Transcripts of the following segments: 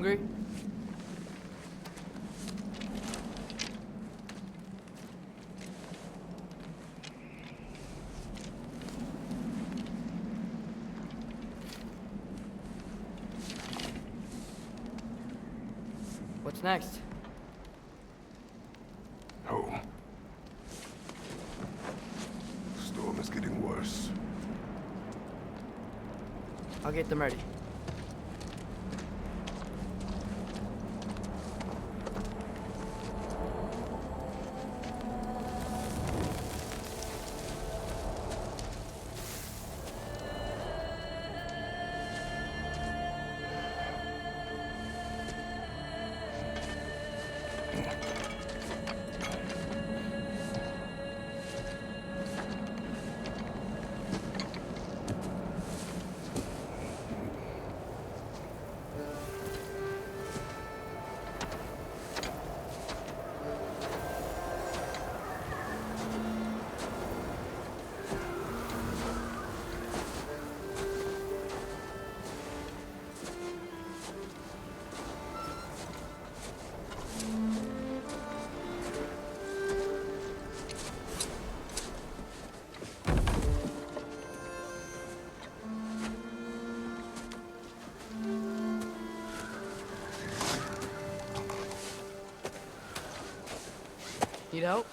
hungry? What's next? Home. Storm is getting worse. I'll get them ready. Need help?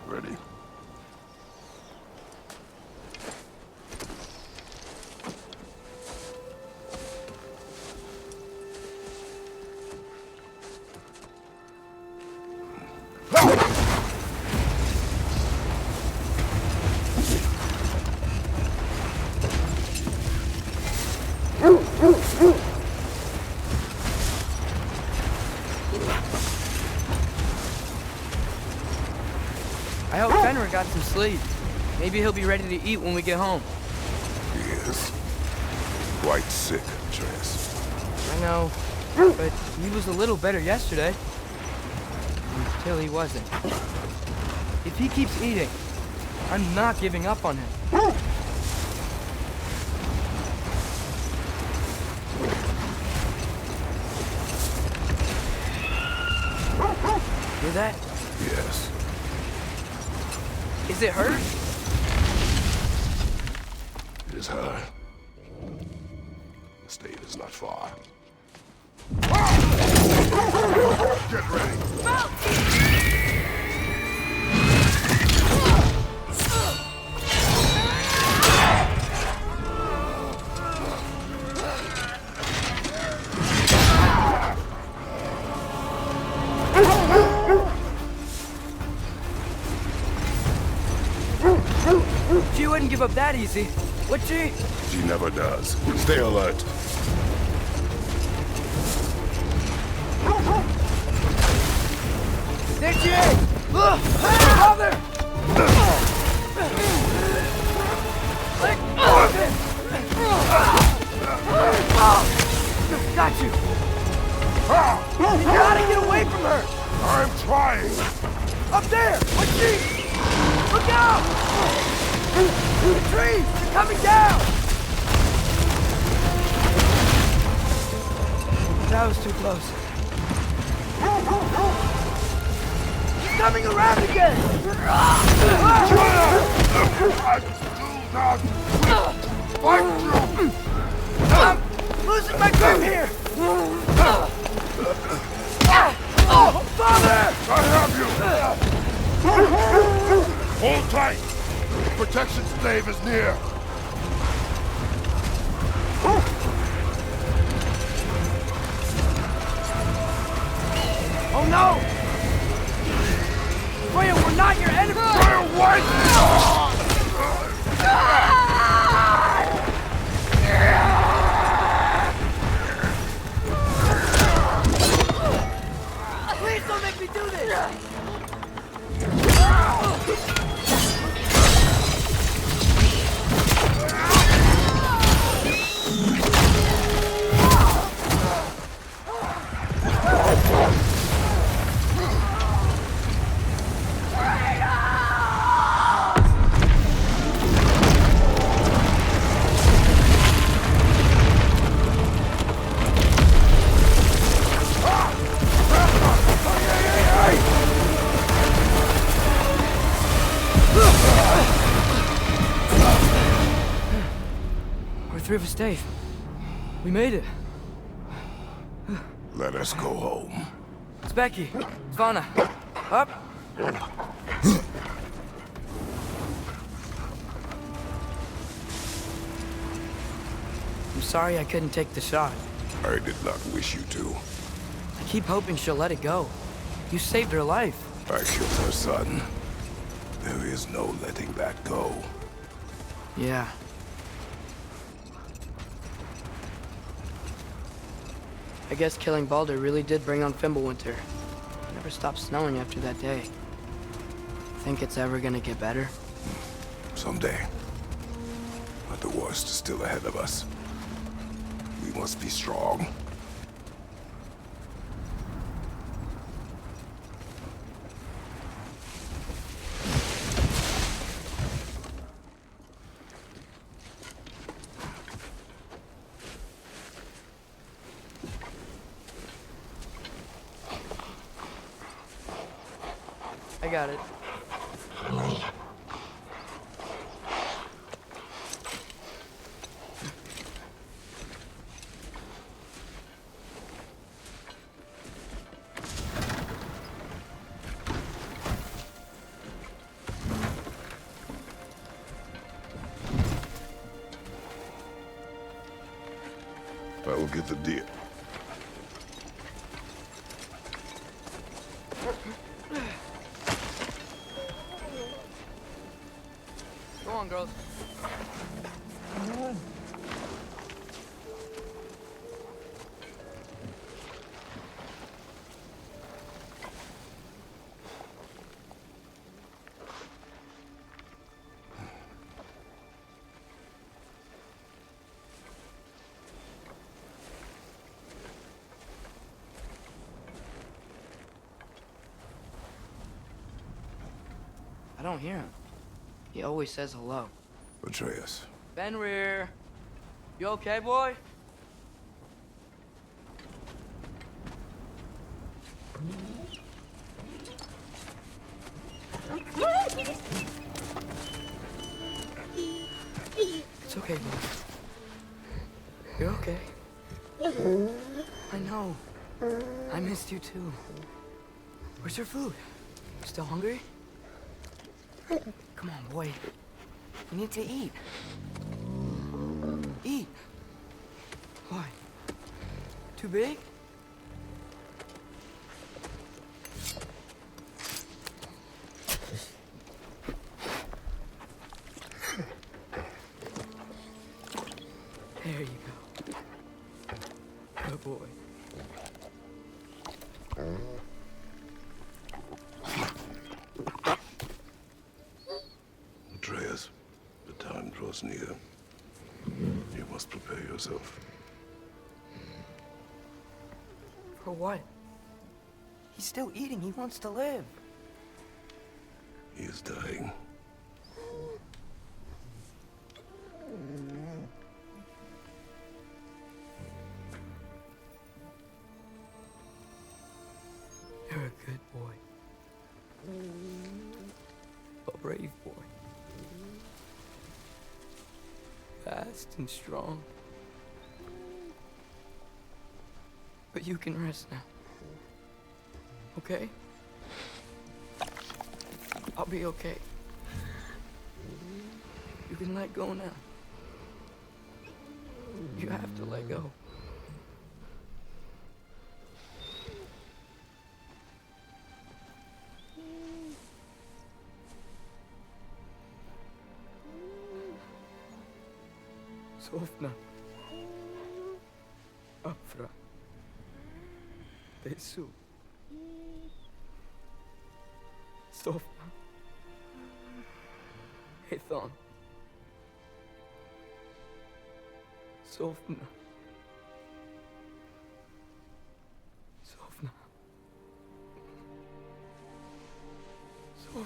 Ready? I hope Fenrir got some sleep. Maybe he'll be ready to eat when we get home. He is. Quite sick, Trace. I know, but he was a little better yesterday. Until he wasn't. If he keeps eating, I'm not giving up on him. Hear that? Yes. Is it hurt? It is her. The state is not far. Get ready. She wouldn't give up that easy, would she? She never does. Stay alert. There she is! Look! Father! Let go of him! Got you! You gotta get away from her! I'm trying. Up there! What's she? Look out! The trees! They're coming down! That was too close. He's coming around again! I'm losing my grip here! Oh, Father! I have you! Hold tight! The protection stave is near! Oh no! Freya, we're not your enemy! Freya, wait! Please don't make me Three of us safe. We made it. Let us go home. It's Becky. It's Vanna. Up. I'm sorry I couldn't take the shot. I did not wish you to. I keep hoping she'll let it go. You saved her life. I killed her son. There is no letting that go. Yeah. I guess killing Baldur really did bring on Fimbulwinter. It never stopped snowing after that day. Think it's ever gonna get better? Someday. But the worst is still ahead of us. We must be strong. I got it. I will get the deer. Go on, girls. I don't hear him. He always says hello. Atreus. Fenrir, you okay, boy? It's okay, boy. You're okay. I know. I missed you too. Where's your food? Still hungry? Come on, boy. You need to eat. Eat. Why? Too big? There you go. Good boy. Atreus, the time draws near. You must prepare yourself. For what? He's still eating. He wants to live. He is dying. You're a good boy. A brave boy. Fast and strong. But you can rest now. Okay? I'll be okay. You can let go now. You have to let go. Sofna. Afra. Tesu. Sofna. Python. Sofna. Sofna. Sofna.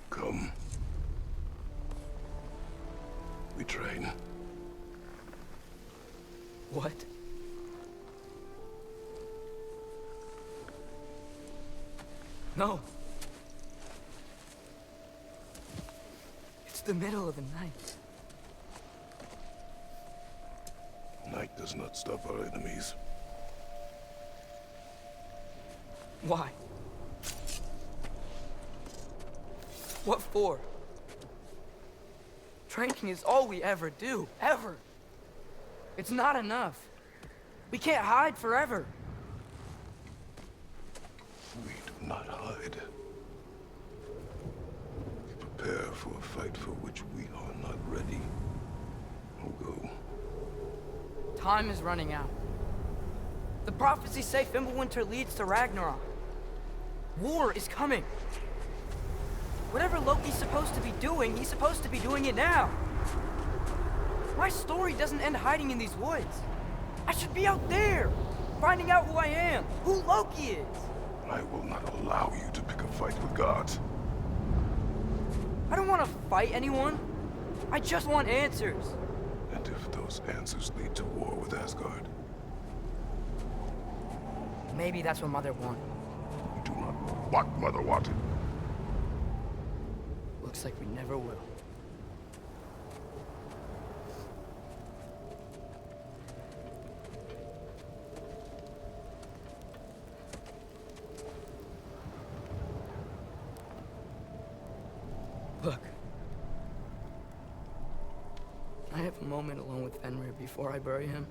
Come. We train. What? No. It's the middle of the night. Night does not stop our enemies. Why? What for? Training is all we ever do, ever. It's not enough. We can't hide forever. We do not hide. We prepare for a fight for which we are not ready. Go. Time is running out. The prophecies say Fimbulwinter leads to Ragnarok. War is coming. Whatever Loki's supposed to be doing, he's supposed to be doing it now. My story doesn't end hiding in these woods. I should be out there, finding out who I am, who Loki is. I will not allow you to pick a fight with gods. I don't want to fight anyone. I just want answers. And if those answers lead to war with Asgard, Maybe that's what Mother wanted. we do not know what Mother wanted. Looks like we never will. Look. I have a moment alone with Fenrir before I bury him.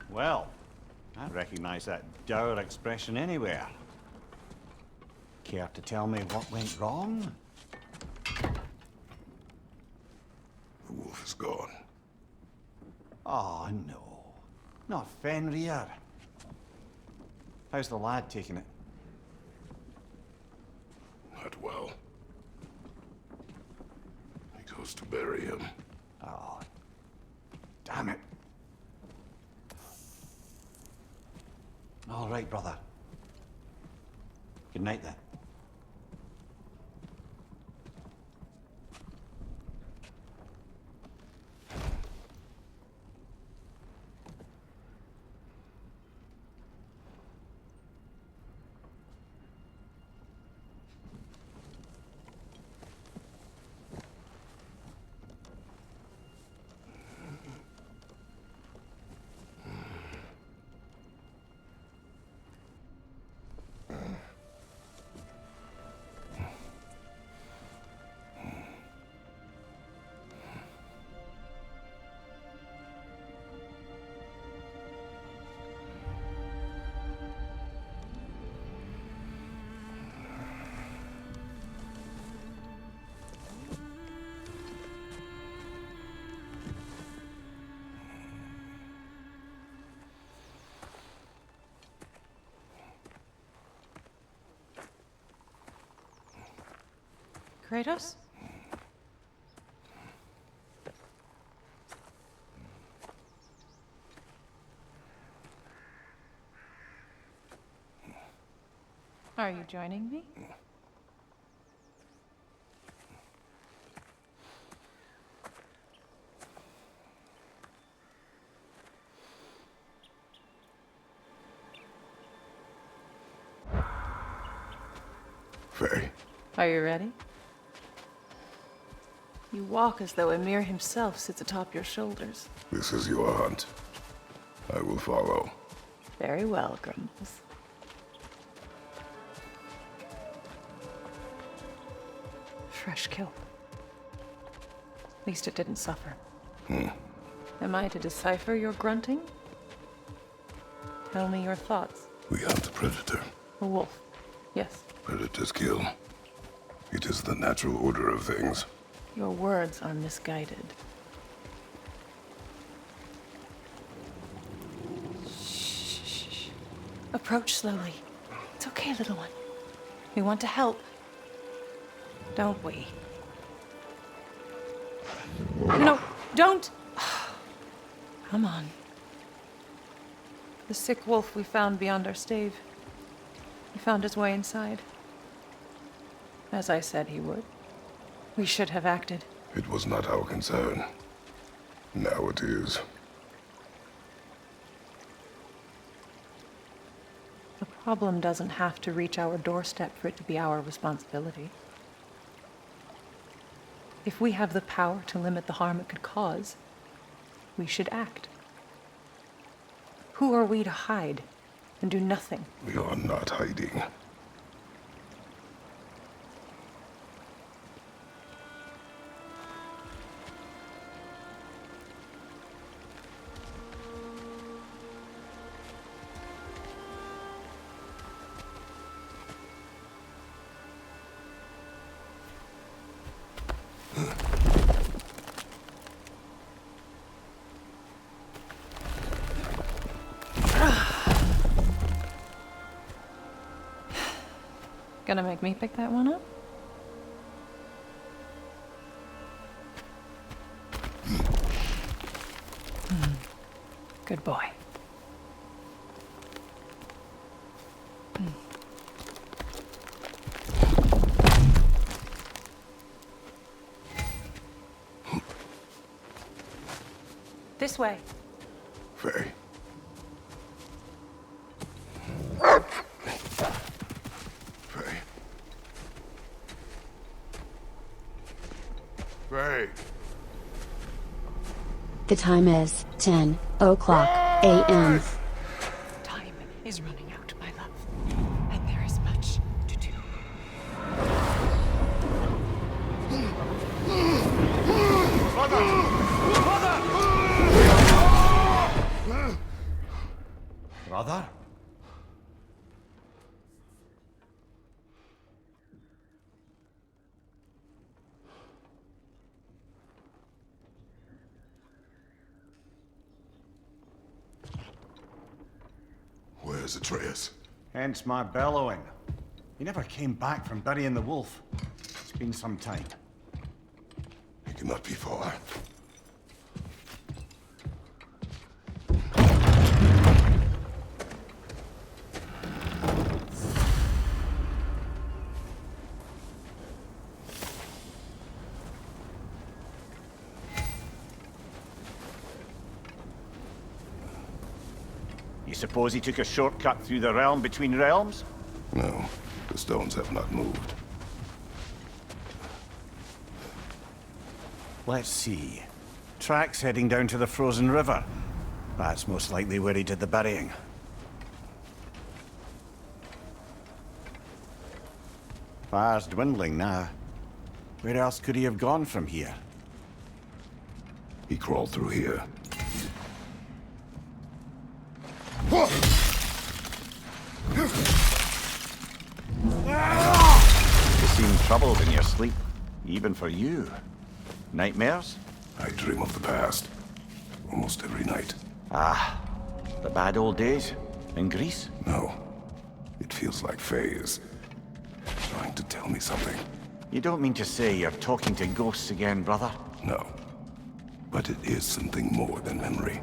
Well, I recognize that dour expression anywhere. Care to tell me what went wrong? The wolf is gone. Oh, no. Not Fenrir. How's the lad taking it? Not well. He goes to bury him. Oh, damn it. All right, brother. Good night, then. Kratos? Are you joining me? Faye, Are you ready? You walk as though Emir himself sits atop your shoulders. this is your hunt. I will follow. Very well, Grumbles. Fresh kill. At least it didn't suffer. Am I to decipher your grunting? Tell me your thoughts. We hunt a predator. A wolf. Yes. Predators kill. It is the natural order of things. Your words are misguided. Shh. Approach slowly. It's okay, little one. We want to help. Don't we? No, don't! Come on. The sick wolf we found beyond our stave. He found his way inside. As I said he would. We should have acted. It was not our concern. Now it is. The problem doesn't have to reach our doorstep for it to be our responsibility. If we have the power to limit the harm it could cause, we should act. Who are we to hide and do nothing? We are not hiding. Gonna make me pick that one up? Good boy. This way. Faye. Faye. Faye. The time is 10 o'clock a.m. Time is running out, my love. And there is much to do. Brother? Where's Atreus? Hence my bellowing. He never came back from burying the wolf. It's been some time. He cannot be far. You suppose he took a shortcut through the realm between realms? No, the stones have not moved. Let's see. Tracks heading down to the frozen river. That's most likely where he did the burying. Fire's dwindling now. Where else could he have gone from here? He crawled through here. You seem troubled in your sleep, even for you. Nightmares? I dream of the past. Almost every night. Ah, the bad old days? In Greece? No. It feels like Faye is trying to tell me something. You don't mean to say you're talking to ghosts again, brother? No. But it is something more than memory.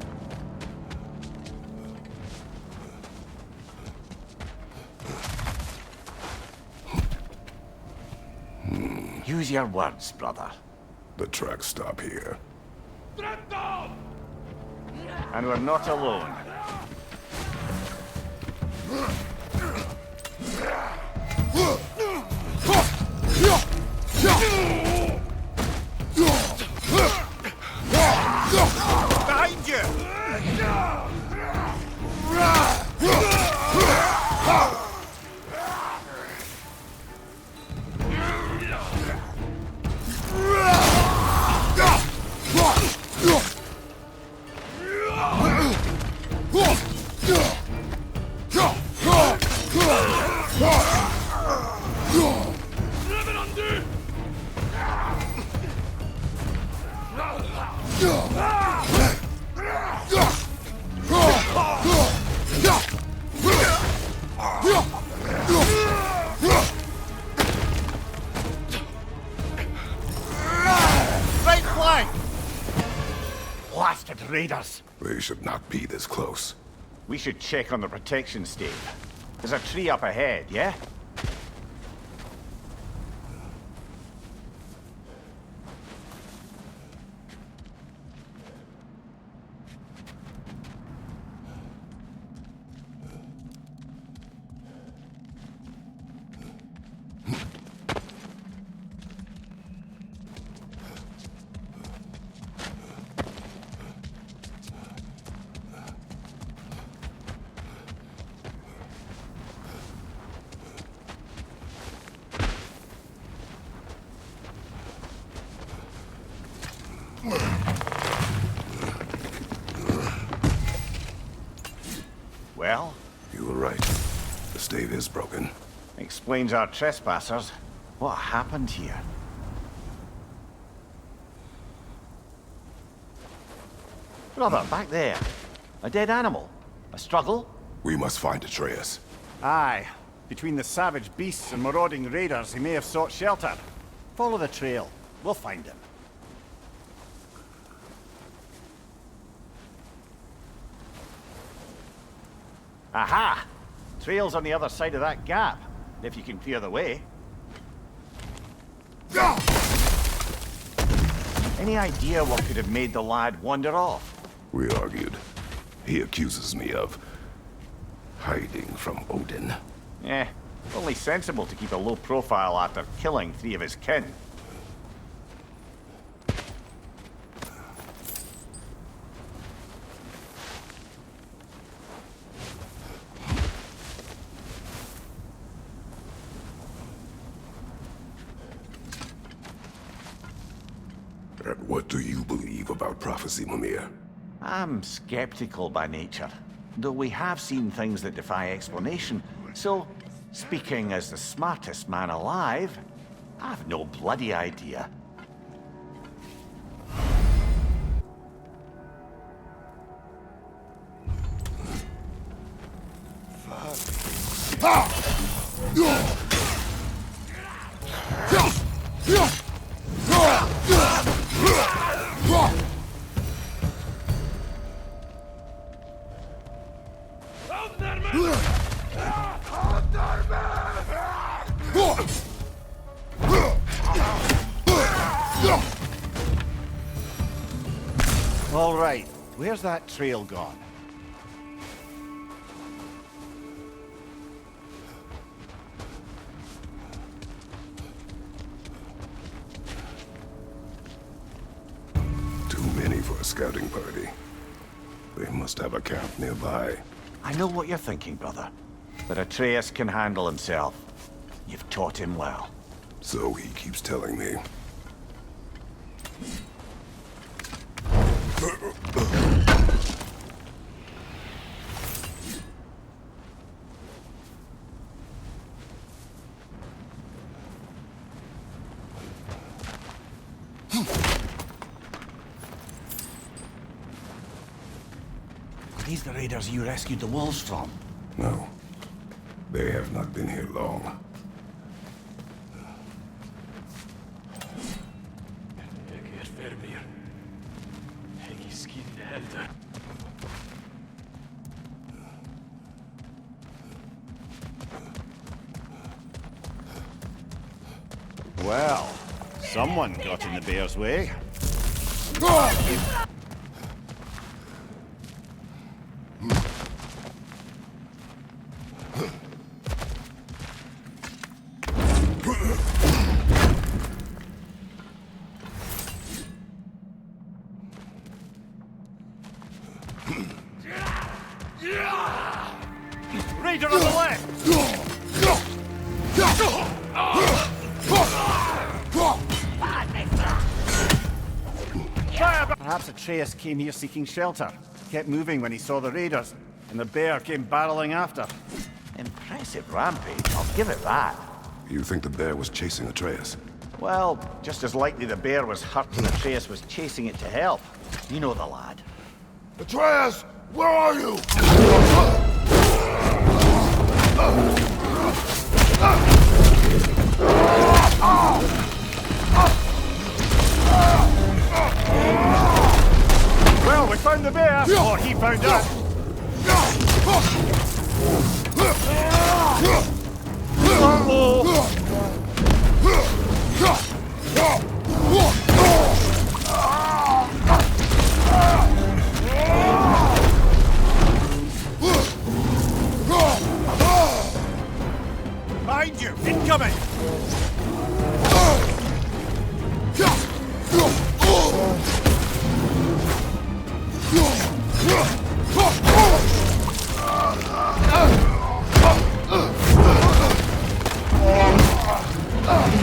Use your words, brother. The tracks stop here. And we're not alone. Behind you! Right flank! Blasted raiders! They should not be this close. We should check on the protection stave. There's a tree up ahead, yeah? Well, You were right. The stave is broken. explains our trespassers. What happened here? Brother, back there. A dead animal. A struggle? We must find Atreus. Aye. Between the savage beasts and marauding raiders, he may have sought shelter. Follow the trail. We'll find him. Aha! Trail's on the other side of that gap, if you can clear the way. Any idea what could have made the lad wander off? We argued. He accuses me of hiding from Odin. Eh, only sensible to keep a low profile after killing 3 of his kin. And what do you believe about prophecy, Mimir? I'm skeptical by nature, though we have seen things that defy explanation. So, speaking as the smartest man alive, I've no bloody idea. All right, where's that trail gone? Too many for a scouting party. They must have a camp nearby. I know what you're thinking, brother. But Atreus can handle himself. You've taught him well. So he keeps telling me. These the raiders you rescued the wolves from? No. They have not been here long. Well, Someone got in the bear's way. Raider on the left! Perhaps Atreus came here seeking shelter. Kept moving when he saw the raiders, and the bear came barreling after. Impressive rampage, I'll give it that. You think the bear was chasing Atreus? Well, just as likely the bear was hurt and Atreus was chasing it to help. You know the lad. Atreus! Where are you? Well, we found the bear, or he found us. Behind you! Incoming!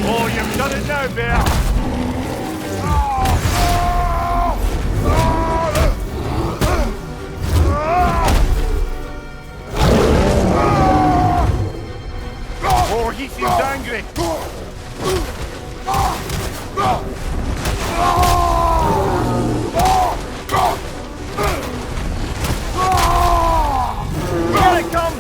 Oh, you've done it now, bear! Oh, he seems angry! Here it comes!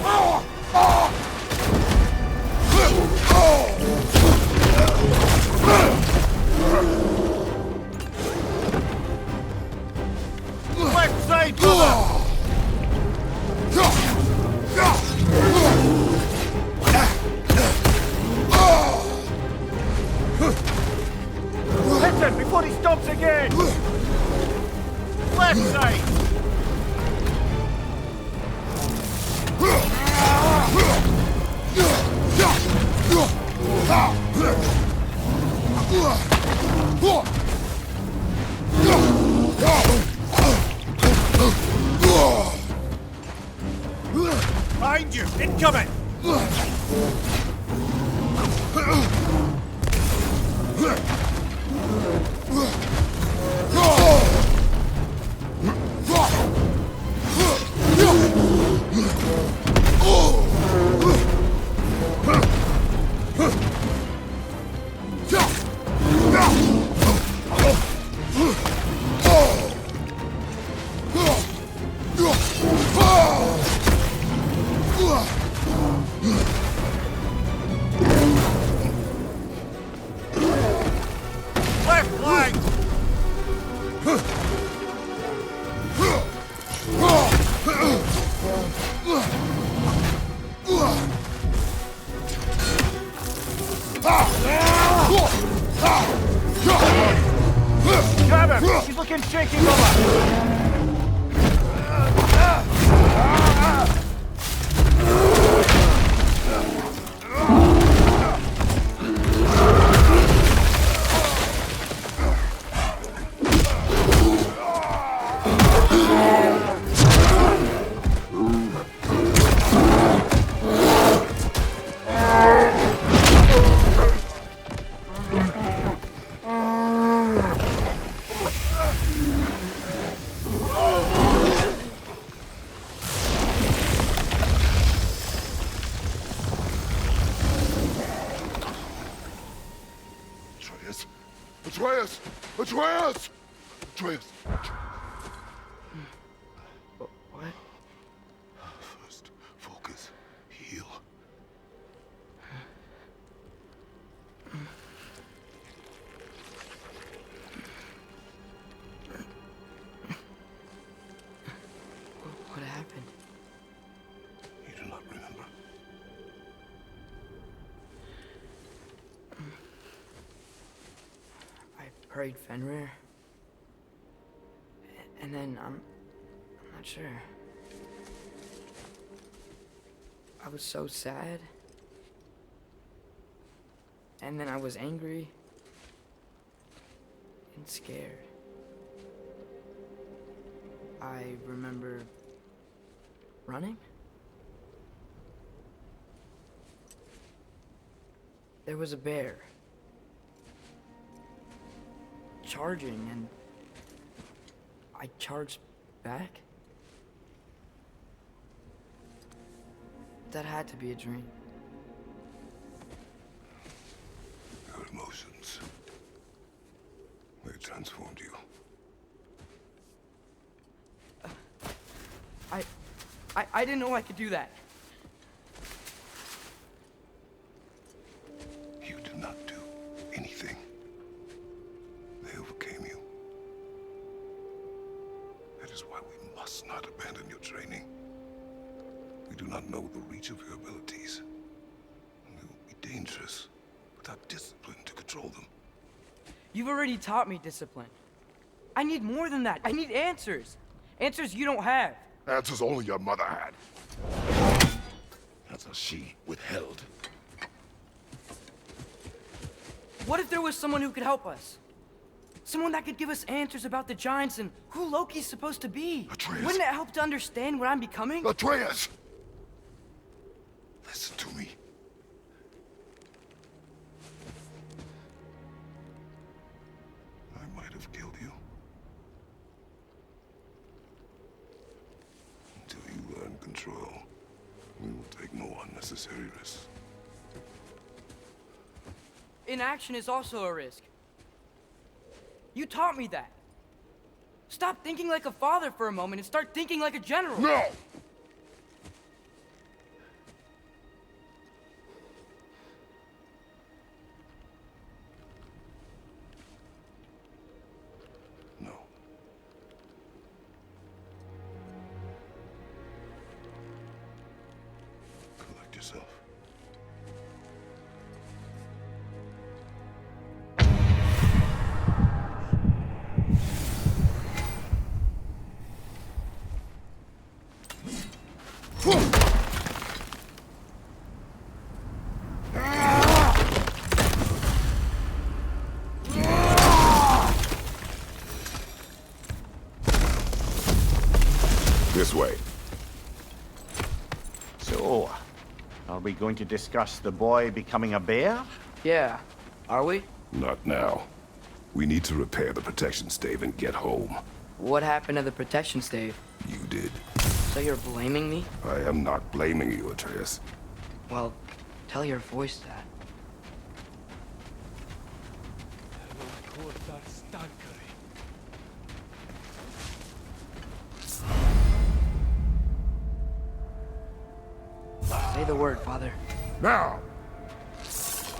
Left side, brother! Hit him before he stops again! Left side! Behind you! Incoming! Left flank! Grab him! He's looking shaky, brother! Atreus! Atreus! Atreus! What? First, focus. Heal. What happened? You do not remember. buried Fenrir. And then I'm not sure. I was so sad. And then I was angry and scared. I remember running. There was a bear charging, and I charged back. That had to be a dream. Your emotions. They transformed you. I didn't know I could do that. You did not do anything. They overcame you. That is why we must not abandon your training. We do not know the reach of your abilities. They will be dangerous without discipline to control them. You've already taught me discipline. I need more than that. I need answers. Answers you don't have. Answers only your mother had. Answers she withheld. What if there was someone who could help us? Someone that could give us answers about the giants and who Loki's supposed to be. Atreus. Wouldn't it help to understand what I'm becoming? Atreus! Listen to me. I might have killed you. Until you learn control, we will take no unnecessary risks. Inaction is also a risk. You taught me that. Stop thinking like a father for a moment and start thinking like a general. No! No. Collect yourself. This way. So, are we going to discuss the boy becoming a bear? Yeah, are we? Not now. We need to repair the protection stave and get home. What happened to the protection stave? You did. So you're blaming me? I am not blaming you, Atreus. Well, tell your voice that. Say the word, Father. Now! It's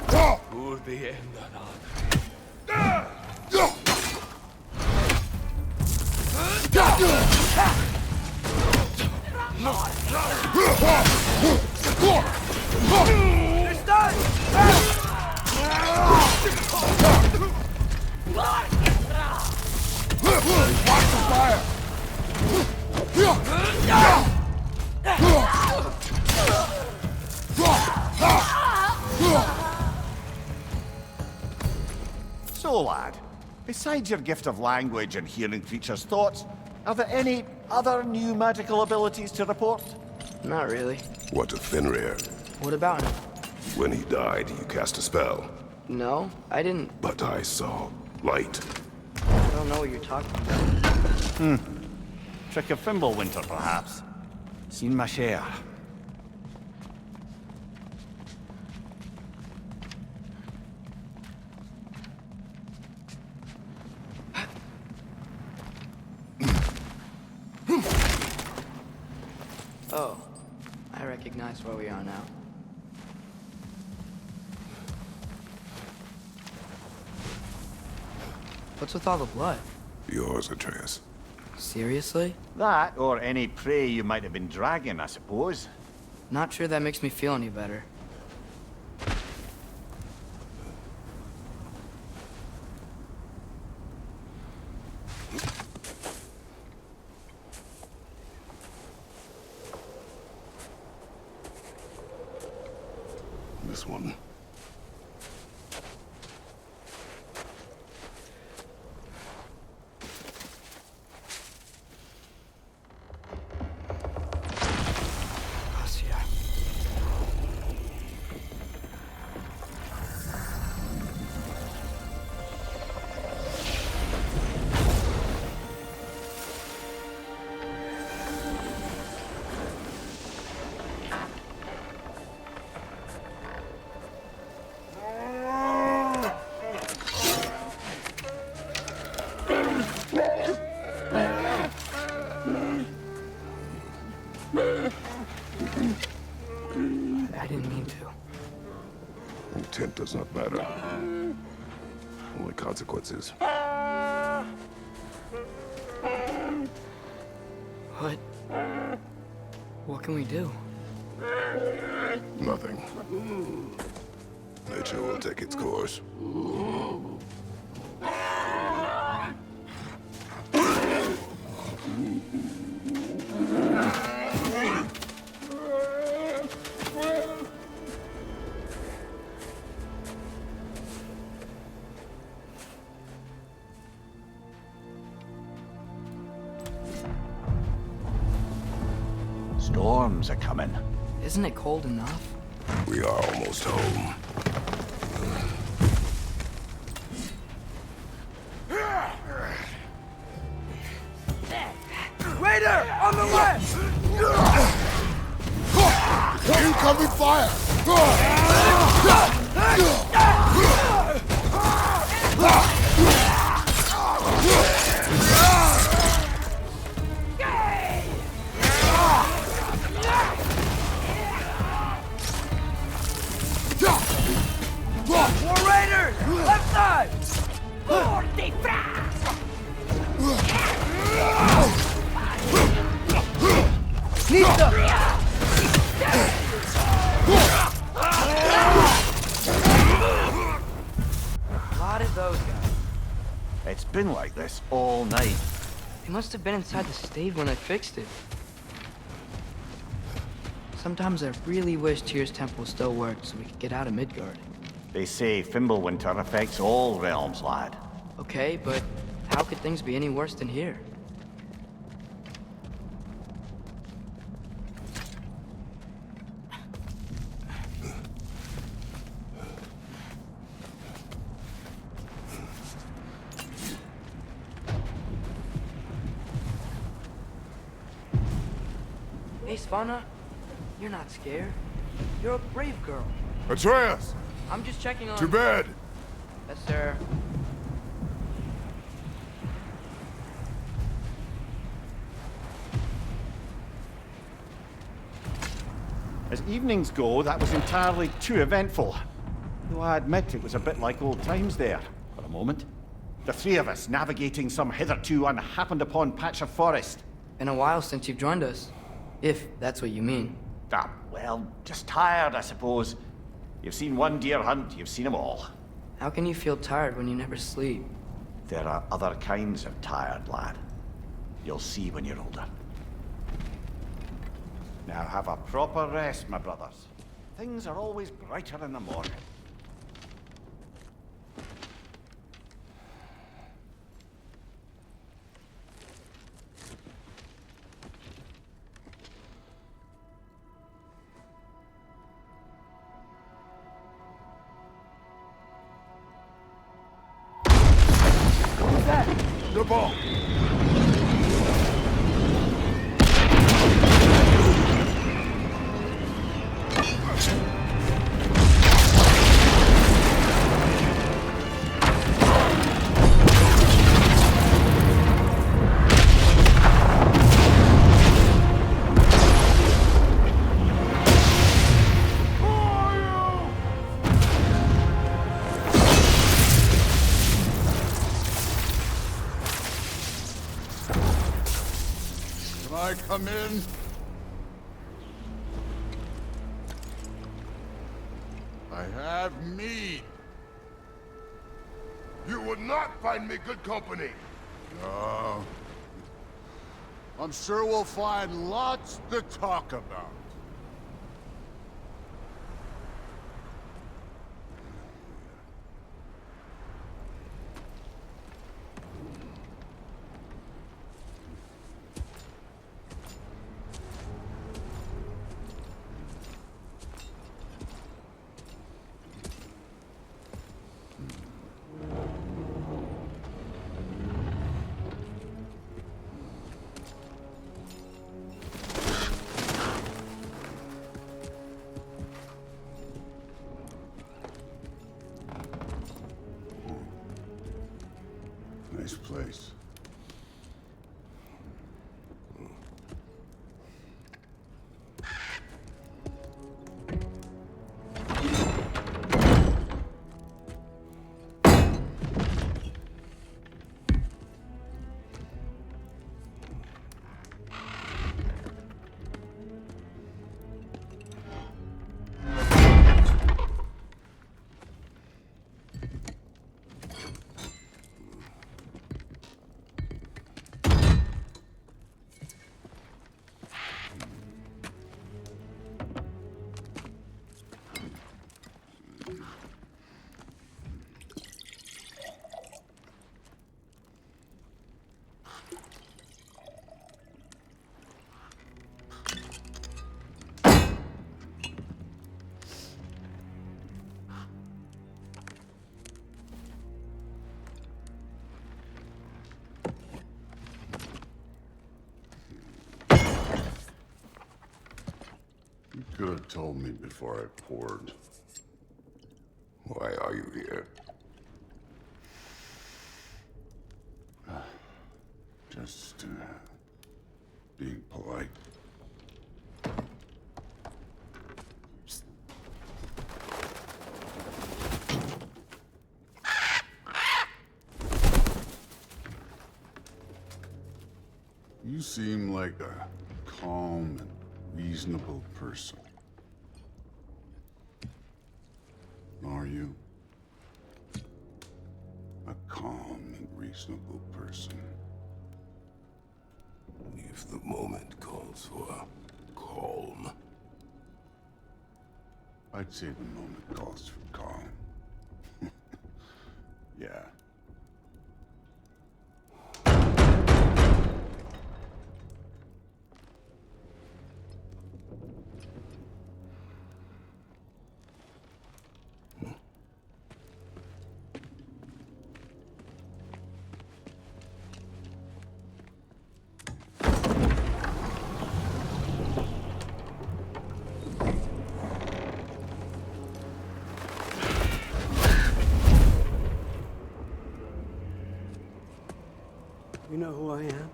done! Watch the fire! So, lad, besides your gift of language and hearing creatures' thoughts, are there any other new magical abilities to report? Not really. What of Fenrir? What about him? When he died, you cast a spell. No, I didn't. But I saw light. I don't know what you're talking about. Trick of Fimbulwinter, perhaps. Seen my share. Oh, I recognize where we are now. What's with all the blood? Yours, Atreus. Seriously? That, or any prey you might have been dragging, I suppose. Not sure that makes me feel any better. this one. I didn't mean to. Intent does not matter. Only consequences. What can we do? Nothing. Nature will take its course. Storms are coming. Isn't it cold enough? We are almost home. Raider! On the left! Incoming fire! More raiders! Left side! Nita! A lot of those guys. It's been like this all night. They must have been inside the stave when I fixed it. Sometimes I really wish Tyr's temple still worked so we could get out of Midgard. They say Fimbulwinter affects all realms, lad. Okay, but how could things be any worse than here? Hey, Svanna, you're not scared. You're a brave girl. Atreus! I'm just checking on... To bed! Yes, sir. As evenings go, that was entirely too eventful. Though I admit it was a bit like old times there, for a moment. The three of us navigating some hitherto unhappened upon patch of forest. Been a while since you've joined us. If that's what you mean. Ah, well, just tired, I suppose. You've seen one deer hunt, you've seen them all. How can you feel tired when you never sleep? There are other kinds of tired, lad. You'll see when you're older. Now have a proper rest, my brothers. Things are always brighter in the morning. The ball! Come in. I have mead. You would not find me good company. No. I'm sure we'll find lots to talk about. Nice place. You could have told me before I poured. Why are you here? Just, being polite. You seem like a calm and reasonable person. Are you? A calm and reasonable person. If the moment calls for calm. I'd say the moment calls for calm. Yeah. You know who I am?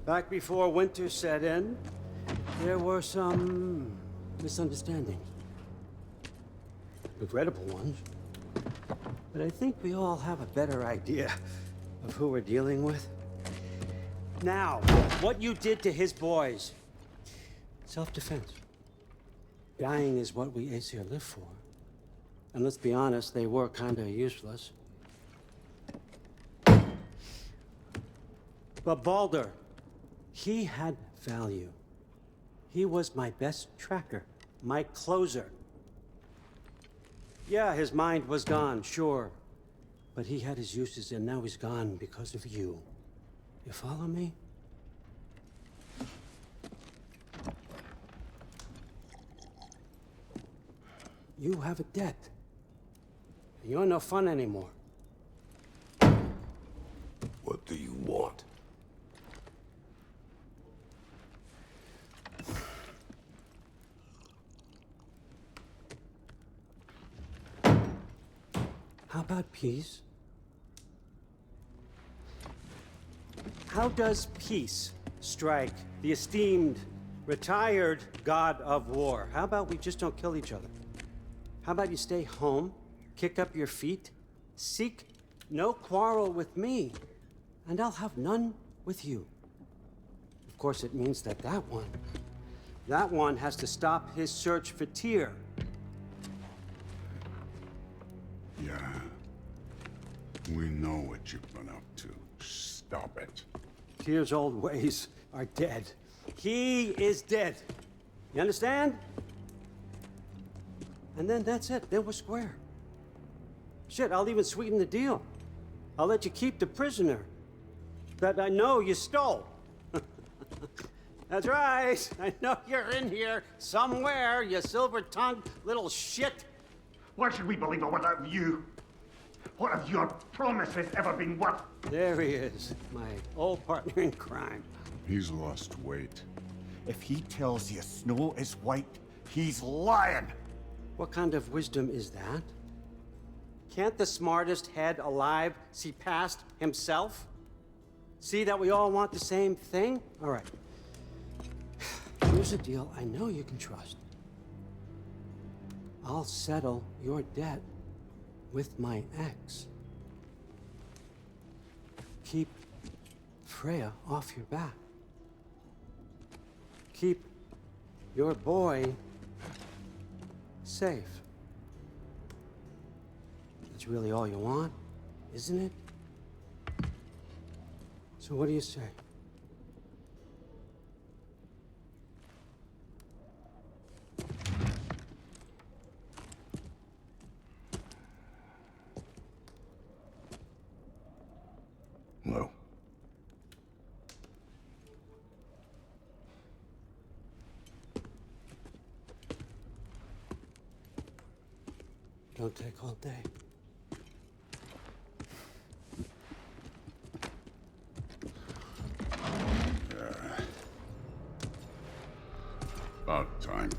Back before winter set in, there were some misunderstandings. Regrettable ones. But I think we all have a better idea of who we're dealing with. Now, what you did to his boys. Self-defense. Dying is what we Aesir live for. And let's be honest, they were kinda useless. But Baldur, he had value. He was my best tracker, my closer. Yeah, his mind was gone, sure. But he had his uses, and now he's gone because of you. You follow me? You have a debt. You're no fun anymore. What do you want? How about peace? How does peace strike the esteemed, retired god of war? How about we just don't kill each other? How about you stay home, kick up your feet, seek no quarrel with me, and I'll have none with you. Of course, it means that that one has to stop his search for Tyr. Yeah. We know what you've been up to. Stop it. Tyr's old ways are dead. He is dead. You understand? And then that's it. Then we're square. Shit, I'll even sweeten the deal. I'll let you keep the prisoner that I know you stole. That's right. I know you're in here somewhere, you silver-tongued little shit. Why should we believe a word out of you? What have your promises ever been worth? There he is, my old partner in crime. He's lost weight. If he tells you snow is white, he's lying. What kind of wisdom is that? Can't the smartest head alive see past himself? See that we all want the same thing? All right. Here's a deal I know you can trust. I'll settle your debt with my ex. Keep Freya off your back. Keep your boy safe. That's really all you want, isn't it? So what do you say? No. Don't take all day. About time.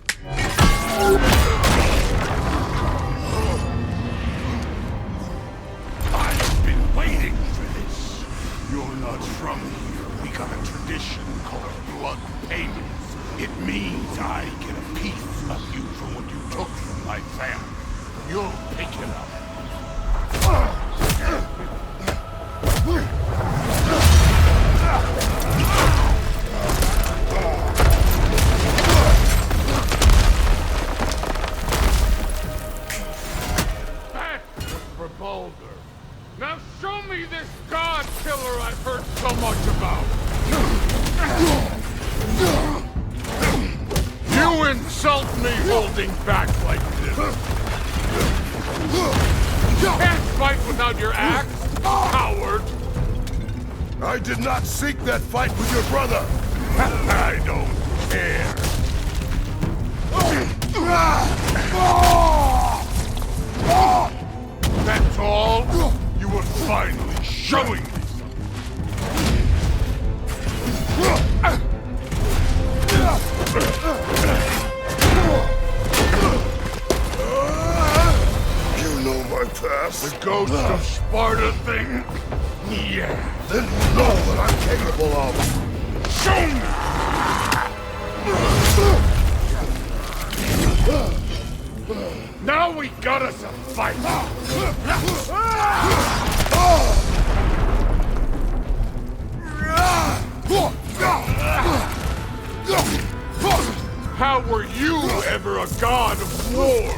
I've been waiting for this. You're not from here. We got a tradition called blood payments. It means I get a piece of you for what you took from my family. You'll pick it up. That's for Baldur. Now show me this god killer I've heard so much about. You insult me holding back like this. You can't fight without your axe, coward! I did not seek that fight with your brother. I don't care. That's all? You were finally showing me You know my past. the ghost of Sparta thing? Yeah. Then you know what I'm capable of. Show me! Now we got us a fight! How were you ever a god of war?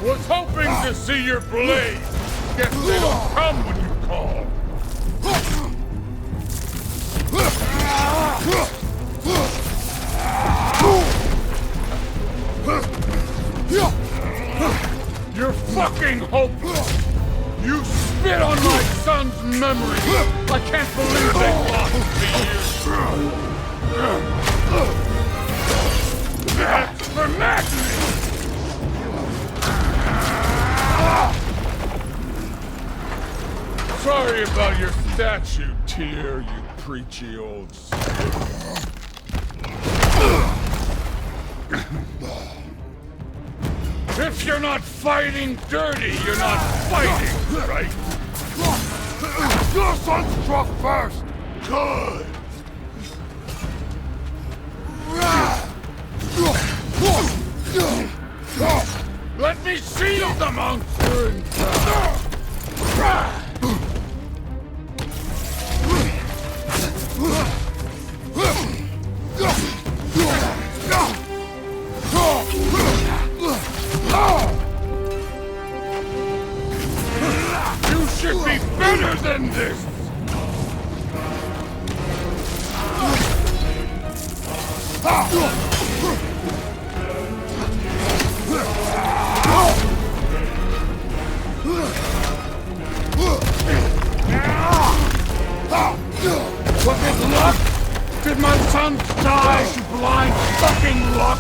Was hoping to see your blade. Guess they don't come when you call. You're fucking hopeless. You spit on my son's memory. I can't believe they lost to you. That's for madness. Sorry about your statue, Tyr, you preachy old stick. If you're not fighting dirty, you're not fighting, right? Your son struck first. Good. Let me see the monster inside. You should be better than this! Was it luck? Did my son die to blind fucking luck?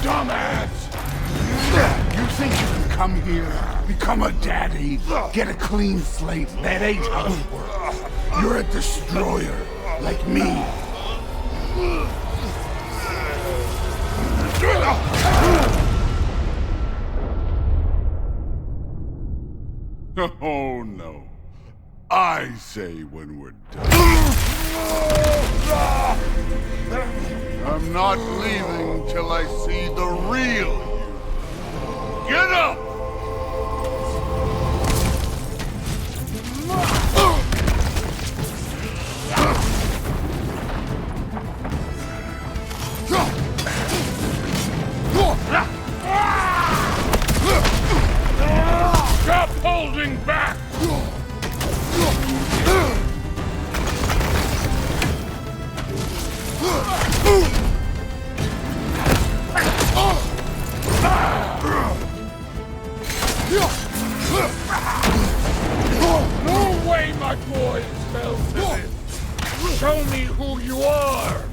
Dumbass! You think you can come here, become a daddy, get a clean slate? That ain't how it works. You're a destroyer, like me. Oh no. I say when we're done. I'm not leaving till I see the real you. Get up! Stop holding back! No way my boy fell to this! Show me who you are!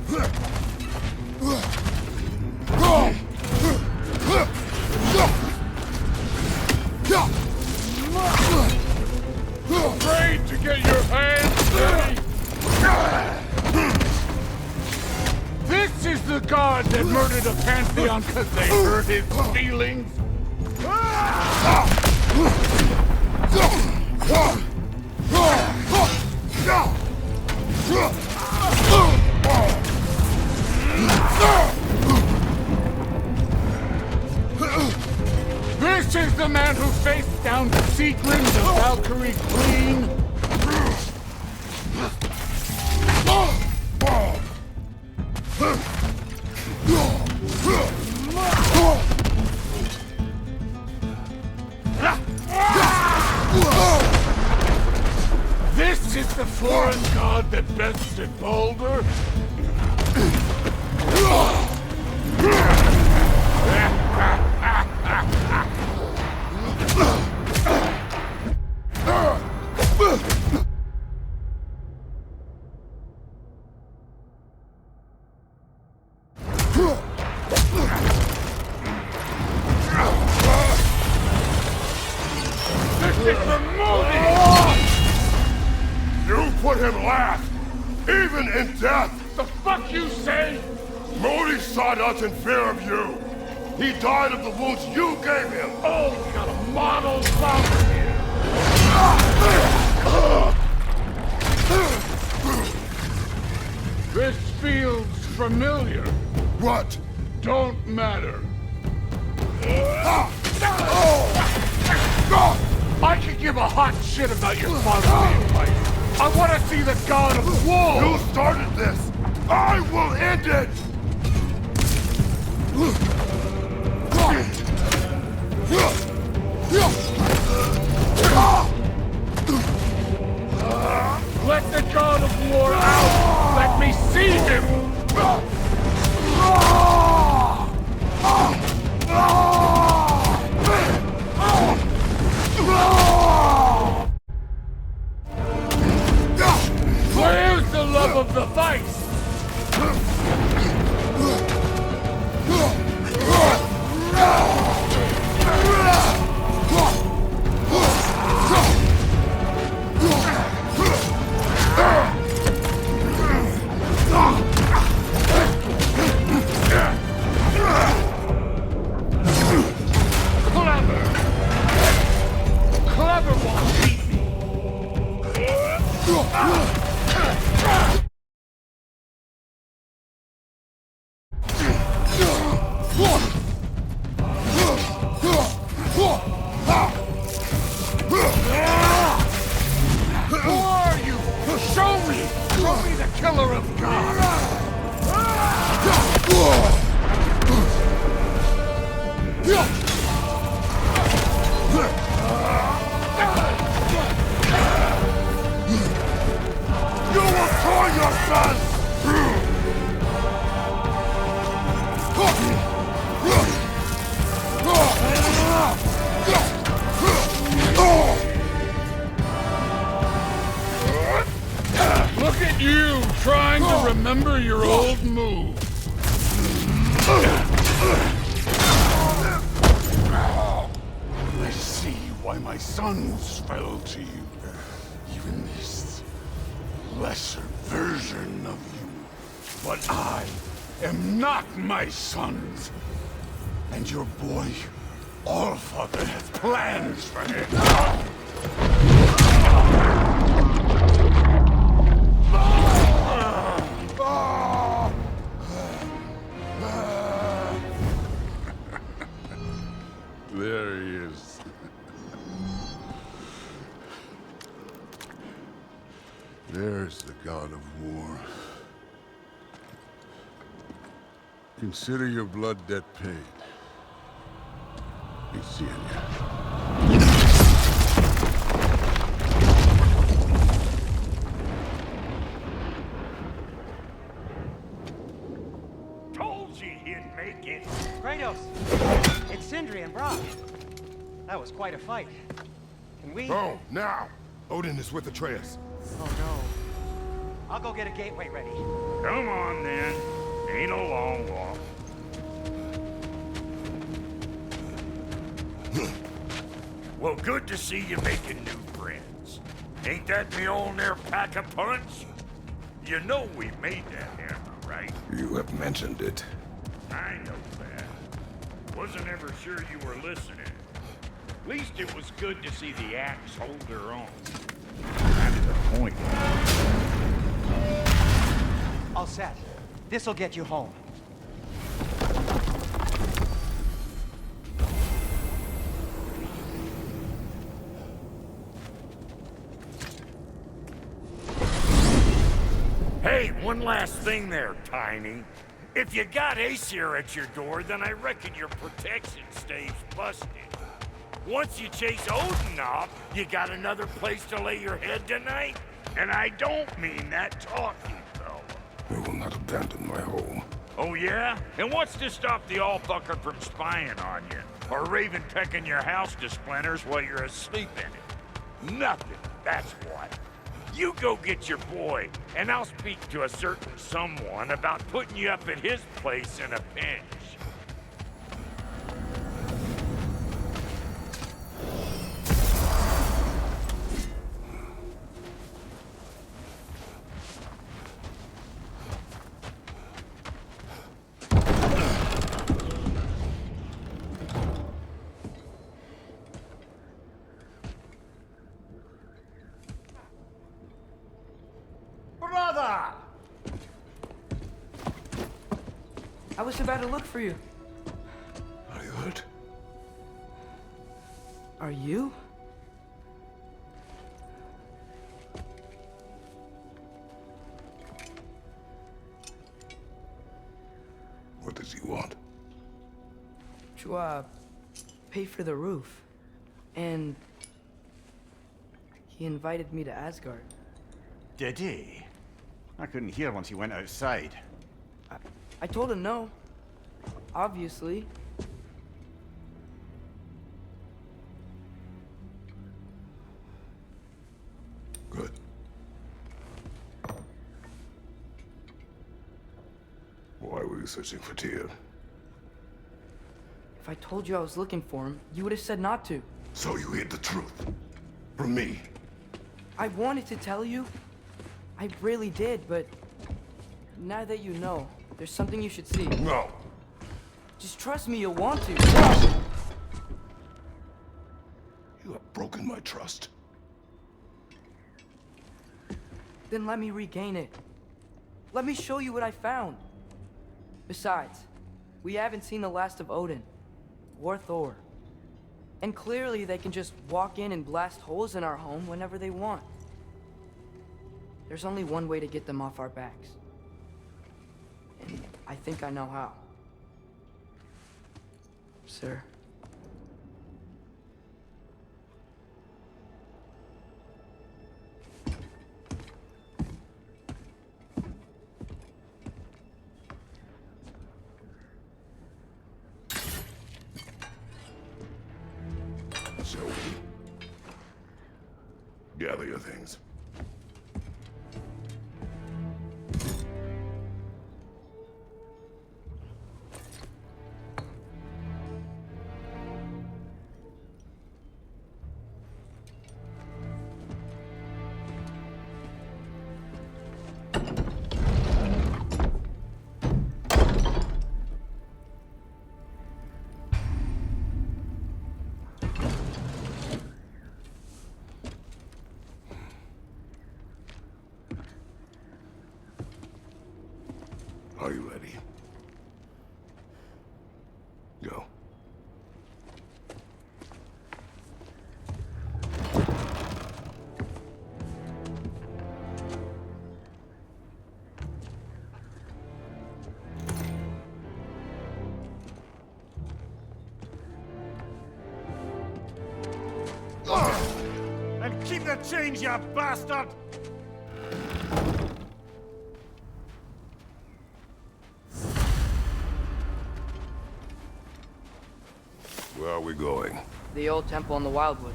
Afraid to get your hands dirty? This is the god that murdered a pantheon because they hurt his feelings? This is the man who faced down Sigrun, the Valkyrie Queen? This is the foreign god that bested Baldur? You put him last, even in death! The fuck you say? Modi sought us in fear of you. He died of the wounds you gave him. Oh, you got a model father here. This feels familiar. What? Don't matter. I could give a hot shit about your fatherly advice. I want to see the god of war! You started this! I will end it! Let the god of war out! Let me see him! Where's the love of the fight? Clever won't beat me. Who are you? Show me! Show me the killer of God! You will try your son! Look at you, trying to remember your old moves. my sons fell to you. Even this lesser version of you. But I am not my sons. And your boy, Allfather, has plans for him. There he is. There's the god of war. Consider your blood debt paid. Be seeing ya. Told you he'd make it. Kratos! It's Sindri and Brock. That was quite a fight. Can we... Oh, now! Odin is with Atreus. Oh, no. I'll go get a gateway ready. Come on, then. Ain't a long walk. Well, good to see you making new friends. Ain't that me old there pack a punch? You know we made that hammer, right? You have mentioned it. I know that. Wasn't ever sure you were listening. At least it was good to see the axe hold her own. Kind of the point. All set. This'll get you home. Hey, one last thing there, Tiny. If you got Aesir at your door, then I reckon your protection stave's busted. Once you chase Odin off, you got another place to lay your head tonight? And I don't mean that talking, fella. I will not abandon my home. Oh yeah? And what's to stop the all-fucker from spying on you? Or Raven pecking your house to splinters while you're asleep in it? Nothing, that's what. You go get your boy, and I'll speak to a certain someone about putting you up at his place in a pinch. Brother! I was about to look for you. Are you hurt? Are you? What does he want? To, pay for the roof. And he invited me to Asgard. Did he? I couldn't hear once he went outside. I told him no. Obviously. Good. Why were you searching for Tyr? If I told you I was looking for him, you would have said not to. So you hid the truth. From me. I wanted to tell you. I really did, but now that you know, there's something you should see. No. Just trust me, you'll want to. You have broken my trust. Then let me regain it. Let me show you what I found. Besides, we haven't seen the last of Odin or Thor. And clearly they can just walk in and blast holes in our home whenever they want. There's only one way to get them off our backs. And I think I know how. Sir. So, gather your things. Are you ready? Go. And keep the change, you bastard! Where are we going? The old temple in the Wildwoods.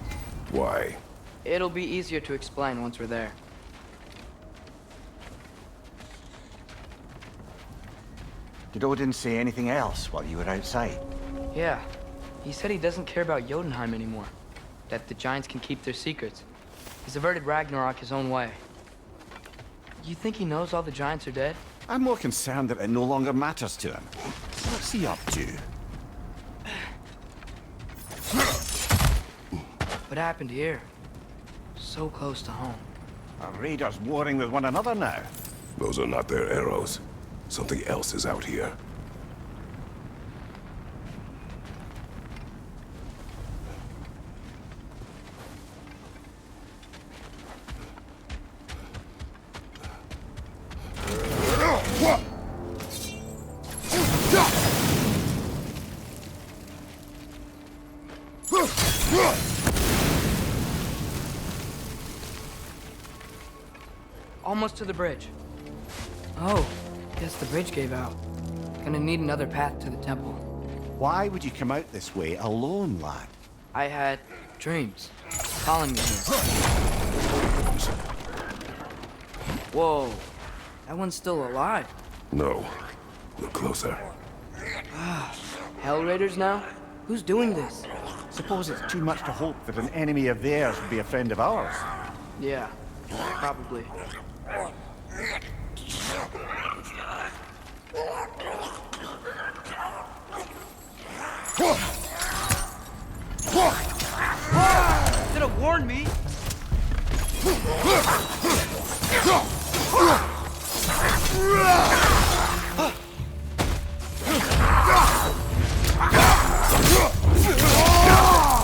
Why? It'll be easier to explain once we're there. Did Odin say anything else while you were outside? Yeah. He said he doesn't care about Jotunheim anymore. That the Giants can keep their secrets. He's averted Ragnarok his own way. You think he knows all the Giants are dead? I'm more concerned that it no longer matters to him. What's he up to? What happened here? So close to home. Are raiders warring with one another now? Those are not their arrows. Something else is out here. Almost to the bridge. Oh, guess the bridge gave out. Gonna need another path to the temple. Why would you come out this way alone, lad? I had dreams calling me here. Whoa, that one's still alive. No. Look closer. Hell Raiders now? Who's doing this? Suppose it's too much to hope that an enemy of theirs would be a friend of ours. Yeah, probably. Should have warned me.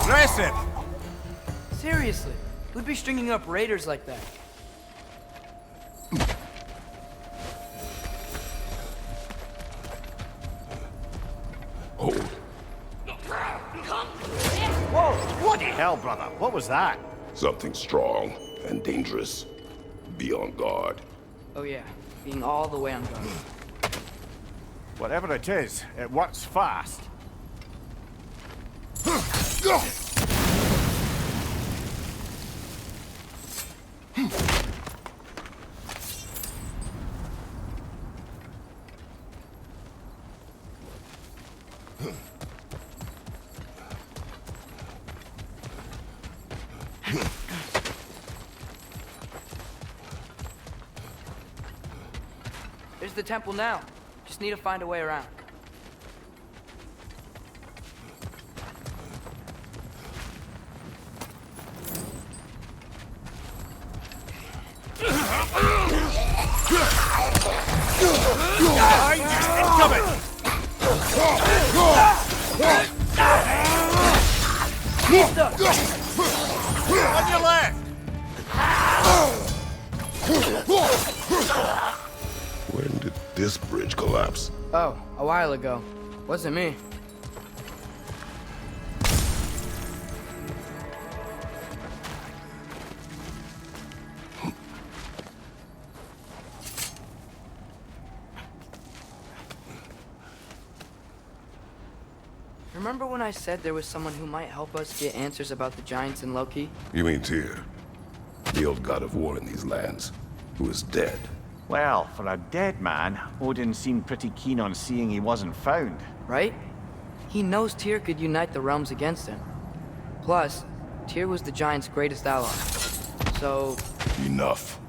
Aggressive! Seriously, who'd be stringing up raiders like that? Hold. Whoa! What the hell, brother? What was that? Something strong and dangerous. Be on guard. Oh yeah, being all the way on guard. Whatever it is, it works fast. There's the temple now. Just need to find a way around. On your left! When did this bridge collapse? Oh, a while ago. Wasn't me. Remember when I said there was someone who might help us get answers about the Giants and Loki? You mean Tyr? The old god of war in these lands, who is dead. Well, for a dead man, Odin seemed pretty keen on seeing he wasn't found. Right? He knows Tyr could unite the realms against him. Plus, Tyr was the Giants' greatest ally. So... Enough.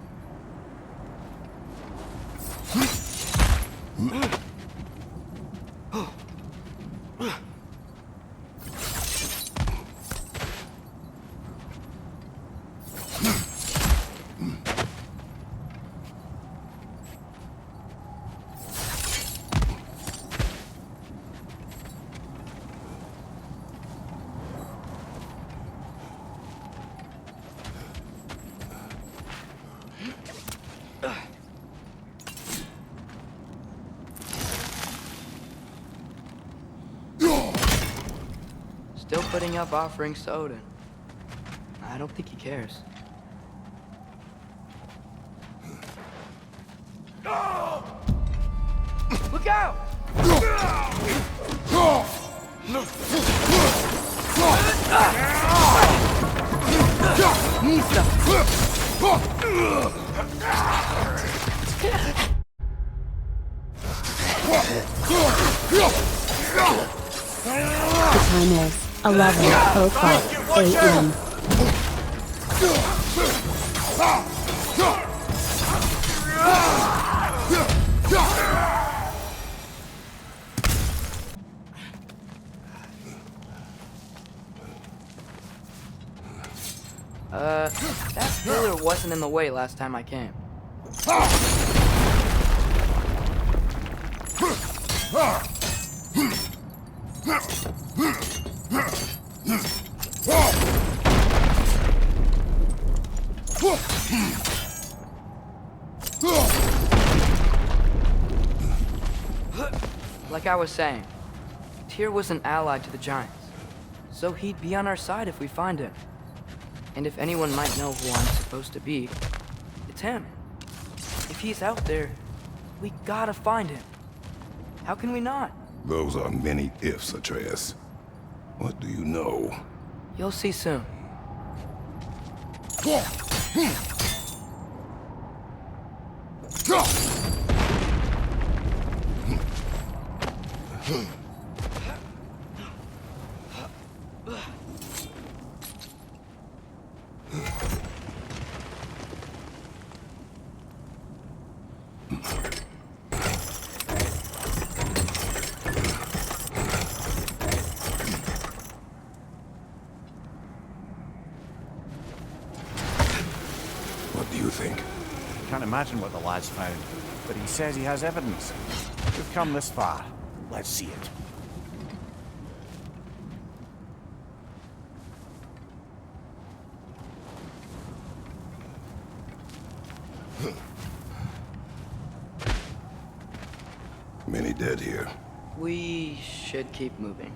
Still putting up offerings to Odin. I don't think he cares. Look out! Nista! The time is 11:00 a.m. That pillar wasn't in the way last time I came. Like I was saying, Tyr was an ally to the Giants, so he'd be on our side if we find him. And if anyone might know who I'm supposed to be, it's him. If he's out there, we gotta find him. How can we not? Those are many ifs, Atreus. What do you know? You'll see soon. What do you think? Can't imagine what the lad's found, but he says he has evidence. We've come this far. Let's see it. Many dead here. We should keep moving.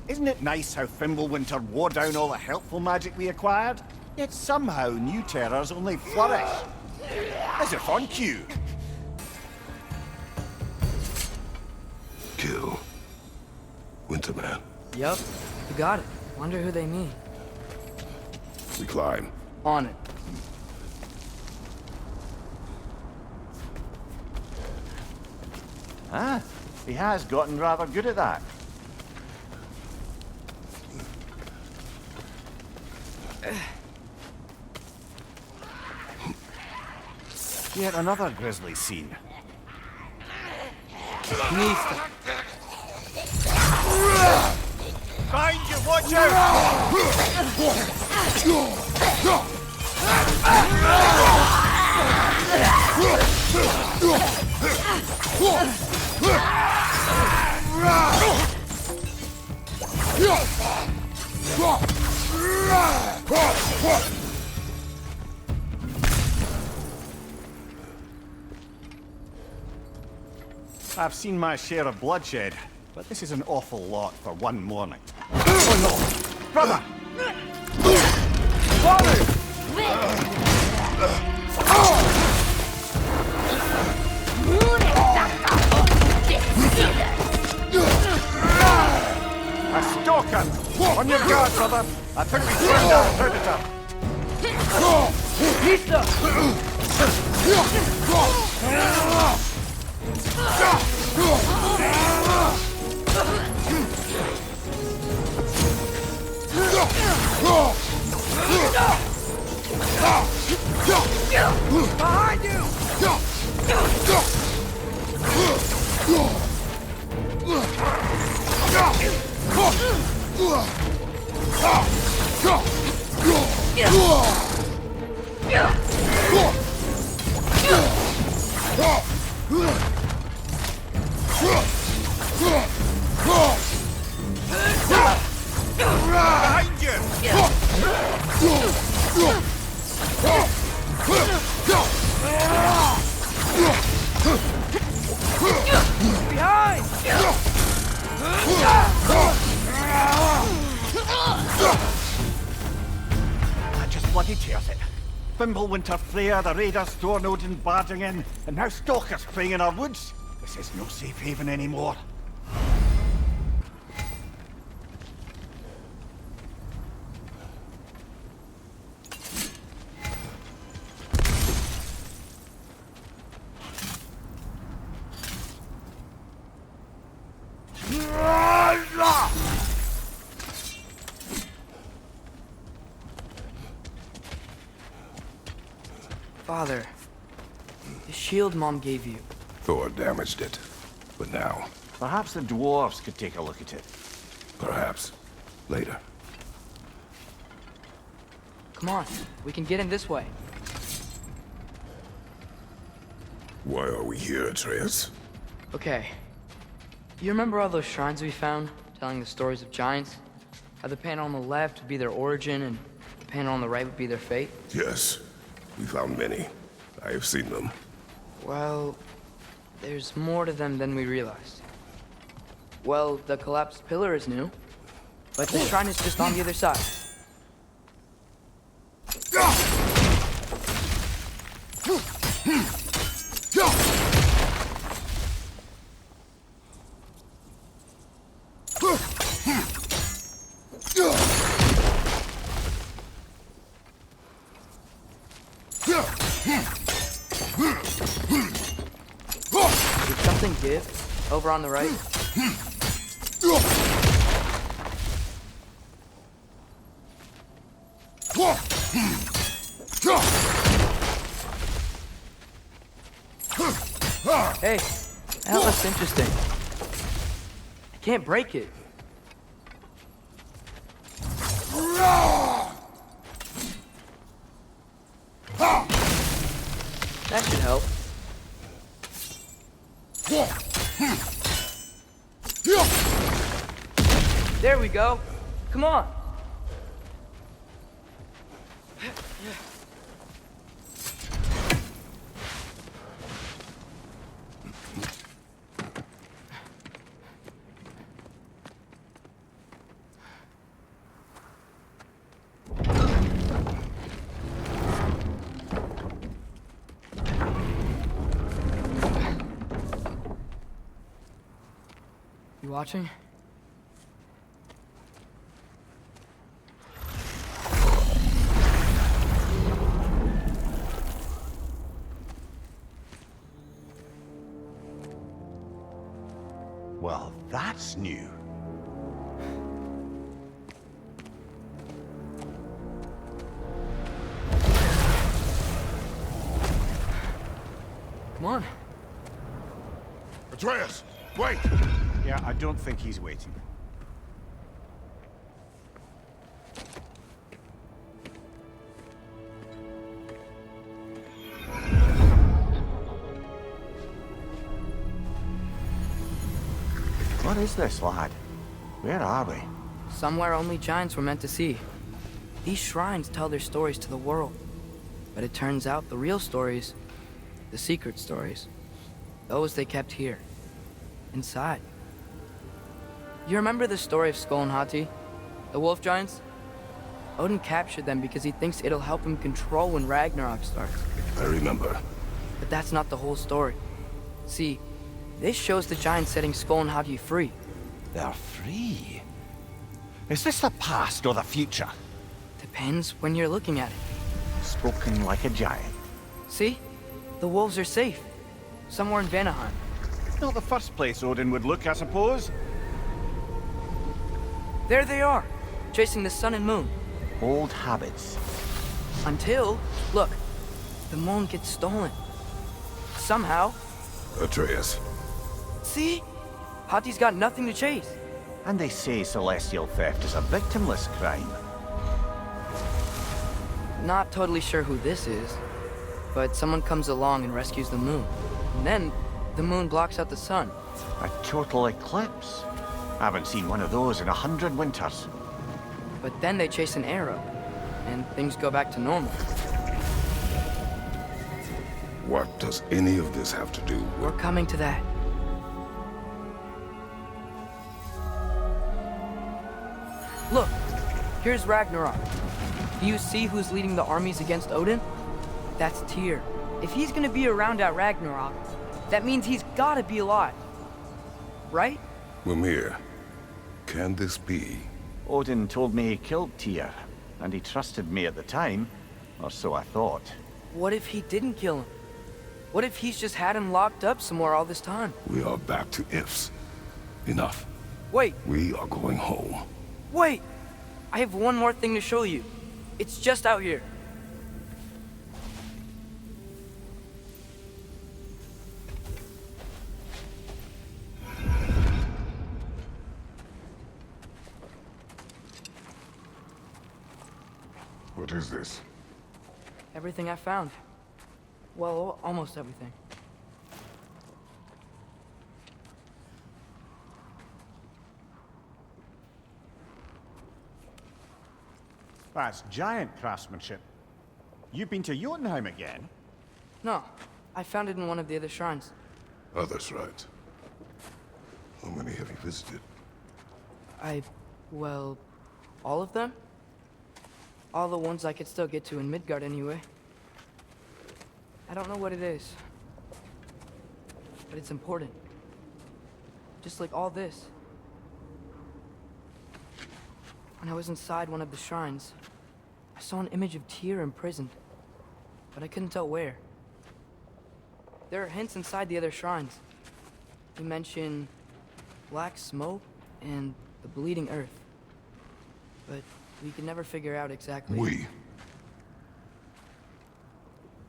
Isn't it nice how Fimbulwinter wore down all the helpful magic we acquired? Yet somehow new terrors only flourish. As if on cue. Kill. Winterman. Yup, you got it. Wonder who they mean. We climb. On it. Ah, he has gotten rather good at that. Yet another grisly scene. Nista. Find you, watch out! I've seen my share of bloodshed, but this is an awful lot for one morning. Oh no! Brother! A stalker! On On your guard, brother! I think we turned our predator! Pizza! Behind you! Behind you! Behind! That just bloody tears it. Fimbulwinter Freya, the raiders, Thorn Odin barging in, and now stalkers preying in our woods. This is no safe haven anymore. Father, the shield Mom gave you. Thor damaged it. But now, Perhaps the dwarves could take a look at it. perhaps, later. Come on, we can get in this way. Why are we here, Atreus? Okay. You remember all those shrines we found, telling the stories of giants? How the panel on the left would be their origin, and the panel on the right would be their fate? Yes, we found many. I have seen them. Well, there's more to them than we realized. Well, the collapsed pillar is new, but the shrine is just on the other side. Did something give over on the right? Hey, that looks interesting. I can't break it. That should help. There we go. Come on. You watching? Well, that's new. Come on. Atreus, wait! Yeah, I don't think he's waiting. What is this, lad? Where are we? Somewhere only giants were meant to see. These shrines tell their stories to the world. But it turns out the real stories, the secret stories, those they kept here, inside. You remember the story of Skull and Hati, the wolf giants? Odin captured them because he thinks it'll help him control when Ragnarok starts. I remember. But that's not the whole story. See, this shows the giants setting Skull and Hati free. They're free. Is this the past or the future? Depends when you're looking at it. Spoken like a giant. See? The wolves are safe. Somewhere in Vanaheim. Not the first place Odin would look, I suppose. There they are, chasing the sun and moon. Old habits. Until, look, the moon gets stolen. Somehow. Atreus. See? Hati's got nothing to chase. And they say celestial theft is a victimless crime. Not totally sure who this is, but someone comes along and rescues the moon. And then, the moon blocks out the sun. A total eclipse. I haven't seen one of those in 100 winters. But then they chase an arrow, and things go back to normal. What does any of this have to do We're with... coming to that. Look, here's Ragnarok. Do you see who's leading the armies against Odin? That's Tyr. If he's gonna be around at Ragnarok, that means he's gotta be alive. Right? Mimir, can this be? Odin told me he killed Tyr, and he trusted me at the time, or so I thought. What if he didn't kill him? What if he's just had him locked up somewhere all this time? We are back to ifs. Enough. Wait, We are going home. wait! I have one more thing to show you. It's just out here. What is this? Everything I found. Well, almost everything. That's giant craftsmanship. You've been to Jotunheim again? No, I found it in one of the other shrines. Others, right? How many have you visited? Well, all of them? All the ones I could still get to in Midgard anyway. I don't know what it is, but it's important. Just like all this. When I was inside one of the shrines, I saw an image of Tyr imprisoned, but I couldn't tell where. There are hints inside the other shrines. You mention black smoke and the bleeding earth, but we could never figure out exactly. We?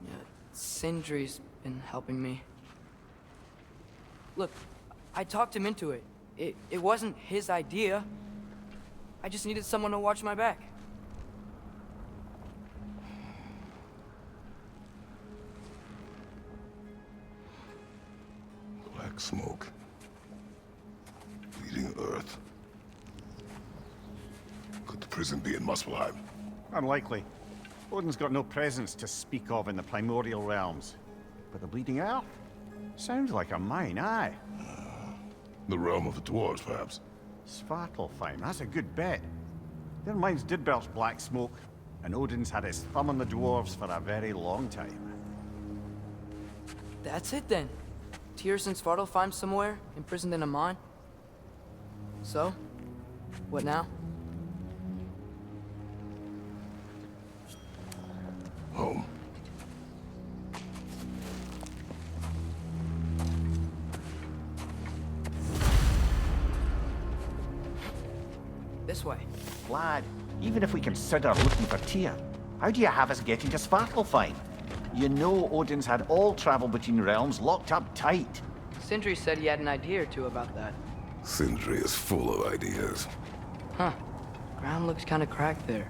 Yeah, Sindri's been helping me. Look, I talked him into it. It wasn't his idea. I just needed someone to watch my back. Black smoke. Bleeding earth. Could the prison be in Muspelheim? Unlikely. Odin's got no presence to speak of in the primordial realms. But the Bleeding Earth? Sounds like a mine, aye. The realm of the dwarves, perhaps? Svartalfheim, that's a good bet. Their mines did belch black smoke, and Odin's had his thumb on the dwarves for a very long time. That's it then. Tyr's in Svartalfheim somewhere, imprisoned in a mine. So, what now? Home. This way. Lad, even if we consider looking for Tyr, how do you have us getting to Svartalfheim? You know Odin's had all travel between realms locked up tight. Sindri said he had an idea or two about that. Sindri is full of ideas. Huh. Ground looks kind of cracked there.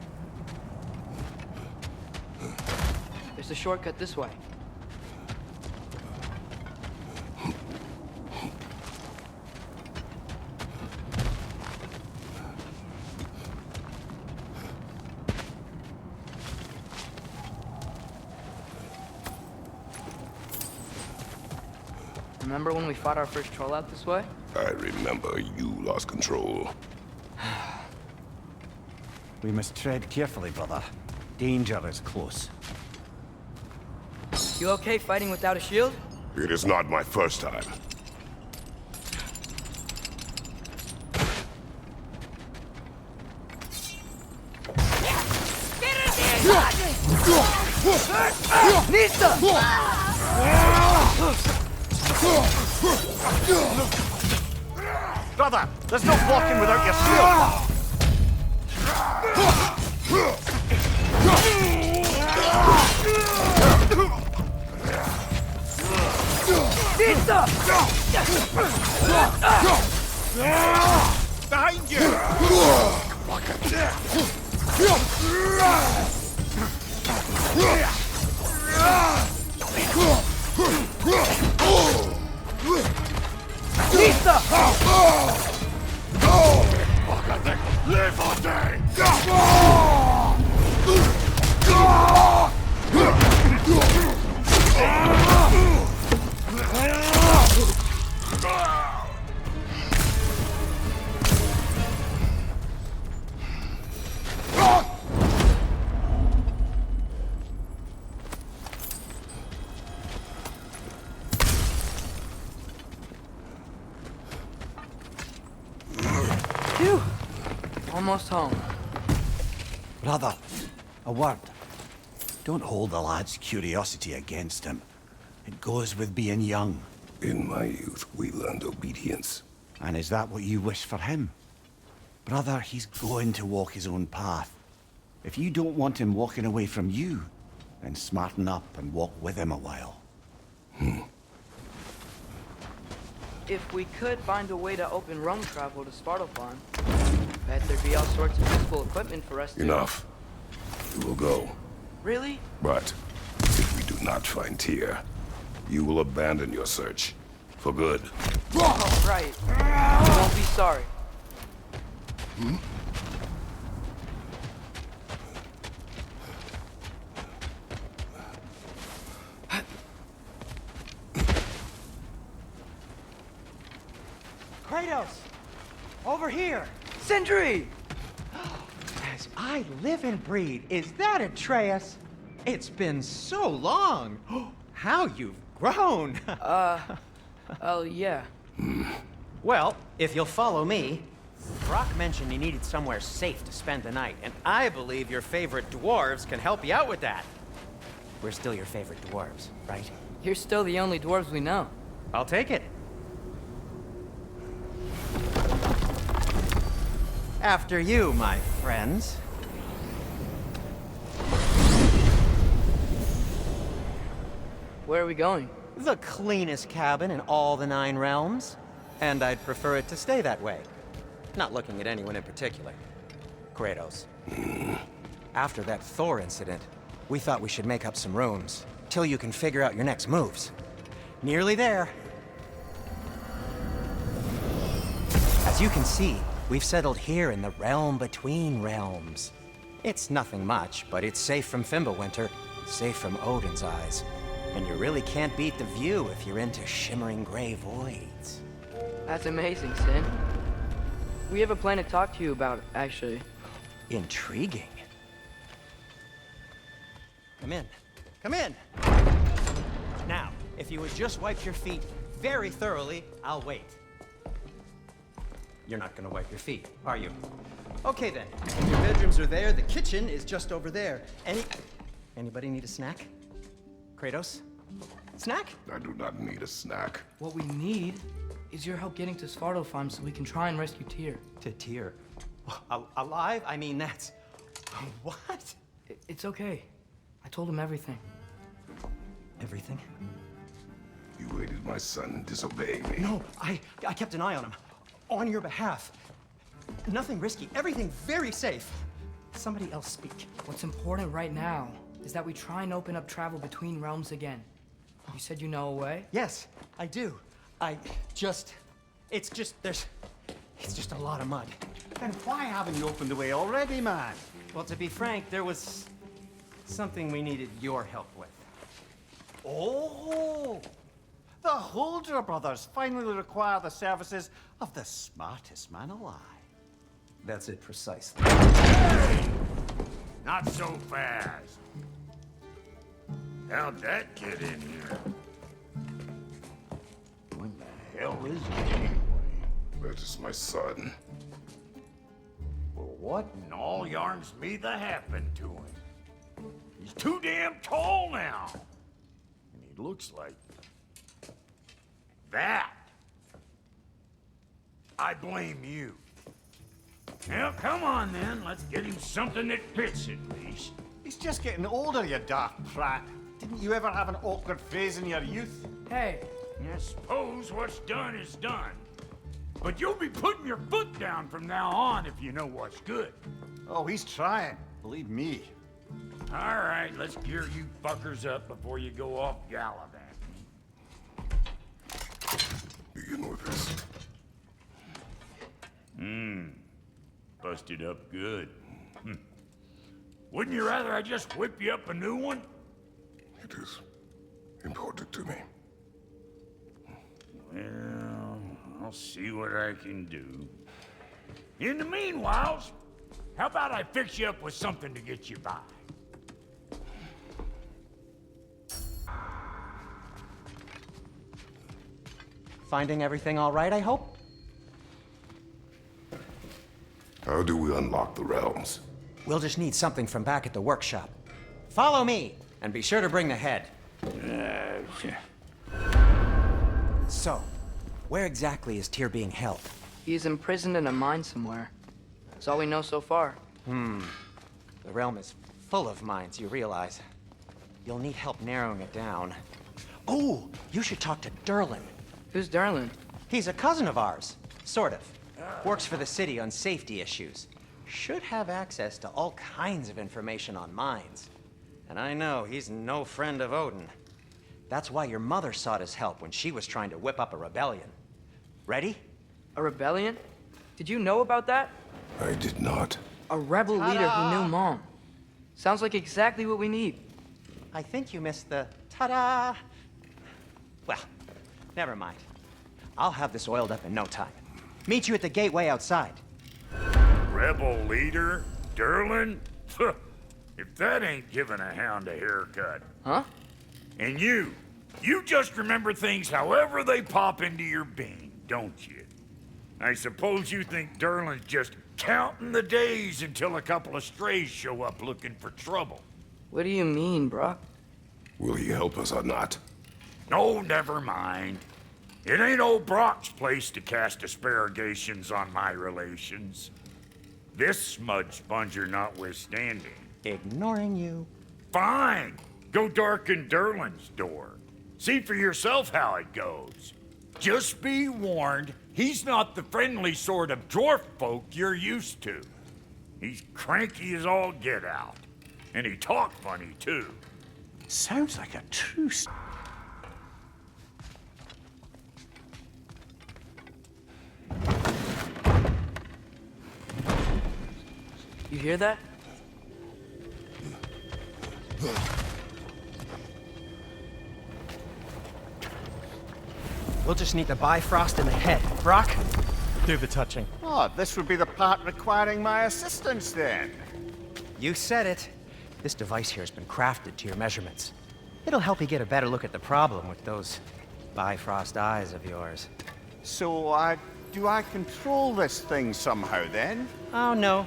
There's a shortcut this way. Remember when we fought our first troll out this way? I remember you lost control. We must tread carefully, brother. Danger is close. You okay fighting without a shield? It is not my first time. Nista! Brother, there's no blocking without your shield! Nista! Behind you! Nista! Live or die! Phew. Almost home. Brother, a word. Don't hold the lad's curiosity against him. It goes with being young. In my youth, we learned obedience. And is that what you wish for him? Brother, he's going to walk his own path. If you don't want him walking away from you, then smarten up and walk with him a while. If we could find a way to open roam travel to Svartalfheim, bet there'd be all sorts of useful equipment for us to... Enough. We will go. Really? But if we do not find Tyr, you will abandon your search. For good. Oh, right. You won't be sorry. Kratos! Over here! Sindri! As I live and breathe, is that Atreus? It's been so long! How you've grown! Oh, yeah. Well, if you'll follow me, Brock mentioned you needed somewhere safe to spend the night, and I believe your favorite dwarves can help you out with that. We're still your favorite dwarves, right? You're still the only dwarves we know. I'll take it. After you, my friends. Where are we going? The cleanest cabin in all the 9 realms. And I'd prefer it to stay that way. Not looking at anyone in particular. Kratos. After that Thor incident, we thought we should make up some rooms, till you can figure out your next moves. Nearly there. As you can see, we've settled here in the realm between realms. It's nothing much, but it's safe from Fimbulwinter, safe from Odin's eyes. And you really can't beat the view if you're into shimmering gray voids. That's amazing, Sin. We have a plan to talk to you about, actually. Intriguing. Come in. Come in! Now, if you would just wipe your feet very thoroughly, I'll wait. You're not gonna wipe your feet, are you? Okay then. Your bedrooms are there, the kitchen is just over there. Anybody need a snack? Kratos? Snack? I do not need a snack. What we need is your help getting to Svartalfheim so we can try and rescue Tyr. To Tyr? Alive? I mean, that's... What? It's okay. I told him everything. Everything? You aided my son in disobeying me. No, I kept an eye on him. On your behalf. Nothing risky. Everything very safe. Somebody else speak. What's important right now is that we try and open up travel between realms again. You said you know a way? Yes, I do. It's just a lot of mud. Then why haven't you opened the way already, man? Well, to be frank, there was something we needed your help with. Oh! The Holder brothers finally require the services of the smartest man alive. That's it precisely. Not so fast. How'd that get in here? When the hell is he anyway? That is my son. Well, what in all yarns me that happened to him? too damn tall now. And he looks like that. I blame you. Well, come on then. Let's get him something that fits at least. He's just getting older, you daft prat. Didn't you ever have an awkward phase in your youth? Hey, I suppose what's done is done. But you'll be putting your foot down from now on if you know what's good. Oh, he's trying. Believe me. All right, let's gear you fuckers up before you go off gallivanting. Begin with this. Busted up good. Wouldn't you rather I just whip you up a new one? It is important to me. Well, I'll see what I can do. In the meanwhile, how about I fix you up with something to get you by? Finding everything all right, I hope? How do we unlock the realms? We'll just need something from back at the workshop. Follow me, and be sure to bring the head. So, where exactly is Tyr being held? he's imprisoned in a mine somewhere. That's all we know so far. The realm is full of mines, you realize. You'll need help narrowing it down. Oh, you should talk to Durlin. Who's Darlin? He's a cousin of ours, sort of. Works for the city on safety issues. Should have access to all kinds of information on mines. And I know he's no friend of Odin. That's why your mother sought his help when she was trying to whip up a rebellion. Ready? A rebellion? Did you know about that? I did not. A rebel leader who knew Mom. Sounds like exactly what we need. I think you missed the ta-da. Well, never mind. I'll have this oiled up in no time. Meet you at the gateway outside. Rebel leader? Durlin? If that ain't giving a hound a haircut. Huh? And you just remember things however they pop into your bean, don't you? I suppose you think Durlin's just counting the days until a couple of strays show up looking for trouble. What do you mean, Brock? Will he help us or not? No, never mind. It ain't old Brock's place to cast asparagations on my relations. This smudge sponger notwithstanding. Ignoring you. Fine. Go darken Durlin's door. See for yourself how it goes. Just be warned, he's not the friendly sort of dwarf folk you're used to. He's cranky as all get out. And he talk funny, too. Sounds like a true... You hear that? We'll just need the Bifrost in the head. Brock, do the touching. Oh, this would be the part requiring my assistance then. You said it. This device here has been crafted to your measurements. It'll help you get a better look at the problem with those Bifrost eyes of yours. So, do I control this thing somehow then? Oh, no.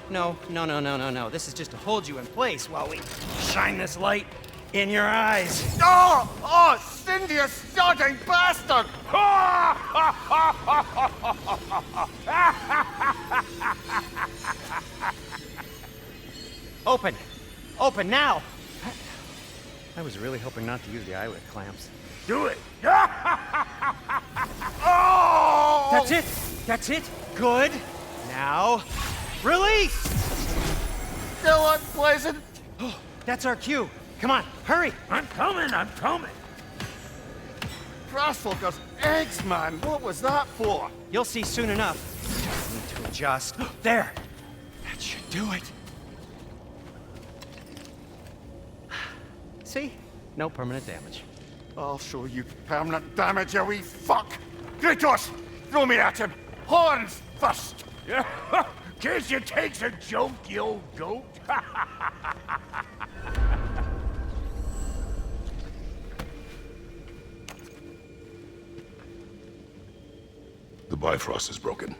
This is just to hold you in place while we shine this light in your eyes. Oh, Cindy, you sodding bastard! Open now! I was really hoping not to use the eyelid clamps. Do it! Oh! That's it! Good! Now, release! Still unpleasant. That's our cue. Come on, hurry! I'm coming! Grassfuckers, eggs, man. What was that for? You'll see soon enough. Need to adjust. There! That should do it. See? No permanent damage. I'll show you permanent damage, you wee fuck. Kratos, throw me at him. Horns first. Yeah, case you takes a joke, you old goat. The Bifrost is broken.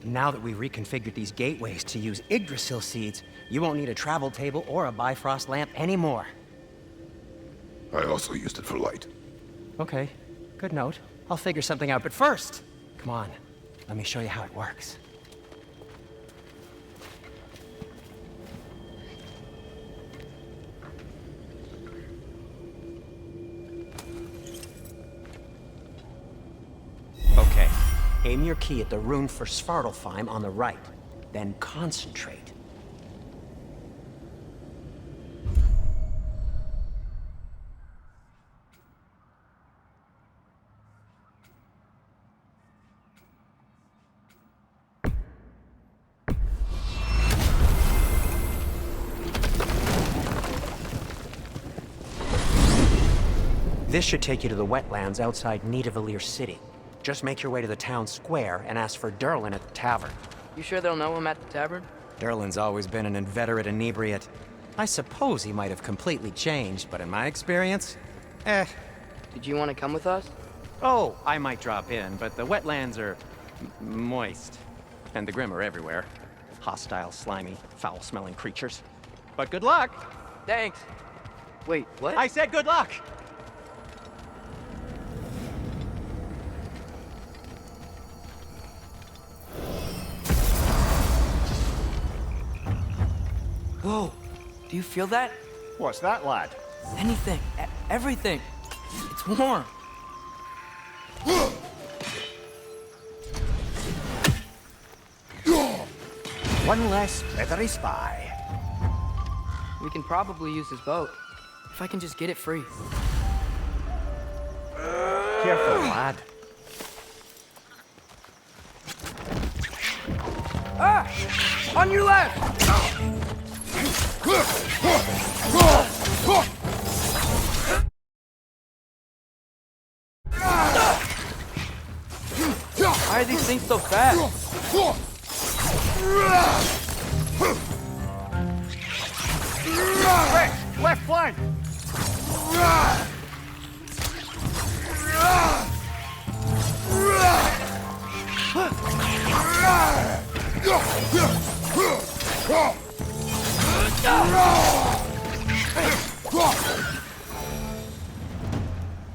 Now that we've reconfigured these gateways to use Yggdrasil seeds, you won't need a travel table or a Bifrost lamp anymore. I also used it for light. Okay, good note. I'll figure something out, but first, come on, let me show you how it works. Okay, aim your key at the rune for Svartalfheim on the right, then concentrate. This should take you to the wetlands outside Nidavellir City. Just make your way to the town square and ask for Durlin at the tavern. You sure they'll know him at the tavern? Durlin's always been an inveterate inebriate. I suppose he might have completely changed, but in my experience, Did you want to come with us? Oh, I might drop in, but the wetlands are moist. And the Grim are everywhere. Hostile, slimy, foul-smelling creatures. But good luck! Thanks. Wait, what? I said good luck! Whoa, do you feel that? What's that, lad? Anything, everything. It's warm. One less feathery spy. We can probably use his boat. If I can just get it free. Careful, lad. Ah! On your left! Why are these things so fast? Quick! Left flank!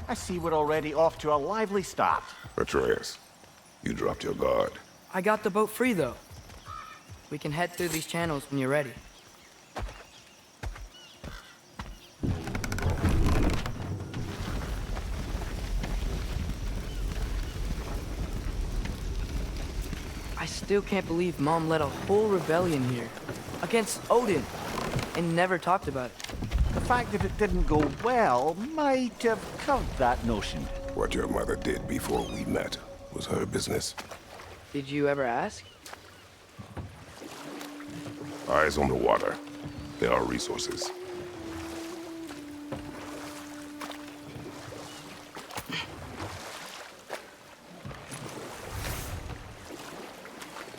I see we're already off to a lively start. Atreus, you dropped your guard. I got the boat free, though. We can head through these channels when you're ready. I still can't believe Mom led a whole rebellion here. Against Odin. And never talked about it. The fact that it didn't go well might have curved that notion. What your mother did before we met was her business. Did you ever ask? Eyes on the water. There are resources.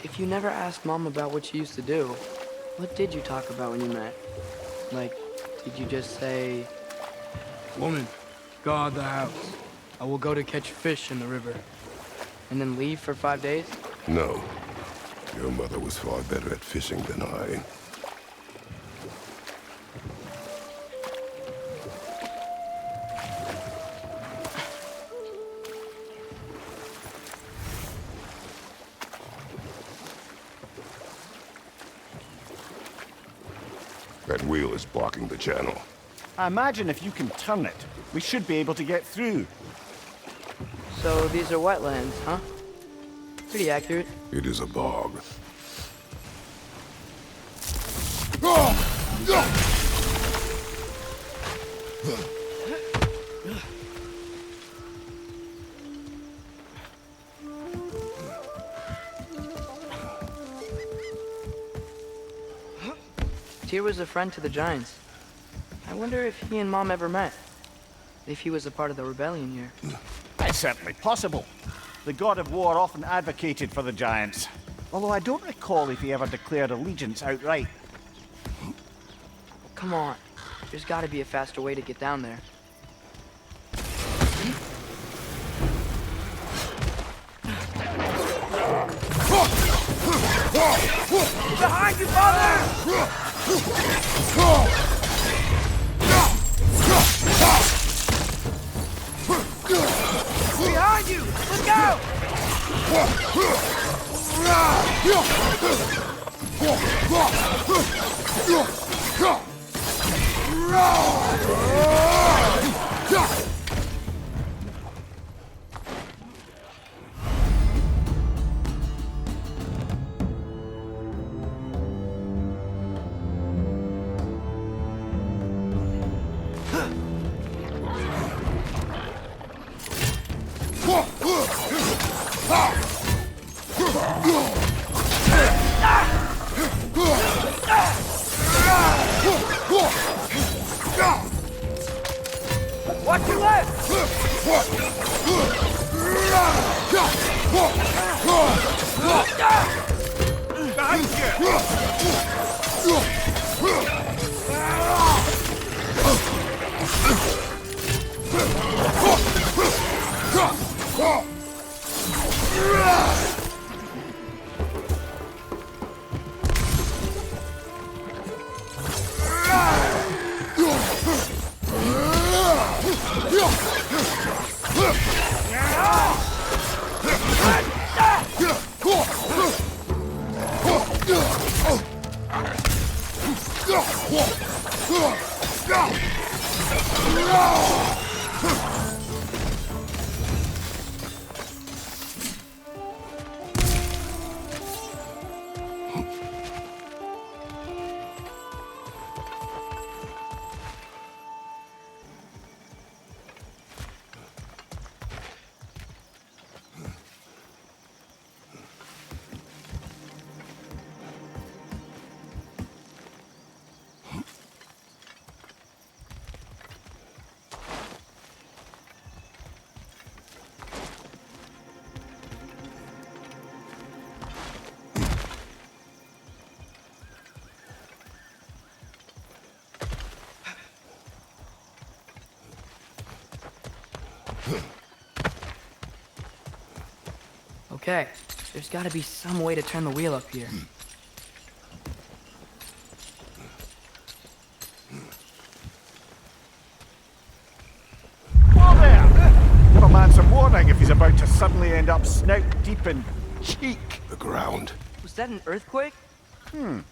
If you never asked Mom about what she used to do, what did you talk about when you met? Like, did you just say... Woman, guard the house. I will go to catch fish in the river. And then leave for 5 days? No. Your mother was far better at fishing than I. That wheel is blocking the channel. I imagine if you can turn it, we should be able to get through. So these are wetlands, huh? Pretty accurate. It is a bog. Tyr was a friend to the Giants. I wonder if he and Mom ever met. If he was a part of the rebellion here. It's certainly possible. The god of war often advocated for the Giants. Although I don't recall if he ever declared allegiance outright. Come on. There's gotta be a faster way to get down there. Behind you, father! Behind you! Look out! Watch your left! Okay, there's gotta be some way to turn the wheel up here. Whoa there! Give a man some warning if he's about to suddenly end up snout deep in cheek. The ground. Was that an earthquake? An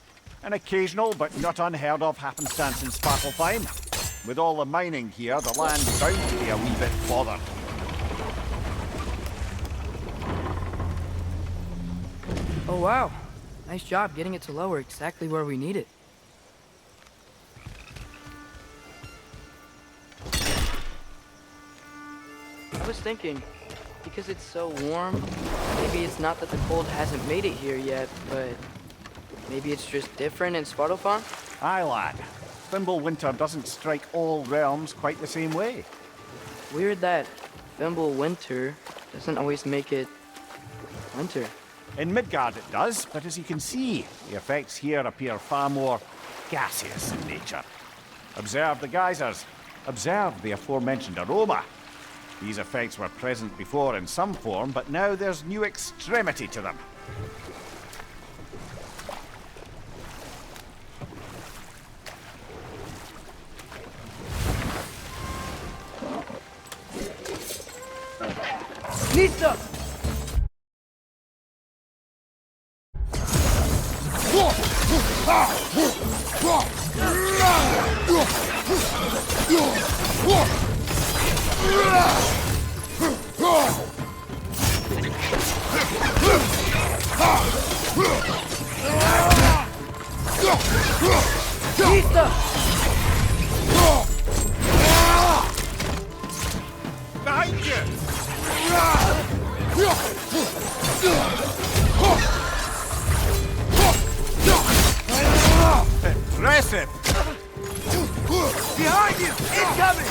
occasional but not unheard of happenstance in Svartalfheim. With all the mining here, the land's bound to be a wee bit bothered. Oh wow, nice job getting it to lower exactly where we need it. I was thinking, because it's so warm, maybe it's not that the cold hasn't made it here yet, but maybe it's just different in Svartalfheim? Aye, lad. Fimbulwinter doesn't strike all realms quite the same way. Weird that Fimbulwinter doesn't always make it winter. In Midgard it does, but as you can see, the effects here appear far more gaseous in nature. Observe the geysers. Observe the aforementioned aroma. These effects were present before in some form, but now there's new extremity to them. Nista! Nista! Behind you! Impressive! Behind you! Incoming!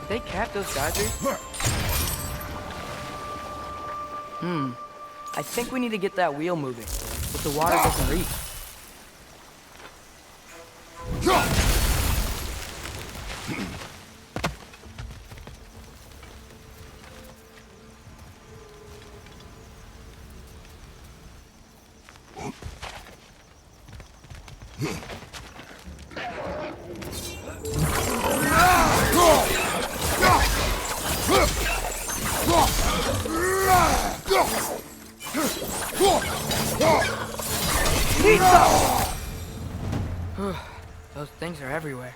Did they cap those geysers? I think we need to get that wheel moving, but the water doesn't reach. Those things are everywhere.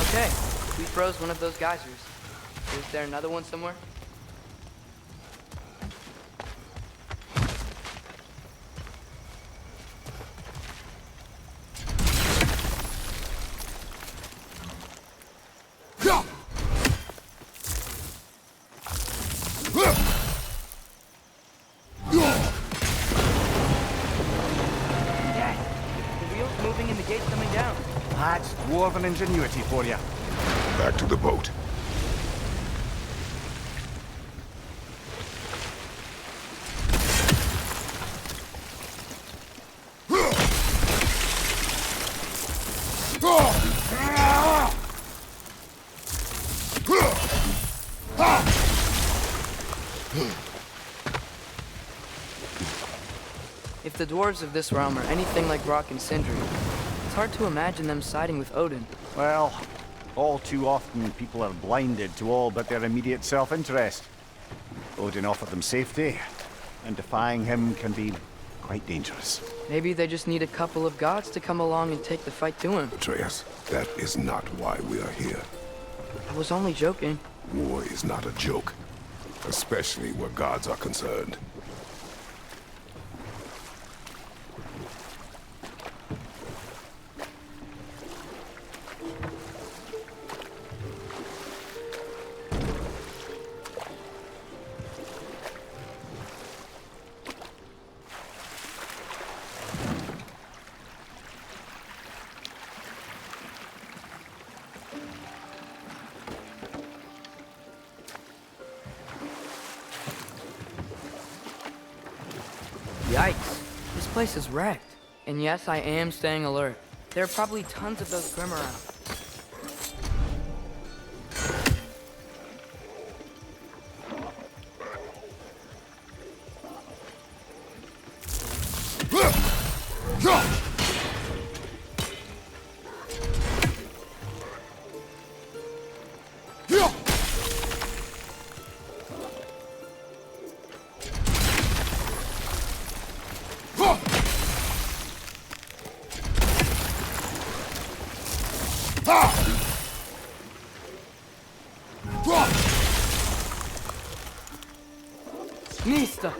Okay, we froze one of those geysers. Is there another one somewhere? Dad, the wheel's moving and the gate's coming down. That's dwarven ingenuity for you. Back to the boat. If the dwarves of this realm are anything like Rock and Sindri, it's hard to imagine them siding with Odin. Well, all too often people are blinded to all but their immediate self-interest. Odin offered them safety, and defying him can be quite dangerous. Maybe they just need a couple of gods to come along and take the fight to him. Atreus, that is not why we are here. I was only joking. War is not a joke, especially where gods are concerned. Yikes. This place is wrecked. And yes, I am staying alert. There are probably tons of those Grim around. Mista!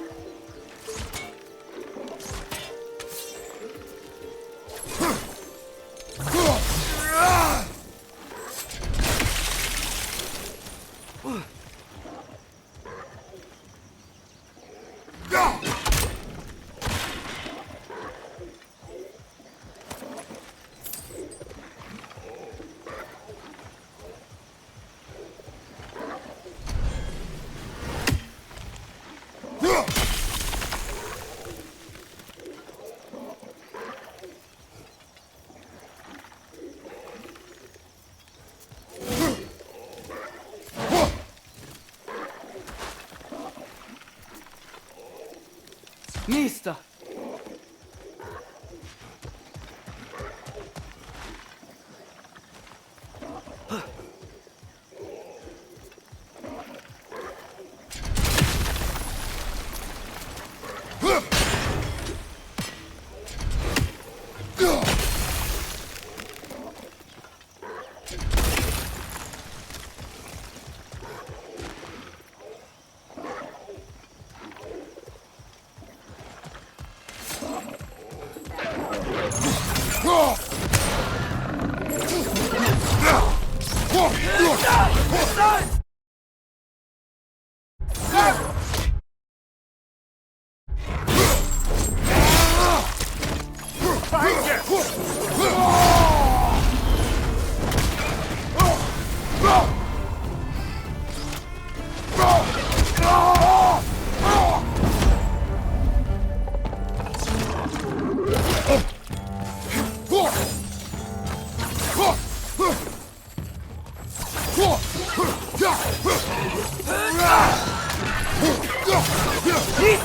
Mista!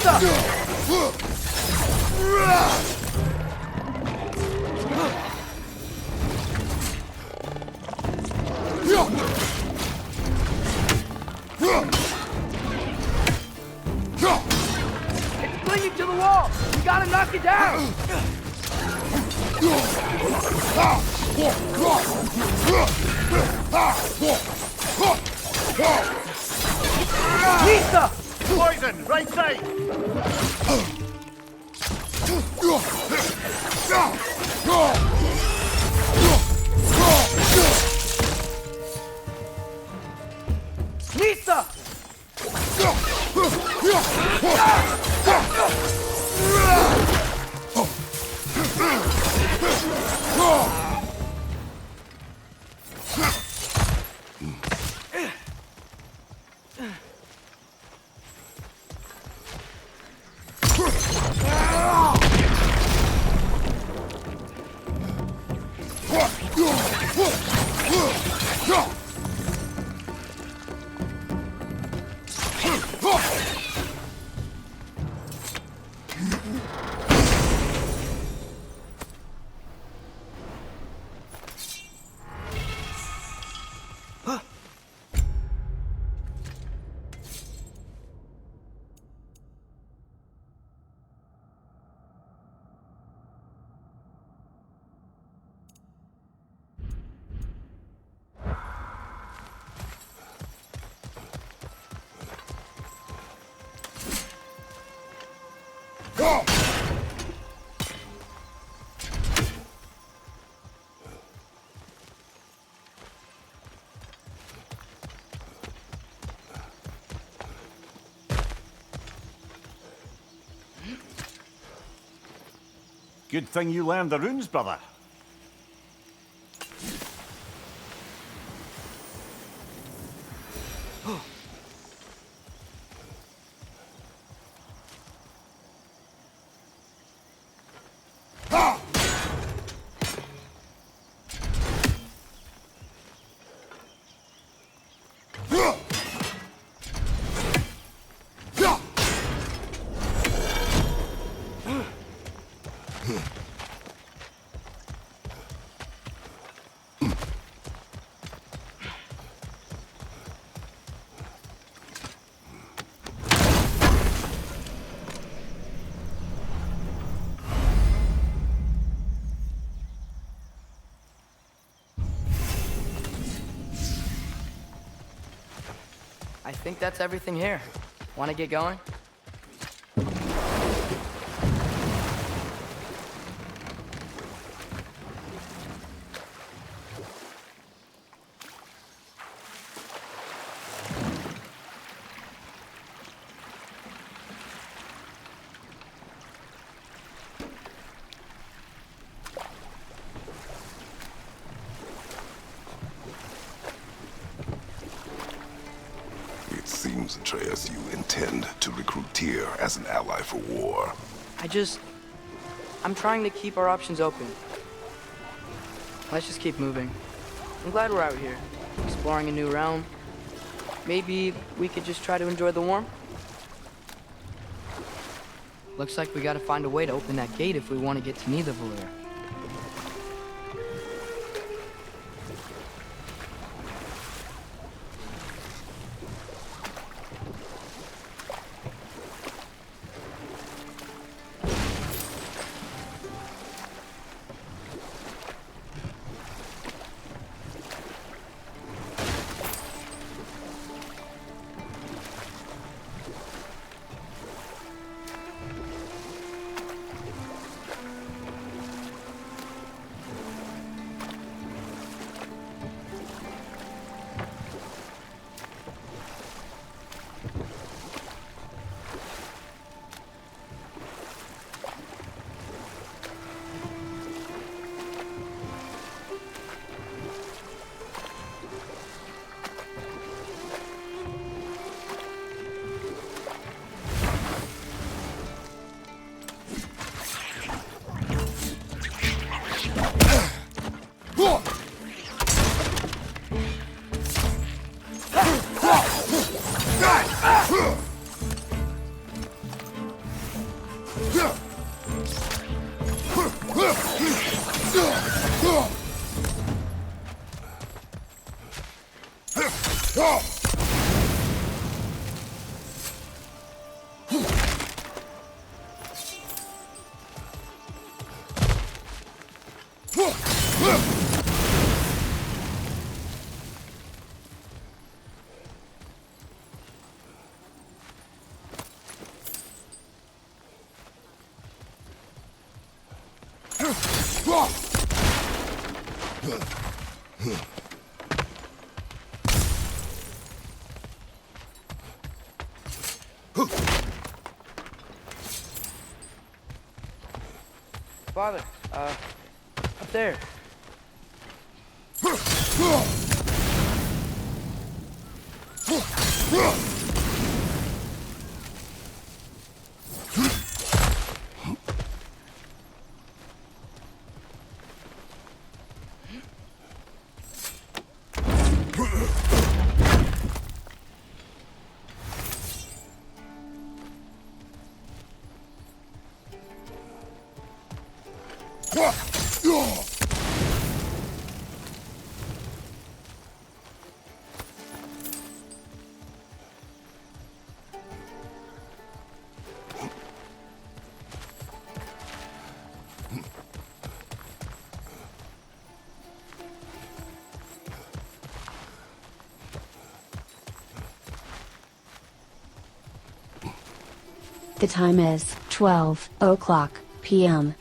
It's clinging to the wall! We gotta knock it down! Lisa! Poison, right side! Lisa! Good thing you learned the runes, brother. I think that's everything here. Wanna get going? It seems, Atreus, you intend to recruit Tyr as an ally for war. I'm trying to keep our options open. Let's just keep moving. I'm glad we're out here, exploring a new realm. Maybe we could just try to enjoy the warmth? Looks like we gotta find a way to open that gate if we want to get to Nidavellir. Father, up there. The time is 12 o'clock p.m.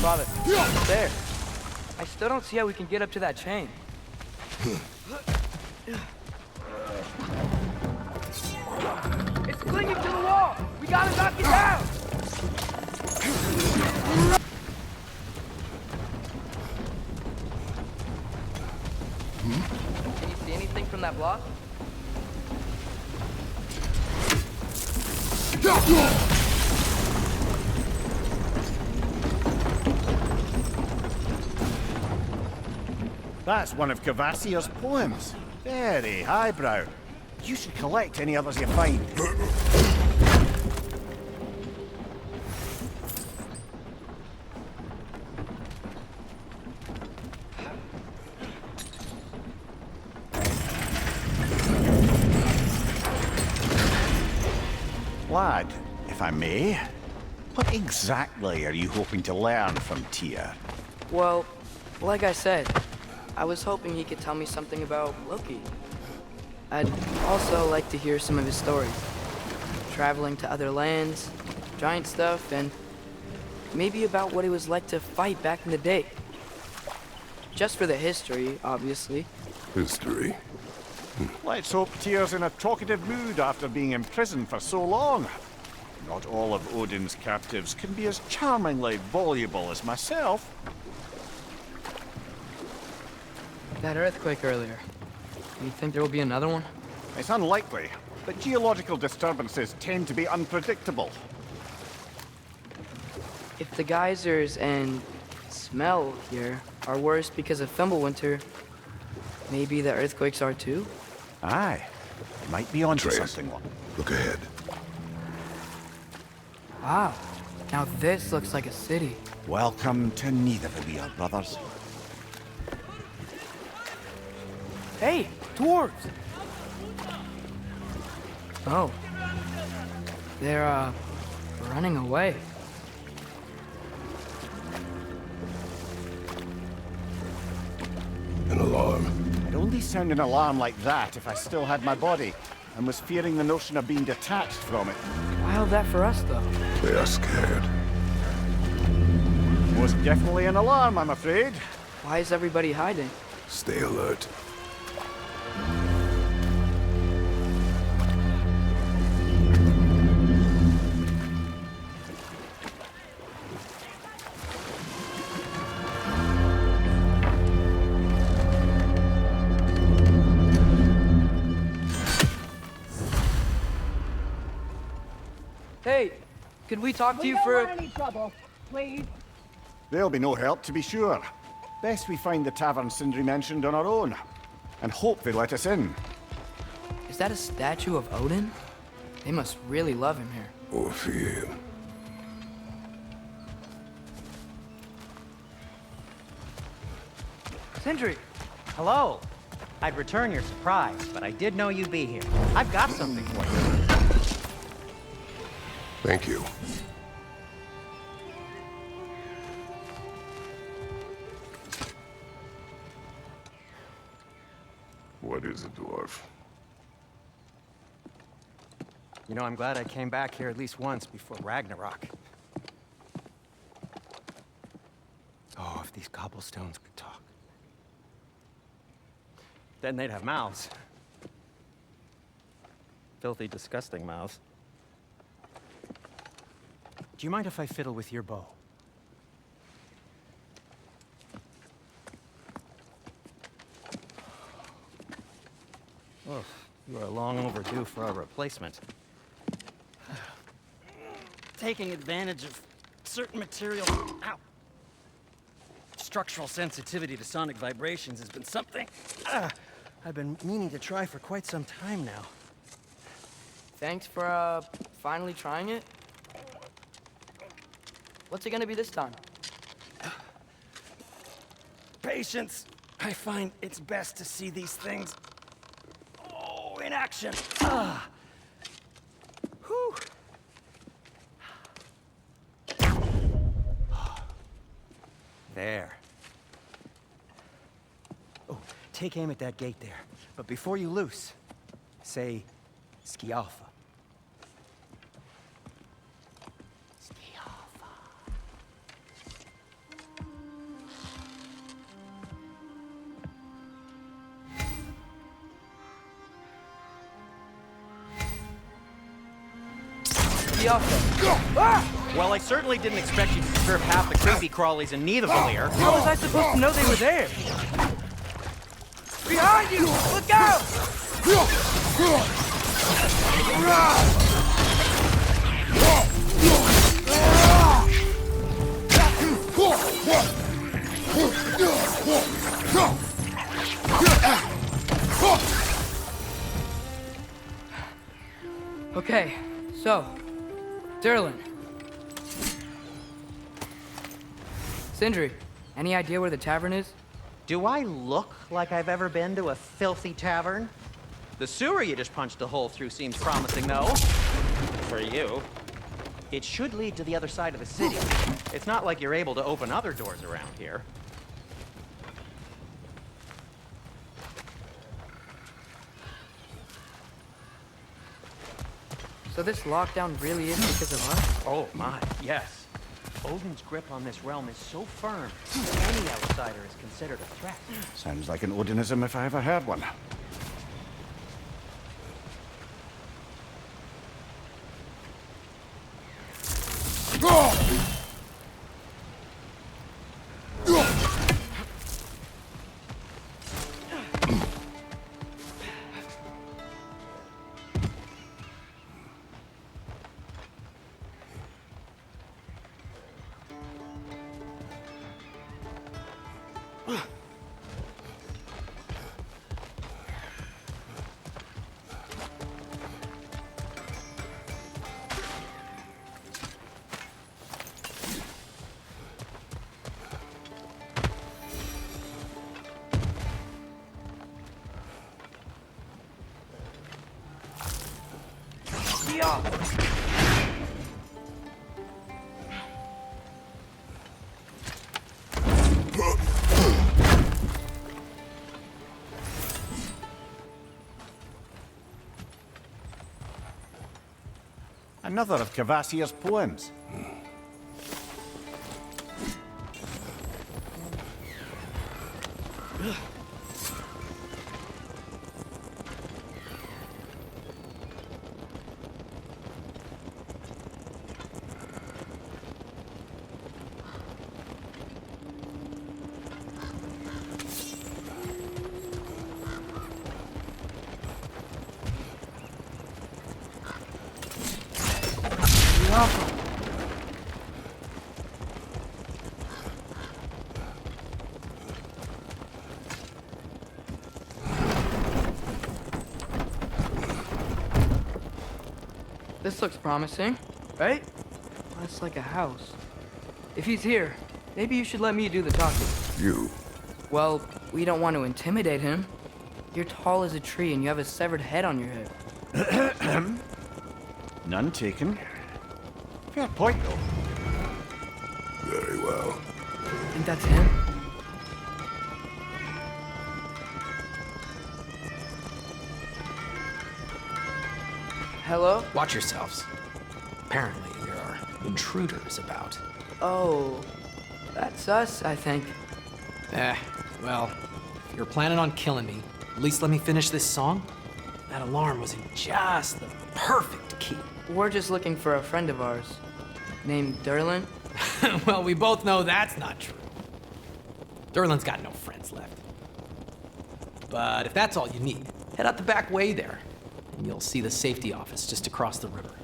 Father, there. I still don't see how we can get up to that chain. It's clinging to the wall! We gotta knock it down! Can you see anything from that block? That's one of Cavassier's poems. Very highbrow. You should collect any others you find. Lad, if I may, what exactly are you hoping to learn from Tyr? Well, like I said, I was hoping he could tell me something about Loki. I'd also like to hear some of his stories. Traveling to other lands, giant stuff, and maybe about what it was like to fight back in the day. Just for the history, obviously. History? Let's hope Tyr's in a talkative mood after being imprisoned for so long. Not all of Odin's captives can be as charmingly voluble as myself. That earthquake earlier. You think there will be another one? It's unlikely, but geological disturbances tend to be unpredictable. If the geysers and smell here are worse because of Fimbulwinter, maybe the earthquakes are too? Aye. Might be onto Atreus, something. look ahead. Wow. Now this looks like a city. Welcome to Nidavellir, brothers. Hey, dwarves! Oh. They're, running away. An alarm. I'd only sound an alarm like that if I still had my body, and was fearing the notion of being detached from it. Wild that for us, though. They are scared. Most definitely an alarm, I'm afraid. Why is everybody hiding? Stay alert. Hey, could we talk to you for... any trouble, please. There'll be no help, to be sure. Best we find the tavern Sindri mentioned on our own, and hope they let us in. Is that a statue of Odin? They must really love him here. Or fear him. Sindri! Hello. I'd return your surprise, but I did know you'd be here. I've got something for you. Thank you. What is it, dwarf? You know, I'm glad I came back here at least once before Ragnarok. Oh, if these cobblestones could talk. Then they'd have mouths. Filthy, disgusting mouths. Do you mind if I fiddle with your bow? Oh, you are long overdue for a replacement. Taking advantage of certain material... Ow! Structural sensitivity to sonic vibrations has been something I've been meaning to try for quite some time now. Thanks for, finally trying it. What's it gonna be this time? Patience. I find it's best to see these things... in action. Whew. There. Oh, take aim at that gate there. But before you loose, say, Skialfa. Well, I certainly didn't expect you to disturb half the creepy crawlies in Nidavellir. How was I supposed to know they were there? Behind you! Look out! Okay, so, Durlin. Sindri, any idea where the tavern is? Do I look like I've ever been to a filthy tavern? The sewer you just punched a hole through seems promising, though. For you. It should lead to the other side of the city. It's not like you're able to open other doors around here. So this lockdown really is because of us? Oh my, yes. Odin's grip on this realm is so firm, any outsider is considered a threat. Sounds like an Odinism if I ever heard one. Another of Cavassier's poems. This looks promising, right? Well, it's like a house. If he's here, maybe you should let me do the talking. You? Well, we don't want to intimidate him. You're tall as a tree and you have a severed head on your head. None taken. Fair point, though. Very well. Think that's him? Hello? Watch yourselves. Apparently, there are intruders about. Oh, that's us, I think. Well, if you're planning on killing me, at least let me finish this song. That alarm was in just the perfect key. We're just looking for a friend of ours, named Derlin. Well, we both know that's not true. Derlin's got no friends left. But if that's all you need, head out the back way there, and you'll see the safety office just across the river.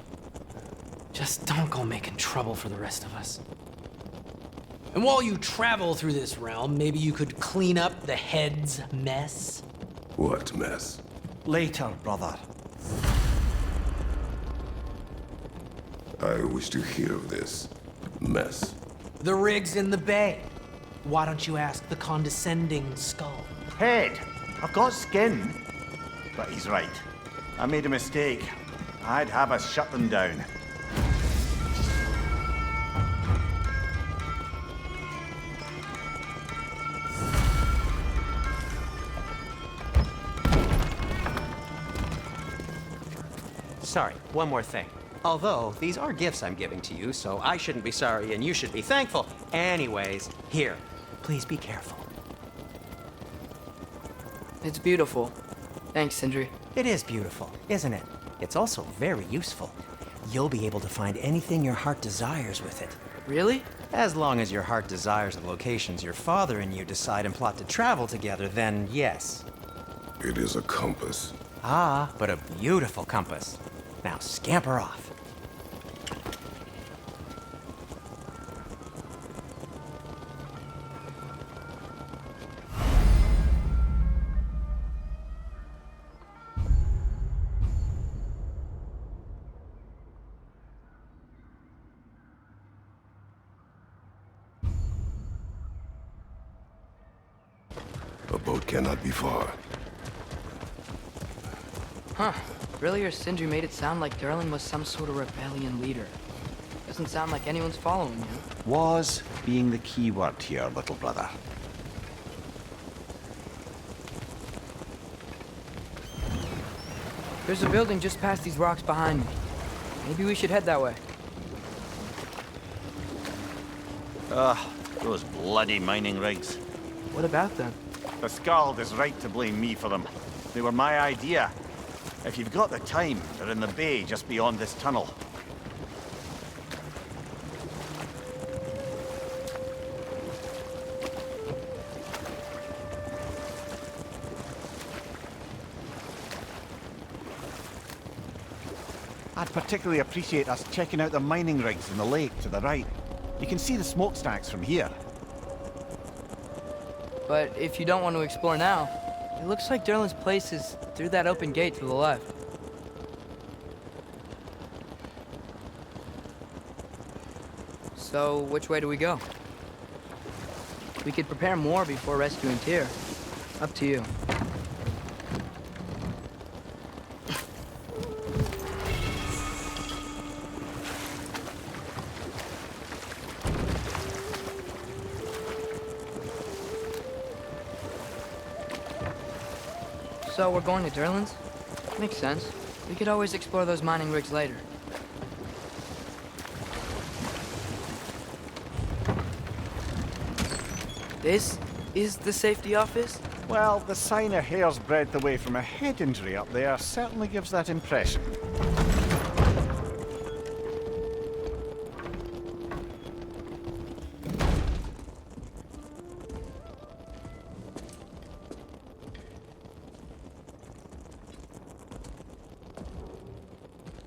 Just don't go making trouble for the rest of us. And while you travel through this realm, maybe you could clean up the head's mess? What mess? Later, brother. I wish to hear of this mess. The rig's in the bay. Why don't you ask the condescending skull? Head, I've got skin. But he's right. I made a mistake. I'd have us shut them down. Sorry, one more thing. Although, these are gifts I'm giving to you, so I shouldn't be sorry and you should be thankful. Anyways, here, please be careful. It's beautiful. Thanks, Sindri. It is beautiful, isn't it? It's also very useful. You'll be able to find anything your heart desires with it. Really? As long as your heart desires the locations your father and you decide and plot to travel together, then yes. It is a compass. Ah, but a beautiful compass. Now scamper off. A boat cannot be far. Huh. Earlier, Sindri made it sound like Derlin was some sort of rebellion leader. Doesn't sound like anyone's following him. Was being the key word here, little brother. There's a building just past these rocks behind me. Maybe we should head that way. Ugh, those bloody mining rigs. What about them? The Skald is right to blame me for them. They were my idea. If you've got the time, they're in the bay just beyond this tunnel. I'd particularly appreciate us checking out the mining rigs in the lake to the right. You can see the smokestacks from here. But if you don't want to explore now, it looks like Derlin's place is through that open gate to the left. So, which way do we go? We could prepare more before rescuing Tyr. Up to you. So we're going to Derlin's? Makes sense. We could always explore those mining rigs later. This is the safety office? Well, the sign a hair's breadth away from a head injury up there certainly gives that impression.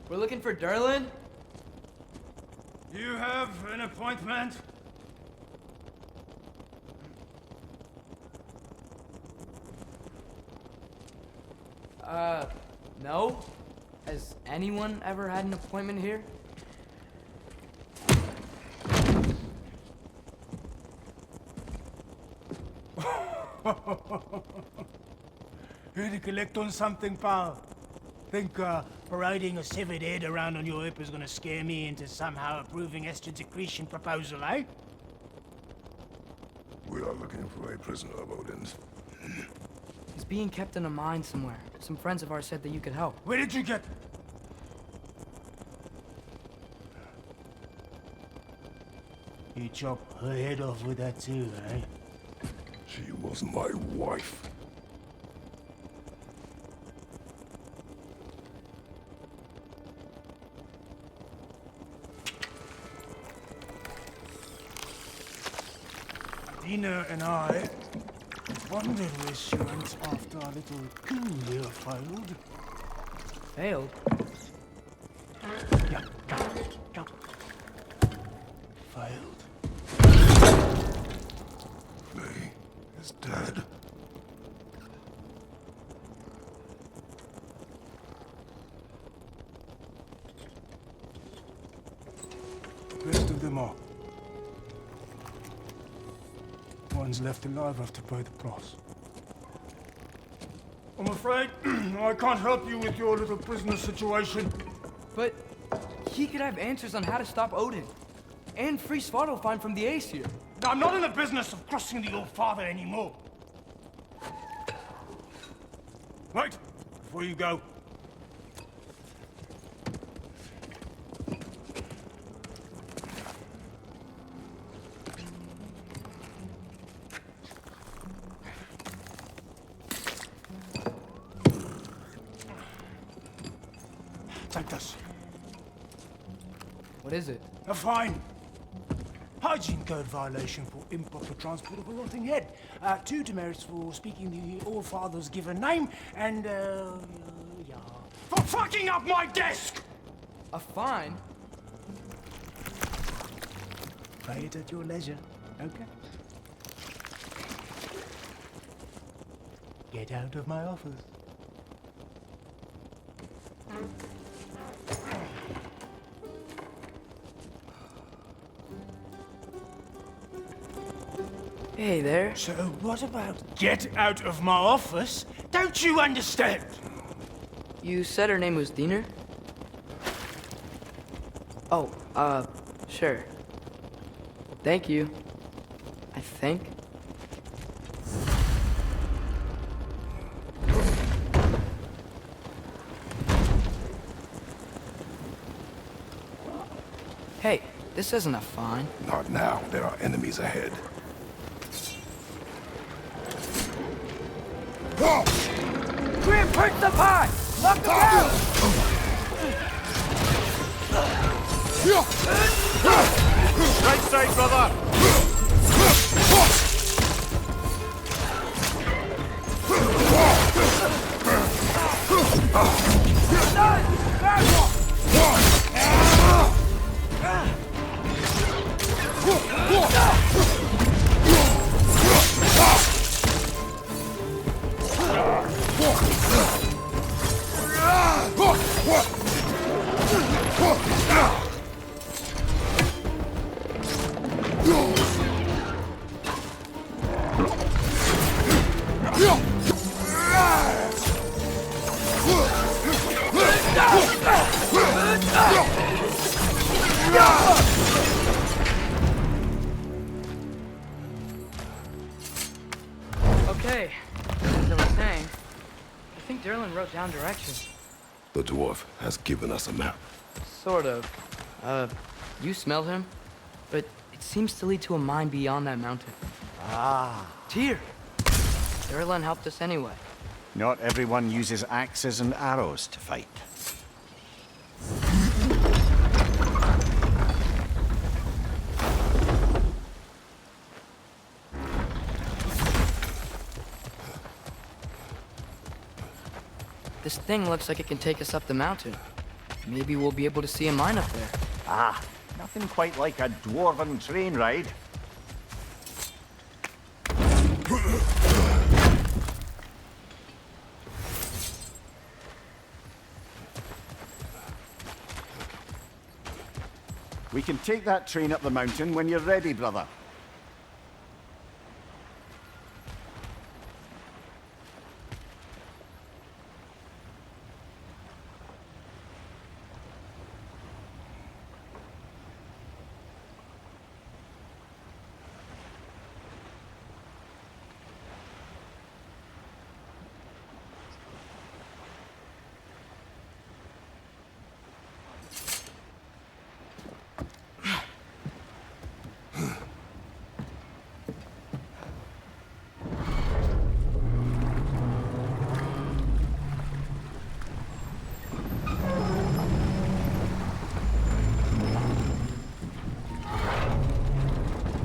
We're looking for Derlin? You have an appointment? No? Has anyone ever had an appointment here? Here to collect on something, pal? Think parading a severed head around on your hip is gonna scare me into somehow approving Esther's accretion proposal, eh? We are looking for a prisoner of Odin's. He's being kept in a mine somewhere. Some friends of ours said that you could help. Where did you get... You chop her head off with that too, eh? She was my wife. Dina and I wondered where she went after our little coup here failed. Failed? Yeah, jump. Failed. Faye is dead. Rest of them are. One's left alive have to pay the price. I'm afraid I can't help you with your little prisoner situation. But he could have answers on how to stop Odin. And free Svartalfheim from the Aesir. I'm not in the business of crossing the old father anymore. Right, before you go. Take this. What is it? A fine. Hygiene code violation for improper transport of a rotting head. 2 demerits for speaking the All-Father's given name, and, yeah. For fucking up my desk! A fine? Pay it at your leisure, okay? Get out of my office. Hey there. So what about get out of my office? Don't you understand? You said her name was Diener? Oh, sure. Thank you. I think. Hey, this isn't a fine. Not now. There are enemies ahead. Reinforce the pie! Lock them down! Right side, brother! down directions. The dwarf has given us a map. Sort of. You smell him? But it seems to lead to a mine beyond that mountain. Ah. Tyr! Durlan helped us anyway. Not everyone uses axes and arrows to fight. This thing looks like it can take us up the mountain. Maybe we'll be able to see a mine up there. Ah, nothing quite like a dwarven train ride. We can take that train up the mountain when you're ready, brother.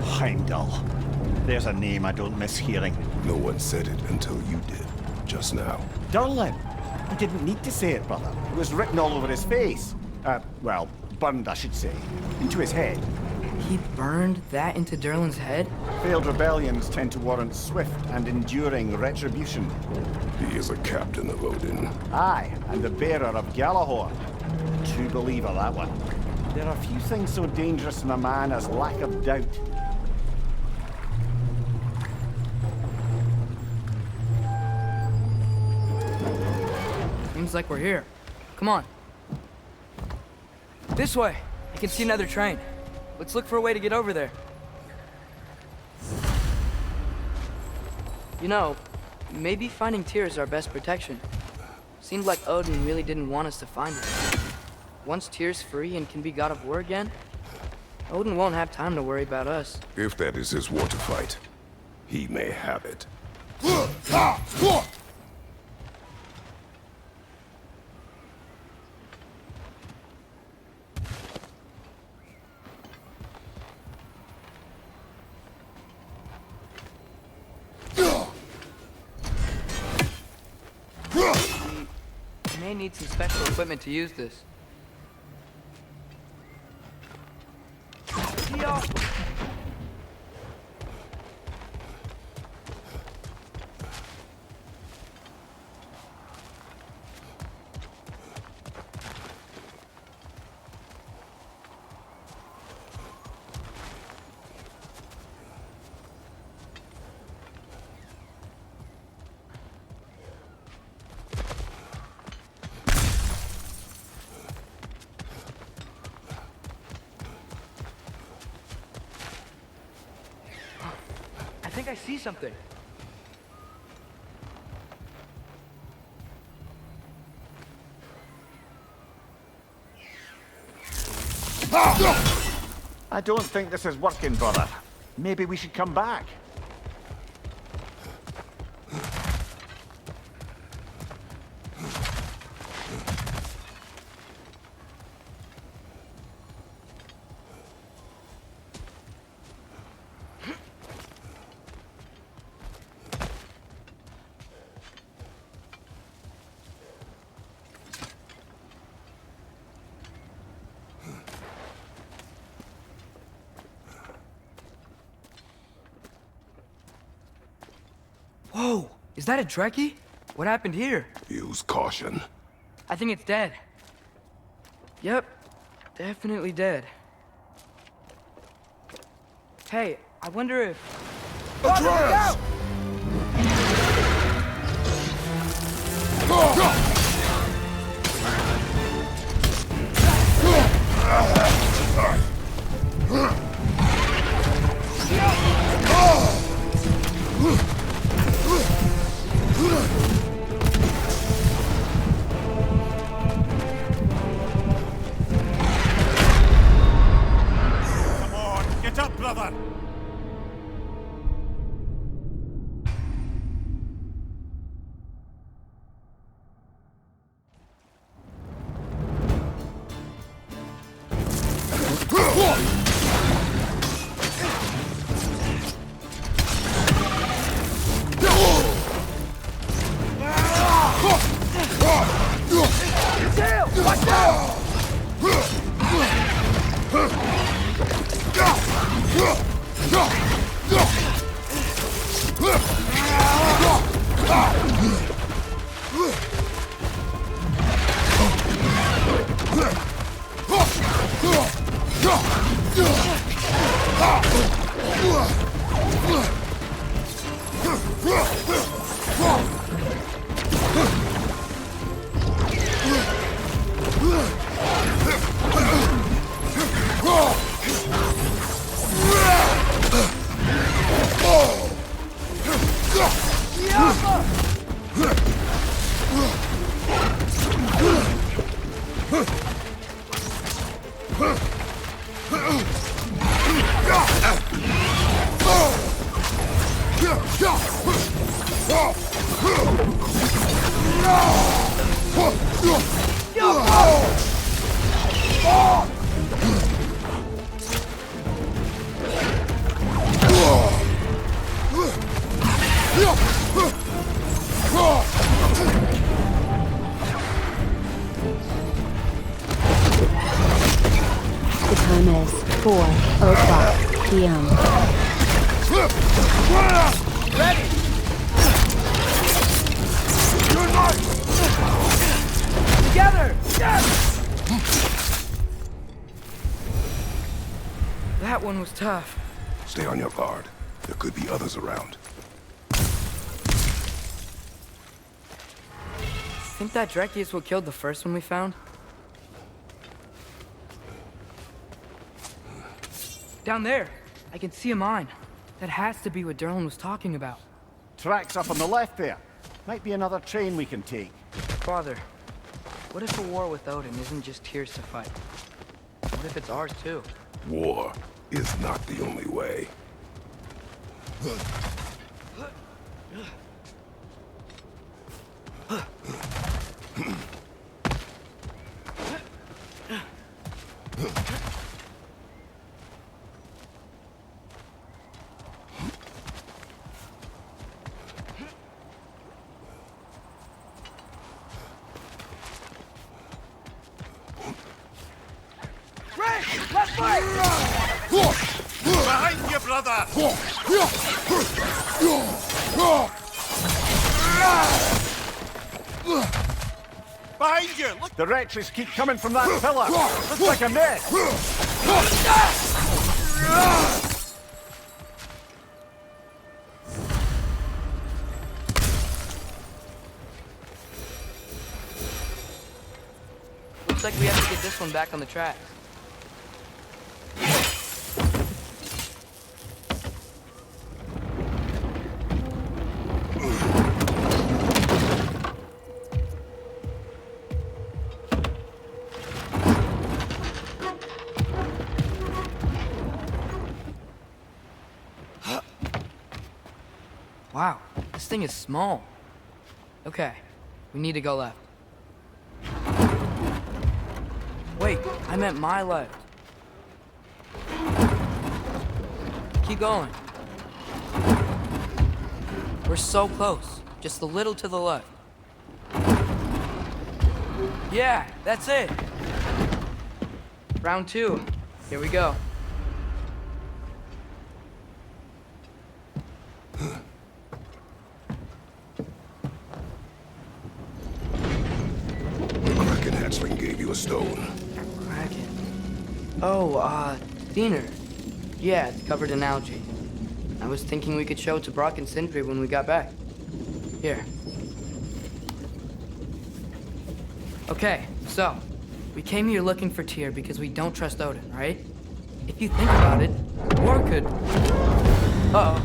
Heimdall. There's a name I don't miss hearing. No one said it until you did, just now. Durlan! I didn't need to say it, brother. It was written all over his face. Well, burned, I should say. Into his head. He burned that into Durlan's head? Failed rebellions tend to warrant swift and enduring retribution. He is a captain of Odin. Aye, and the bearer of Galahorn. True believer, that one. There are few things so dangerous in a man as lack of doubt. Seems like we're here. Come on. This way. I can see another train. Let's look for a way to get over there. You know, maybe finding Tyr is our best protection. Seemed like Odin really didn't want us to find it. Once Tyr's free and can be god of war again, Odin won't have time to worry about us. If that is his war to fight, he may have it. We may need some special equipment to use this. I think I see something. I don't think this is working, brother. Maybe we should come back. Whoa! Is that a Trekkie? What happened here? Use caution. I think it's dead. Yep. Definitely dead. Hey, I wonder if... Atreus! The time is 4:00 p.m. Ready! Together! Yes! That one was tough. Stay on your guard. There could be others around. Think that Dreki is what killed the first one we found? Down there, I can see a mine. That has to be what Derlin was talking about. Tracks up on the left there. Might be another train we can take. Father, what if a war with Odin isn't just Tyr's to fight? What if it's ours too? War is not the only way. Left leg! Behind you, brother! Behind you! Look! The wretches keep coming from that pillar. Looks like a mess. Looks like we have to get this one back on the track. Wow, this thing is small. Okay, we need to go left. Wait, I meant my left. Keep going. We're so close. Just a little to the left. Yeah, that's it. Round 2. Here we go. Kraken hatchling gave you a stone. Kraken. Oh, Diener. Yeah, it's covered in algae. I was thinking we could show it to Brock and Sindri when we got back. Here. Okay, so, we came here looking for Tyr because we don't trust Odin, right? If you think about it, war could... Uh-oh.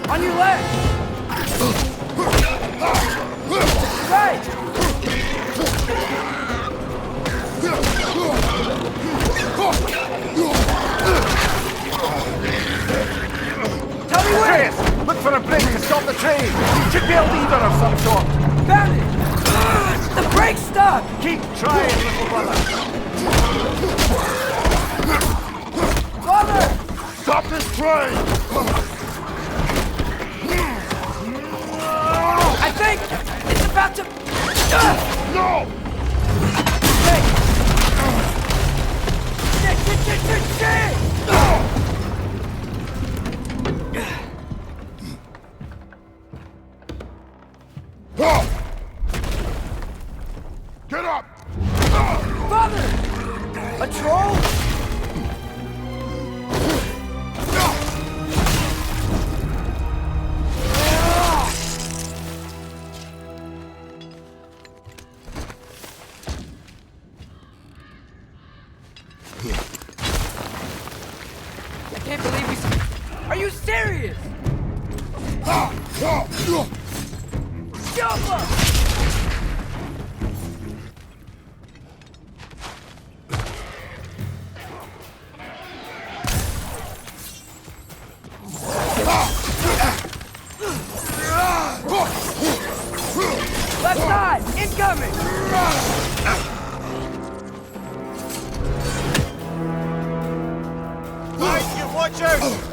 On your left! Right! Tell me where! Chris, look for a brake to stop the train. Should be a leader of some sort. Found it! The brake's stuck! Keep trying, little brother. Father! Stop this train! I think it's about to... No! Get up! Father! A troll? I can't believe we... Are you serious? Jump up! Left side! Incoming! Right, you watch out!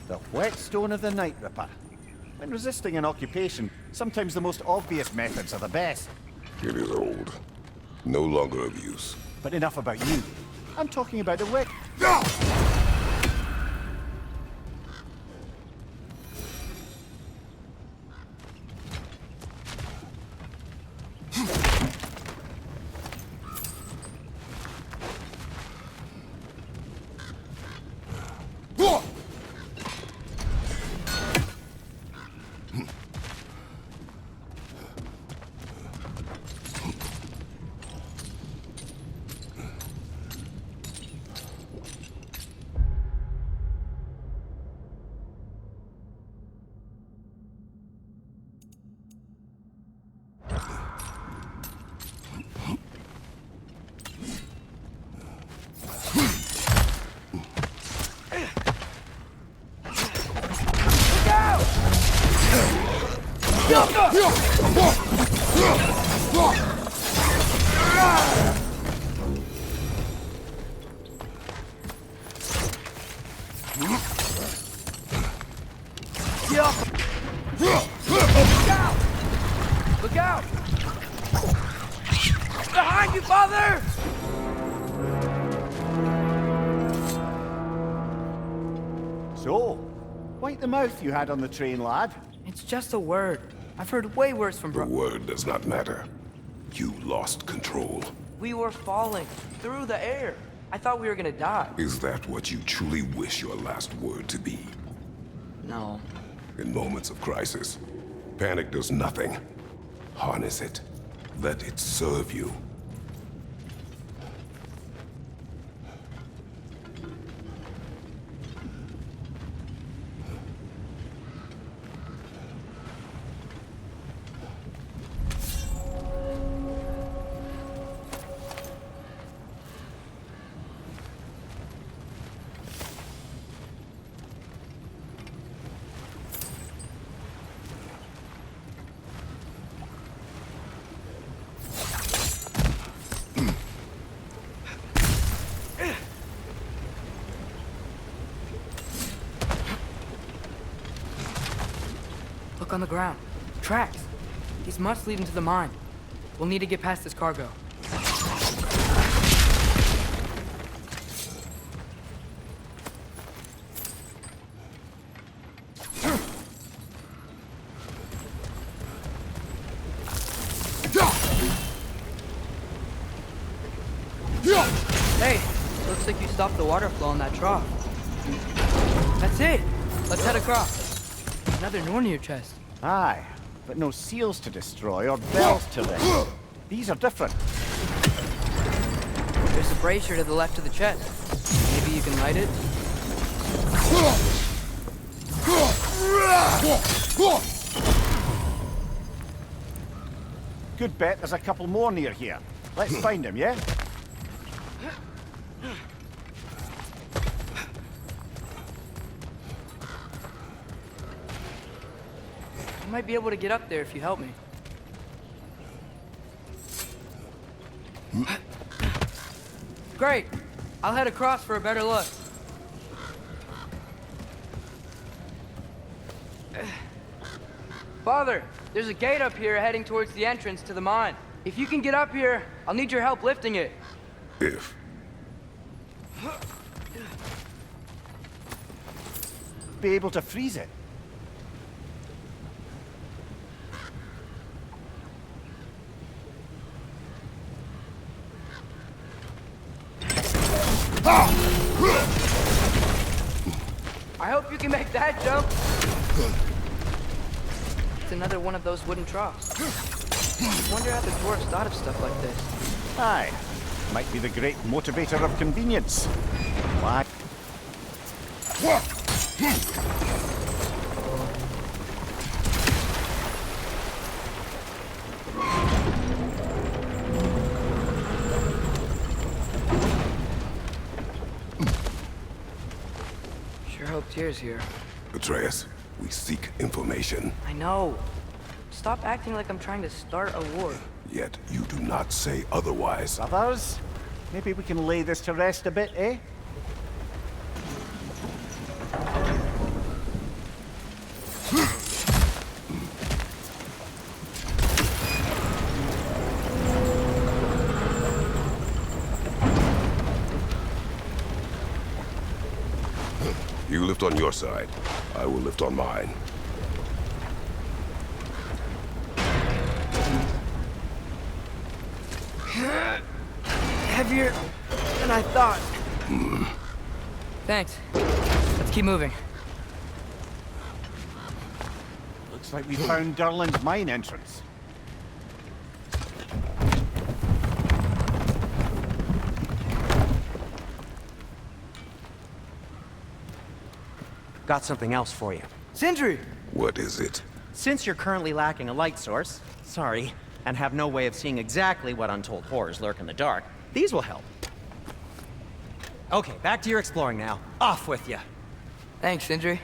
The whetstone of the Night Ripper. When resisting an occupation, sometimes the most obvious methods are the best. It is old. No longer of use. But enough about you. I'm talking about the wet. Look out! Behind you, Father! So, wipe the mouth you had on the train, lad. It's just a word. I've heard way worse from The word does not matter. You lost control. We were falling through the air. I thought we were gonna die. Is that what you truly wish your last word to be? No. In moments of crisis, panic does nothing. Harness it. Let it serve you. Look on the ground. Tracks. These must lead into the mine. We'll need to get past this cargo. Hey, looks like you stopped the water flow in that trough. That's it. Let's head across. Another Nornir chest. Aye, but no seals to destroy or bells to lift. These are different. There's a brazier to the left of the chest. Maybe you can light it? Good bet there's a couple more near here. Let's find them, yeah? I might be able to get up there if you help me. Great. I'll head across for a better look. Father, there's a gate up here heading towards the entrance to the mine. If you can get up here, I'll need your help lifting it. If. Be able to freeze it. I hope you can make that jump. It's another one of those wooden troughs. Wonder how the dwarves thought of stuff like this. Aye. Might be the great motivator of convenience. Why? Sure hope Tyr's here. Atreus, we seek information. I know. Stop acting like I'm trying to start a war. Yet you do not say otherwise. Brothers? Maybe we can lay this to rest a bit, eh? You lift on your side. I will lift on mine. Heavier than I thought. Thanks. Let's keep moving. Looks like we found Durlin's mine entrance. Got something else for you. Sindri! What is it? Since you're currently lacking a light source, sorry, and have no way of seeing exactly what untold horrors lurk in the dark, these will help. Okay, back to your exploring now. Off with you. Thanks, Sindri.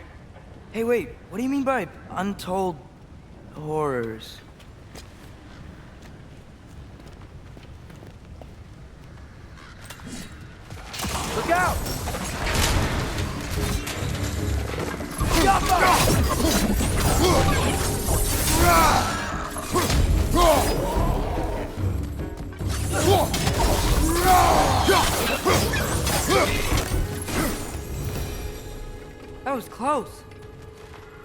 Hey, wait, what do you mean by untold horrors? Look out! That was close.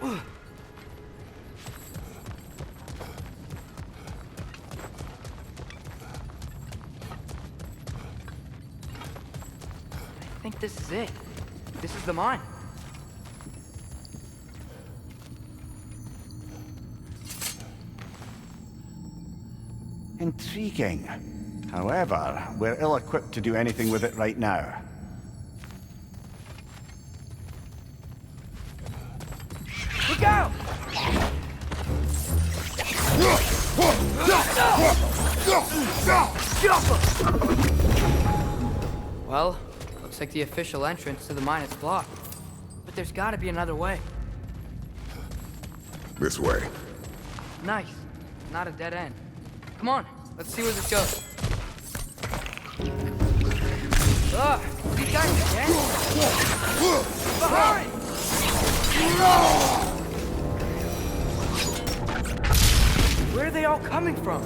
I think this is it. This is the mine. Intriguing. However, we're ill-equipped to do anything with it right now. Look out! Well, looks like the official entrance to the mine is blocked. But there's gotta be another way. This way. Nice. Not a dead end. Come on, let's see where this goes. Ugh, these guys again? Behind! Where are they all coming from?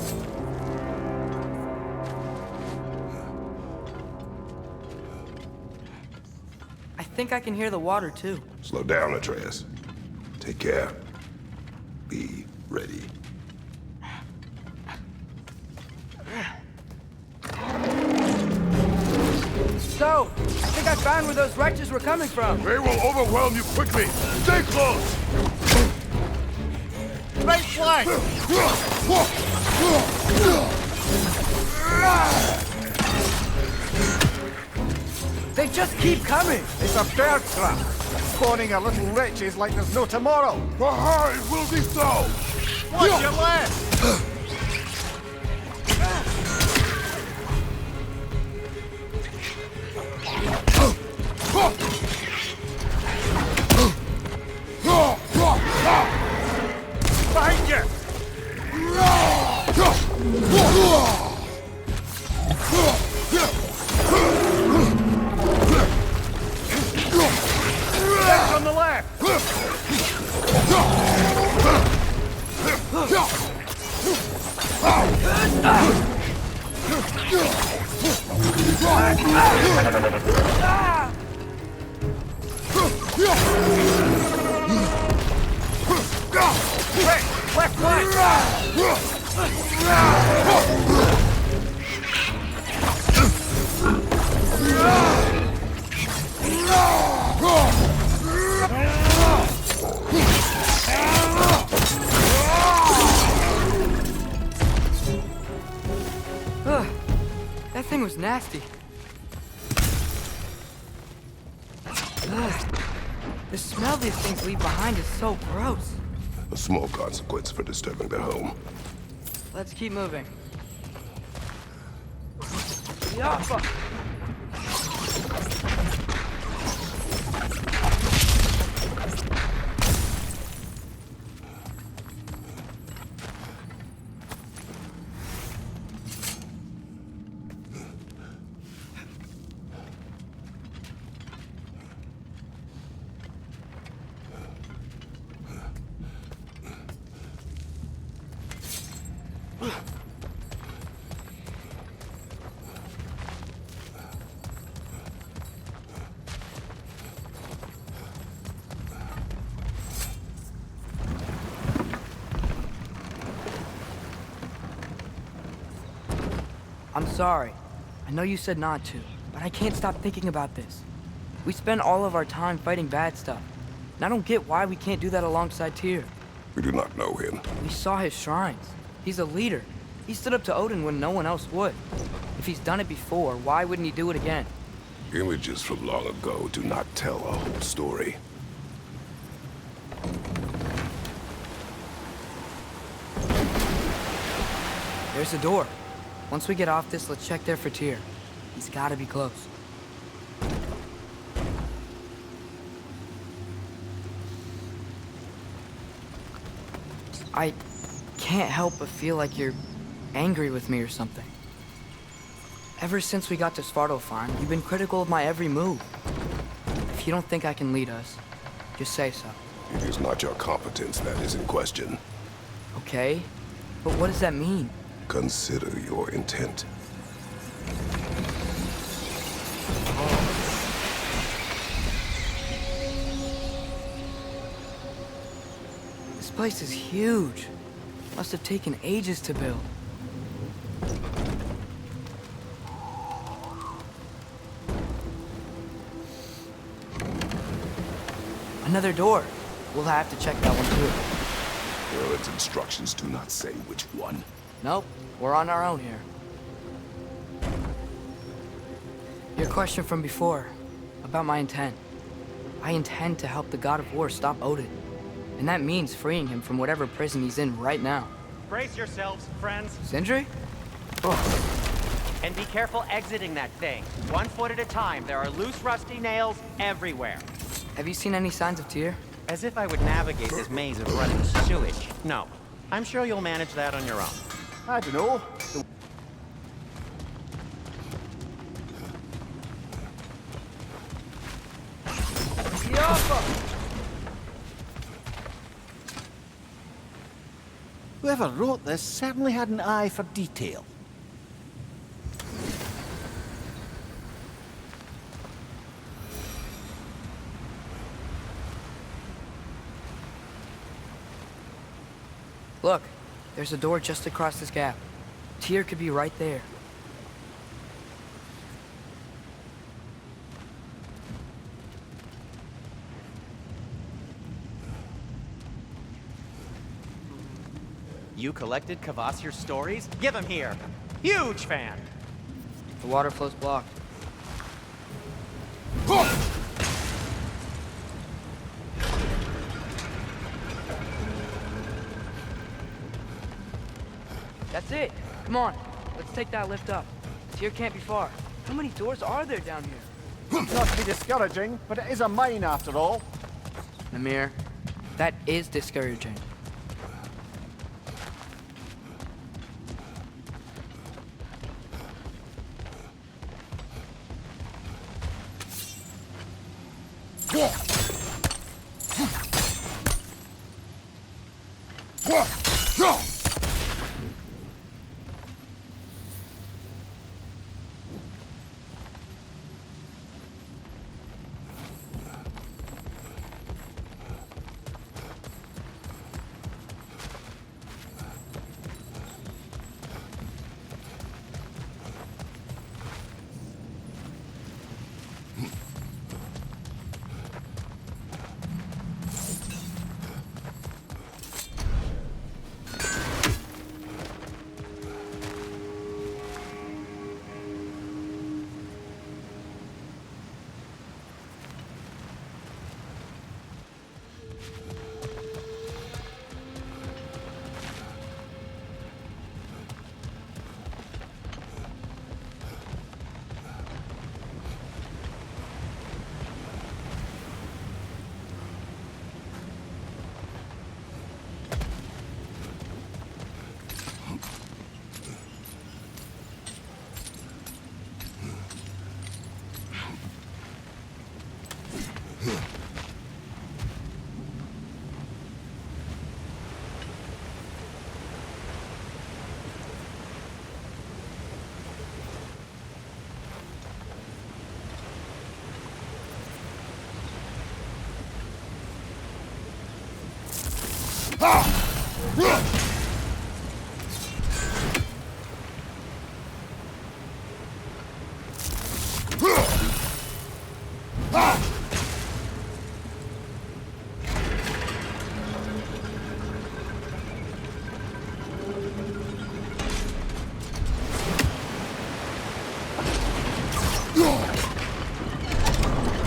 I think I can hear the water too. Slow down, Atreus. Take care. Be ready. So, I think I found where those wretches were coming from. They will overwhelm you quickly. Stay close. Right flank! They just keep coming. It's a bear trap. Spawning our little wretches like there's no tomorrow. Behind will be so. Watch your left! Left Ugh, that thing was nasty. Ugh, the smell these things leave behind is so gross. A small consequence for disturbing their home. Let's keep moving. Yappa! I'm sorry. I know you said not to, but I can't stop thinking about this. We spend all of our time fighting bad stuff, and I don't get why we can't do that alongside Tyr. We do not know him. We saw his shrines. He's a leader. He stood up to Odin when no one else would. If he's done it before, why wouldn't he do it again? Images from long ago do not tell a whole story. There's a door. Once we get off this, let's check there for Tyr. He's gotta be close. I can't help but feel like you're angry with me or something. Ever since we got to Svartalfheim, you've been critical of my every move. If you don't think I can lead us, just say so. It is not your competence that is in question. Okay, but what does that mean? Consider your intent. This place is huge. Must have taken ages to build. Another door. We'll have to check that one too. Erlen's instructions do not say which one. Nope, we're on our own here. Your question from before, about my intent. I intend to help the God of War stop Odin. And that means freeing him from whatever prison he's in right now. Brace yourselves, friends. Sindri? And be careful exiting that thing. 1 foot at a time. There are loose, rusty nails everywhere. Have you seen any signs of Tyr? As if I would navigate this maze of running sewage. No. I'm sure you'll manage that on your own. I don't know. Whoever wrote this certainly had an eye for detail. Look, there's a door just across this gap. Tyr could be right there. You collected Kvasir's stories? Give them here. Huge fan. The water flow's blocked. That's it. Come on. Let's take that lift up. Tyr can't be far. How many doors are there down here? Not to be discouraging, but it is a mine after all. Namir, that is discouraging.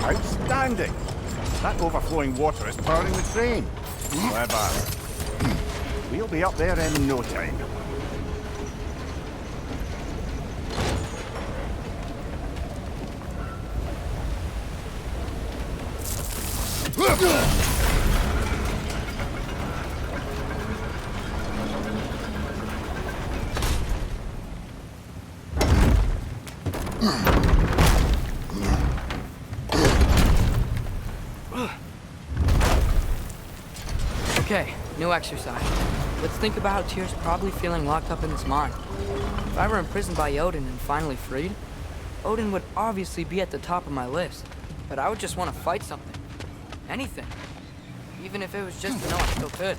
Outstanding! That overflowing water is powering the train. Clever. We'll be up there in no time. Okay, new exercise. Let's think about how Tyr's probably feeling locked up in this mine. If I were imprisoned by Odin and finally freed, Odin would obviously be at the top of my list. But I would just want to fight something. Anything. Even if it was just to know I still could.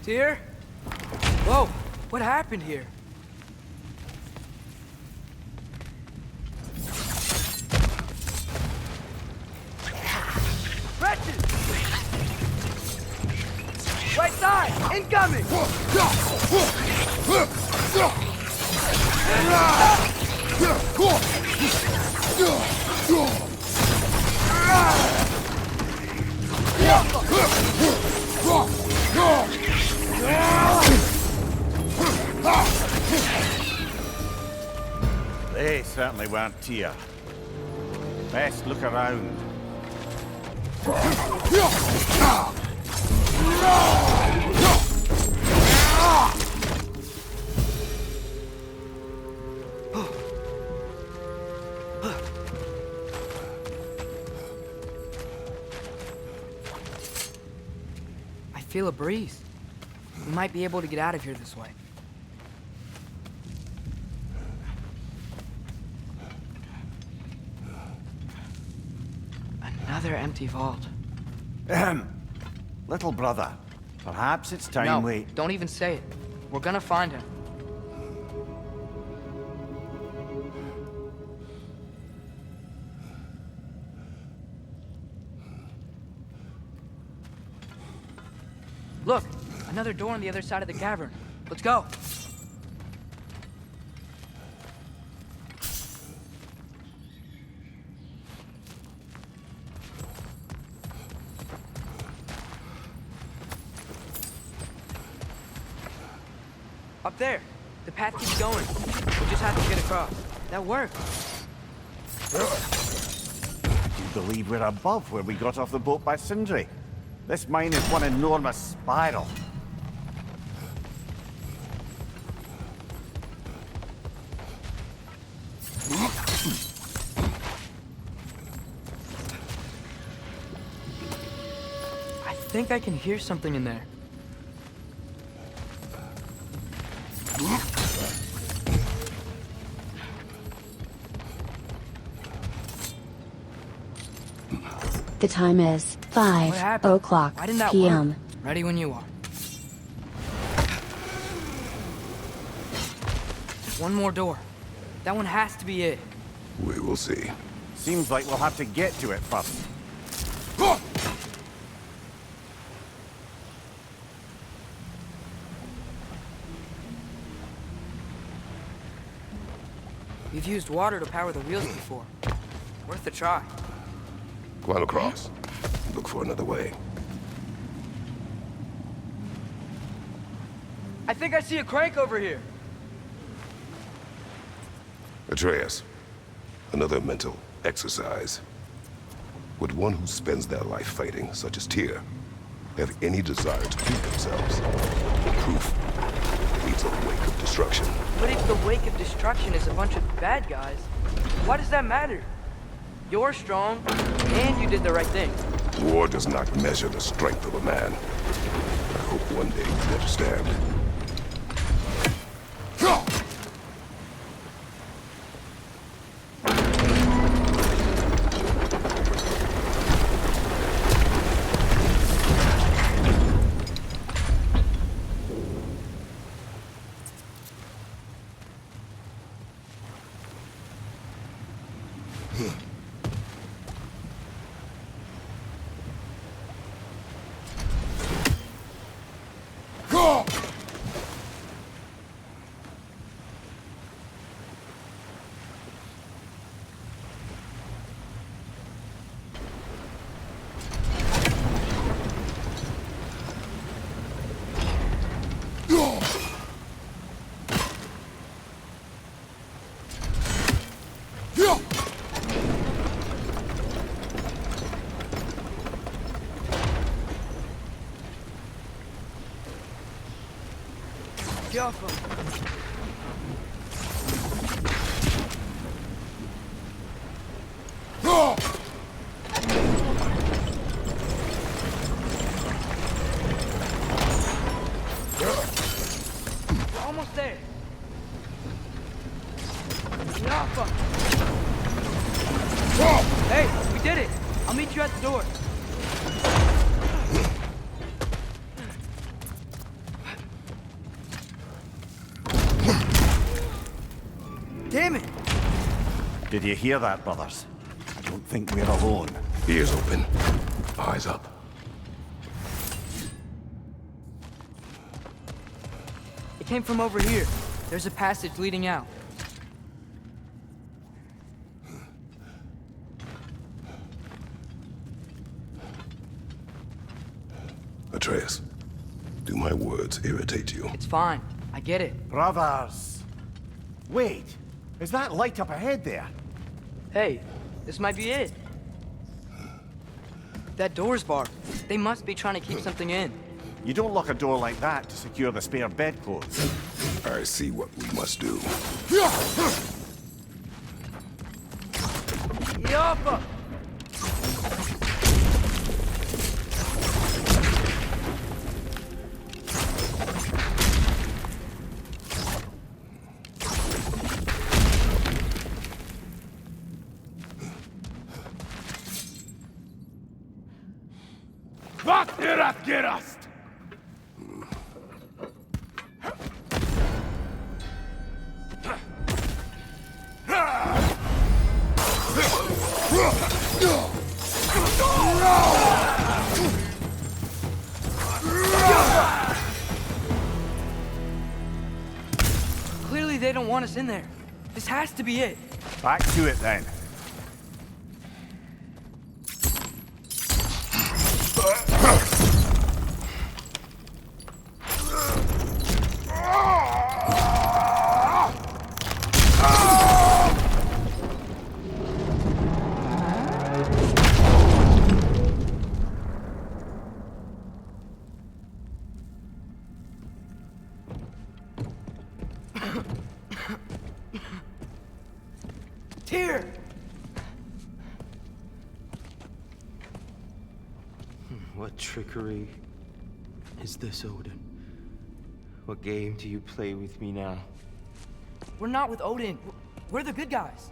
Tyr? Whoa, what happened here? Wretches! Right side! Incoming! They certainly weren't Tyr. Best look around. I feel a breeze. We might be able to get out of here this way. Another empty vault. Little brother, perhaps it's time No, we... don't even say it. We're gonna find him. Look, another door on the other side of the cavern. Let's go. Up there. The path keeps going. We just have to get across. That worked. Do you believe we're above where we got off the boat by Sindri? This mine is one enormous spiral. I think I can hear something in there. The time is What happened? 5 o'clock Why didn't that p.m. work? Ready when you are. One more door. That one has to be it. We will see. Seems like we'll have to get to it first. We've used water to power the wheels before. Worth a try. Climb across. Look for another way. I think I see a crank over here. Atreus, another mental exercise. Would one who spends their life fighting, such as Tyr, have any desire to treat themselves? Proof leads a wake of destruction. But if the wake of destruction is a bunch of bad guys, why does that matter? You're strong, and you did the right thing. War does not measure the strength of a man. I hope one day you understand. Get off him. We're almost there. Get off him. Hey, we did it. I'll meet you at the door. Damn it! Did you hear that, brothers? I don't think we're alone. Ears open, eyes up. It came from over here. There's a passage leading out. Atreus, do my words irritate you? It's fine. I get it. Brothers! Wait! Is that light up ahead there? Hey, this might be it. That door's barred. They must be trying to keep something in. You don't lock a door like that to secure the spare bedclothes. I see what we must do. Yappa! Gerast! Clearly they don't want us in there. This has to be it. Back to it then. Tyr! What trickery is this, Odin? What game do you play with me now? We're not with Odin. We're the good guys.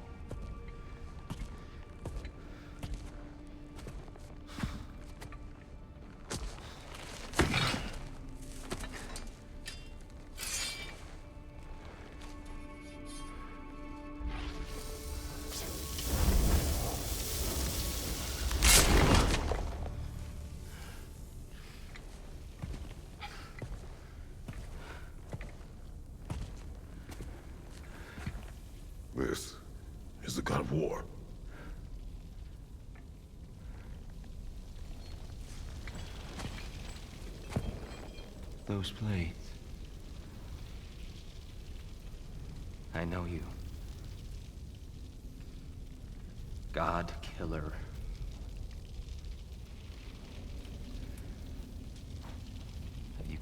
This is the god of war. Those blades. I know you. God Killer.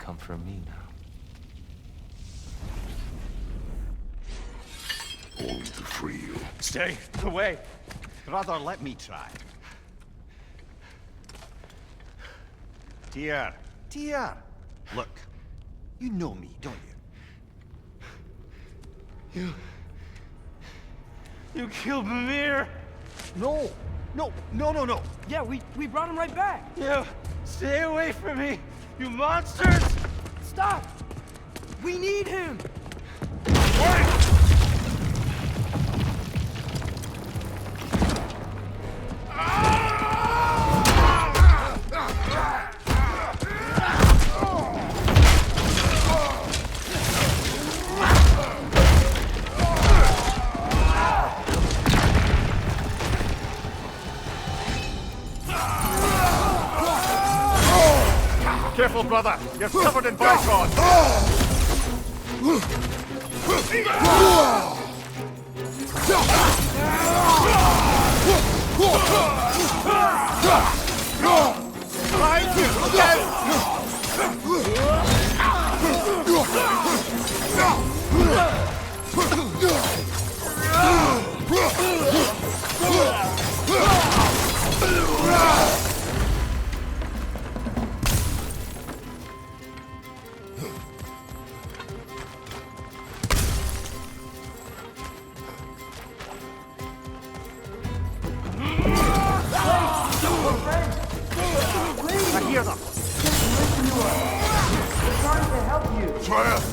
come for me now. Only to free you. Stay away. Brother, let me try. Dear. Look, you know me, don't you? You killed Mimir! No. Yeah, we brought him right back. You stay away from me, you monsters! Stop! We need him! Careful, brother. You're covered in bygones. Behind you! Look I hear them. We're trying to help you. Atreus!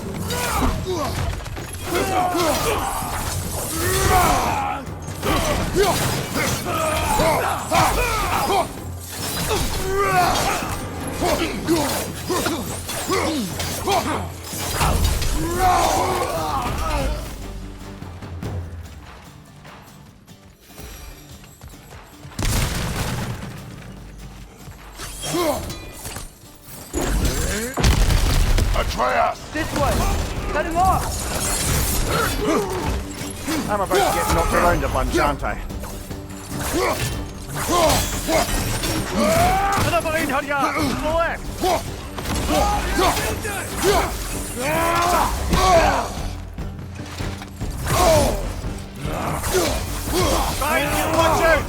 This way! Cut him off! I'm about to get knocked around a bunch, aren't I? Another in her yard! To the left! Behind you, watch out!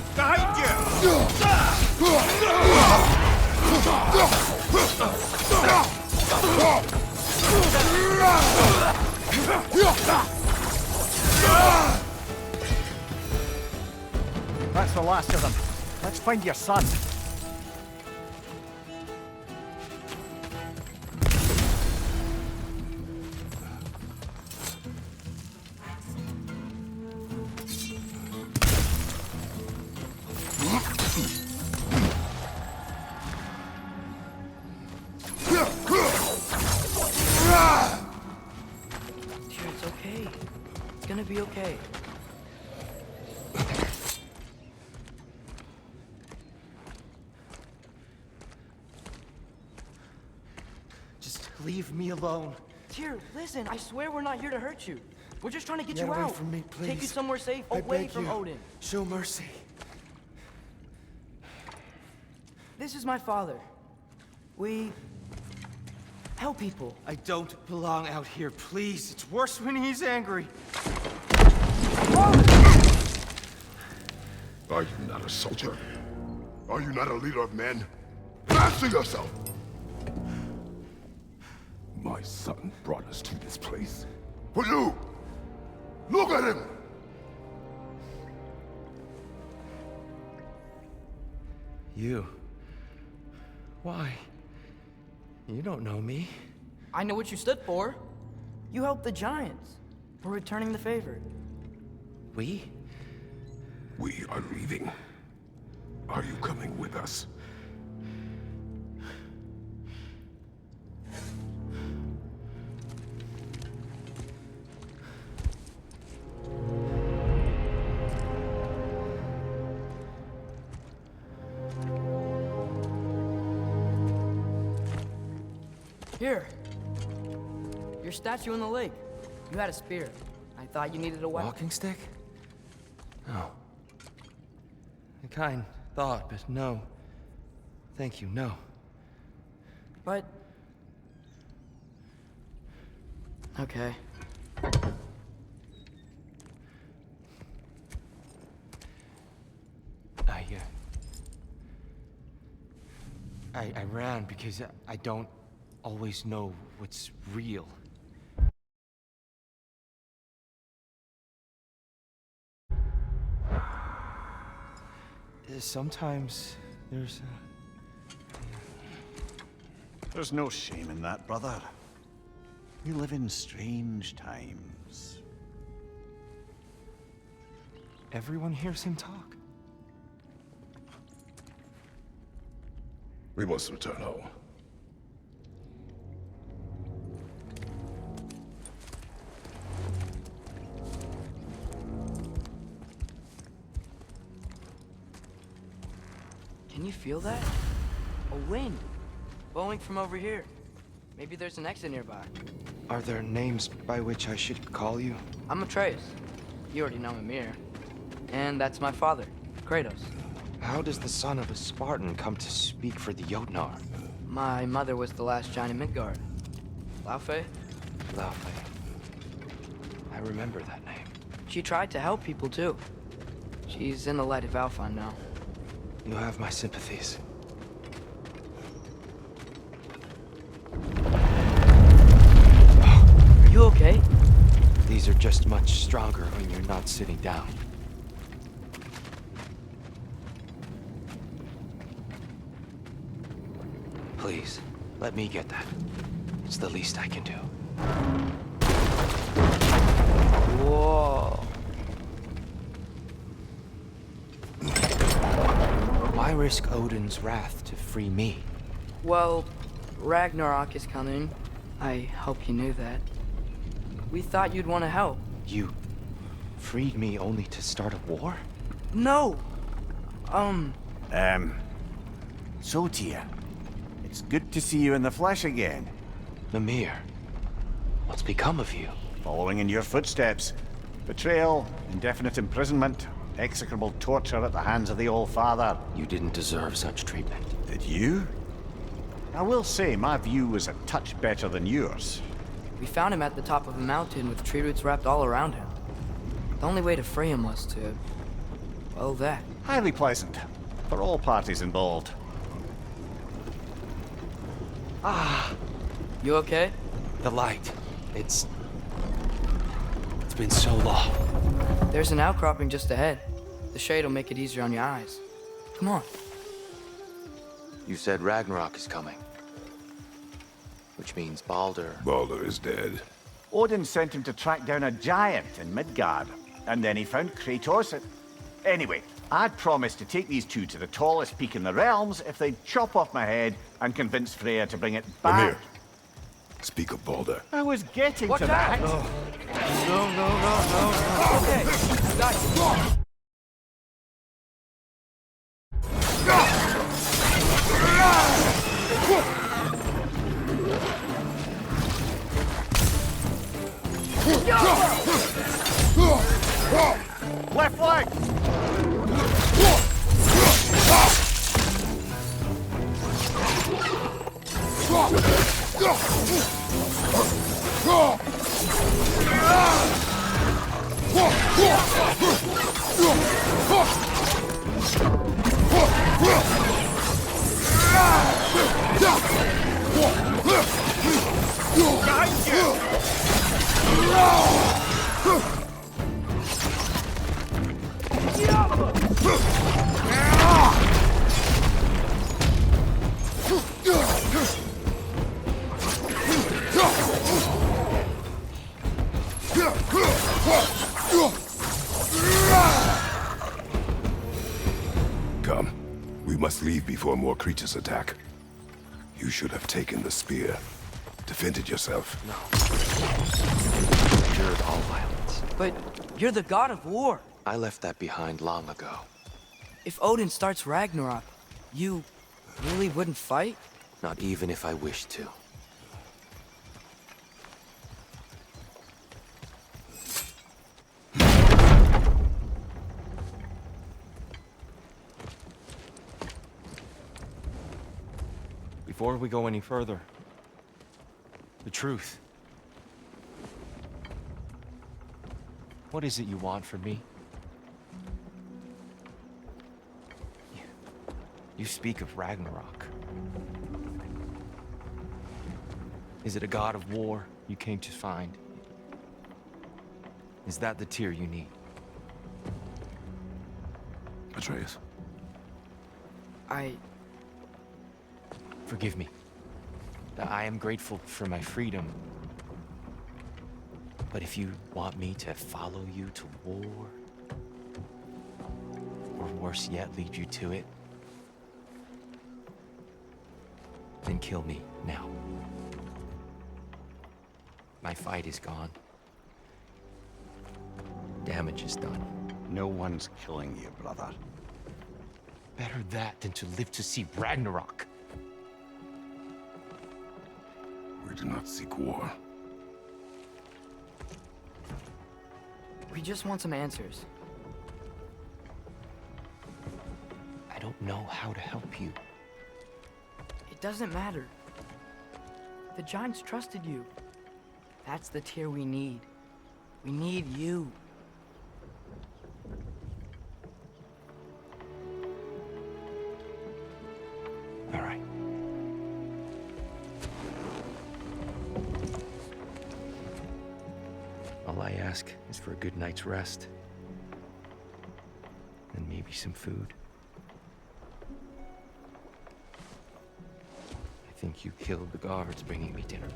Behind you! That's the last of them. Let's find your son. Dear, it's okay. It's gonna be okay. Just leave me alone. Dear, listen, I swear we're not here to hurt you. We're just trying to get Get you away out. from me, Take you please. somewhere safe, I away beg from you. Odin. Show mercy. This is my father. We help people. I don't belong out here, please. It's worse when he's angry. Are you not a soldier? Are you not a leader of men? Answer yourself! My son brought us to this place. For you! Look at him! You. Why? You don't know me. I know what you stood for. You helped the Giants. We're returning the favor. We? We are leaving. Are you coming with us? Here. Your statue in the lake. You had a spear. I thought you needed a weapon. Walking stick? No. A kind thought, but no. Thank you, no. But... Okay. I ran because I don't always know what's real. Sometimes there's There's no shame in that, brother. We live in strange times. Everyone hears him talk. We must return home. Can you feel that? A wind. Blowing from over here. Maybe there's an exit nearby. Are there names by which I should call you? I'm Atreus. You already know him here. And that's my father, Kratos. How does the son of a Spartan come to speak for the Jotnar? My mother was the last giant in Midgard. Laufey? Laufey. I remember that name. She tried to help people too. She's in the light of Alphon now. You have my sympathies. Are you okay? These are just much stronger when you're not sitting down. Please, let me get that. It's the least I can do. Whoa. Why risk Odin's wrath to free me? Well, Ragnarok is coming. I hope you knew that. We thought you'd want to help. You freed me only to start a war? No! So, Tia, it's good to see you in the flesh again. Mimir, what's become of you? Following in your footsteps. Betrayal, indefinite imprisonment, execrable torture at the hands of the Old Father. You didn't deserve such treatment. Did you? I will say, my view was a touch better than yours. We found him at the top of a mountain with tree roots wrapped all around him. The only way to free him was to... well, that. Highly pleasant. For all parties involved. Ah. You okay? The light. It's been so long. There's an outcropping just ahead. The shade will make it easier on your eyes. Come on. You said Ragnarok is coming. Which means Baldur... Baldur is dead. Odin sent him to track down a giant in Midgard, and then he found Kratos and... Anyway, I'd promised to take these two to the tallest peak in the realms if they'd chop off my head and convince Freya to bring it back. Mimir, speak of Baldur. I was getting Watch to that. out! No. Okay, I got you. Left leg! Come. We must leave before more creatures attack. You should have taken the spear. Defended yourself. No. Endured all violence. But you're the god of war. I left that behind long ago. If Odin starts Ragnarok, you really wouldn't fight? Not even if I wished to. Before we go any further, the truth. What is it you want from me? You speak of Ragnarok. Is it a god of war you came to find? Is that the Tyr you need? Atreus. Forgive me. I am grateful for my freedom. But if you want me to follow you to war, or worse yet, lead you to it, then kill me now. My fight is gone. Damage is done. No one's killing you, brother. Better that than to live to see Ragnarok. We do not seek war. We just want some answers. I don't know how to help you. It doesn't matter. The Giants trusted you. That's the Tyr we need. We need you. All right. All I ask is for a good night's rest. And maybe some food. I think you killed the guards bringing me dinner.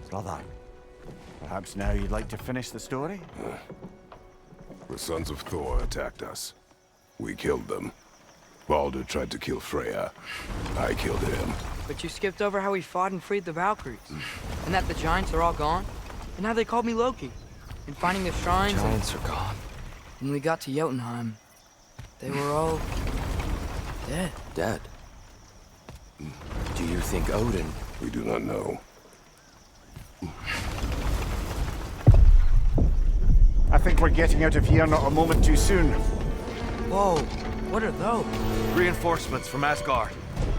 Brother, perhaps now you'd like to finish the story? The sons of Thor attacked us. We killed them. Baldur tried to kill Freya. I killed him. But you skipped over how we fought and freed the Valkyries. And that the Giants are all gone. And how they called me Loki. And finding the shrines. Giants are gone. When we got to Jotunheim, they were all dead. Dead? Do you think Odin? We do not know. I think we're getting out of here not a moment too soon. Whoa, what are those? Reinforcements from Asgard.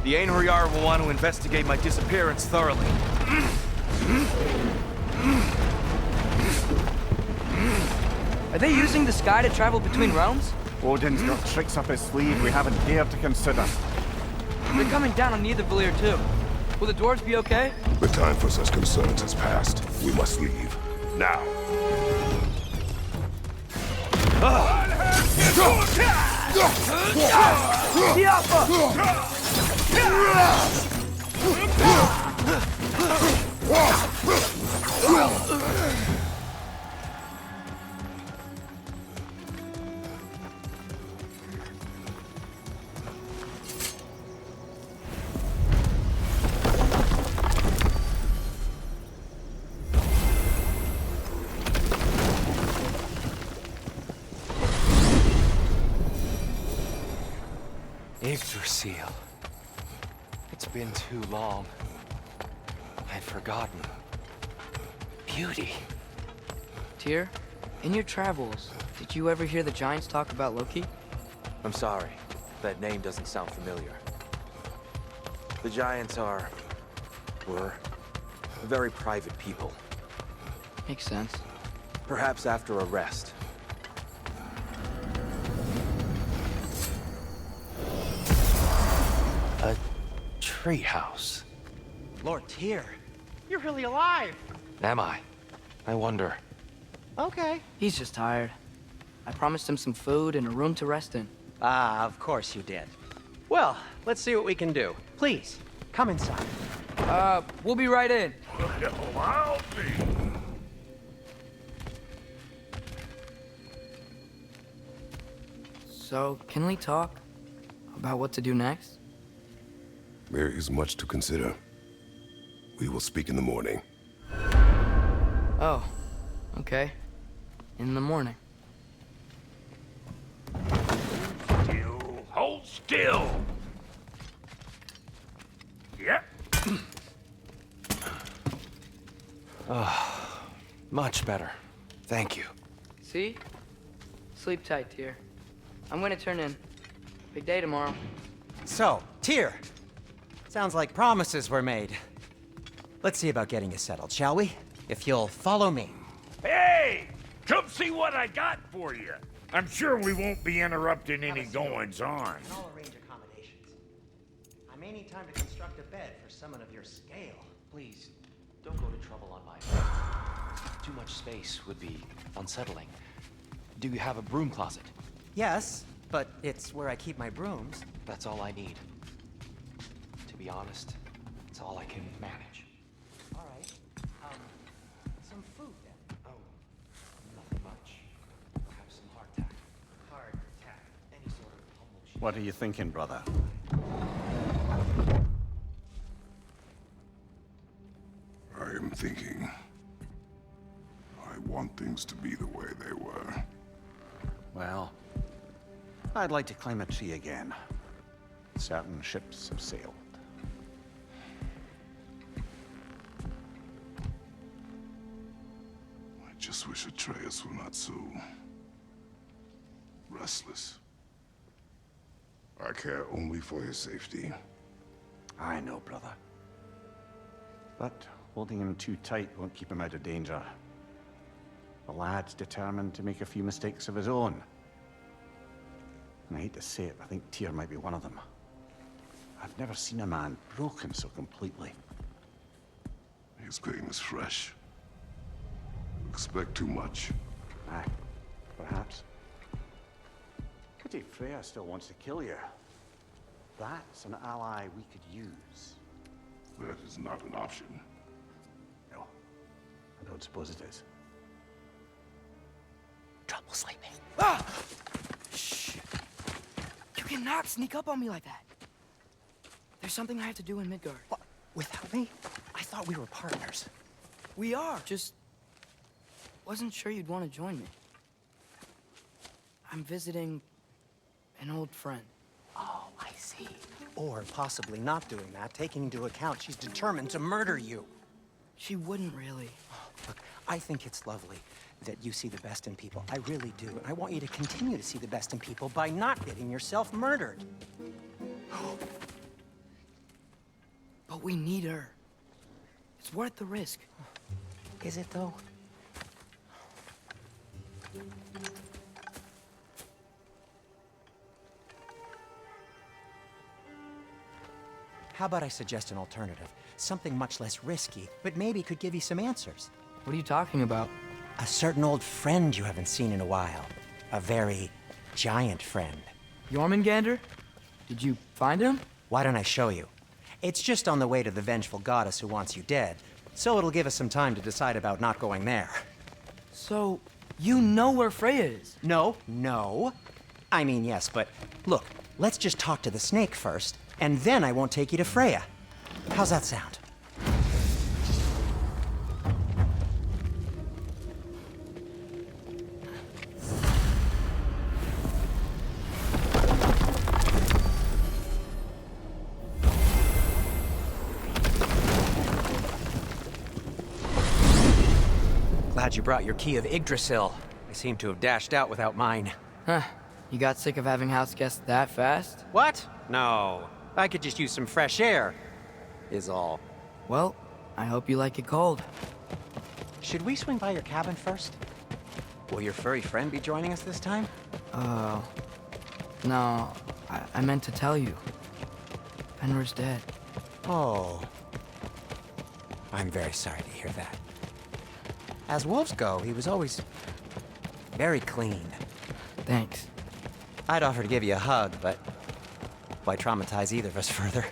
The Einherjar will want to investigate my disappearance thoroughly. Are they using the sky to travel between realms? Odin's got tricks up his sleeve we haven't dared to consider. They're coming down on Nidavellir too. Will the dwarves be okay? The time for such concerns has passed. We must leave. Now. Yggdrasil. It's been too long. I'd forgotten. Beauty. Tyr, in your travels, did you ever hear the Giants talk about Loki? I'm sorry. That name doesn't sound familiar. The Giants were very private people. Makes sense. Perhaps after a rest. A treehouse. Lord Tyr, you're really alive. Am I? I wonder. Okay. He's just tired. I promised him some food and a room to rest in. Ah, of course you did. Well, let's see what we can do. Please, come inside. We'll be right in. Well, I'll be. So, can we talk about what to do next? There is much to consider. We will speak in the morning. Oh, okay. In the morning. Hold still. Yep. Much better. Thank you. See? Sleep tight, Tyr. I'm gonna turn in. Big day tomorrow. So, Tyr. Sounds like promises were made. Let's see about getting you settled, shall we? If you'll follow me. Hey! Come see what I got for you. I'm sure we won't be interrupting any goings-on. I'll arrange accommodations. I may need time to construct a bed for someone of your scale. Please, don't go to trouble on my part. Too much space would be unsettling. Do you have a broom closet? Yes, but it's where I keep my brooms. That's all I need. To be honest, it's all I can manage. All right. Some food then. Oh, nothing much. Perhaps some hardtack. Hardtack. Any sort of humble sheet. What are you thinking, brother? I am thinking. I want things to be the way they were. Well, I'd like to climb a tree again. Certain ships have sailed. I just wish Atreus were not so restless. I care only for his safety. I know, brother. But holding him too tight won't keep him out of danger. The lad's determined to make a few mistakes of his own. And I hate to say it, I think Tyr might be one of them. I've never seen a man broken so completely. His pain is fresh. Expect too much. Aye, perhaps. Pity Freya still wants to kill you. That's an ally we could use. That is not an option. No, I don't suppose it is. Trouble sleeping. Ah! Shh! You cannot sneak up on me like that. There's something I have to do in Midgard. What? Without me? I thought we were partners. We are, just wasn't sure you'd want to join me. I'm visiting an old friend. Oh, I see. Or possibly not doing that, taking into account she's determined to murder you. She wouldn't really. Look, I think it's lovely that you see the best in people. I really do. And I want you to continue to see the best in people by not getting yourself murdered. But we need her. It's worth the risk. Is it, though? How about I suggest an alternative? Something much less risky, but maybe could give you some answers. What are you talking about? A certain old friend you haven't seen in a while. A very giant friend. Jormungandr? Did you find him? Why don't I show you? It's just on the way to the vengeful goddess who wants you dead, so it'll give us some time to decide about not going there. So, you know where Freya is? No. I mean, yes, but look, let's just talk to the snake first, and then I won't take you to Freya. How's that sound? Glad you brought your key of Yggdrasil. I seem to have dashed out without mine. Huh. You got sick of having house guests that fast? What? No. I could just use some fresh air, is all. Well, I hope you like it cold. Should we swing by your cabin first? Will your furry friend be joining us this time? No. I meant to tell you. Fenrir's dead. Oh. I'm very sorry to hear that. As wolves go, he was always very clean. Thanks. I'd offer to give you a hug, but why traumatize either of us further?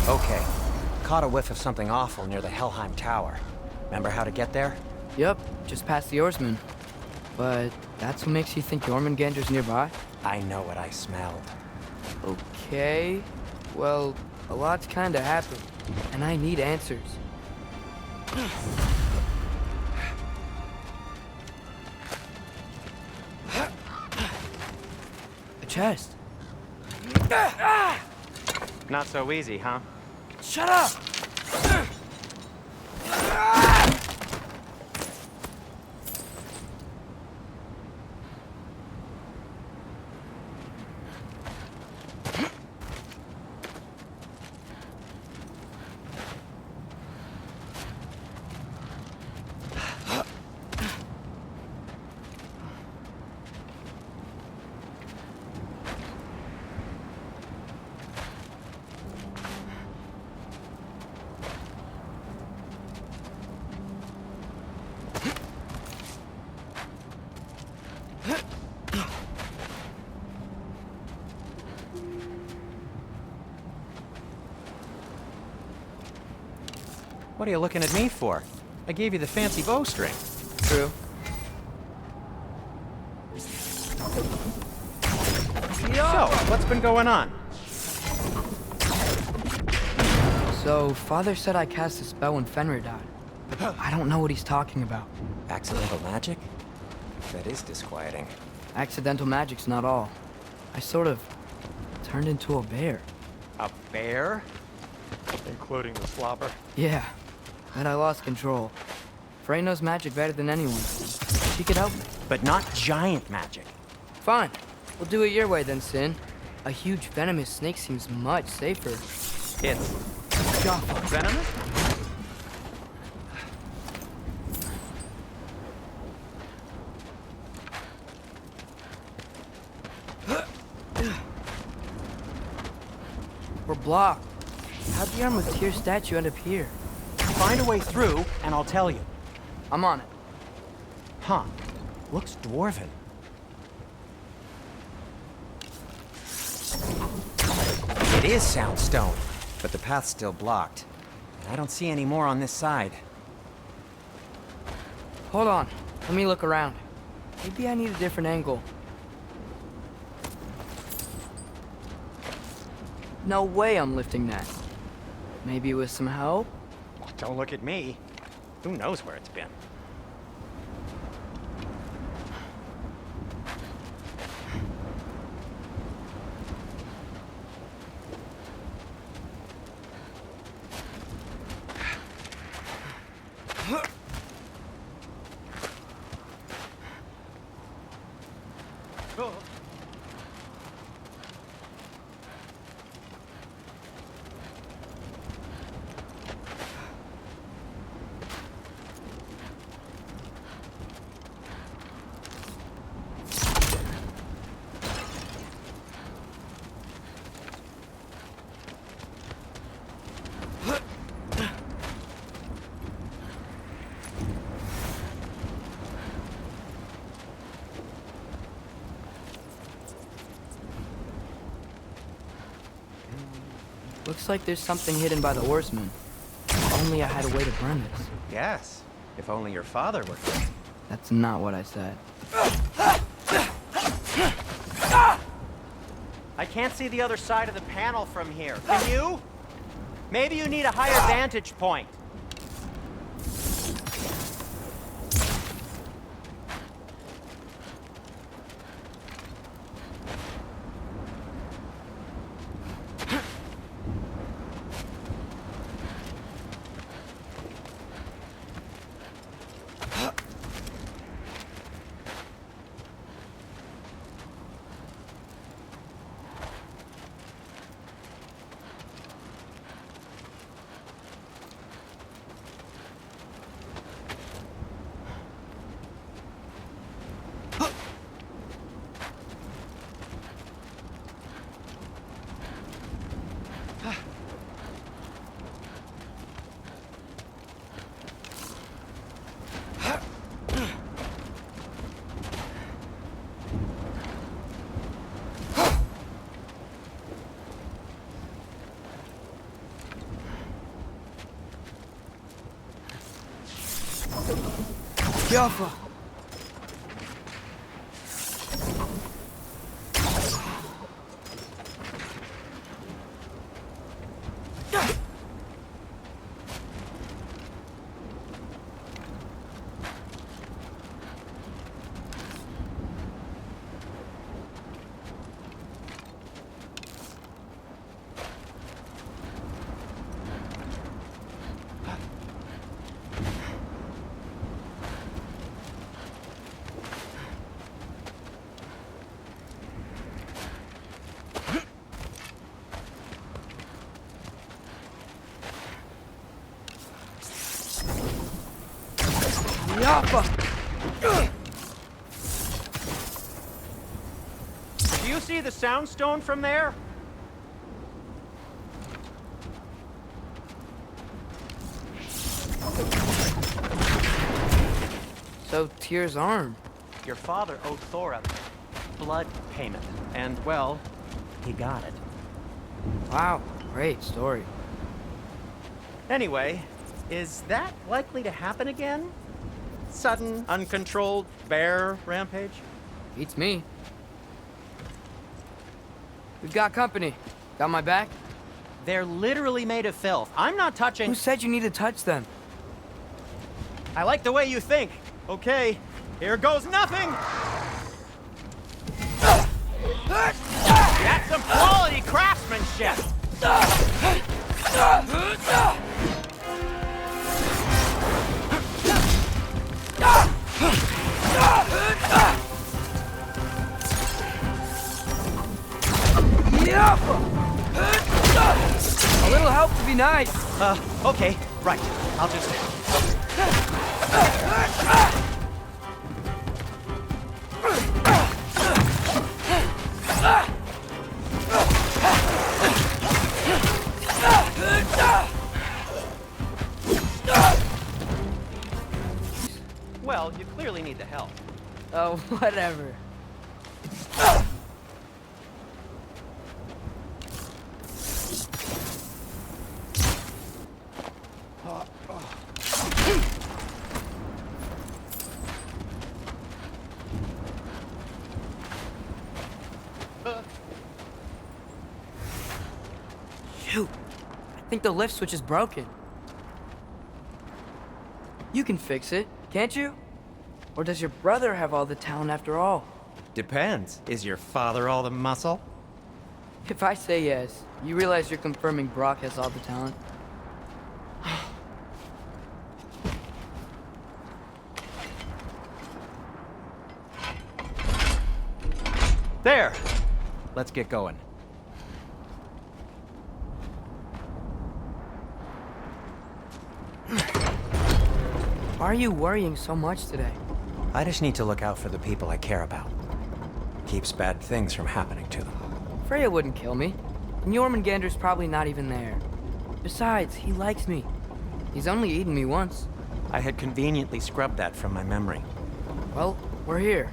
Okay. Caught a whiff of something awful near the Helheim Tower. Remember how to get there? Yep, just past the oarsman. But that's what makes you think Jormungandr's nearby? I know what I smelled. Okay. Well, a lot's kinda happened, and I need answers. A chest. Not so easy, huh? Shut up! What are you looking at me for? I gave you the fancy bowstring. True. So, what's been going on? So, Father said I cast a spell when Fenrir died. But I don't know what he's talking about. Accidental magic? That is disquieting. Accidental magic's not all. I sort of turned into a bear. A bear? Including the slobber? Yeah, but I lost control. Frey knows magic better than anyone. She could help me. But not giant magic. Fine. We'll do it your way then, Sin. A huge venomous snake seems much safer. It's venomous? We're blocked. How'd the Arm of Tyr statue end up here? Find a way through, and I'll tell you. I'm on it. Huh. Looks dwarven. It is Soundstone, but the path's still blocked. And I don't see any more on this side. Hold on. Let me look around. Maybe I need a different angle. No way I'm lifting that. Maybe with some help? Don't look at me. Who knows where it's been? Looks like there's something hidden by the oarsmen. If only I had a way to burn this. Yes. If only your father were here. That's not what I said. I can't see the other side of the panel from here. Can you? Maybe you need a higher vantage point. Jaffa! Do you see the Soundstone from there? So, Tyr's arm. Your father owed Thor a blood payment. And, well, he got it. Wow, great story. Anyway, Is that likely to happen again? Sudden, uncontrolled bear rampage? Beats me. We've got company. Got my back? They're literally made of filth. I'm not touching... Who said you need to touch them? I like the way you think. Okay, here goes nothing! That's some quality craftsmanship! A little help would be nice. Okay, right. I'll just... Well, you clearly need the help. Oh, whatever. Shoot! I think the lift switch is broken. You can fix it, can't you? Or does your brother have all the talent after all? Depends. Is your father all the muscle? If I say yes, you realize you're confirming Brock has all the talent? There! Let's get going. Why are you worrying so much today? I just need to look out for the people I care about. Keeps bad things from happening to them. Freya wouldn't kill me. And Jormungandr's probably not even there. Besides, he likes me. He's only eaten me once. I had conveniently scrubbed that from my memory. Well, we're here.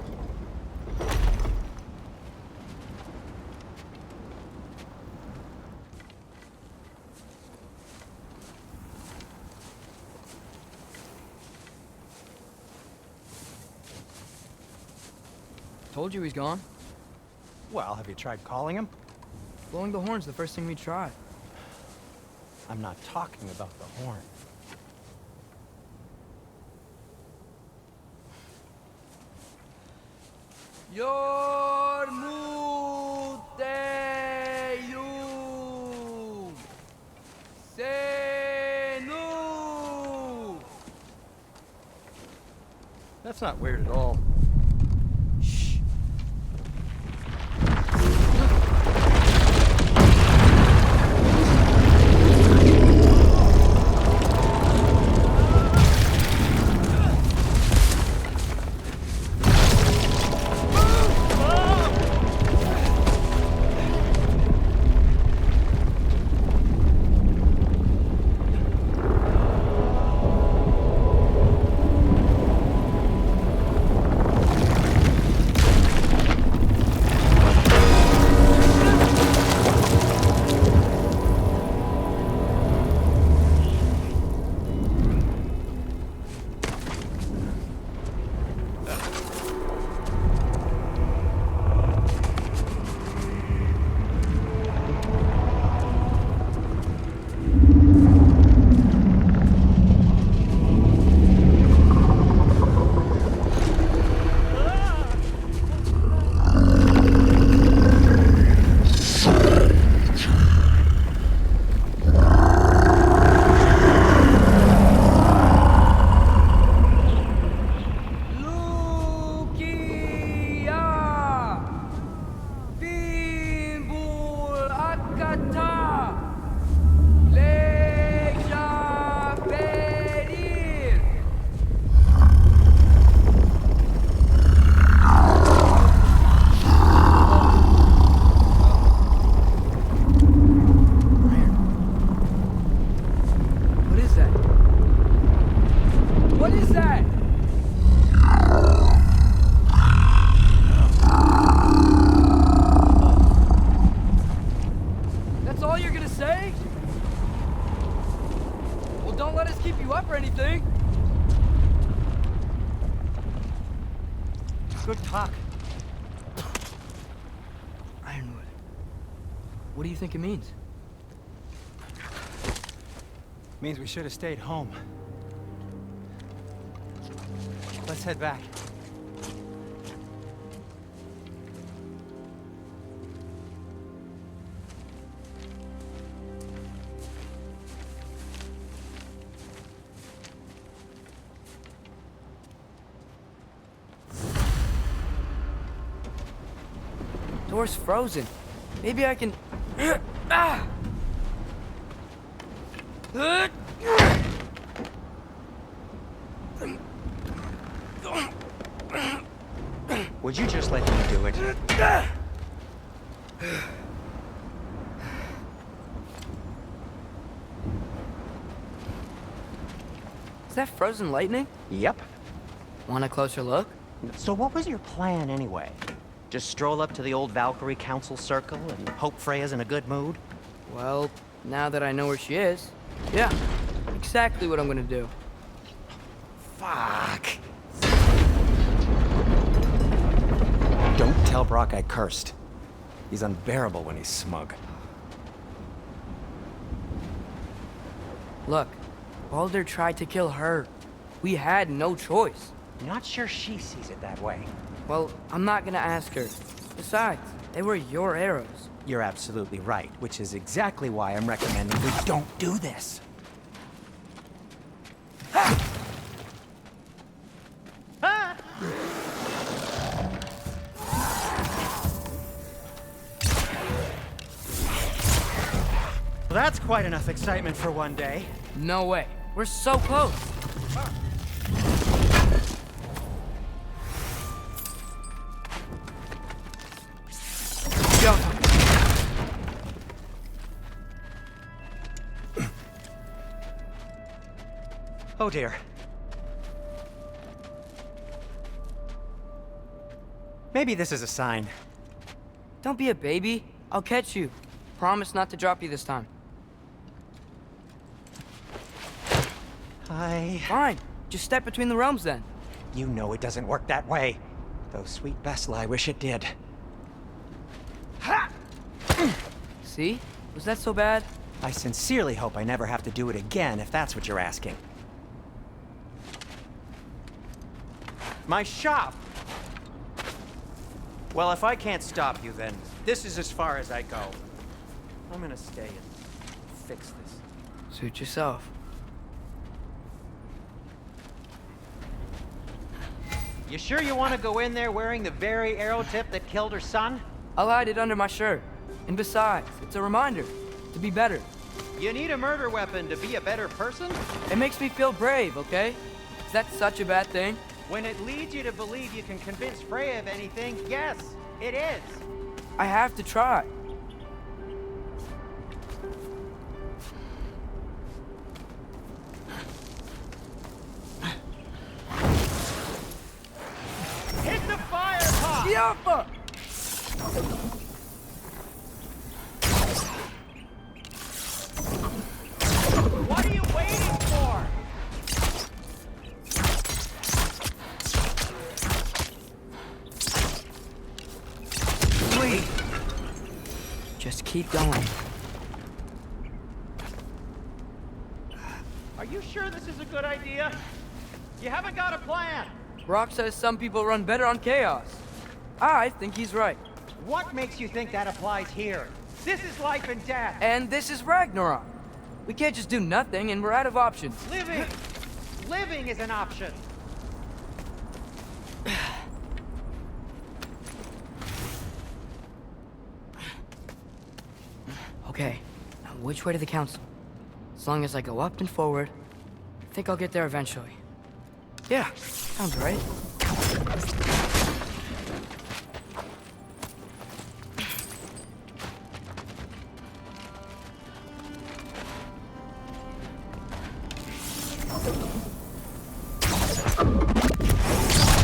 Told you he's gone. Well, have you tried calling him? Blowing the horn's the first thing we tried. I'm not talking about the horn. Yormuteyum Senu. That's not weird at all. Good talk. Ironwood. What do you think it means? Means we should have stayed home. Let's head back. Door's frozen. Maybe I can... Ah! Would you just let me do it? Is that frozen lightning? Yep. Want a closer look? So what was your plan anyway? Just stroll up to the old Valkyrie council circle and hope Freya's in a good mood? Well, now that I know where she is, yeah, exactly what I'm gonna do. Fuck. Don't tell Brock I cursed. He's unbearable when he's smug. Look, Baldur tried to kill her. We had no choice. Not sure she sees it that way. Well, I'm not gonna ask her. Besides, they were your arrows. You're absolutely right, which is exactly why I'm recommending we don't do this. Well, that's quite enough excitement for one day. No way. We're so close. Go. Oh dear. Maybe this is a sign. Don't be a baby. I'll catch you. Promise not to drop you this time. Fine. Just step between the realms then. You know it doesn't work that way. Though sweet Bessel, I wish it did. See? Was that so bad? I sincerely hope I never have to do it again, if that's what you're asking. My shop! Well, if I can't stop you, then this is as far as I go. I'm gonna stay and fix this. Suit yourself. You sure you want to go in there wearing the very arrow tip that killed her son? I'll hide it under my shirt. And besides, it's a reminder to be better. You need a murder weapon to be a better person? It makes me feel brave, okay? Is that such a bad thing? When it leads you to believe you can convince Freya of anything, yes, it is. I have to try. Hit the fire pot! Yappa! What are you waiting for? Wait. Just keep going. Are you sure this is a good idea? You haven't got a plan. Brock says some people run better on chaos. I think he's right. What makes you think that applies here? This is life and death. And this is Ragnarok. We can't just do nothing and we're out of options. Living is an option. Okay, now which way to the council? As long as I go up and forward, I think I'll get there eventually. Yeah, sounds right.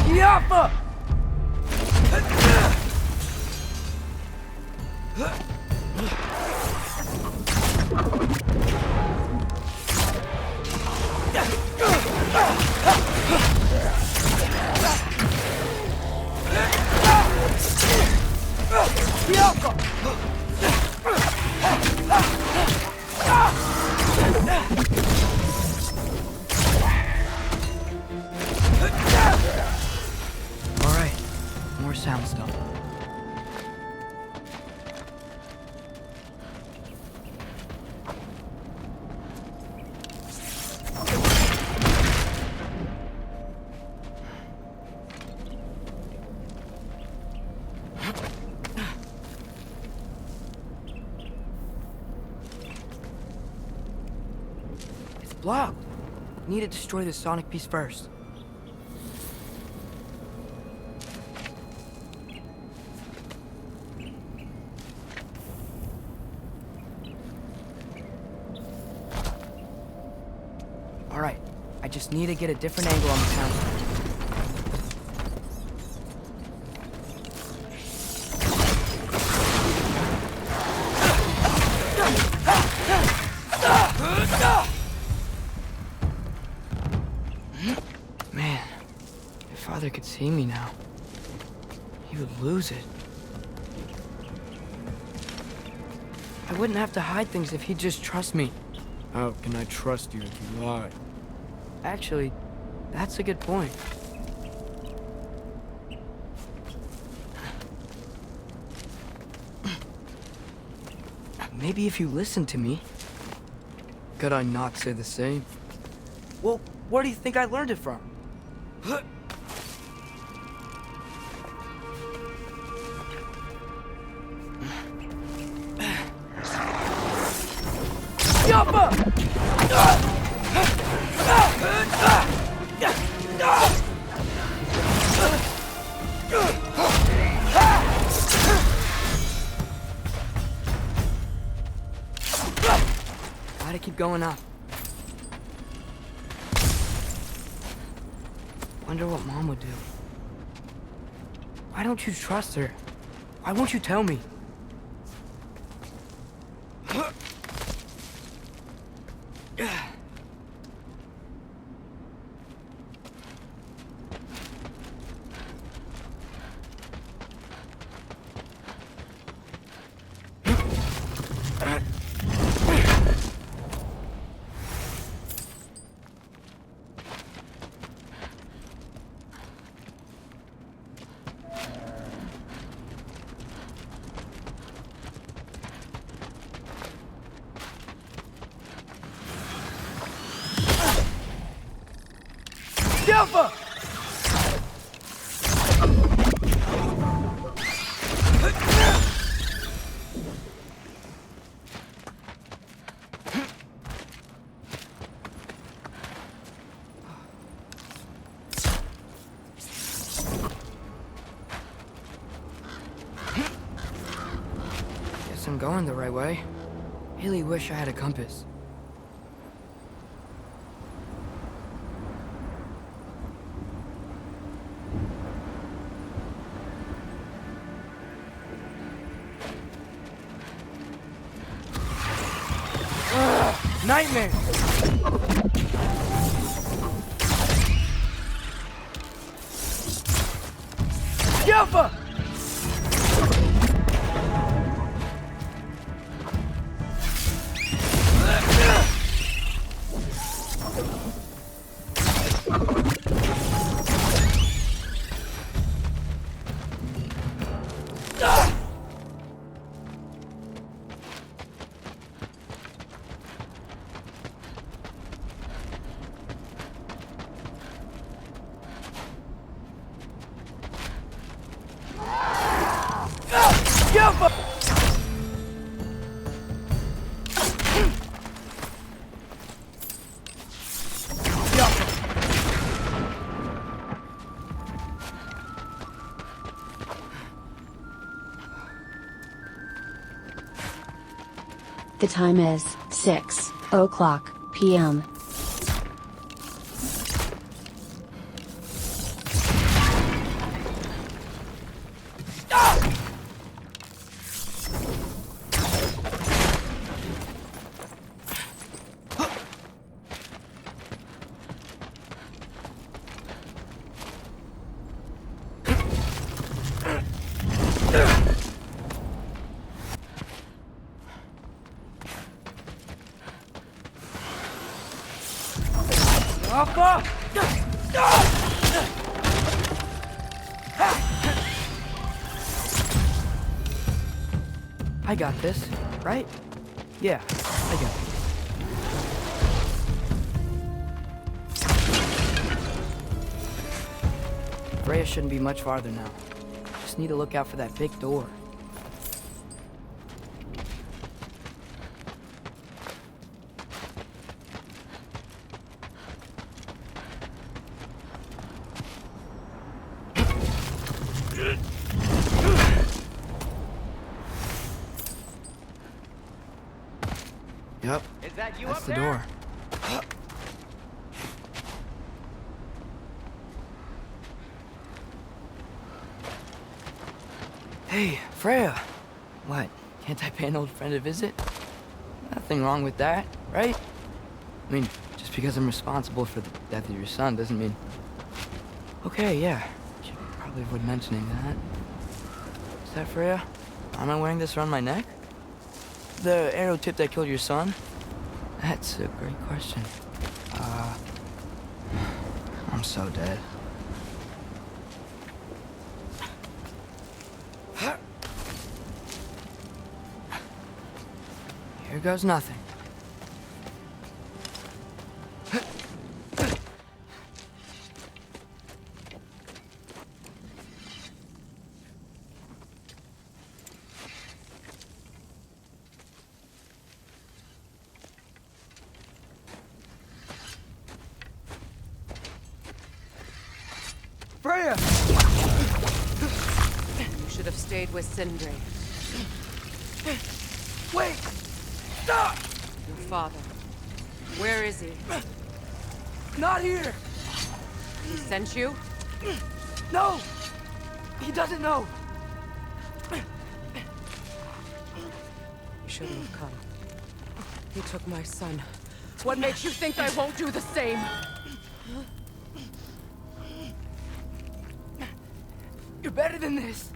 Yappa! more sound stuff. It's blocked. Need to destroy the sonic piece first. Alright, I just need to get a different angle on the sound. Man, if Father could see me now, he would lose it. I wouldn't have to hide things if he'd just trust me. How can I trust you if you lie? Actually, that's a good point. Maybe if you listen to me. Could I not say the same? Well, where do you think I learned it from? Gotta keep going up. Wonder what Mom would do. Why don't you trust her? Why won't you tell me? Alpha! Guess I'm going the right way. Really wish I had a compass. Nightmare! Alpha! The time is 6:00 p.m. I got this, right? Yeah, I got this. Freya shouldn't be much farther now. Just need to look out for that big door. Yep, that's the door. Hey, Freya. What, can't I pay an old friend a visit? Nothing wrong with that, right? I mean, just because I'm responsible for the death of your son doesn't mean... Okay, yeah, should probably avoid mentioning that. Is that Freya? Am I wearing this around my neck? The arrow tip that killed your son? That's a great question. I'm so dead. Here goes nothing. Freya! You should have stayed with Sindri. Wait! Stop! Your father. Where is he? Not here! He sent you? No! He doesn't know! You shouldn't have come. He took my son. What makes you think I won't do the same? You're better than this!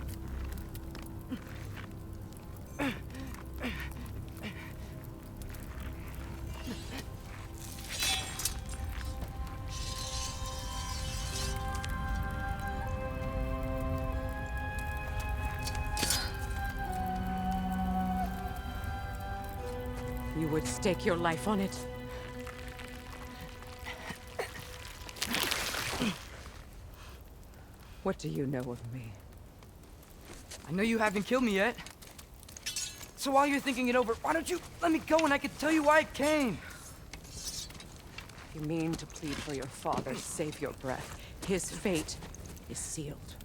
You would stake your life on it? What do you know of me? I know you haven't killed me yet. So while you're thinking it over, why don't you let me go and I can tell you why I came? You mean to plead for your father, save your breath. His fate is sealed.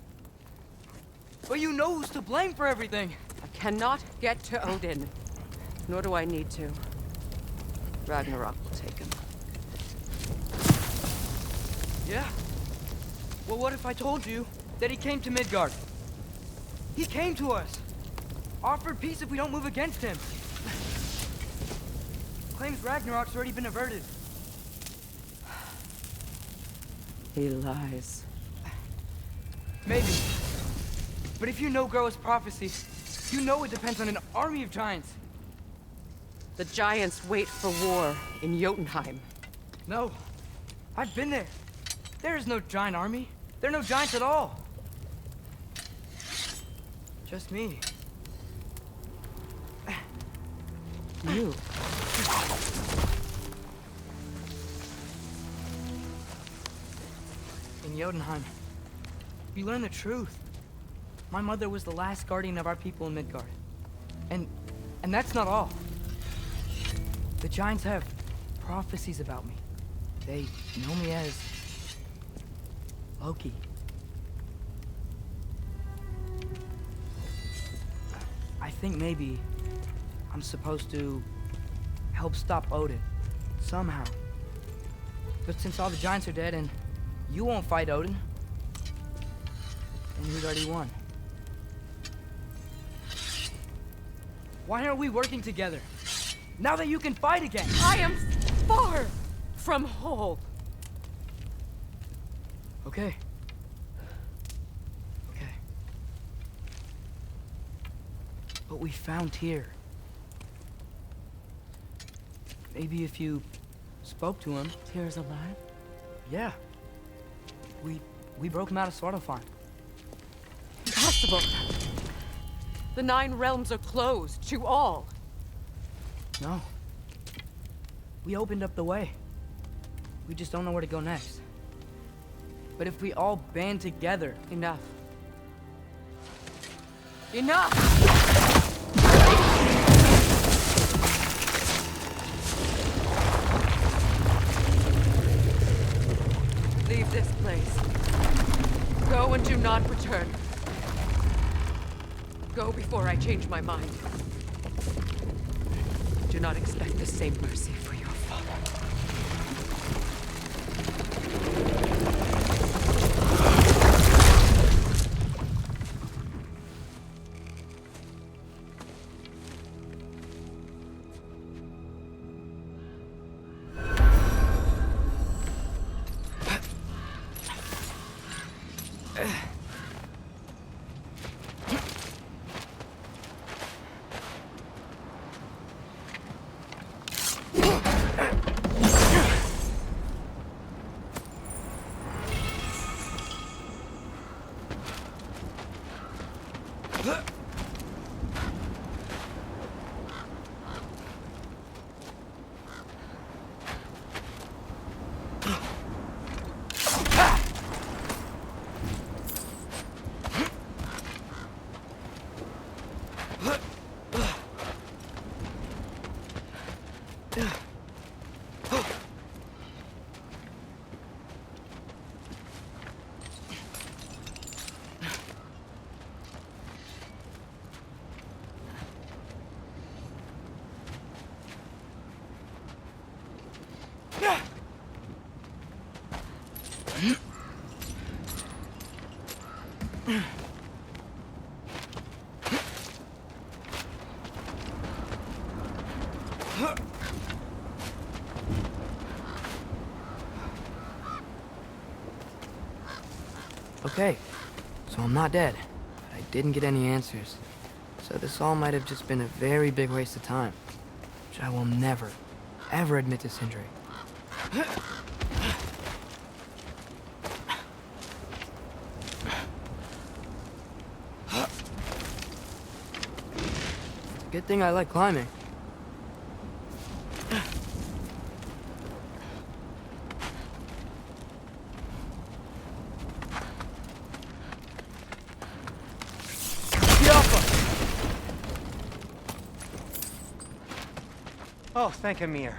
But you know who's to blame for everything. I cannot get to Odin. Nor do I need to. Ragnarok will take him. Yeah? Well, what if I told you that he came to Midgard? He came to us. Offered peace if we don't move against him. Claims Ragnarok's already been averted. He lies. Maybe. But if you know Groa's prophecy, you know it depends on an army of giants. The giants wait for war in Jotunheim. No. I've been there. There is no giant army. There are no giants at all. Just me. You. In Jotunheim, you learn the truth. My mother was the last guardian of our people in Midgard. And that's not all. The giants have prophecies about me. They know me as Loki. I think maybe I'm supposed to help stop Odin, somehow. But since all the giants are dead and you won't fight Odin, then you'd already won. Why aren't we working together? Now that you can fight again! I am far from whole. Okay. Okay. But we found Tyr. Maybe if you spoke to him... Tyr's alive? Yeah. We broke him out of Svartalfheim. Impossible. The 9 realms are closed to all. No. We opened up the way. We just don't know where to go next. But if we all band together... Enough. Enough! Leave this place. Go and do not return. Go before I change my mind. Do not expect the same mercy for your father. Okay, so I'm not dead, but I didn't get any answers. So this all might have just been a very big waste of time, which I will never, ever admit to Sindri. Good thing I like climbing. Oh, thank Amir.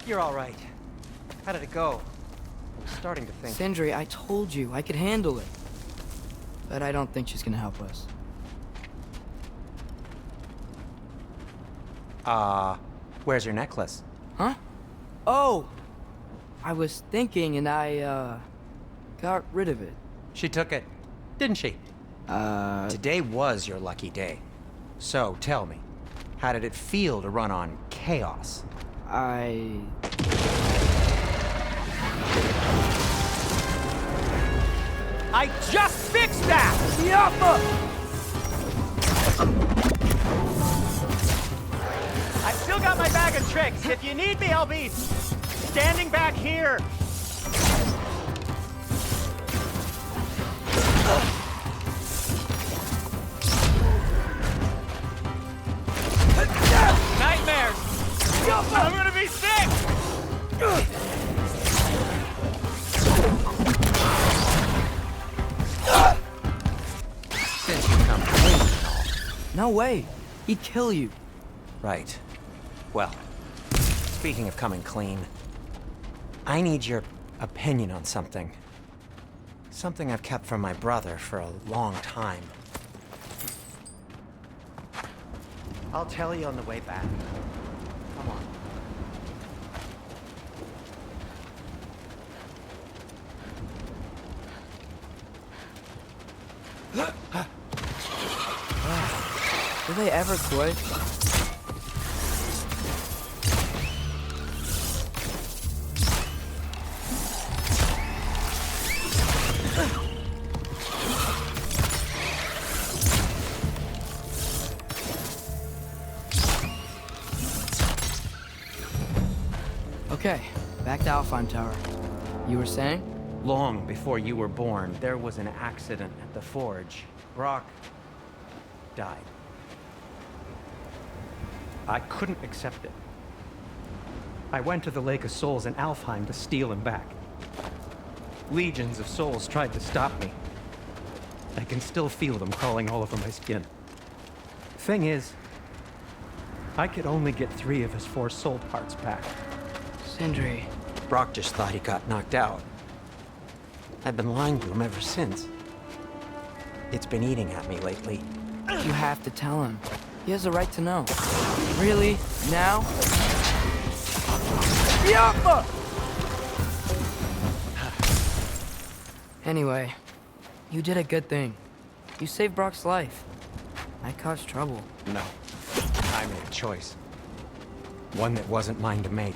You're all right. How did it go? I was starting to think... Sindri, I told you I could handle it. But I don't think she's gonna help us. Where's your necklace? Huh? Oh! I was thinking and I, got rid of it. She took it, didn't she? Today was your lucky day. So, tell me, how did it feel to run on chaos? I just fixed that! I've still got my bag of tricks. If you need me, I'll be standing back here. Nightmares! I'm gonna be sick! Since you come clean and all. No way. He'd kill you. Right. Well, speaking of coming clean, I need your opinion on something. Something I've kept from my brother for a long time. I'll tell you on the way back. Come on. Do they ever quit? Okay, back to Alfheim Tower. You were saying? Long before you were born, there was an accident at the forge. Brock died. I couldn't accept it. I went to the Lake of Souls in Alfheim to steal him back. Legions of souls tried to stop me. I can still feel them crawling all over my skin. Thing is, I could only get 3 of his 4 soul parts back. Sindri. Brock just thought he got knocked out. I've been lying to him ever since. It's been eating at me lately. You have to tell him. He has a right to know. Really? Now? Yappa! Anyway, you did a good thing. You saved Brock's life. I caused trouble. No. I made a choice. One that wasn't mine to make.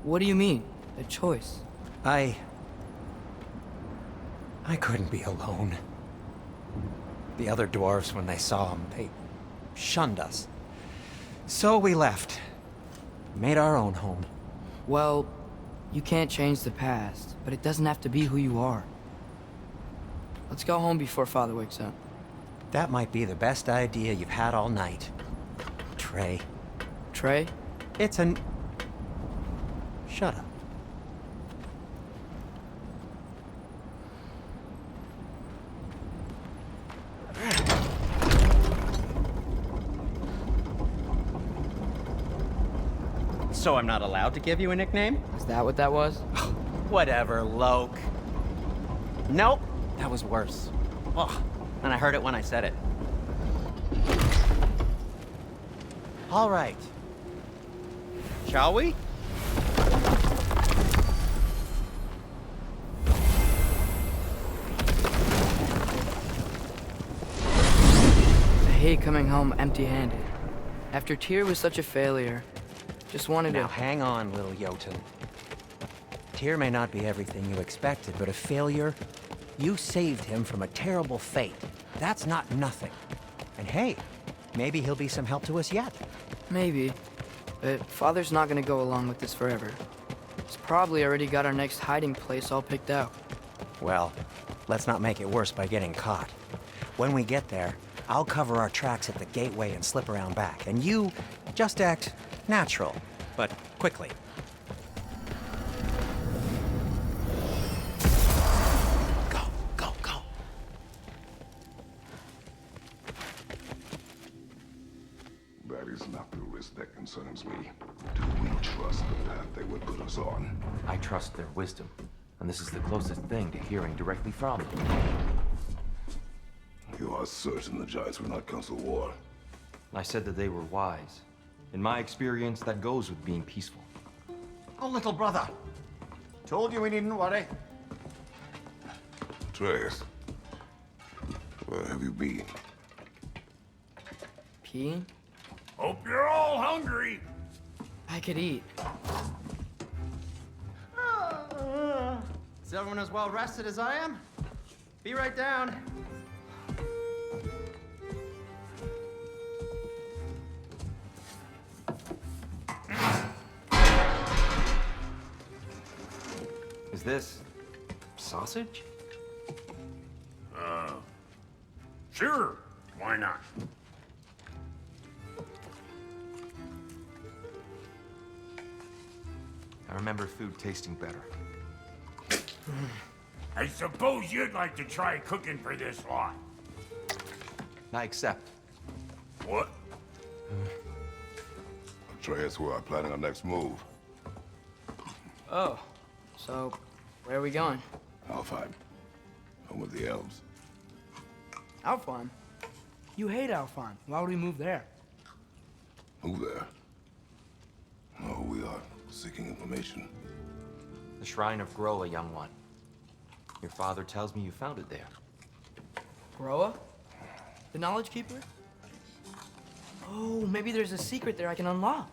What do you mean? A choice? I couldn't be alone. The other dwarves, when they saw him, they shunned us. So we left. Made our own home. Well, you can't change the past, but it doesn't have to be who you are. Let's go home before Father wakes up. That might be the best idea you've had all night. Trey. Trey? It's an... Shut up. So I'm not allowed to give you a nickname? Is that what that was? Whatever, Loke. Nope, that was worse. Ugh, and I heard it when I said it. All right. Shall we? I hate coming home empty-handed. After Tyr was such a failure, just wanted to... Now hang on, little Jotun. Tyr may not be everything you expected, but a failure? You saved him from a terrible fate. That's not nothing. And hey, maybe he'll be some help to us yet. Maybe. But Father's not gonna go along with this forever. He's probably already got our next hiding place all picked out. Well, let's not make it worse by getting caught. When we get there, I'll cover our tracks at the gateway and slip around back. And you just act natural, but quickly. Go, go, go. That is not the risk that concerns me. Do we trust the path they would put us on? I trust their wisdom, and this is the closest thing to hearing directly from them. You are certain the Giants were not Council War? I said that they were wise. In my experience, that goes with being peaceful. Oh, little brother. Told you we needn't worry. Atreus, where have you been? Peeing? Hope you're all hungry. I could eat. Is everyone as well rested as I am? Be right down. Is this sausage? Sure. Why not? I remember food tasting better. I suppose you'd like to try cooking for this lot. I accept. What? Atreus, we're planning our next move. Oh, so where are we going? Alfheim. Home with the elves. Alfheim? You hate Alfheim. Why would we move there? Move there. Oh, we are seeking information. The Shrine of Groa, young one. Your father tells me you found it there. Groa? The Knowledge Keeper? Oh, maybe there's a secret there I can unlock.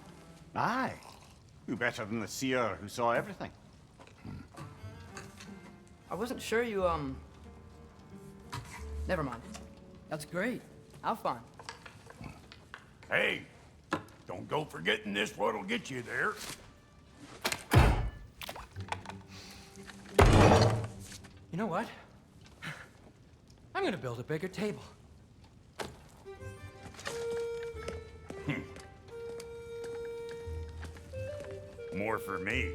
Aye. Who better than the seer who saw everything? I wasn't sure you, Never mind. That's great. Alfheim. Hey, don't go forgetting this what'll get you there. You know what? I'm I'm gonna build a bigger table. More for me.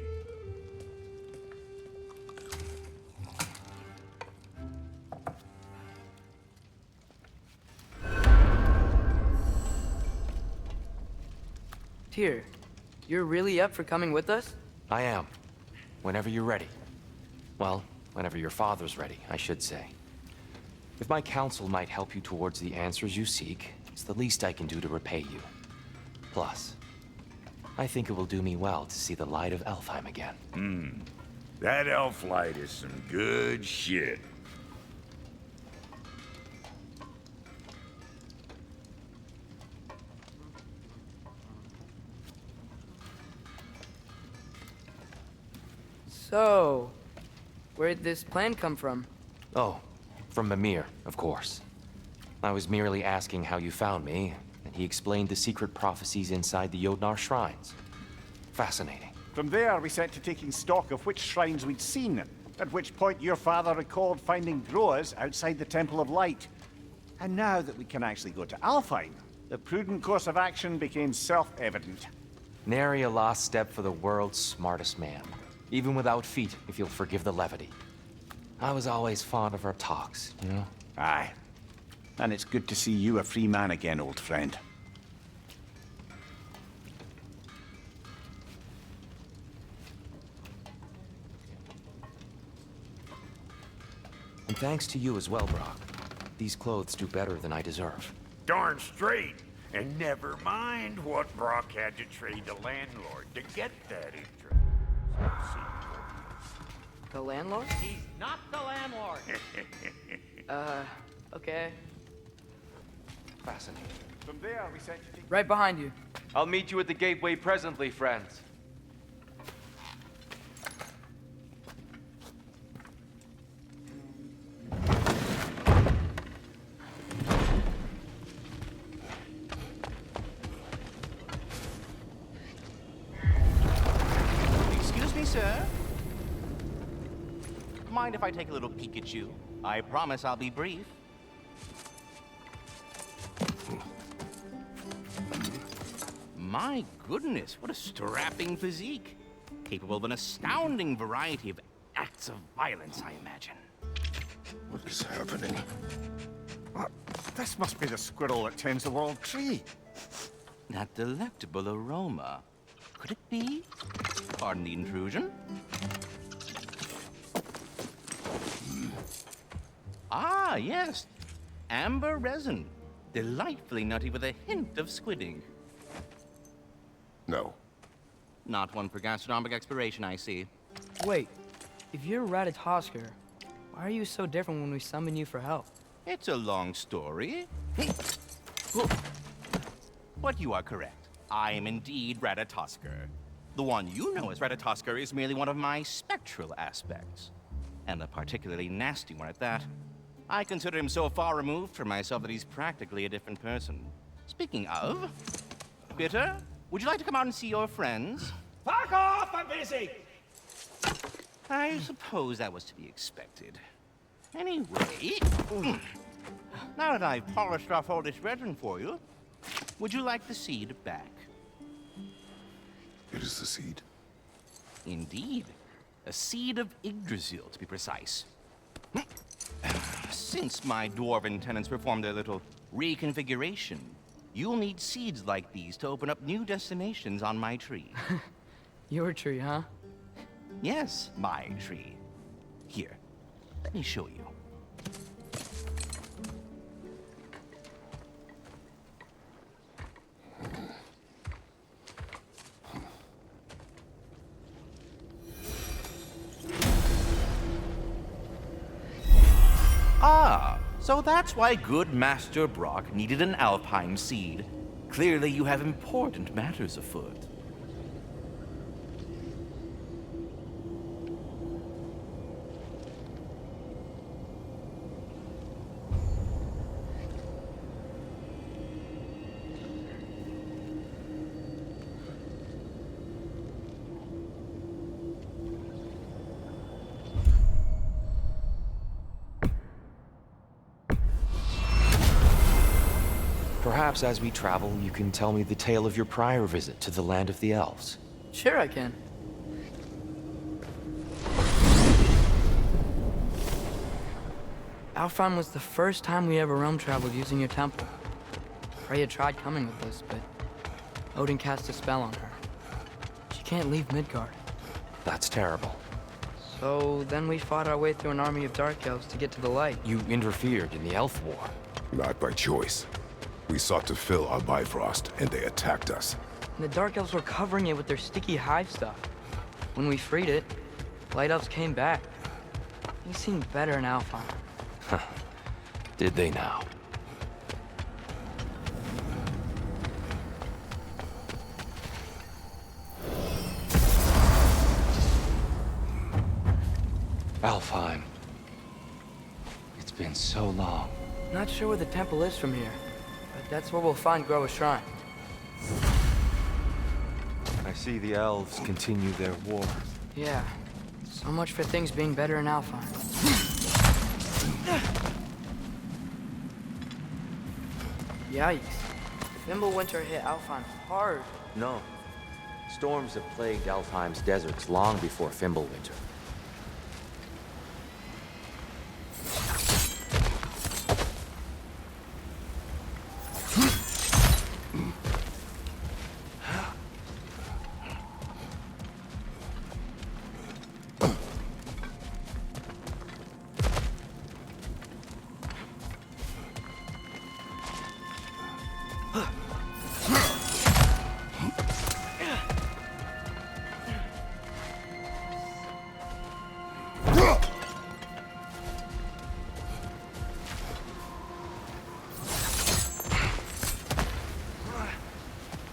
Tyr, you're really up for coming with us? I am. Whenever you're ready. Well, whenever your father's ready, I should say. If my counsel might help you towards the answers you seek, it's the least I can do to repay you. Plus, I think it will do me well to see the light of Elfheim again. That elf light is some good shit. So, where'd this plan come from? Oh, from Mimir, of course. I was merely asking how you found me, and he explained the secret prophecies inside the Jotnar shrines. Fascinating. From there, we set to taking stock of which shrines we'd seen, at which point your father recalled finding Groas outside the Temple of Light. And now that we can actually go to Alfheim, the prudent course of action became self-evident. Nary a lost step for the world's smartest man. Even without feet, if you'll forgive the levity. I was always fond of our talks, you know? Aye. And it's good to see you a free man again, old friend. And thanks to you as well, Brock. These clothes do better than I deserve. Darn straight. And never mind what Brock had to trade the landlord to get that interest. The landlord? He's not the landlord. Okay. Fascinating. From there, we set to take... Right behind you. I'll meet you at the gateway presently, friends. Excuse me, sir. Mind if I take a little peek at you? I promise I'll be brief. My goodness, what a strapping physique. Capable of an astounding variety of acts of violence, I imagine. What is happening? This must be the squirrel that tends the world tree. That delectable aroma. Could it be? Pardon the intrusion. Ah, yes. Amber resin. Delightfully nutty with a hint of squidding. No. Not one for gastronomic exploration, I see. Wait, if you're Ratatosker, why are you so different when we summon you for help? It's a long story. But you are correct. I am indeed Ratatosker. The one you know as Ratatosker is merely one of my spectral aspects. And a particularly nasty one at that. I consider him so far removed from myself that he's practically a different person. Speaking of, Bitter, would you like to come out and see your friends? Fuck off! I'm busy! I suppose that was to be expected. Anyway, now that I've polished off all this resin for you, would you like the seed back? It is the seed. Indeed. A seed of Yggdrasil, to be precise. Since my dwarven tenants performed their little reconfiguration, you'll need seeds like these to open up new destinations on my tree. Your tree, huh? Yes, my tree. Here, let me show you. Ah, so that's why good Master Brock needed an Alfheim seed. Clearly you have important matters afoot. Perhaps as we travel, you can tell me the tale of your prior visit to the land of the elves. Sure I can. Alfheim was the first time we ever realm traveled using your temple. Freya tried coming with us, but Odin cast a spell on her. She can't leave Midgard. That's terrible. So then we fought our way through an army of dark elves to get to the light. You interfered in the Elf War. Not by choice. We sought to fill our Bifrost, and they attacked us. And the dark elves were covering it with their sticky hive stuff. When we freed it, light elves came back. They seemed better in Alfheim. Did they now? Alfheim. It's been so long. Not sure where the temple is from here, but that's where we'll find Groa's shrine. I see the elves continue their war. Yeah, so much for things being better in Alfheim. Yikes. Fimbulwinter hit Alfheim hard. No. Storms have plagued Alfheim's deserts long before Fimbulwinter.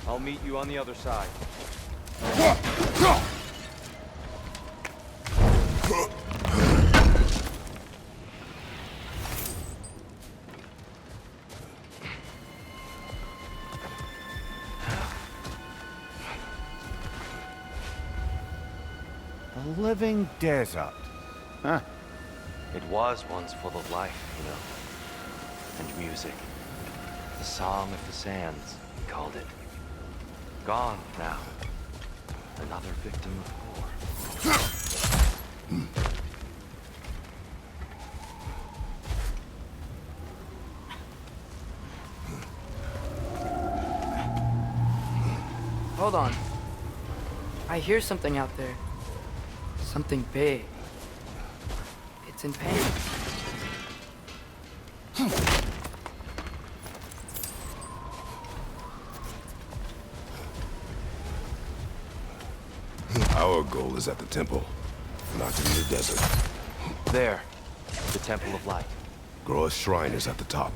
I'll meet you on the other side. A living desert. Huh. It was once full of life, you know, and music. The Song of the Sands, we called it. Gone now. Another victim of war. Hold on. I hear something out there. Something big. It's in pain. Our goal is at the temple, not in the desert. There. The Temple of Light. Groa's shrine is at the top.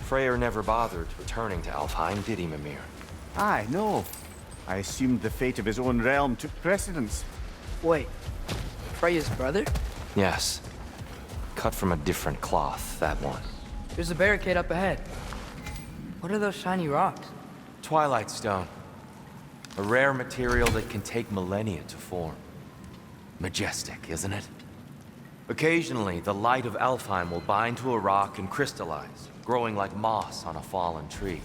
Freyr never bothered returning to Alfheim, did he, Mimir? Aye, no. I assumed the fate of his own realm took precedence. Wait. Freya's brother? Yes. Cut from a different cloth, that one. There's a barricade up ahead. What are those shiny rocks? Twilight Stone. A rare material that can take millennia to form. Majestic, isn't it? Occasionally, the light of Alfheim will bind to a rock and crystallize, growing like moss on a fallen tree.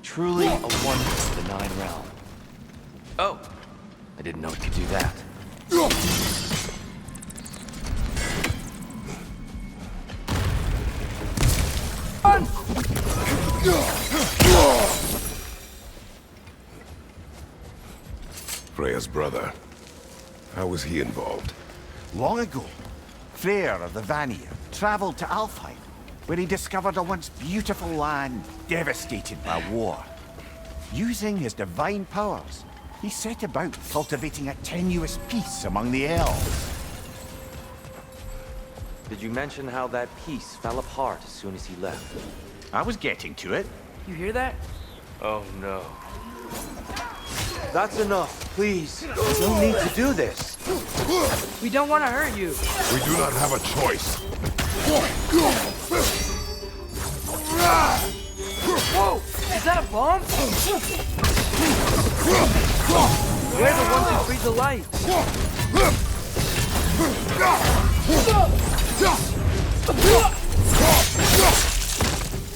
Truly a wonder of the Nine Realms. Oh, I didn't know it could do that. Freya's brother. How was he involved? Long ago, Freyr of the Vanir traveled to Alfheim, where he discovered a once beautiful land devastated by war. Using his divine powers, he set about cultivating a tenuous peace among the elves. Did you mention how that peace fell apart as soon as he left? I was getting to it. You hear that? Oh no. That's enough, please. No need to do this. We don't want to hurt you. We do not have a choice. Whoa! Is that a bomb? We're the ones who freed the light.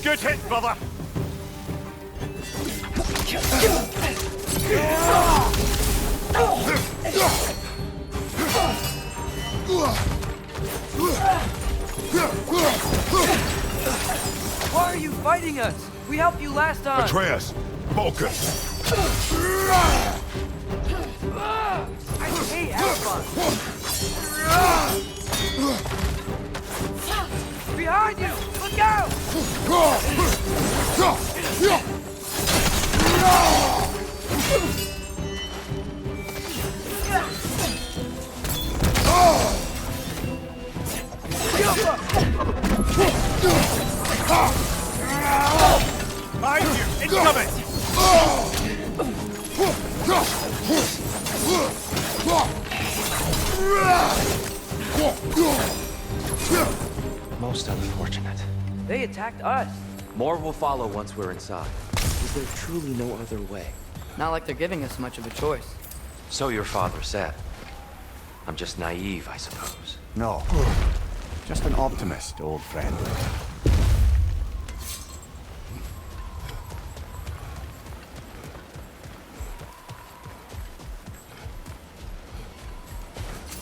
Good hit, brother! Why are you fighting us? We helped you last time. Atreus, focus! I hate Alphon. Behind you! Look out! Behind you! Incoming! Most unfortunate. They attacked us. More will follow once we're inside. Is there truly no other way? Not like they're giving us much of a choice. So your father said. I'm just naive, I suppose. No. Just an optimist, old friend.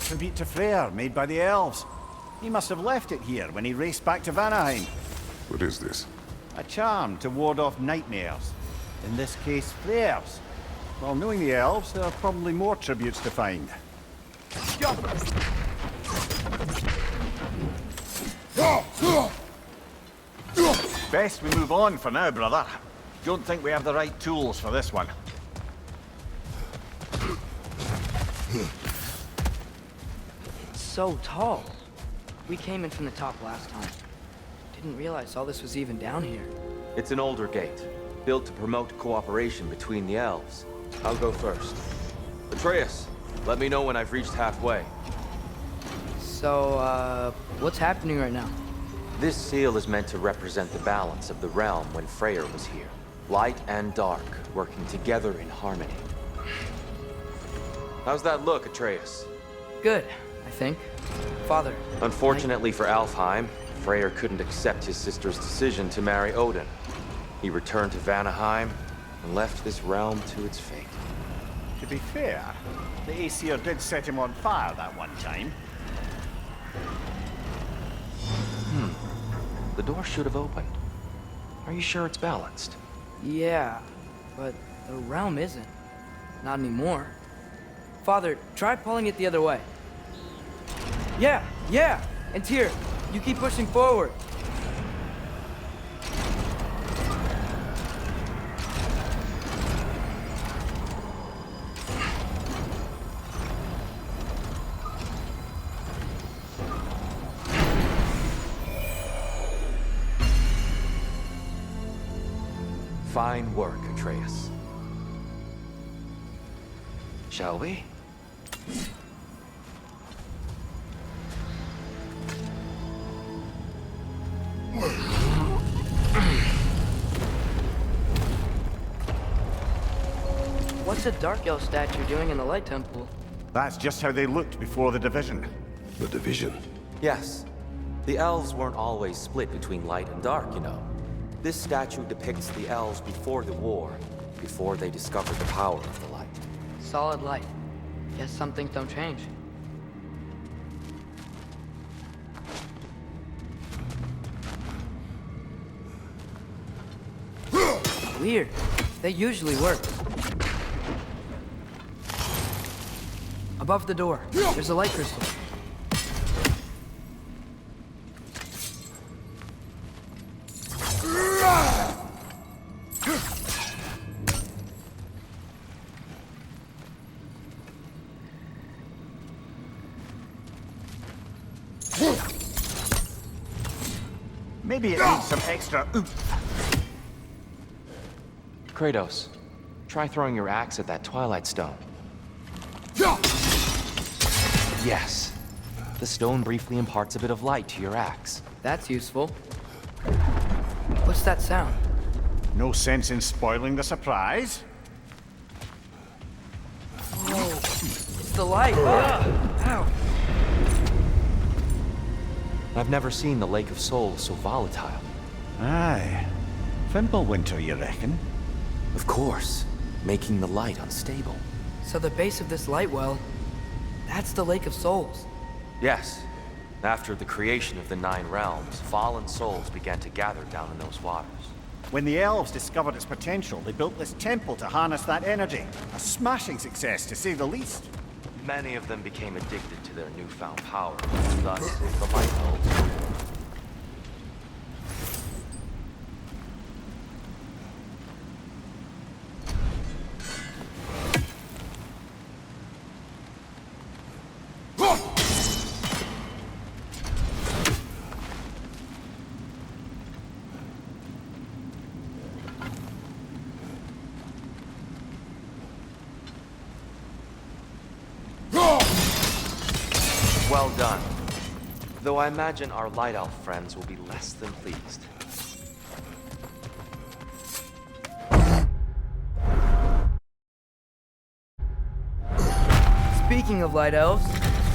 Tribute to Freyr, made by the elves. He must have left it here when he raced back to Vanaheim. What is this? A charm to ward off nightmares. In this case, Freyr's. Well, knowing the elves, there are probably more tributes to find. Best we move on for now, brother. Don't think we have the right tools for this one. So tall. We came in from the top last time. Didn't realize all this was even down here. It's an older gate, built to promote cooperation between the elves. I'll go first. Atreus, let me know when I've reached halfway. So, what's happening right now? This seal is meant to represent the balance of the realm when Freyr was here. Light and dark, working together in harmony. How's that look, Atreus? Good, I think. Father. Unfortunately for Alfheim, Freyr couldn't accept his sister's decision to marry Odin. He returned to Vanaheim and left this realm to its fate. To be fair, the Aesir did set him on fire that one time. The door should have opened. Are you sure it's balanced? Yeah, but the realm isn't. Not anymore. Father, try pulling it the other way. Yeah! And Tyr, you keep pushing forward. Fine work, Atreus. Shall we? What's a Dark Elf statue doing in the Light Temple? That's just how they looked before the division. The division? Yes. The elves weren't always split between light and dark, you know. This statue depicts the elves before the war, before they discovered the power of the light. Solid light. Guess some things don't change. Weird. They usually work. Above the door, there's a light crystal. Maybe it needs some extra oomph. Kratos, try throwing your axe at that Twilight Stone. Yes. The stone briefly imparts a bit of light to your axe. That's useful. What's that sound? No sense in spoiling the surprise. Whoa. It's the light. Ow. I've never seen the Lake of Souls so volatile. Aye. Fimbulwinter, you reckon? Of course. Making the light unstable. So the base of this light well, that's the Lake of Souls. Yes. After the creation of the Nine Realms, fallen souls began to gather down in those waters. When the elves discovered its potential, they built this temple to harness that energy. A smashing success, to say the least. Many of them became addicted to their newfound power, thus the Light Elves. Well done. Though I imagine our Light Elf friends will be less than pleased. Speaking of Light Elves...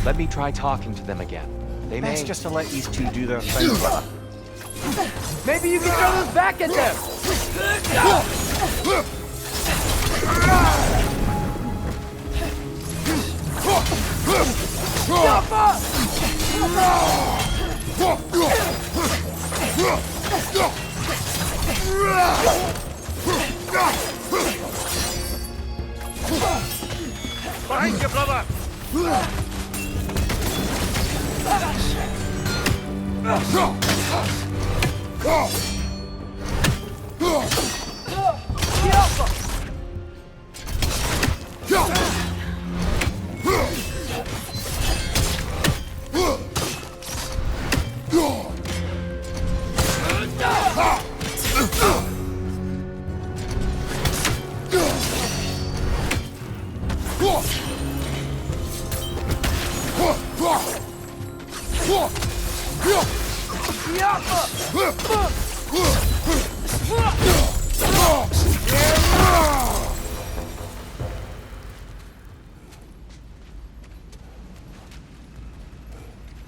Let me try talking to them again. They may... Best just to let these two do their thing, brother. Maybe you can throw this back at them! Stop up! Behind you, brother!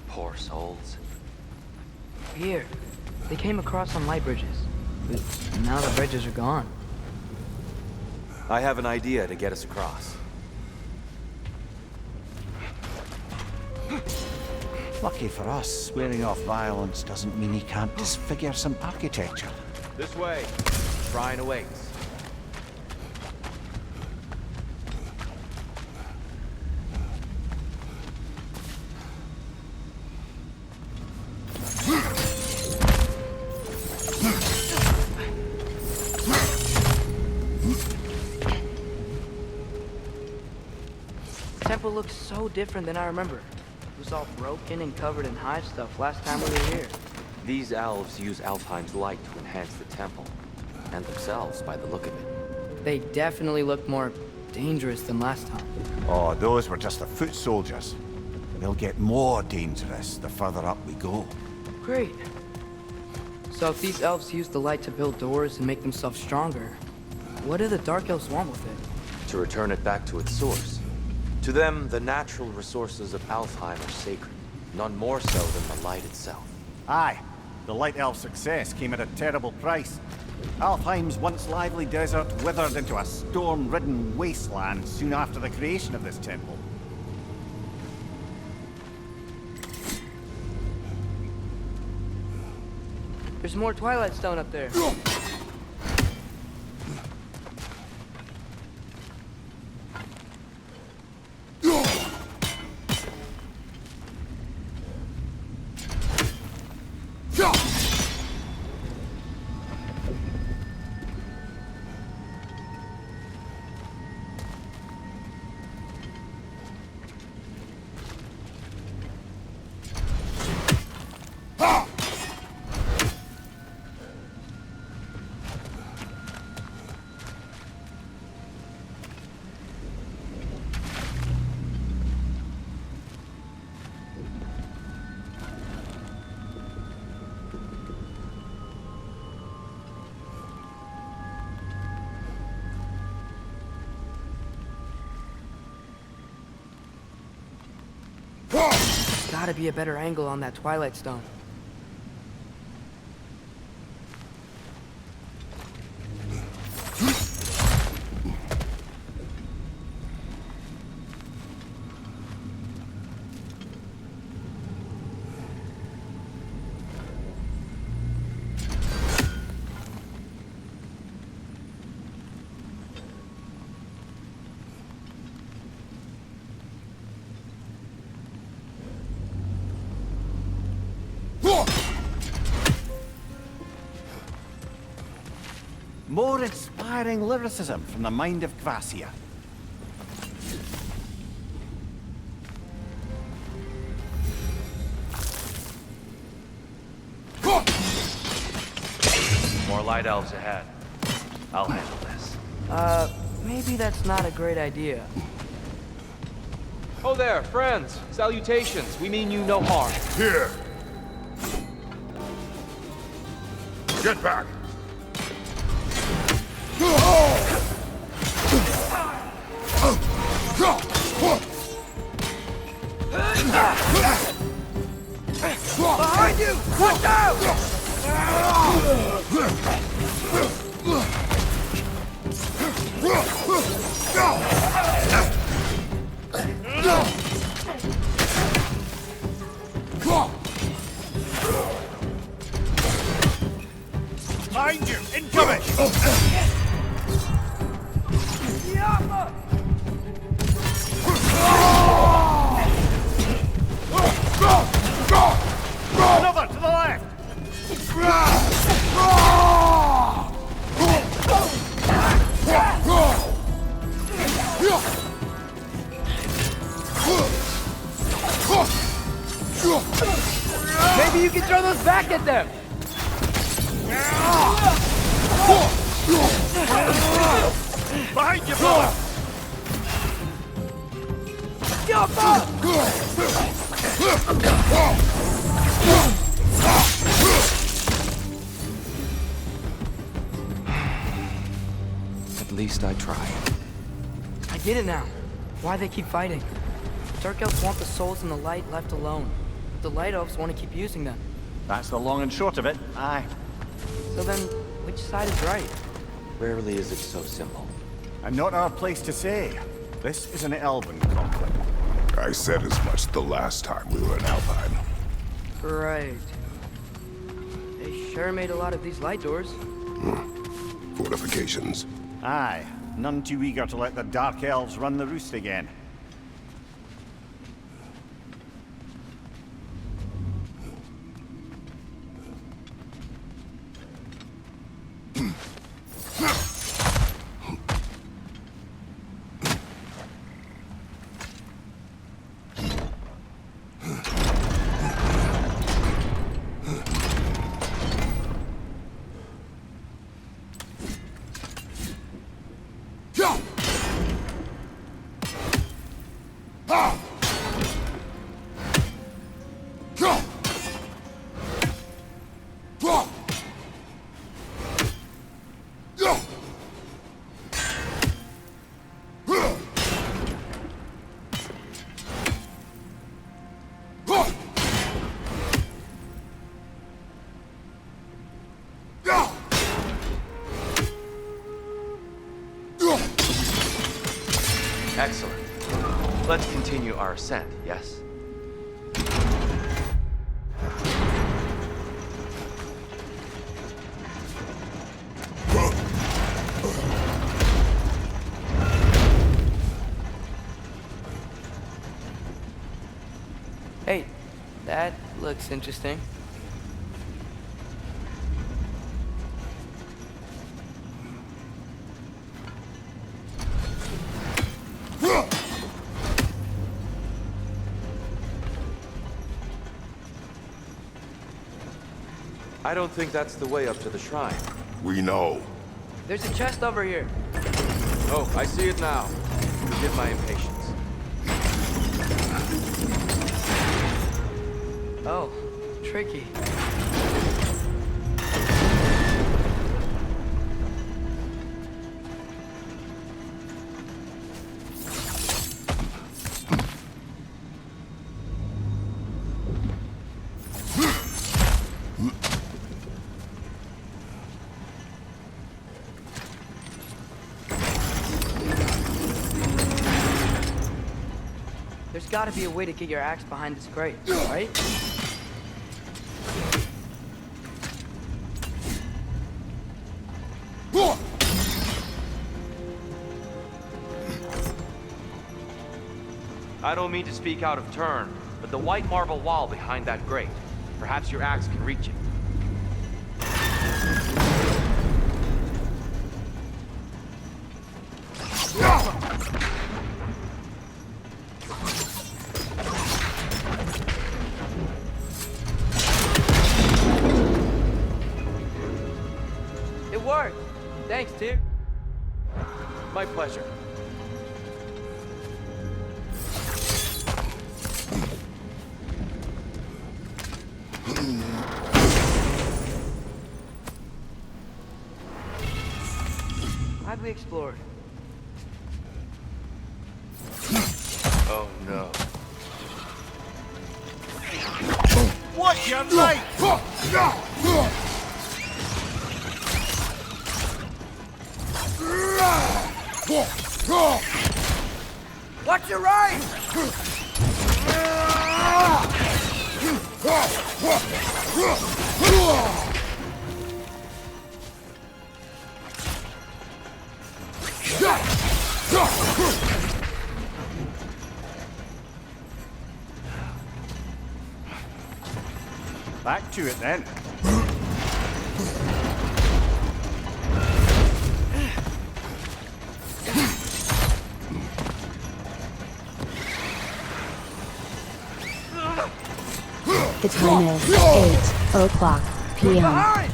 Poor souls. Here. They came across on light bridges. But now the bridges are gone. I have an idea to get us across. Lucky for us, swearing off violence doesn't mean he can't disfigure some architecture. This way. Shrine awaits. The temple looks so different than I remember. It was all broken and covered in hive stuff last time we were here. These elves use Alfheim's light to enhance the temple, and themselves by the look of it. They definitely look more dangerous than last time. Oh, those were just the foot soldiers. They'll get more dangerous the further up we go. Great. So if these elves use the light to build doors and make themselves stronger, what do the Dark Elves want with it? To return it back to its source. To them, the natural resources of Alfheim are sacred, none more so than the light itself. Aye. The Light Elf success came at a terrible price. Alfheim's once lively desert withered into a storm-ridden wasteland soon after the creation of this temple. There's more Twilight Stone up there. Gotta be a better angle on that Twilight Stone. More inspiring lyricism from the mind of Gracia. More light elves ahead. I'll handle this. Maybe that's not a great idea. Oh there, friends. Salutations. We mean you no harm. Here. Get back. Behind you! Watch out! Behind you! Incoming! Another to the left! Maybe you can throw those back at them! Behind you, brother! Jump up! At least I tried. I get it now. Why they keep fighting. Dark elves want the souls in the light left alone. But the light elves want to keep using them. That's the long and short of it, aye. So then, which side is right? Rarely is it so simple. And not our place to say. This is an elven conflict. I said as much the last time we were in Alpine. Right. They sure made a lot of these light doors. Fortifications. Aye. None too eager to let the Dark Elves run the roost again. Excellent. Let's continue our ascent, yes? Hey, that looks interesting. I don't think that's the way up to the shrine. We know. There's a chest over here. Oh, I see it now. Forgive my impatience. Oh, tricky. There's gotta be a way to get your axe behind this crate, right? I don't mean to speak out of turn, but the white marble wall behind that grate. Perhaps your axe can reach it. My pleasure. Glad we explored. Oh no. Watch your right! Watch your right! Back to it then. The time is 8 o'clock p.m. Behind!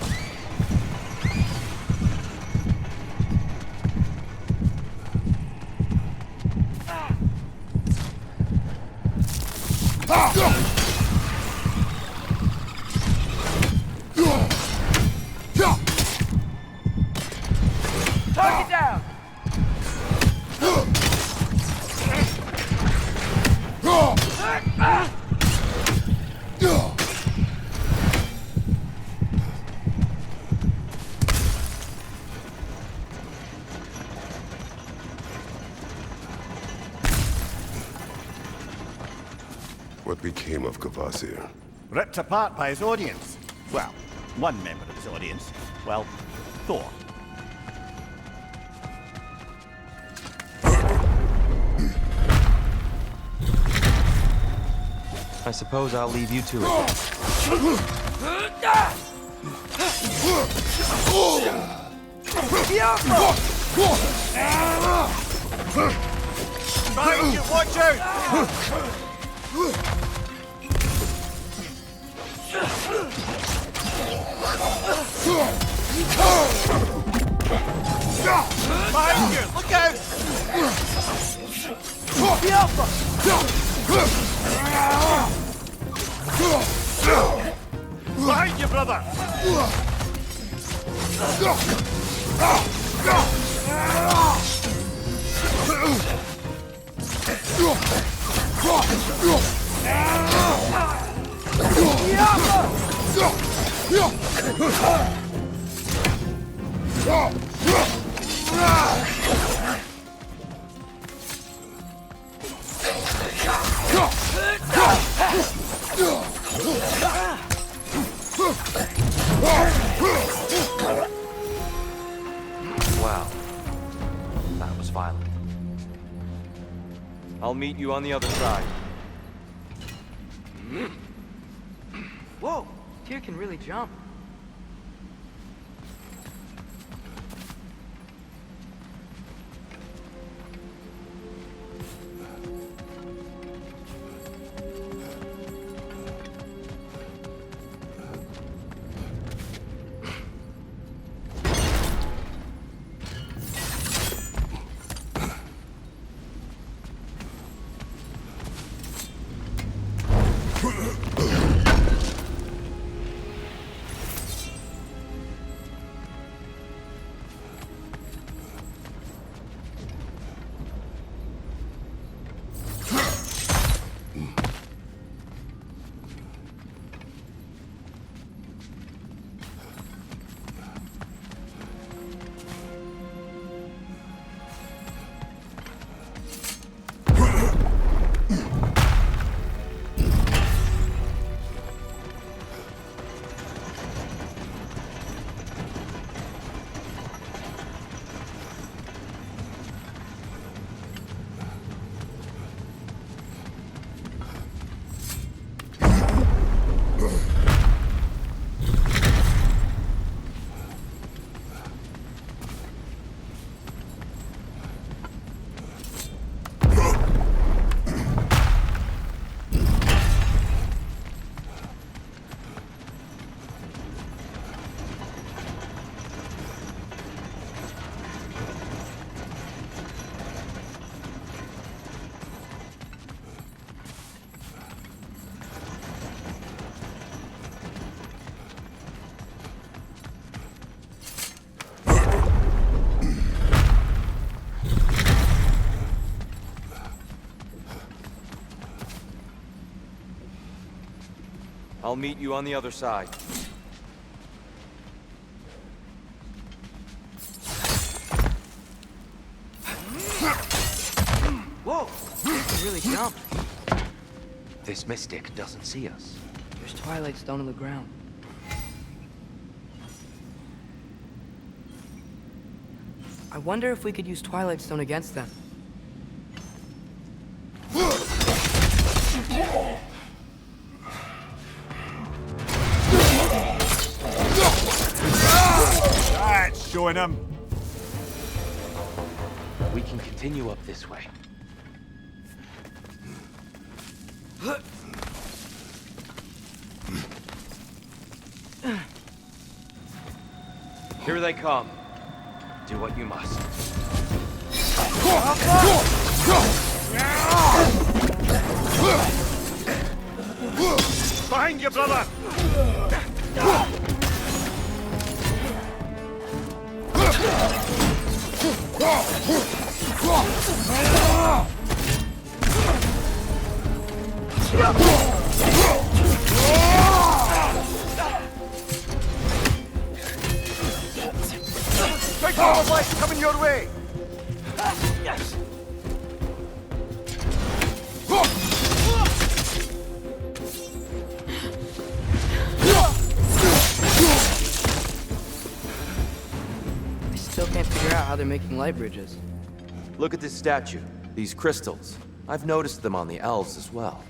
Target down! What became of Kvasir? Ripped apart by his audience. Well, one member of his audience. Well, Thor. I suppose I'll leave you to it. Behind you, watch out! Behind you, look out! The Alpha! Behind you, brother! Wow. That was violent. I'll meet you on the other side. Whoa, Tyr can really jump. I'll meet you on the other side. Whoa! You can really jump. This mystic doesn't see us. There's Twilight Stone on the ground. I wonder if we could use Twilight Stone against them. That's showing him. We can continue up this way. Here they come. Do what you must. Behind you, brother! Take all the lights coming your way! Yes! I still can't figure out how they're making light bridges. Look at this statue. These crystals. I've noticed them on the elves as well.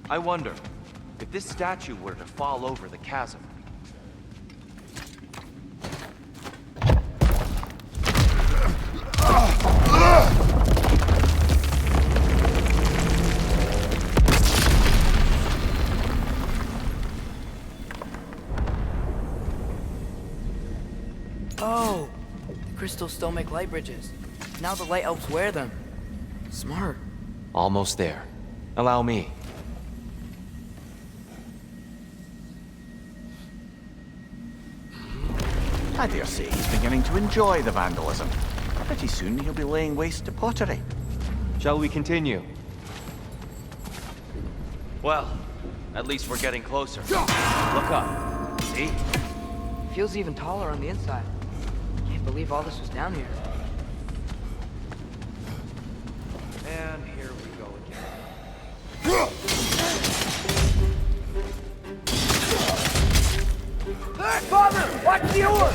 I wonder, if this statue were to fall over the chasm, Oh! The crystals still make light bridges. Now the light elves wear them. Smart. almost there. Allow me. I dare say he's beginning to enjoy the vandalism. Pretty soon he'll be laying waste to pottery. Shall we continue? Well, at least we're getting closer. Look up. See? Feels even taller on the inside. Can't believe all this was down here. And here we go again. Father! Watch the oar!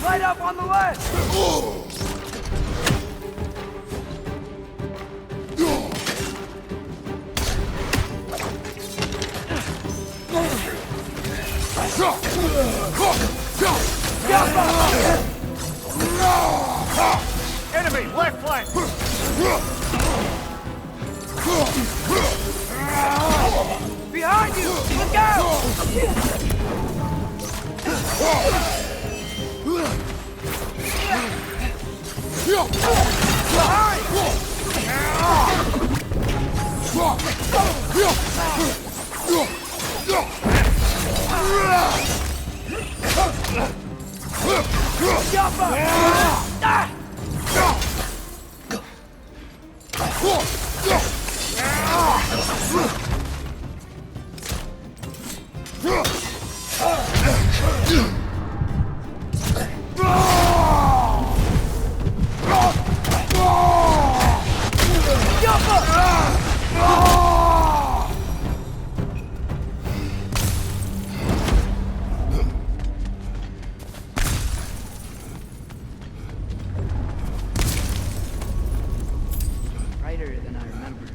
Light up on the left! Enemy, left flank! Behind you! Look out! Brighter than I remember.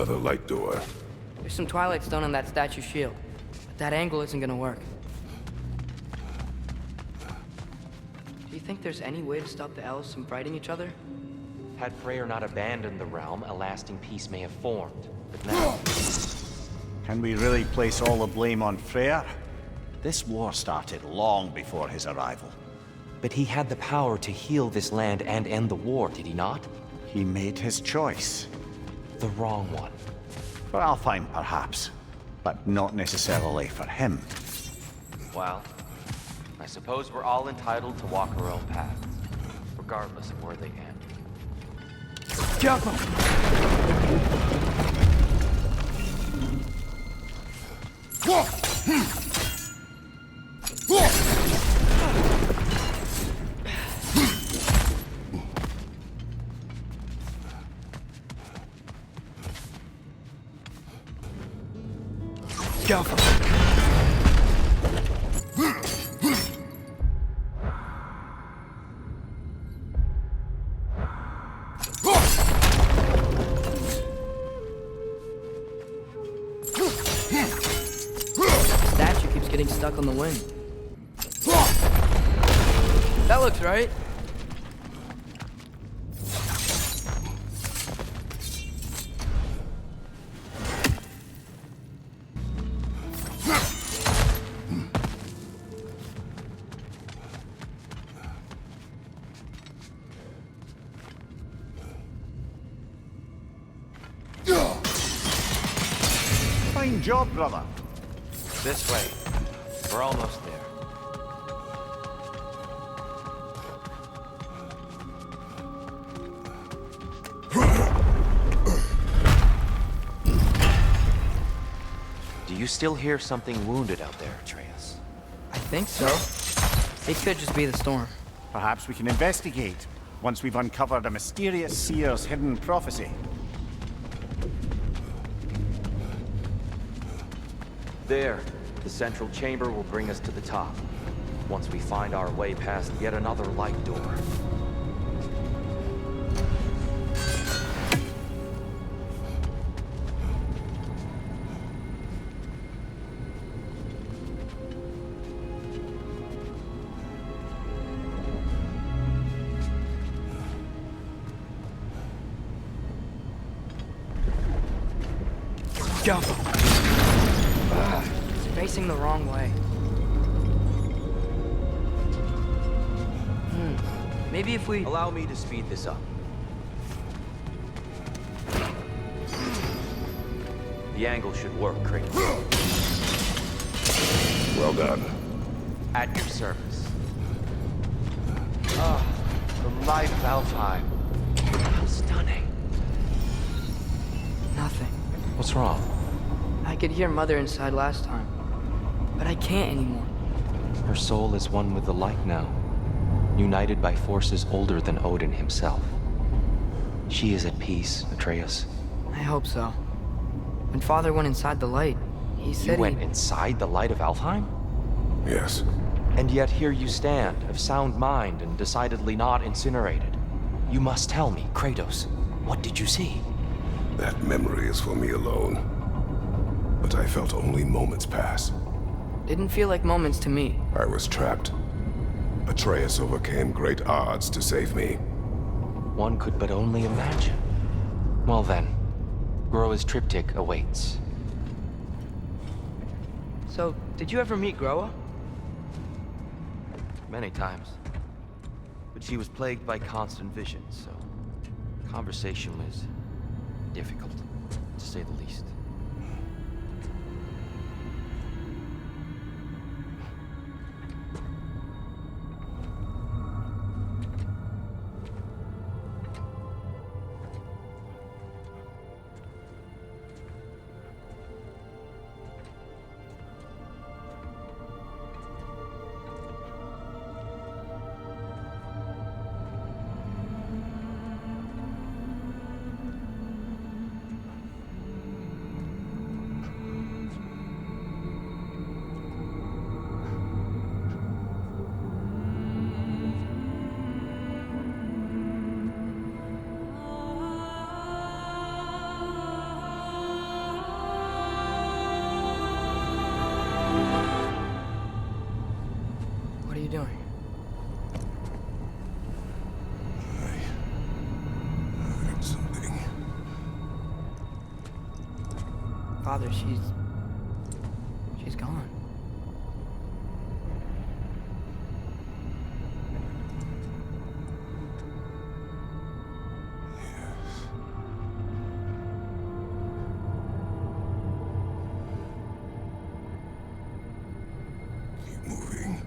another light door. There's some Twilight Stone on that statue shield, but that angle isn't gonna work. Do you think there's any way to stop the elves from fighting each other? Had Freyr not abandoned the realm, a lasting peace may have formed. But now... Can we really place all the blame on Freyr? This war started long before his arrival. But he had the power to heal this land and end the war, did he not? He made his choice. The wrong one. For Alfheim, perhaps. But not necessarily for him. Well, I suppose we're all entitled to walk our own paths, regardless of where they end. Careful! Careful! Statue keeps getting stuck on the wind. That looks right. Fine job, brother. This way. We're almost there. Do you still hear something wounded out there, Atreus? I think so. It could just be the storm. Perhaps we can investigate, once we've uncovered a mysterious seer's hidden prophecy. There. The central chamber will bring us to the top. Once we find our way past yet another light door. Careful! It's facing the wrong way. Maybe if we... Allow me to speed this up. The angle should work, Kratos. Well done. At your service. Ah, the light of Alfheim. How stunning. Nothing. What's wrong? I could hear Mother inside last time, but I can't anymore. Her soul is one with the light now, united by forces older than Odin himself. She is at peace, Atreus. I hope so. When Father went inside the light, he said You went inside the light of Alfheim? Yes. And yet here you stand, of sound mind and decidedly not incinerated. You must tell me, Kratos, what did you see? That memory is for me alone. But I felt only moments pass. Didn't feel like moments to me. I was trapped. Atreus overcame great odds to save me. One could but only imagine. Well then, Groa's triptych awaits. So, did you ever meet Groa? Many times. But she was plagued by constant visions, so conversation was difficult, to say the least. Father, she's gone. Moving.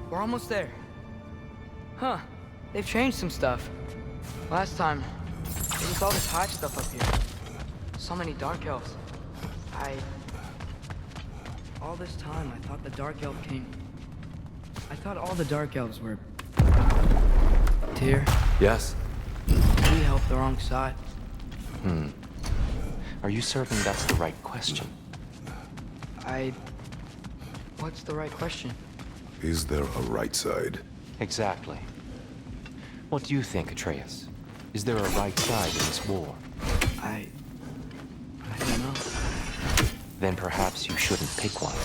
We're almost there. Huh. They've changed some stuff. Last time, there was all this high stuff up here. So many Dark Elves. All this time, I thought the Dark Elf King... I thought all the Dark Elves were... Tyr. Yes? We helped the wrong side. Are you certain that's the right question? What's the right question? Is there a right side? Exactly. What do you think, Atreus? Is there a right side in this war? I don't know. Then perhaps you shouldn't pick one.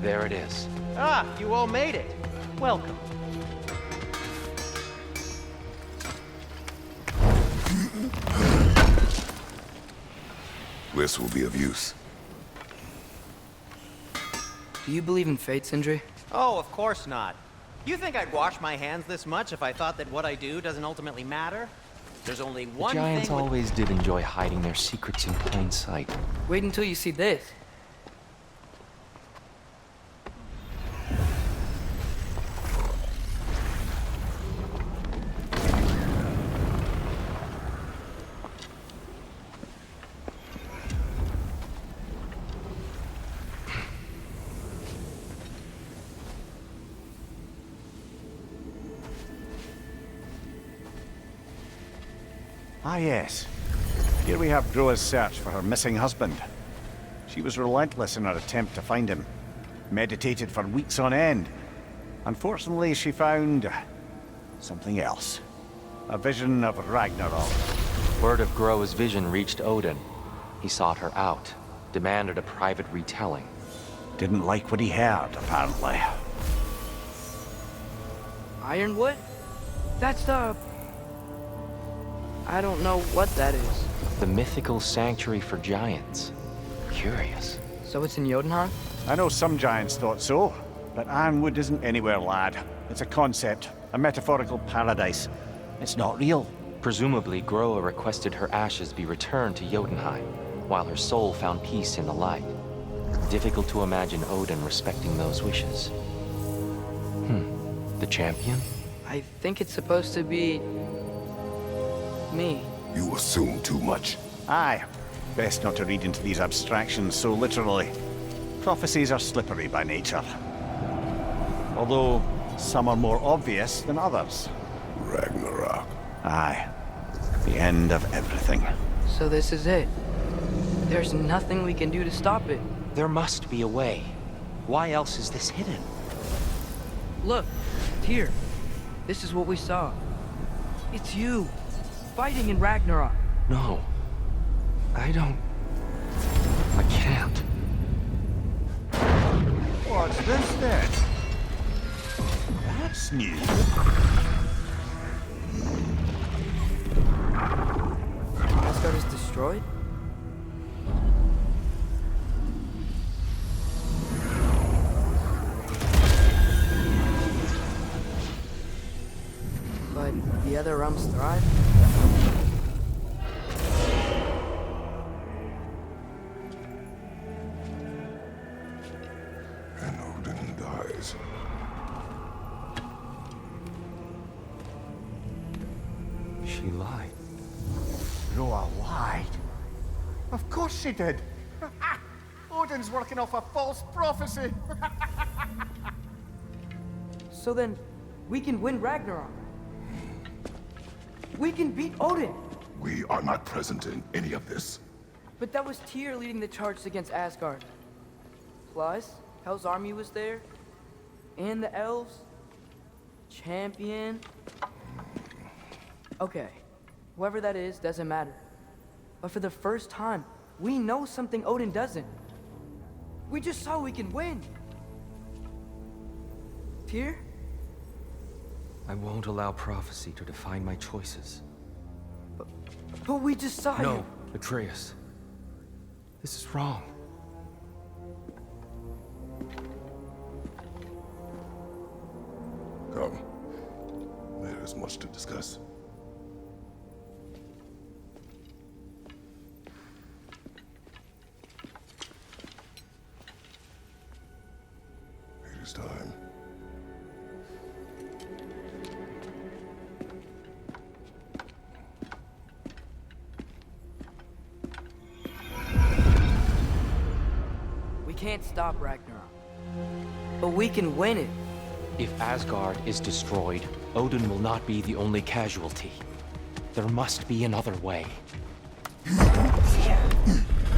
There it is. Ah, you all made it. Welcome. This will be of use. Do you believe in fate, Sindri? Oh, of course not. You think I'd wash my hands this much if I thought that what I do doesn't ultimately matter? There's only The one Giants thing always did enjoy hiding their secrets in plain sight. Wait until you see this. Ah, yes. Here we have Groa's search for her missing husband. She was relentless in her attempt to find him. Meditated for weeks on end. Unfortunately, she found... something else. A vision of Ragnarok. Word of Groa's vision reached Odin. He sought her out, demanded a private retelling. Didn't like what he heard, apparently. Ironwood? That's the... I don't know what that is. The mythical sanctuary for giants. Curious. So it's in Jotunheim? I know some giants thought so, but Ironwood isn't anywhere, lad. It's a concept, a metaphorical paradise. It's not real. Presumably, Groa requested her ashes be returned to Jotunheim, while her soul found peace in the light. Difficult to imagine Odin respecting those wishes. The champion? I think it's supposed to be... me. You assume too much. Aye. Best not to read into these abstractions so literally. Prophecies are slippery by nature. Although, some are more obvious than others. Ragnarok. Aye. The end of everything. So this is it. There's nothing we can do to stop it. There must be a way. Why else is this hidden? Look, Tyr. This is what we saw. It's you. Fighting in Ragnarok. No. I can't. What's this then? That's new. Asgard is destroyed? But the other realms thrive? And Odin dies. She lied. Groa lied. Of course she did. Odin's working off a false prophecy. So then, we can win Ragnarok. We can beat Odin! We are not present in any of this. But that was Tyr leading the charge against Asgard. Plus, Hell's army was there. And the elves. Champion. Okay, whoever that is doesn't matter. But for the first time, we know something Odin doesn't. We just saw we can win. Tyr? I won't allow prophecy to define my choices. But we just saw you. No, Atreus. This is wrong. Come. There is much to discuss. It is time. We can't stop Ragnarok. But we can win it. If Asgard is destroyed, Odin will not be the only casualty. There must be another way.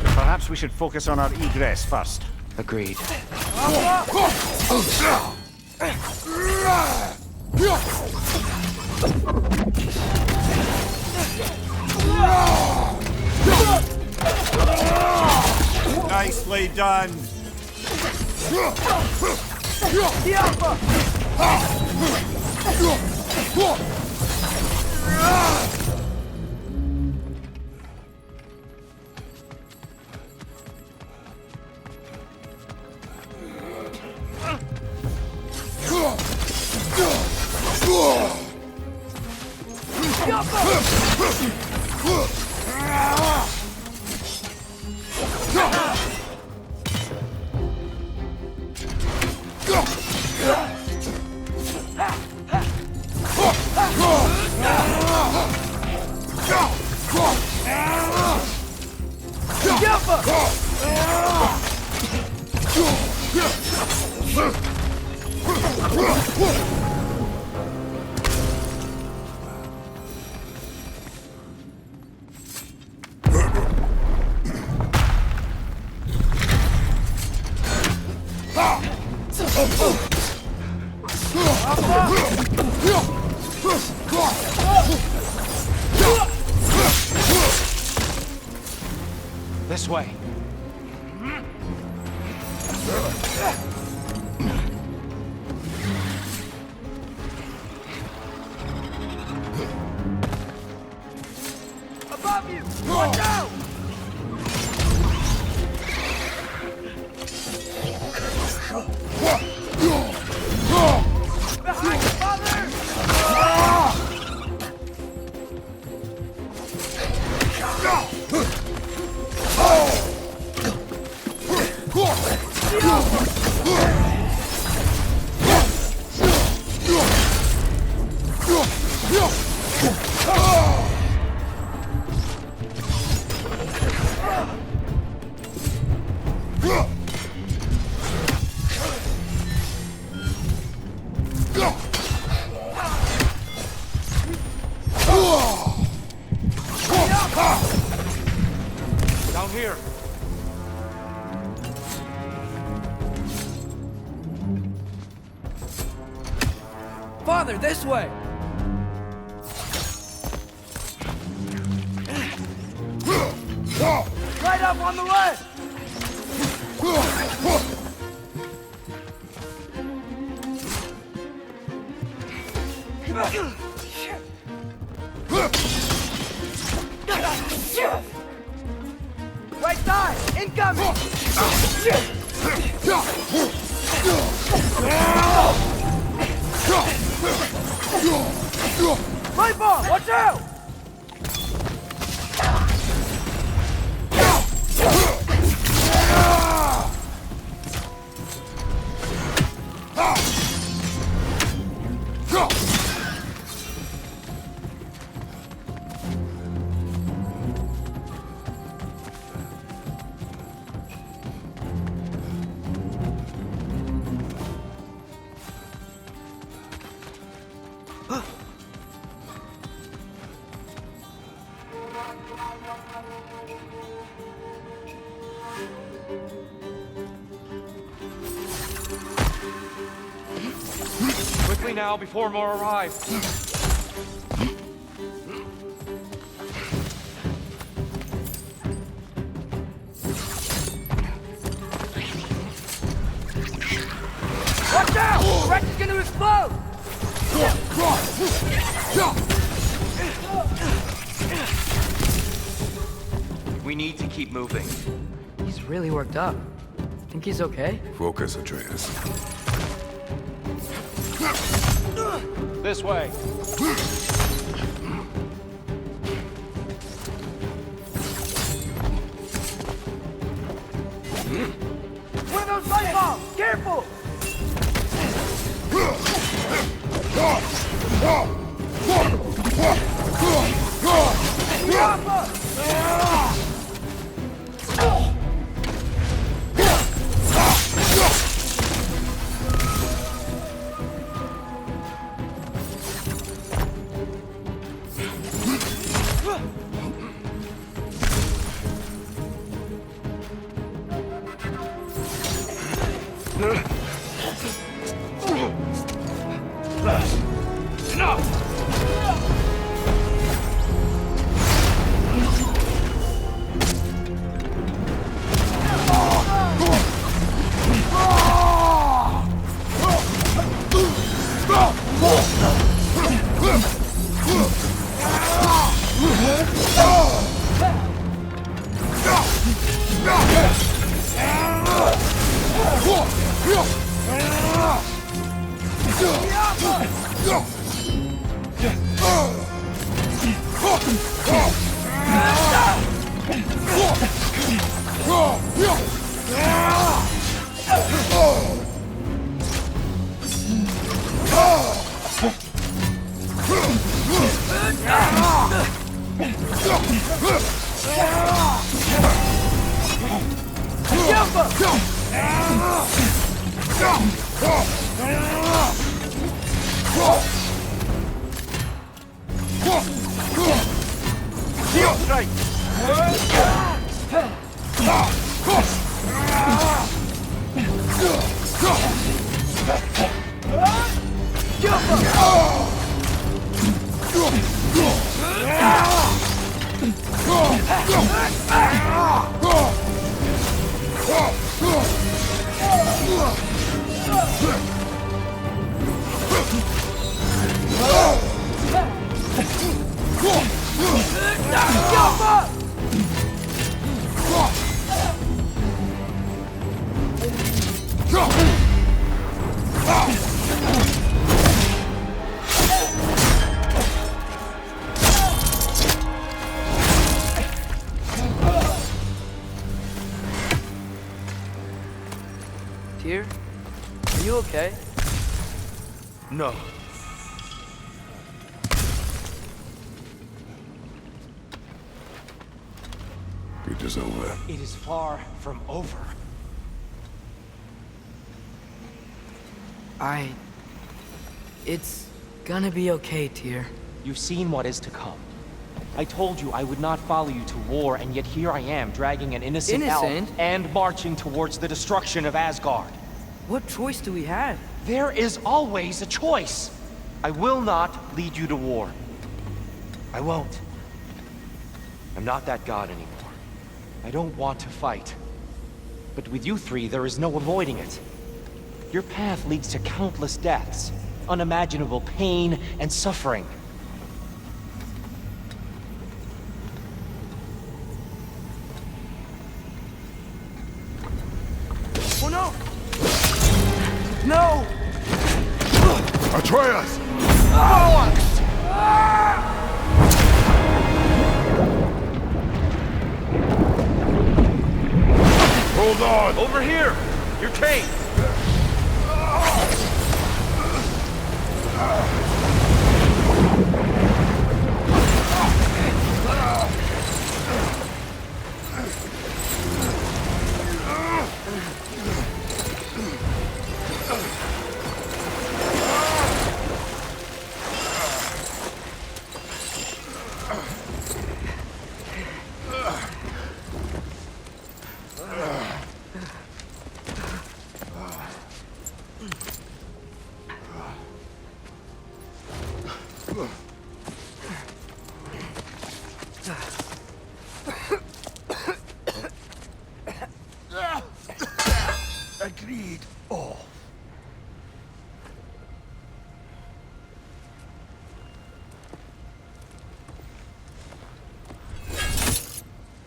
Perhaps we should focus on our egress first. Agreed. Nicely done. This way. Above you! Watch out! Behind you, father! Down here. Father, this way! Right up on the left! Right side! Incoming! Light bomb! Watch out! Quickly now, before more arrive. Watch out! The wreck is gonna explode! We need to keep moving. He's really worked up. Think he's okay? Focus, Atreus. This way. One of those light bombs! Careful! Tyr, are you okay? No. It is over. It is far from over. It's gonna be okay, Tyr. You've seen what is to come. I told you I would not follow you to war, and yet here I am, dragging an innocent elf and marching towards the destruction of Asgard. What choice do we have? There is always a choice. I will not lead you to war. I won't. I'm not that god anymore. I don't want to fight. But with you three, there is no avoiding it. Your path leads to countless deaths, unimaginable pain and suffering. Oh no! No! Atreus! Hold on! Over here! Your cape! Agreed. Oh.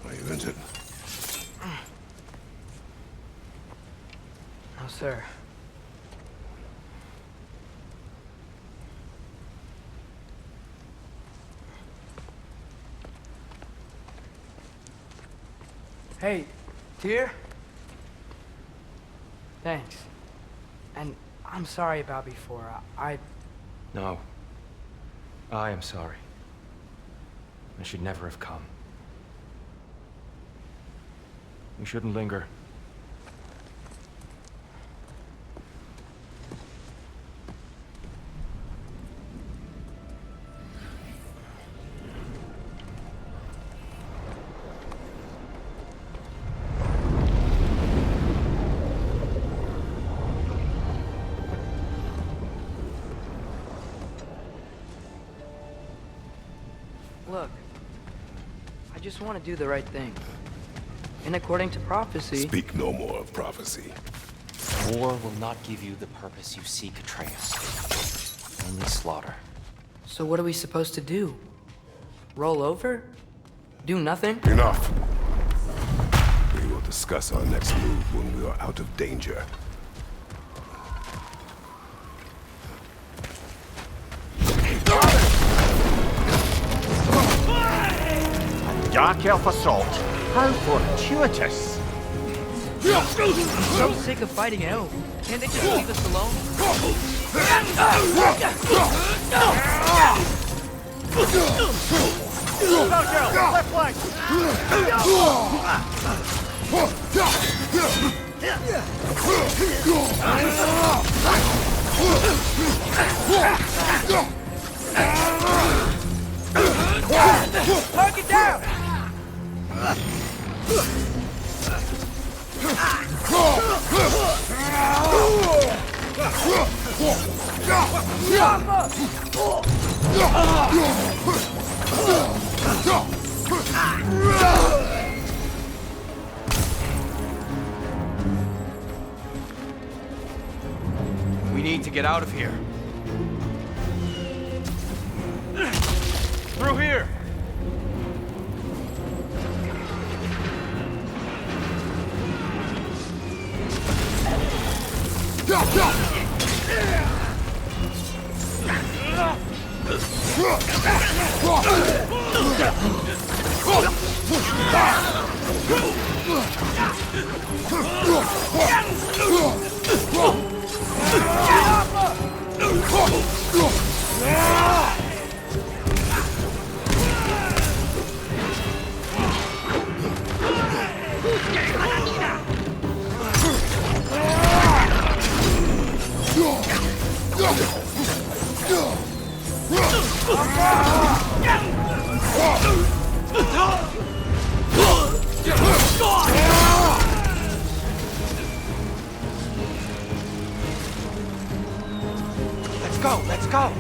Are you injured? No, sir. Hey, dear. Thanks. And I'm sorry about before. No. I am sorry. I should never have come. We shouldn't linger. Look, I just want to do the right thing. And according to prophecy... Speak no more of prophecy. War will not give you the purpose you seek, Atreus. Only slaughter. So what are we supposed to do? Roll over? Do nothing? Enough. We will discuss our next move when we are out of danger. Dark Elf assault. How fortuitous. I'm so sick of fighting elves. Can't they just leave us alone? Left leg! Target down! We need to get out of here. Through here! Let's go, let's go!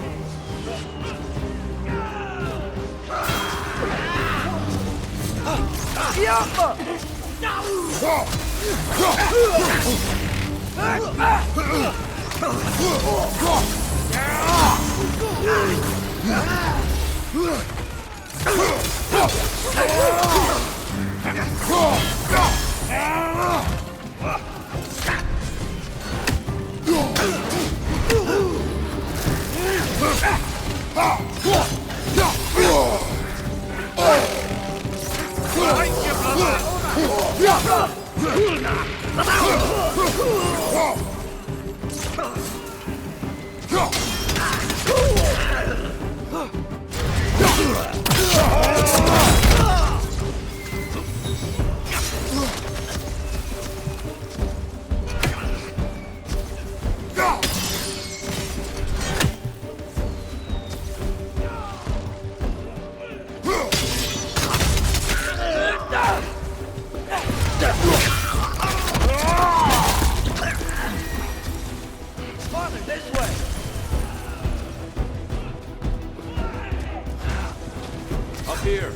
Here.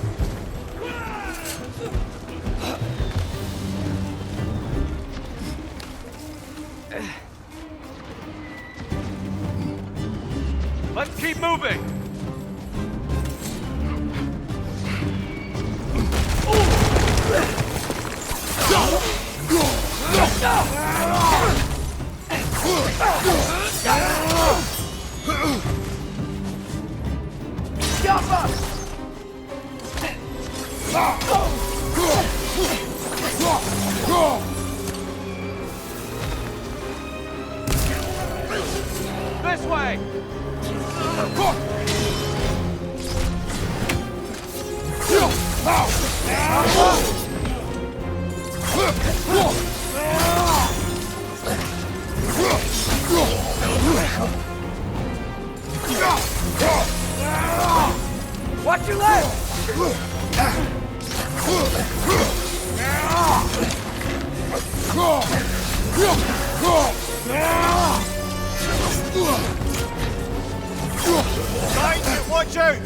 Let's keep moving! This way! Watch your left! Watch out!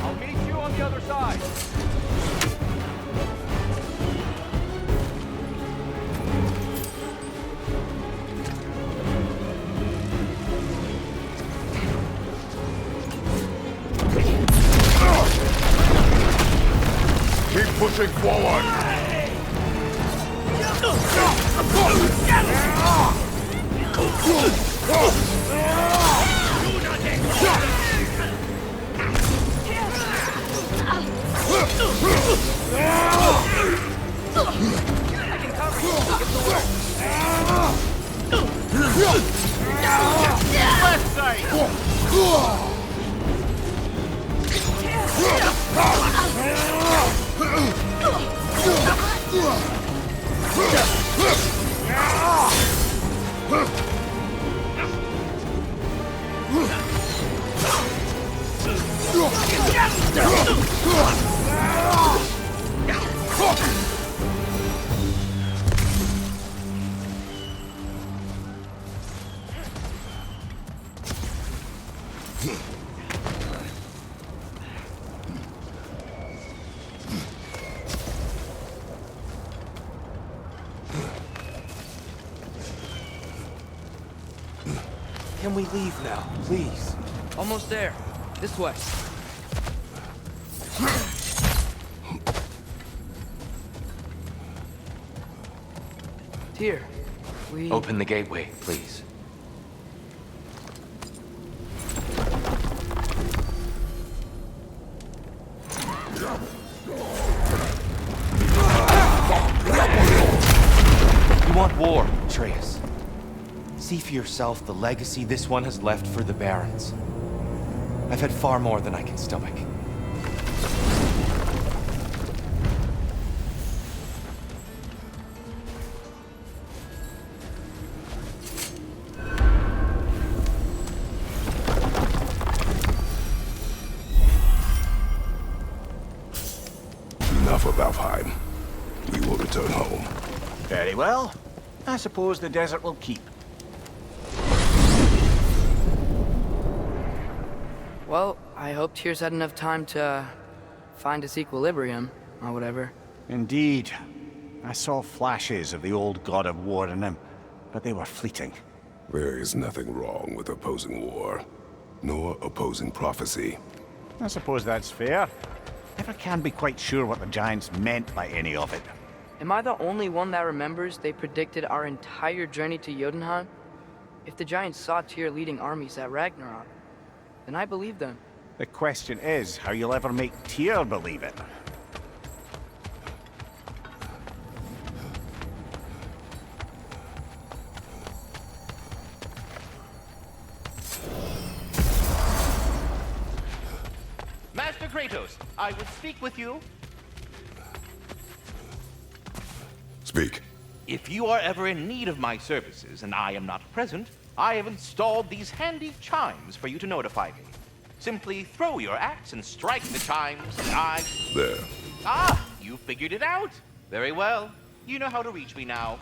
I'll meet you on the other side. Keep pushing forward! Left side! Can we leave now, please? Almost there. This way. Here. We... Open the gateway, please. You want war, Atreus. See for yourself the legacy this one has left for the Barons. I've had far more than I can stomach. Enough of Alfheim. We will return home. Very well. I suppose the desert will keep. Well, I hope Tyr's had enough time to find his equilibrium, or whatever. Indeed. I saw flashes of the old god of war in him, but they were fleeting. There is nothing wrong with opposing war, nor opposing prophecy. I suppose that's fair. Never can be quite sure what the Giants meant by any of it. Am I the only one that remembers they predicted our entire journey to Jotunheim? If the Giants saw Tyr leading armies at Ragnarok, then I believe them. The question is how you'll ever make Tyr believe it. Master Kratos, I would speak with you. Speak. If you are ever in need of my services and I am not present, I have installed these handy chimes for you to notify me. Simply throw your axe and strike the chimes, and I... There. Ah, you figured it out. Very well. You know how to reach me now.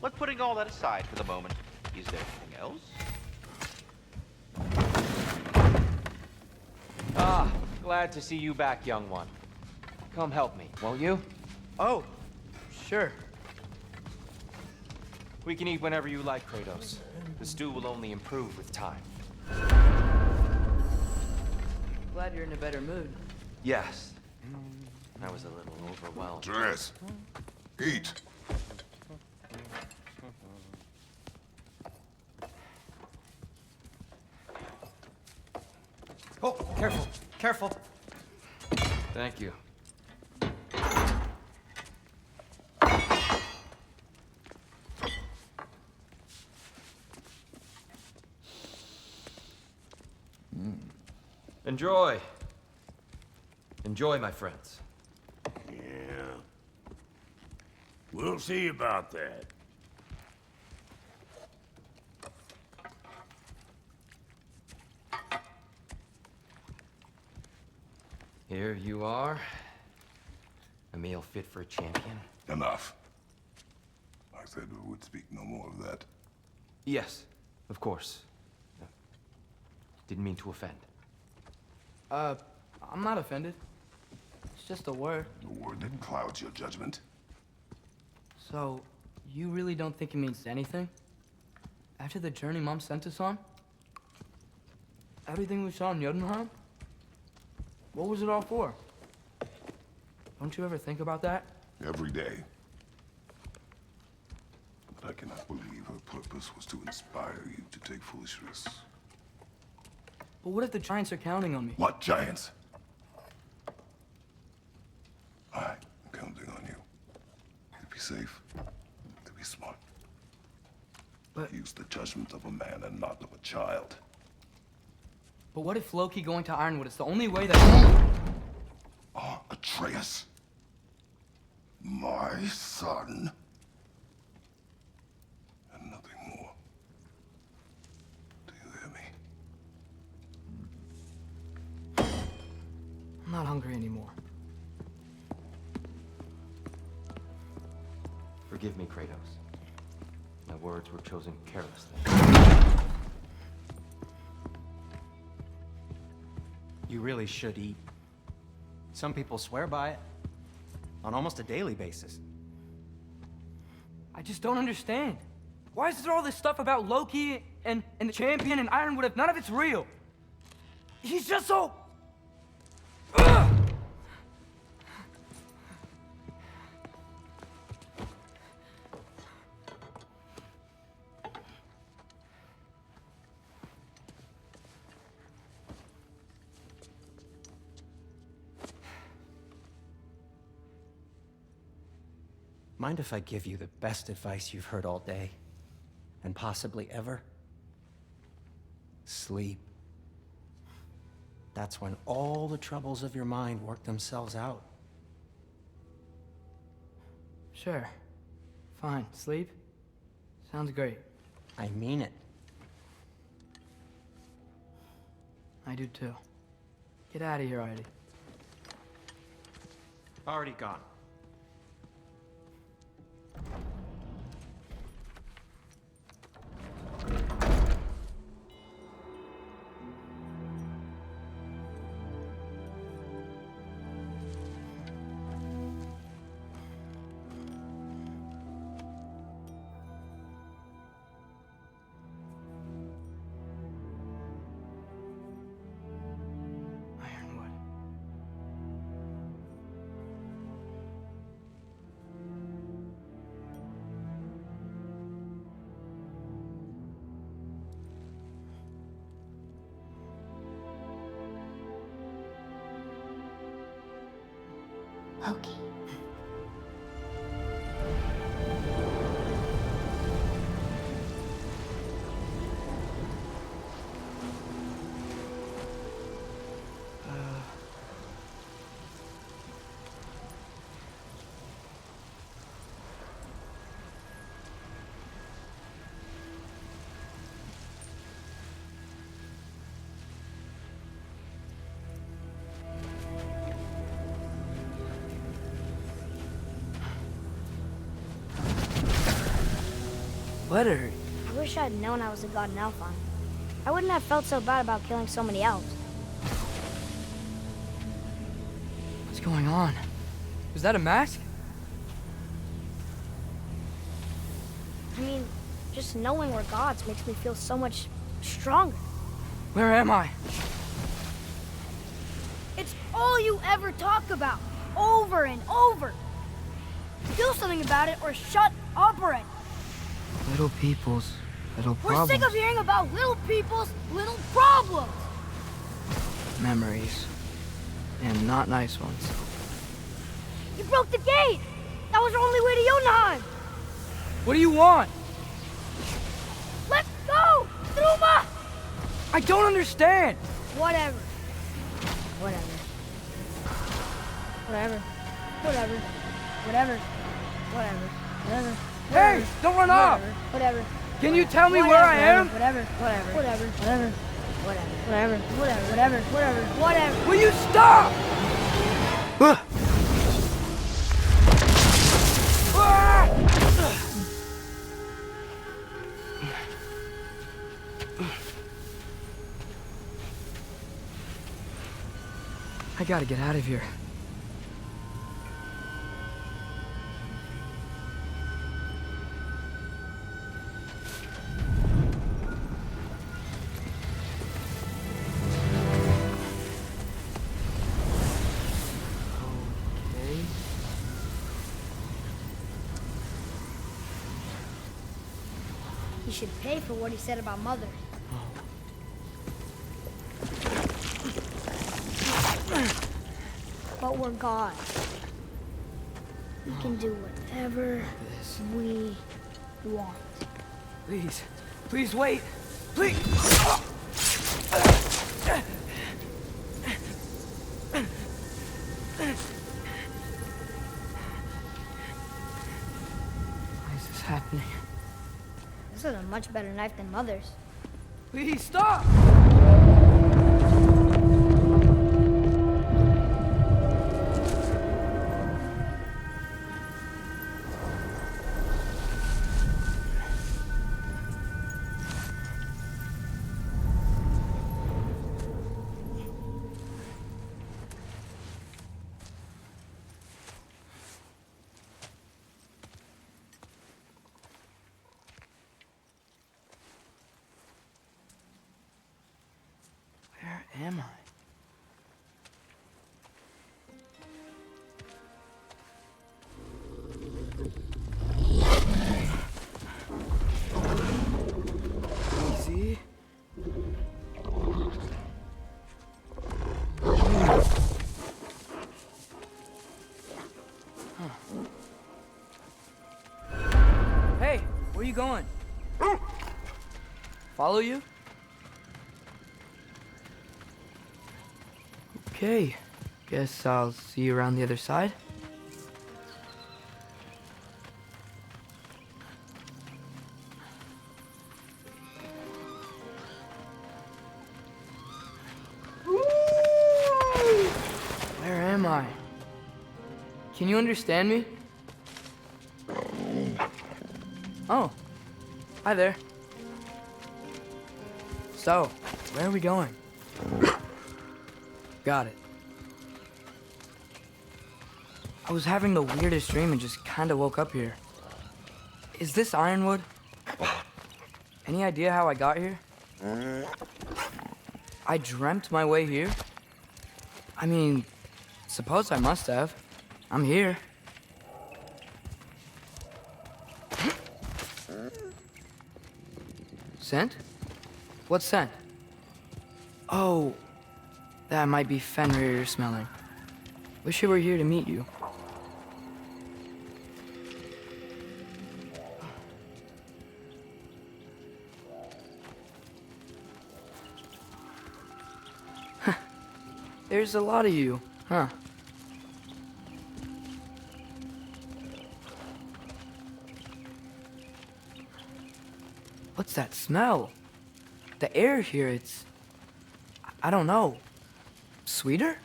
But putting all that aside for the moment, is there anything else? Ah, glad to see you back, young one. Come help me, won't you? Oh, sure. We can eat whenever you like, Kratos. The stew will only improve with time. Glad you're in a better mood. Yes. I was a little overwhelmed. Dress. Eat. Oh, careful, careful. Thank you. Enjoy. Enjoy, my friends. Yeah. We'll see about that. Here you are. A meal fit for a champion. Enough. I said we would speak no more of that. Yes, of course. Didn't mean to offend. I'm not offended. It's just a word. The word that clouds your judgment. So, you really don't think it means anything? After the journey Mom sent us on? Everything we saw in Jotunheim? What was it all for? Don't you ever think about that? Every day. But I cannot believe her purpose was to inspire you to take foolish risks. But what if the Giants are counting on me? What Giants? I'm counting on you. To be safe. To be smart. But... use the judgment of a man and not of a child. But what if Loki going to Ironwood is the only way that... Atreus. My son. And nothing more. Do you hear me? I'm not hungry anymore. Forgive me, Kratos. My words were chosen carelessly. You really should eat. Some people swear by it. On almost a daily basis. I just don't understand. Why is there all this stuff about Loki and the champion and Ironwood if none of it's real? He's just so... Ugh! Mind if I give you the best advice you've heard all day? And possibly ever? Sleep. That's when all the troubles of your mind work themselves out. Sure. Fine. Sleep? Sounds great. I mean it. I do too. Get out of here already. Already gone. Ironwood. Loki. sweater. I wish I'd known I was a god in Alphon. I wouldn't have felt so bad about killing so many elves. What's going on? Was that a mask? I mean, just knowing we're gods makes me feel so much stronger. Where am I? It's all you ever talk about, over and over. Do something about it or shut up already. Little people's little We're problems. sick of hearing about little people's little problems. Memories. And not nice ones. You broke the gate. That was our only way to Jotunheim. What do you want? Let's go, Truma! I don't understand. Whatever. Whatever. Whatever. Whatever. Whatever. Whatever. Whatever. Hey, don't run off. Whatever. Can you tell me where I am? Whatever. Whatever. Whatever. Whatever. Whatever. Whatever. Whatever. Whatever. Whatever. Will you stop? I gotta get out of here. He should pay for what he said about Mother. But we're gods. We can do whatever we want. Please. Please wait. Please. Why is this happening? This is a much better knife than Mother's. Please stop! Where am I? Easy. Hey, where you going? Follow you? Okay, guess I'll see you around the other side. Where am I? Can you understand me? Oh, hi there. So, where are we going? Got it. I was having the weirdest dream and just kinda woke up here. Is this Ironwood? Any idea how I got here? I dreamt my way here? I mean, suppose I must have. I'm here. Scent? What scent? Oh, that might be Fenrir you're smelling. Wish I were here to meet you. There's a lot of you, huh? What's that smell? The air here, it's... I don't know. Sweeter?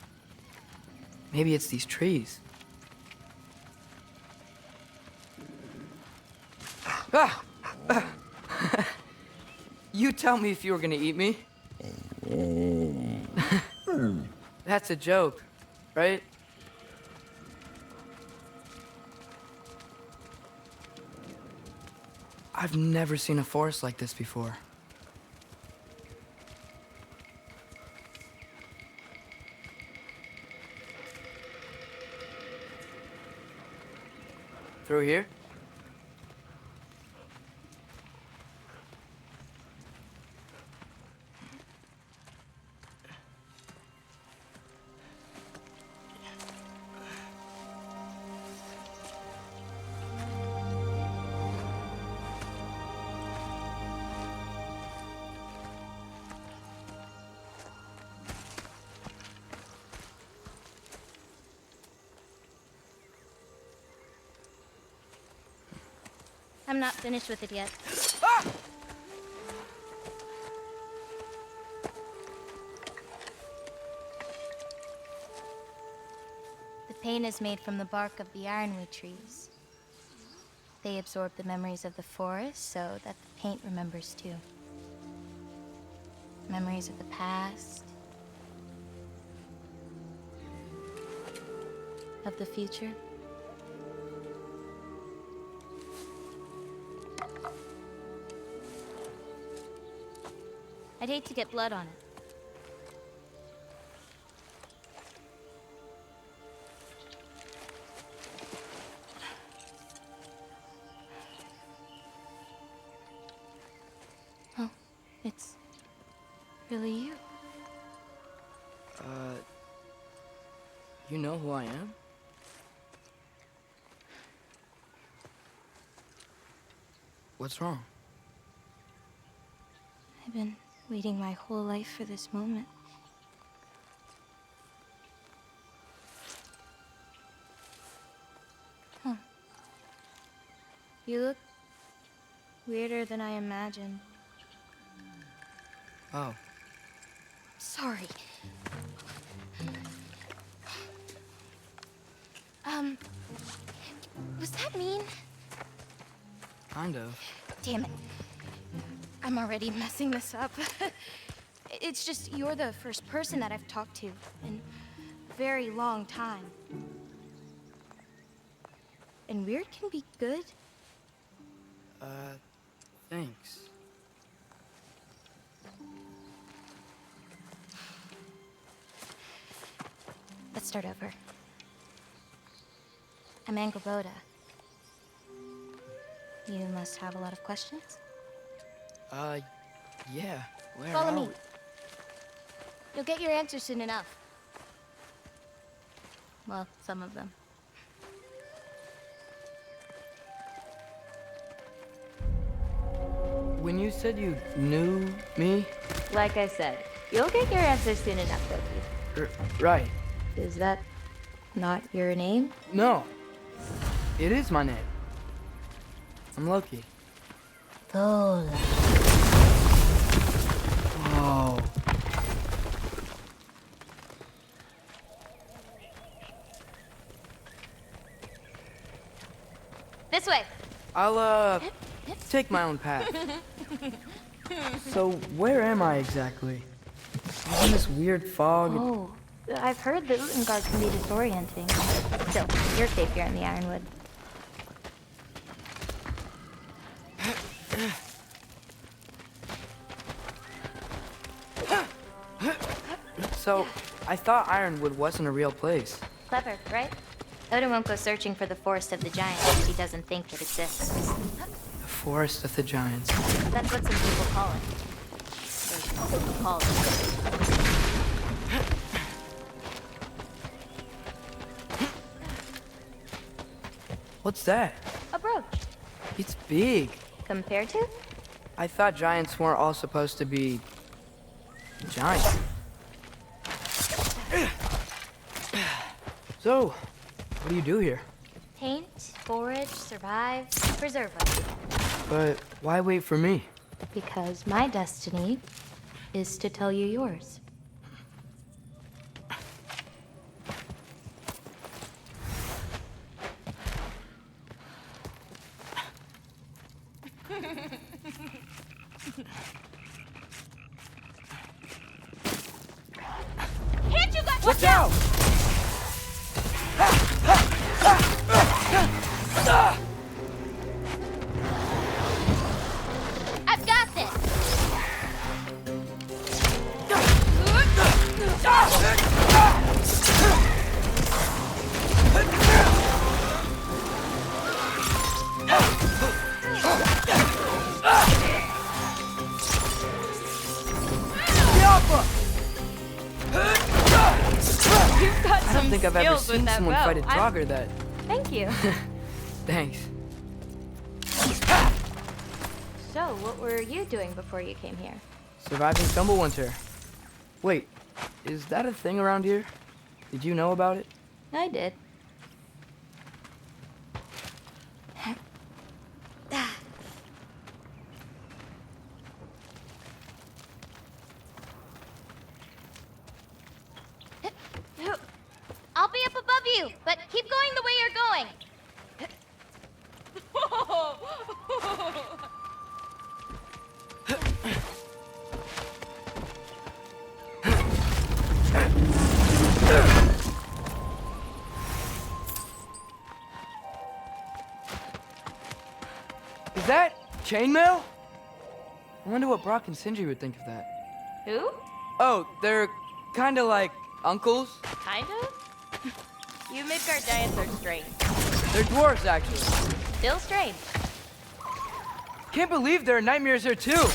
Maybe it's these trees. Ah! You tell me if you were gonna eat me. That's a joke, right? I've never seen a forest like this before. Through here? I'm not finished with it yet. The paint is made from the bark of the ironwood trees. They absorb the memories of the forest so that the paint remembers too. Memories of the past, of the future. I'd hate to get blood on it. Oh, it's really you. You know who I am? What's wrong? I've been waiting my whole life for this moment. Huh. You look weirder than I imagined. Oh. Sorry. Was that mean? Kind of. Damn it. I'm already messing this up. It's just you're the first person that I've talked to in a very long time. And weird can be good. Thanks. Let's start over. I'm Angrboda. You must have a lot of questions? Yeah. Where Follow are me. we? You'll get your answers soon enough. Well, some of them. When you said you knew me? Like I said, you'll get your answers soon enough, Loki. Right. Is that not your name? No. It is my name. I'm Loki. Lola. Whoa. This way. I'll, take my own path. So, where am I exactly? I'm in this weird fog. Oh, I've heard the Utengard can be disorienting. Still, you're safe here in the Ironwood. So, I thought Ironwood wasn't a real place. Clever, right? Odin won't go searching for the Forest of the Giants if he doesn't think it exists. The Forest of the Giants. That's what some people call it. Or call it. What's that? A brooch. It's big. Compared to? I thought giants weren't all supposed to be giants. So, what do you do here? Paint, forage, survive, preserve us. But why wait for me? Because my destiny is to tell you yours. Watch out! I've got this. You've got I some don't think I've ever skills with seen that someone bow. fight a Draugr that... Thank you. Thanks. So, what were you doing before you came here? Surviving Stumblewinter. Wait, is that a thing around here? Did you know about it? I did. I'll be up above you, but keep going the way you're going. Is that chainmail? I wonder what Brock and Sindri would think of that. Who? Oh, they're kinda like uncles. Kind of? You Midgard giants are strange. They're dwarves, actually. Still strange. Can't believe there are nightmares here, too.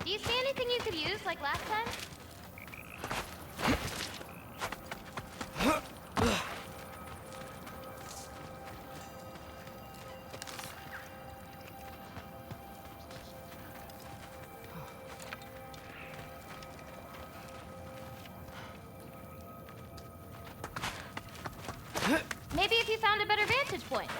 Do you see anything you could use like last time? Maybe if you found a better vantage point.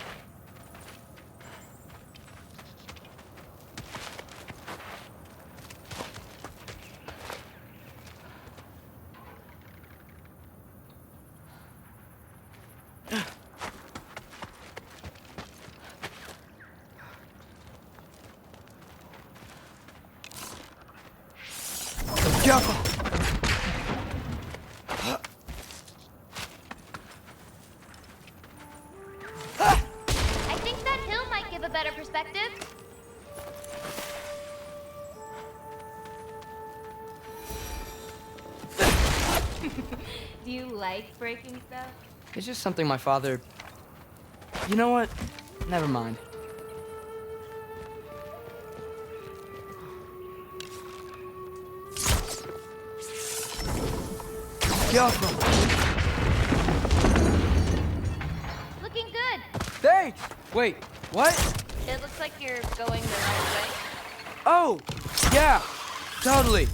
Careful! I think that hill might give a better perspective. Do you like breaking stuff? It's just something my father... You know what? Never mind. Careful! Looking good. Thanks! Wait, what? It looks like you're going the right way. Oh! Yeah! Totally!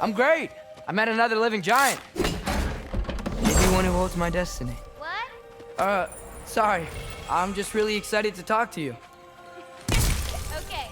I'm great. I met another living giant. Maybe one who holds my destiny. What? Sorry. I'm just really excited to talk to you. Okay.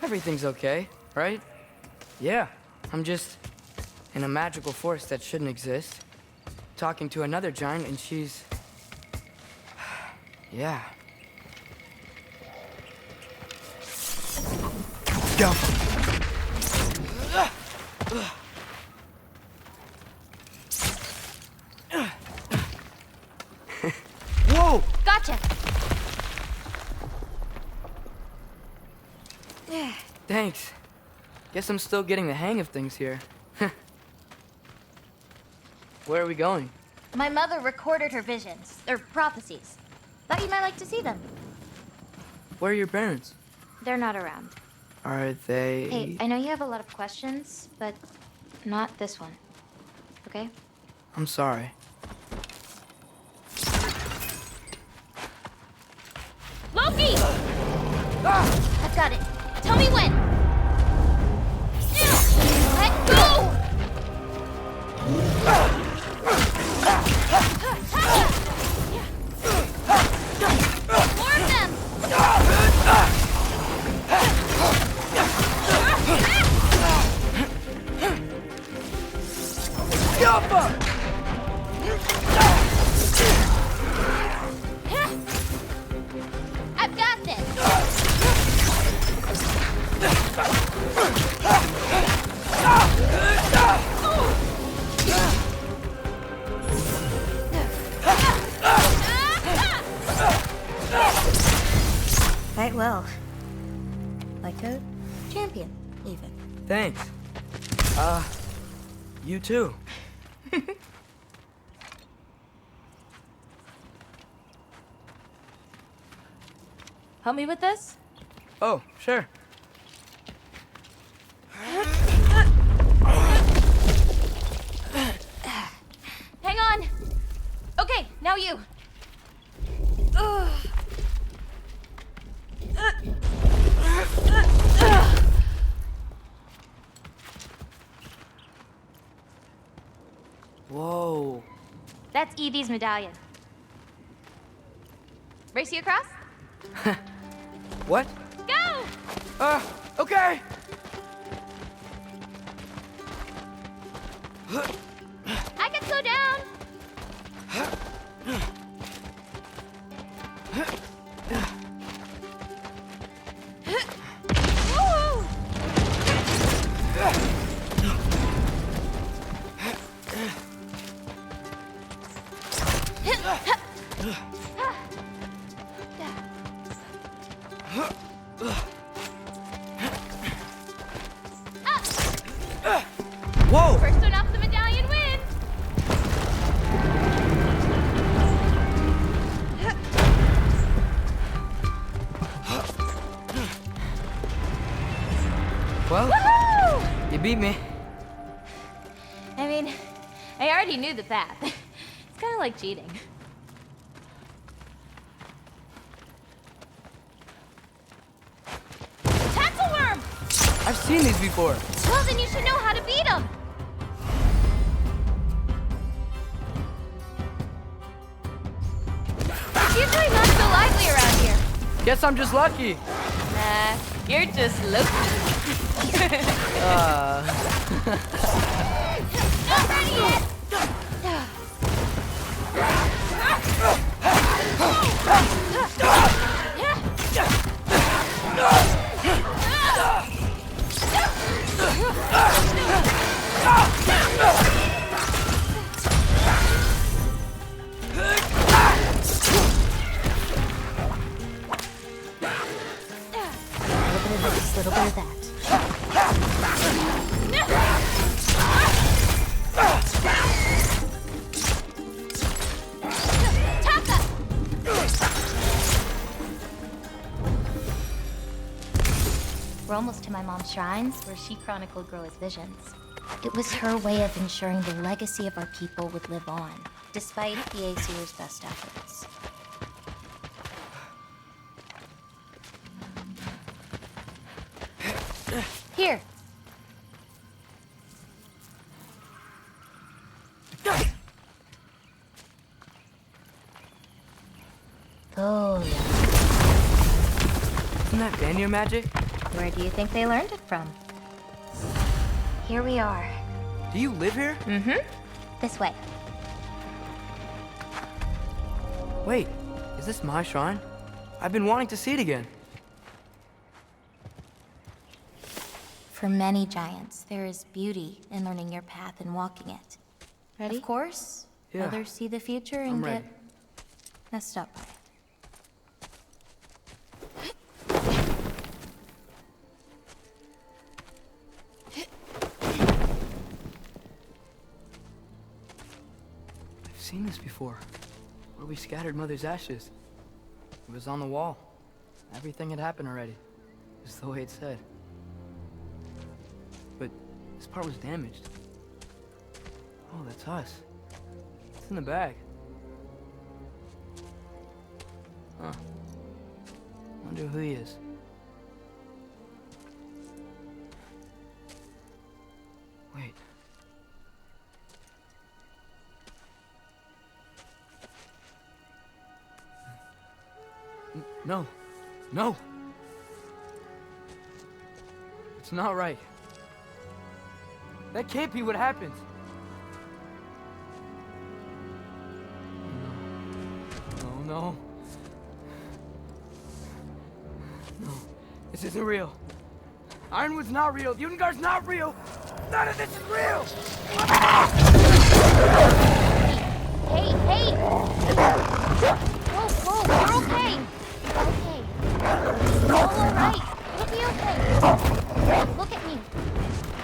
Everything's okay, right? Yeah, I'm just in a magical forest that shouldn't exist. Talking to another giant and she's... yeah. Go! Whoa! Gotcha! Thanks. Guess I'm still getting the hang of things here. Where are we going? My mother recorded her visions, or prophecies. Thought you might like to see them. Where are your parents? They're not around. Are they... Hey, I know you have a lot of questions, but not this one. Okay? I'm sorry. Loki! I've got it. Tell me when. Let go! More of them! I've got this! Right, well. Like a champion, even. Thanks. You too. Help me with this? Oh, sure. Hang on. Okay, now you. Whoa. That's Evie's medallion. Race you across? What? Go! Okay. I can slow down. Whoa! First one off the medallion wins! Well, Woohoo! you beat me. I mean, I already knew the path. It's kind of like cheating. Tackleworm! I've seen these before. Well, then you should know how to beat them. It's usually not so lively around here. Guess I'm just lucky. Nah, you're just lucky. Not ready yet. Little bit of that. We're almost to my mom's shrines, where she chronicled Groa's visions. It was her way of ensuring the legacy of our people would live on, despite the Aesir's best efforts. Here. Oh, yeah. Isn't that Vanir magic? Where do you think they learned it from? Here we are. Do you live here? Mm-hmm. This way. Wait, is this my shrine? I've been wanting to see it again. For many giants, there is beauty in learning your path and walking it. Ready? Of course, Yeah. others see the future and I'm get ready. messed up by it. I've seen this before. Where we scattered Mother's ashes. It was on the wall. Everything had happened already. Just the way it said. But this part was damaged. Oh, that's us. It's in the bag. Huh. Wonder who he is. Wait. No. No! It's not right. That can't be what happens. No, no. No. This isn't real. Ironwood's not real. Ungar's not real. None of this is real! Hey, hey! Whoa, whoa, you're okay! Okay. You're all alright. You'll be okay. Look at me.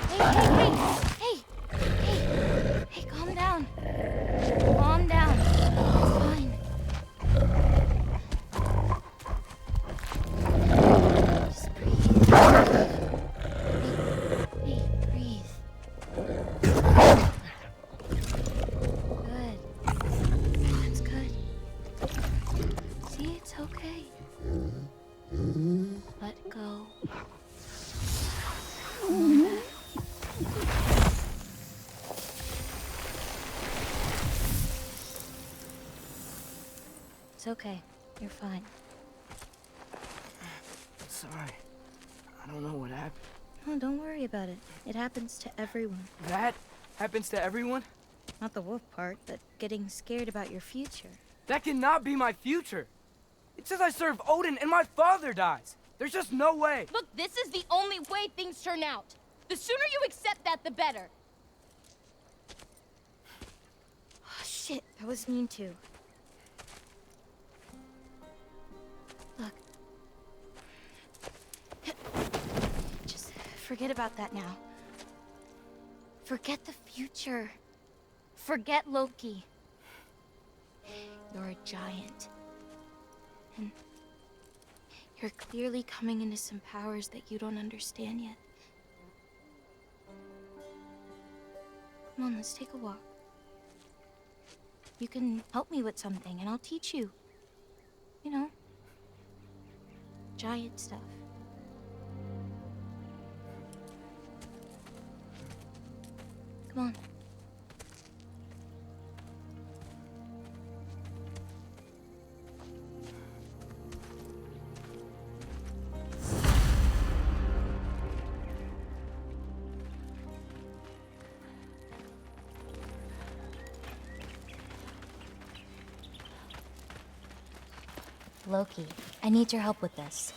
Hey, hey, hey! Hey! Hey! Hey, calm down. Calm down. It's fine. Just breathe. Hey, breathe. Good. That's good. See, it's okay. Let go. It's okay. You're fine. Sorry. I don't know what happened. No, don't worry about it. It happens to everyone. That happens to everyone? Not the wolf part, but getting scared about your future. That cannot be my future. It says I serve Odin and my father dies. There's just no way. Look, this is the only way things turn out. The sooner you accept that, the better. Oh, shit, that was mean too. Look, Forget about that now. Forget the future. Forget Loki. You're a giant. And you're clearly coming into some powers that you don't understand yet. Come on, let's take a walk. You can help me with something and I'll teach you. You know, giant stuff. Come on. Loki, I need your help with this.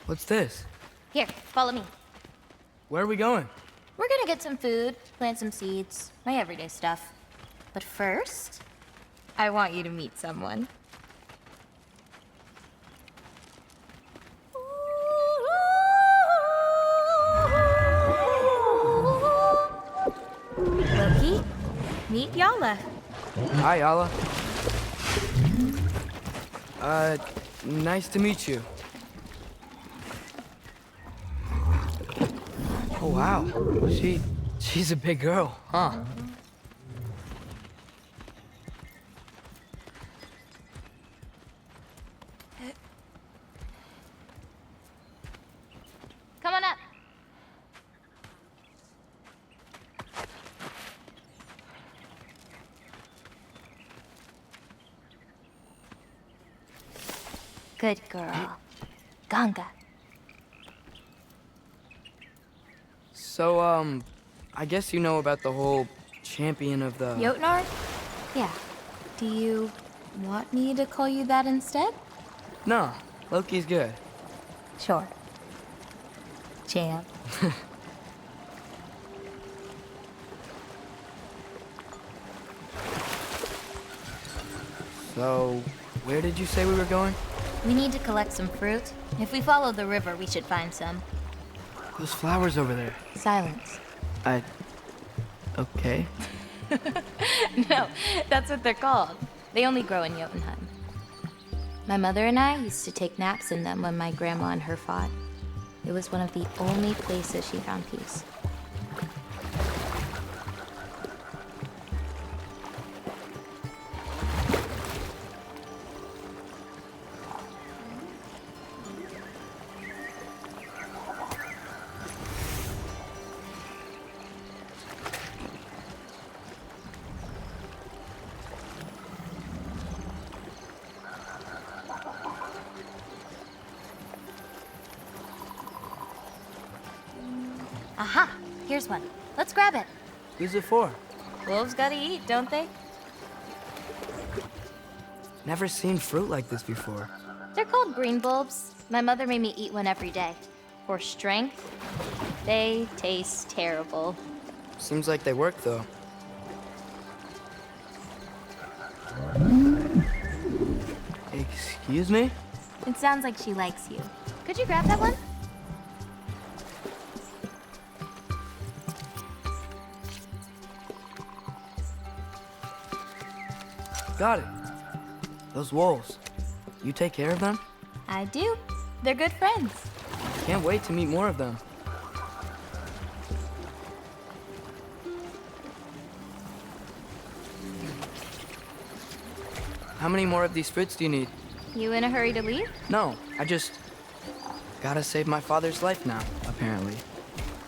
What's this? Here, follow me. Where are we going? We're gonna get some food, plant some seeds, my everyday stuff. But first, I want you to meet someone. Loki, meet Yala. Hi, Yala. Nice to meet you. Oh, wow. She's a big girl, huh? Come on up. Good girl. Ganga. So, I guess you know about the whole champion of the... Jotnar? Yeah. Do you want me to call you that instead? No, Loki's good. Sure. Champ. So, where did you say we were going? We need to collect some fruit. If we follow the river, we should find some. Those flowers over there. Silence. Okay. No, that's what they're called. They only grow in Jotunheim. My mother and I used to take naps in them when my grandma and her fought. It was one of the only places she found peace. Aha! Here's one. Let's grab it. Who's it for? Wolves gotta eat, don't they? Never seen fruit like this before. They're called green bulbs. My mother made me eat one every day. For strength, they taste terrible. Seems like they work, though. Excuse me? It sounds like she likes you. Could you grab that one? Got it. Those wolves. You take care of them? I do. They're good friends. Can't wait to meet more of them. How many more of these fruits do you need? You in a hurry to leave? No, I just gotta save my father's life now, apparently.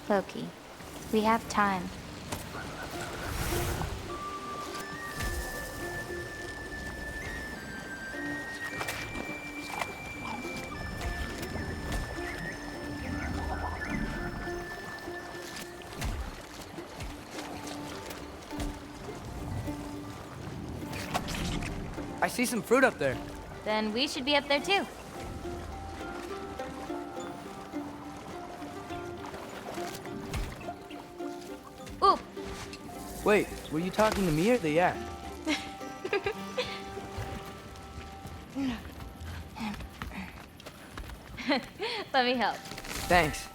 Loki, we have time. I see some fruit up there. Then we should be up there too. Ooh. Wait, were you talking to me or the yak? Let me help. Thanks.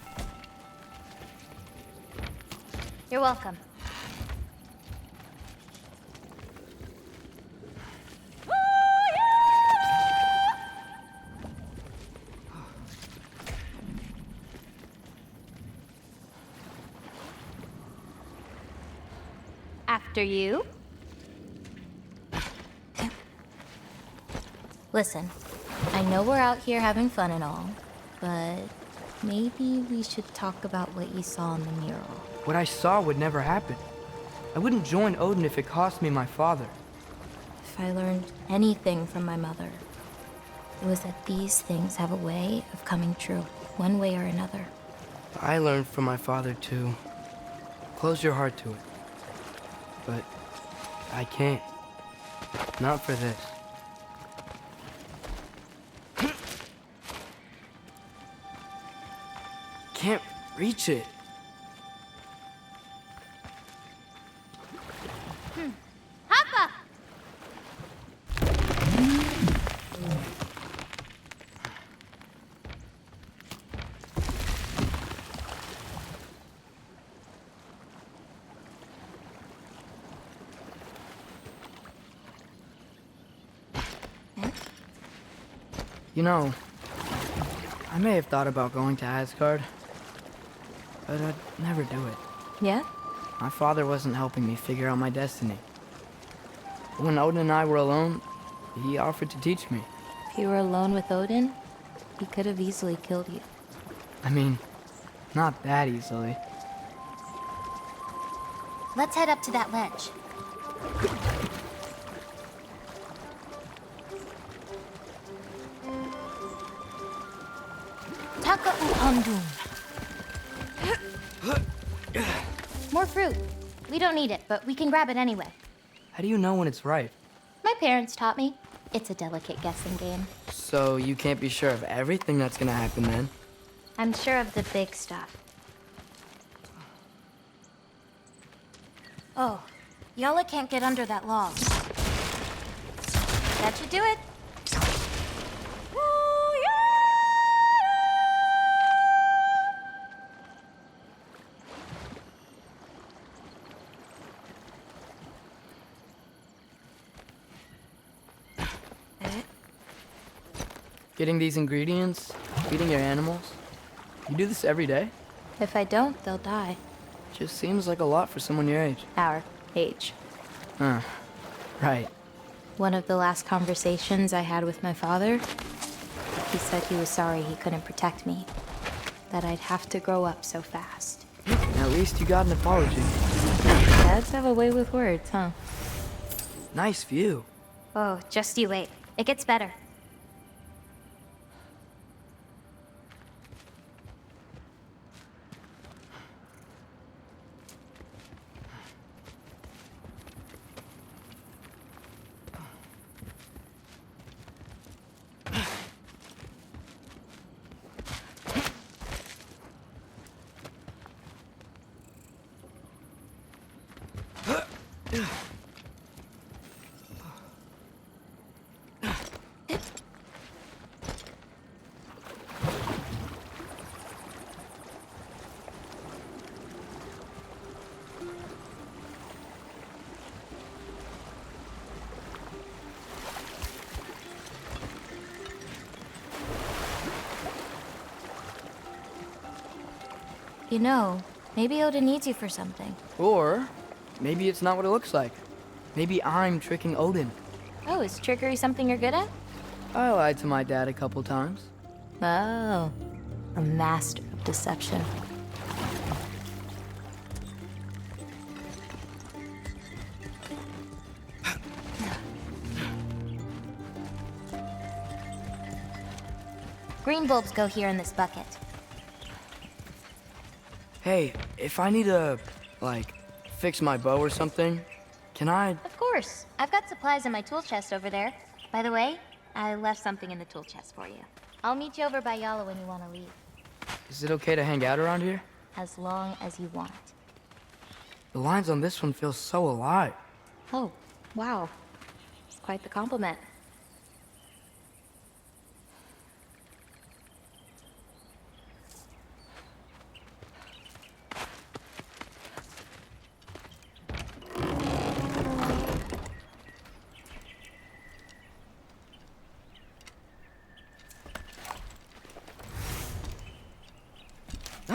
You're welcome. After you. Listen, I know we're out here having fun and all, but maybe we should talk about what you saw in the mural. What I saw would never happen. I wouldn't join Odin if it cost me my father. If I learned anything from my mother, it was that these things have a way of coming true, one way or another. I learned from my father too. Close your heart to it. But I can't. Not for this. Can't reach it. Hoppa! You know, I may have thought about going to Asgard, but I'd never do it. Yeah? My father wasn't helping me figure out my destiny. When Odin and I were alone, he offered to teach me. If you were alone with Odin, he could have easily killed you. I mean, not that easily. Let's head up to that ledge. Taka Ukondun. More fruit. We don't need it, but we can grab it anyway. How do you know when it's ripe? My parents taught me. It's a delicate guessing game. So you can't be sure of everything that's gonna happen then? I'm sure of the big stuff. Oh, Yala can't get under that log. That should do it. Getting these ingredients, feeding your animals. You do this every day? If I don't, they'll die. Just seems like a lot for someone your age. Our age. Huh. Right. One of the last conversations I had with my father, he said he was sorry he couldn't protect me. That I'd have to grow up so fast. At least you got an apology. Dads have a way with words, huh? Nice view. Oh, just you wait. It gets better. You know, maybe Odin needs you for something. Or maybe it's not what it looks like. Maybe I'm tricking Odin. Oh, is trickery something you're good at? I lied to my dad a couple times. Oh, a master of deception. Green bulbs go here in this bucket. Hey, if I need to, like, fix my bow or something, can I? Of course. I've got supplies in my tool chest over there. By the way, I left something in the tool chest for you. I'll meet you over by Yala when you want to leave. Is it okay to hang out around here? As long as you want. The lines on this one feel so alive. Oh, wow. It's quite the compliment.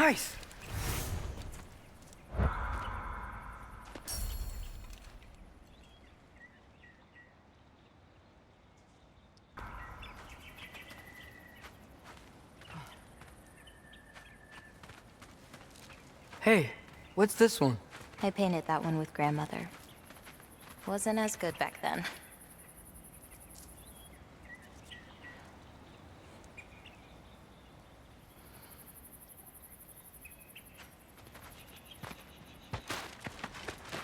Nice. Hey, what's this one? I painted that one with grandmother. Wasn't as good back then.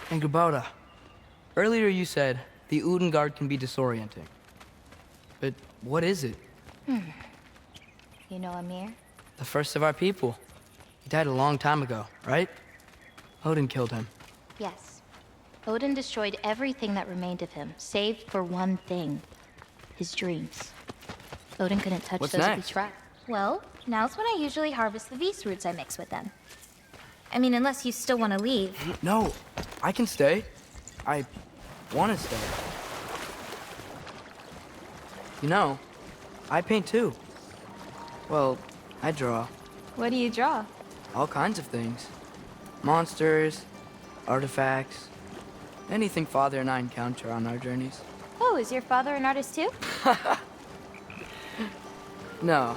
And Gabota, earlier you said the Udengard can be disorienting. But what is it? You know Amir? The first of our people. He died a long time ago, right? Odin killed him. Yes. Odin destroyed everything that remained of him, save for one thing. His dreams. Odin couldn't touch What's those if next? he tried. Well, now's when I usually harvest the Vis roots I mix with them. I mean, unless you still want to leave. No, I can stay. I want to stay. You know, I paint too. Well, I draw. What do you draw? All kinds of things. Monsters, artifacts, anything Father and I encounter on our journeys. Oh, is your father an artist too? No.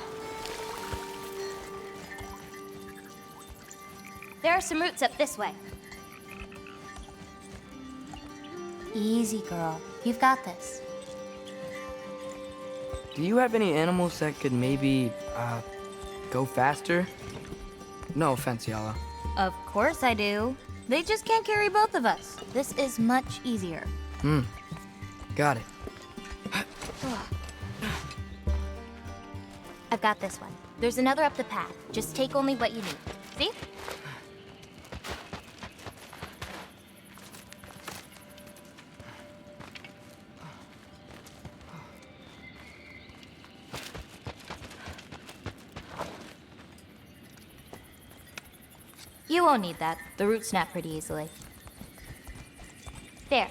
There are some roots up this way. Easy, girl. You've got this. Do you have any animals that could maybe, go faster? No offense, Yala. Of course I do. They just can't carry both of us. This is much easier. Got it. I've got this one. There's another up the path. Just take only what you need. See? You won't need that. The roots snap pretty easily. There.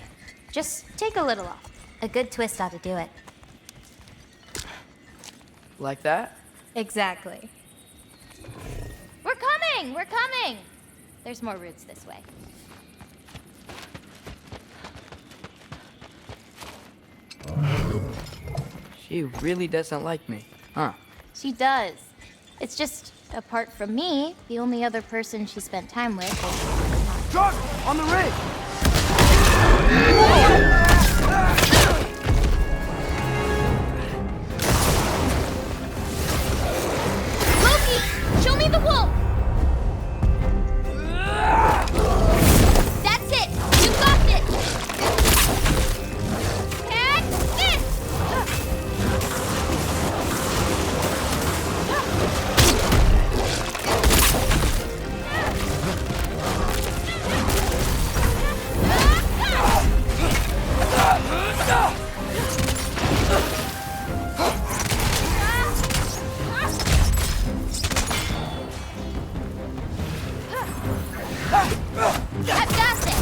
Just take a little off. A good twist ought to do it. Like that? Exactly. We're coming! We're coming! There's more roots this way. She really doesn't like me, huh? She does. It's just, apart from me, the only other person she spent time with is... Truck! On the rig! Loki! Show me the wolf! That's it! You got this! Catch this! I've got this!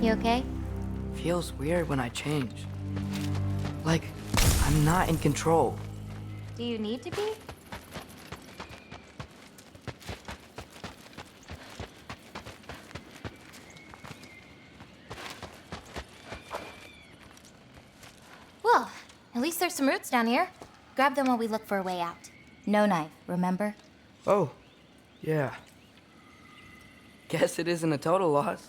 You okay? Feels weird when I change. Like, I'm not in control. Do you need to be? Well, at least there's some roots down here. Grab them while we look for a way out. No knife, remember? Oh, yeah. Guess it isn't a total loss.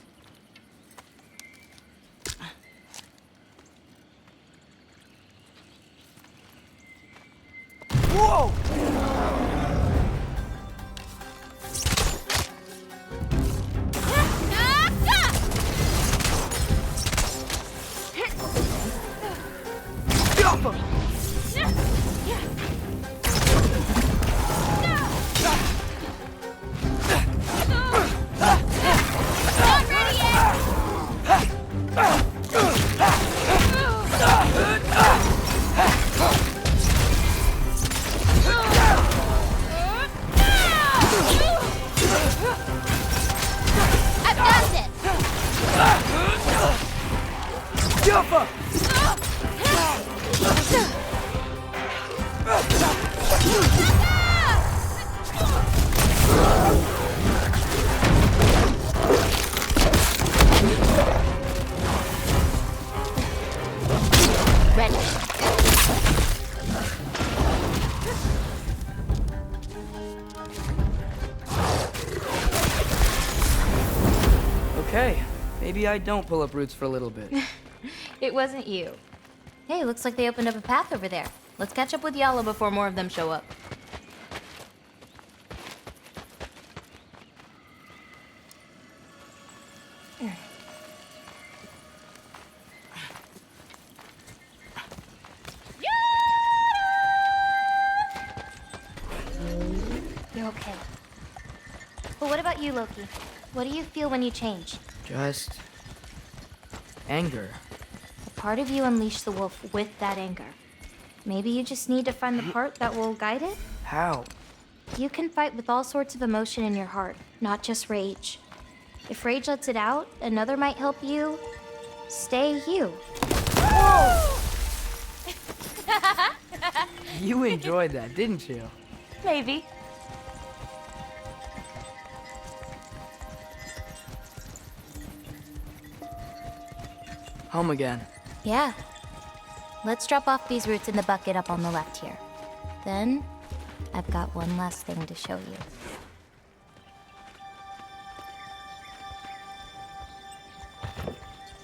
Whoa! Not ready Juffa! Ready. Okay, maybe I don't pull up roots for a little bit. It wasn't you. Hey, looks like they opened up a path over there. Let's catch up with Yala before more of them show up. You're okay. But what about you, Loki? What do you feel when you change? Just... anger. A part of you unleashed the wolf with that anger. Maybe you just need to find the part that will guide it? How? You can fight with all sorts of emotion in your heart, not just rage. If rage lets it out, another might help you stay you. Whoa! You enjoyed that, didn't you? Maybe. Home again. Yeah. Let's drop off these roots in the bucket up on the left here. Then, I've got one last thing to show you.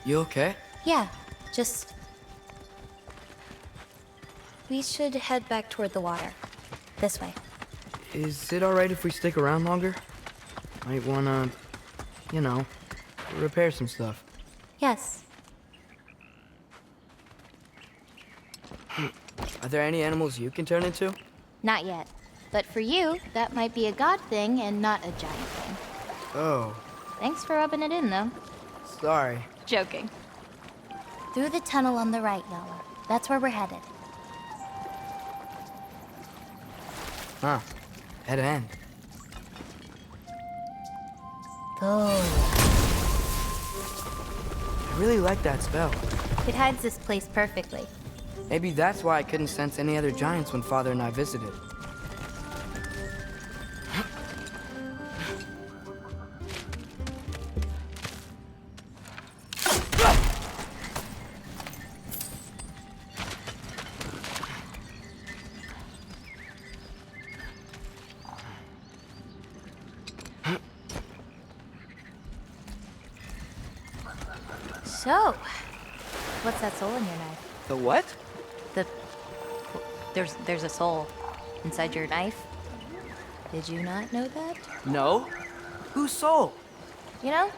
You okay? Yeah, just... We should head back toward the water. This way. Is it alright if we stick around longer? Might wanna, you know, repair some stuff. Yes. Are there any animals you can turn into? Not yet. But for you, that might be a god thing and not a giant thing. Oh, Thanks for rubbing it in, though. sorry. Joking. Through the tunnel on the right, Yala. That's where we're headed. Huh. Dead end. Oh. I really like that spell. It hides this place perfectly. Maybe that's why I couldn't sense any other giants when Father and I visited. So, what's that soul in your knife? The what? There's a soul inside your knife. Did you not know that? No? Whose soul? You know,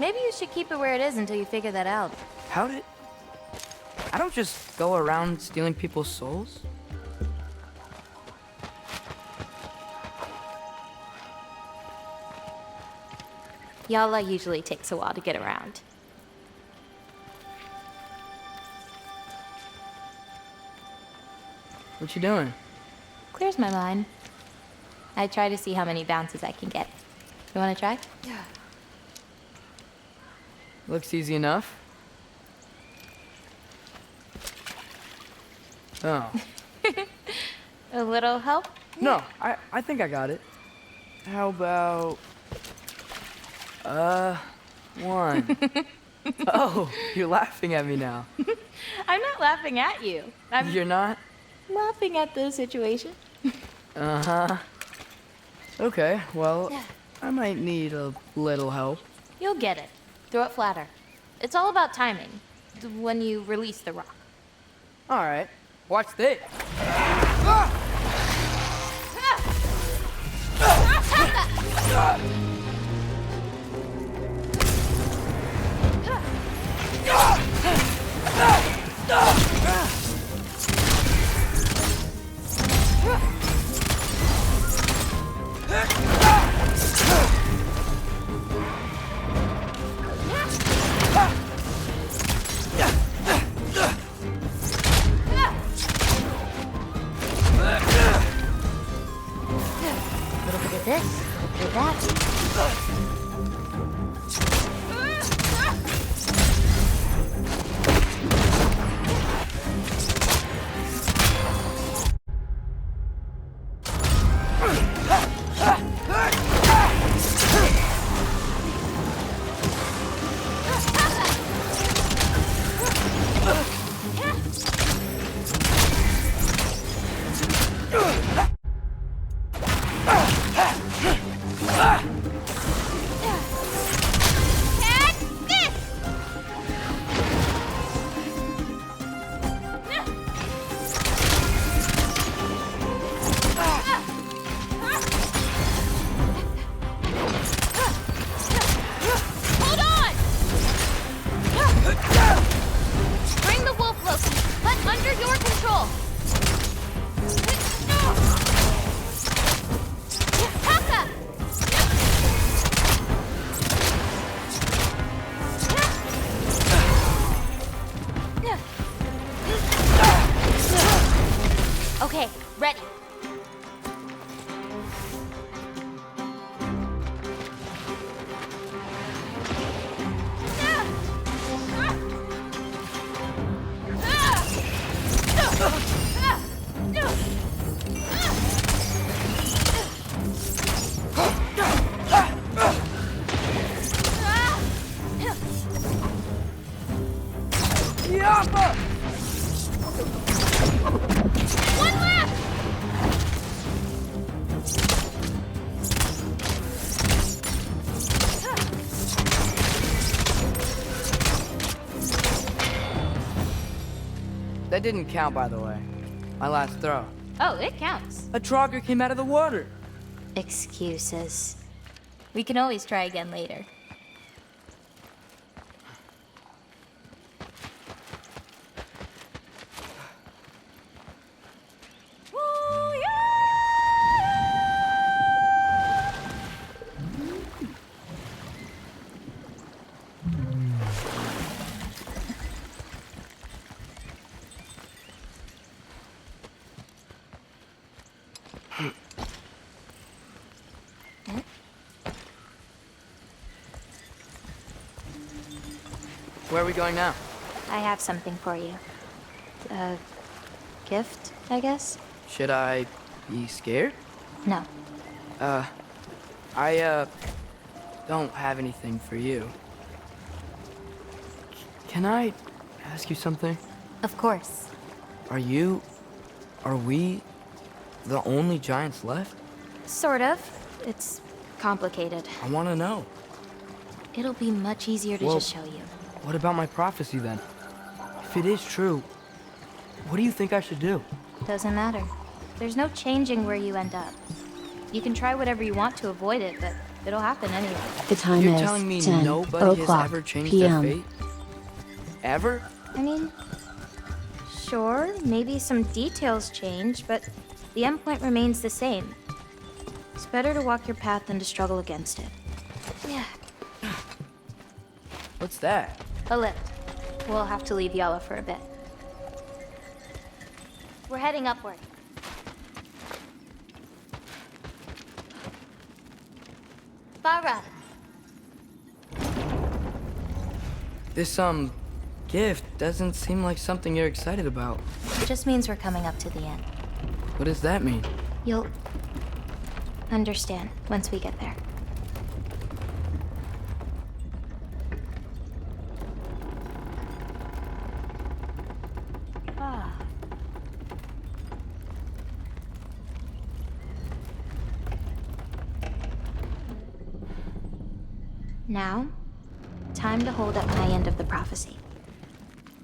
maybe you should keep it where it is until you figure that out. How did... I don't just go around stealing people's souls. Yala usually takes a while to get around. What you doing? Clears my mind. I try to see how many bounces I can get. You wanna try? Yeah. Looks easy enough. Oh. A little help? No, I think I got it. How about... one. Oh, you're laughing at me now. I'm not laughing at you. I'm You're not? laughing at the situation. Uh-huh. Okay, well, I might need a little help. You'll get it. Throw it flatter. It's all about timing. When you release the rock. All right, watch this. A little bit of this, a little bit of that. Alpha! One left! That didn't count, by the way. My last throw. Oh, it counts. A Trogger came out of the water. Excuses. We can always try again later. Where are we going now? I have something for you. A gift, I guess? Should I be scared? No. I don't have anything for you. Can I ask you something? Of course. Are we the only giants left? Sort of. It's complicated. I want to know. It'll be much easier to Well, just show you. What about my prophecy then? If it is true, what do you think I should do? Doesn't matter. There's no changing where you end up. You can try whatever you want to avoid it, but it'll happen anyway. The time You're is telling me 10 nobody has o'clock ever changed p.m. their fate? Ever? I mean, sure, maybe some details change, but the endpoint remains the same. It's better to walk your path than to struggle against it. Yeah. What's that? A lift. We'll have to leave Yellow for a bit. We're heading upward. Farah. This, gift doesn't seem like something you're excited about. It just means we're coming up to the end. What does that mean? You'll understand once we get there. Now, time to hold up my end of the prophecy.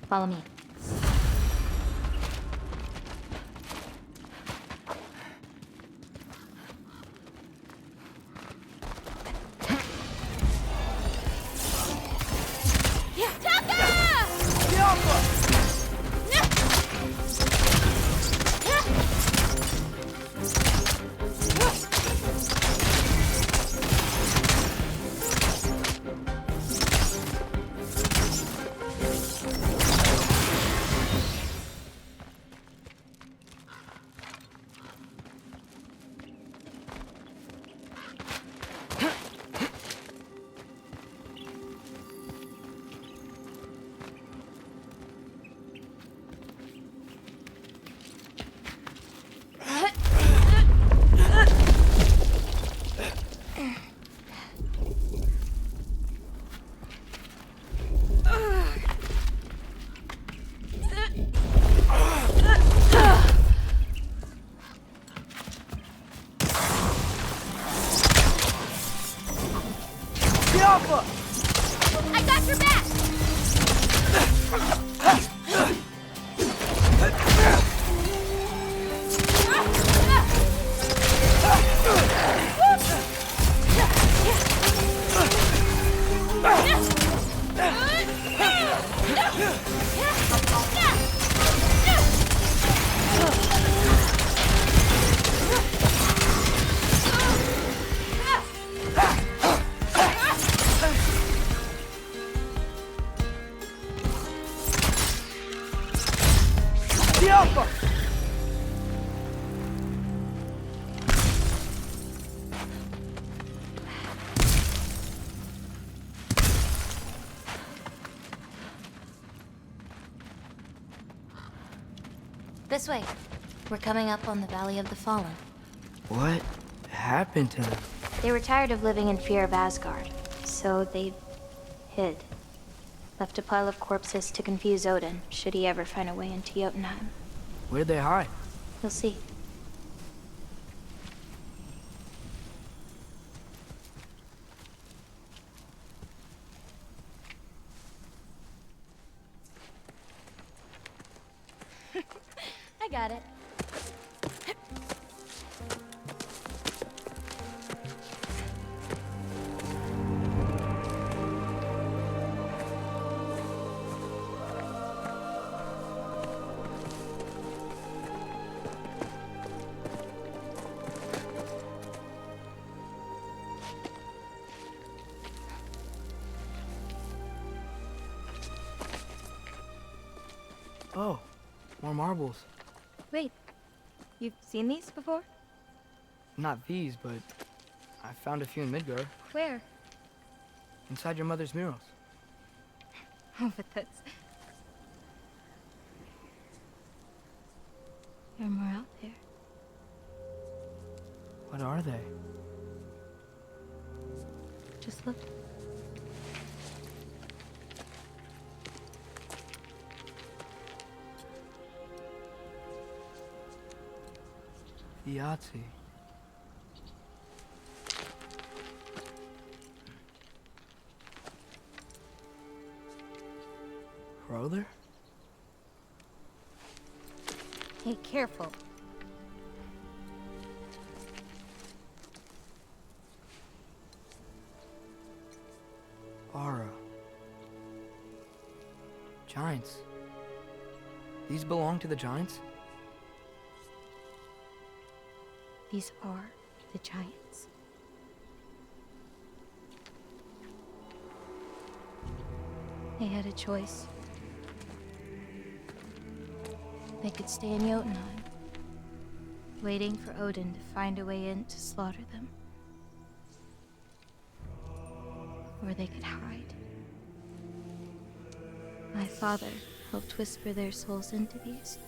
Follow me. I got your back! This way. We're coming up on the Valley of the Fallen. What happened to them? They were tired of living in fear of Asgard, so they hid. Left a pile of corpses to confuse Odin, should he ever find a way into Jotunheim. Where'd they hide? You'll see. I got it. Oh, more marbles. Wait, you've seen these before? Not these, but I found a few in Midgard, Where? inside your mother's murals. Oh, but that's... There are more out there. What are they? Just look. Yahtzee. Brother? Hey, careful. Aura. Giants. These belong to the giants? These are the giants. They had a choice. They could stay in Jotunheim, waiting for Odin to find a way in to slaughter them. Or they could hide. My father helped whisper their souls into these.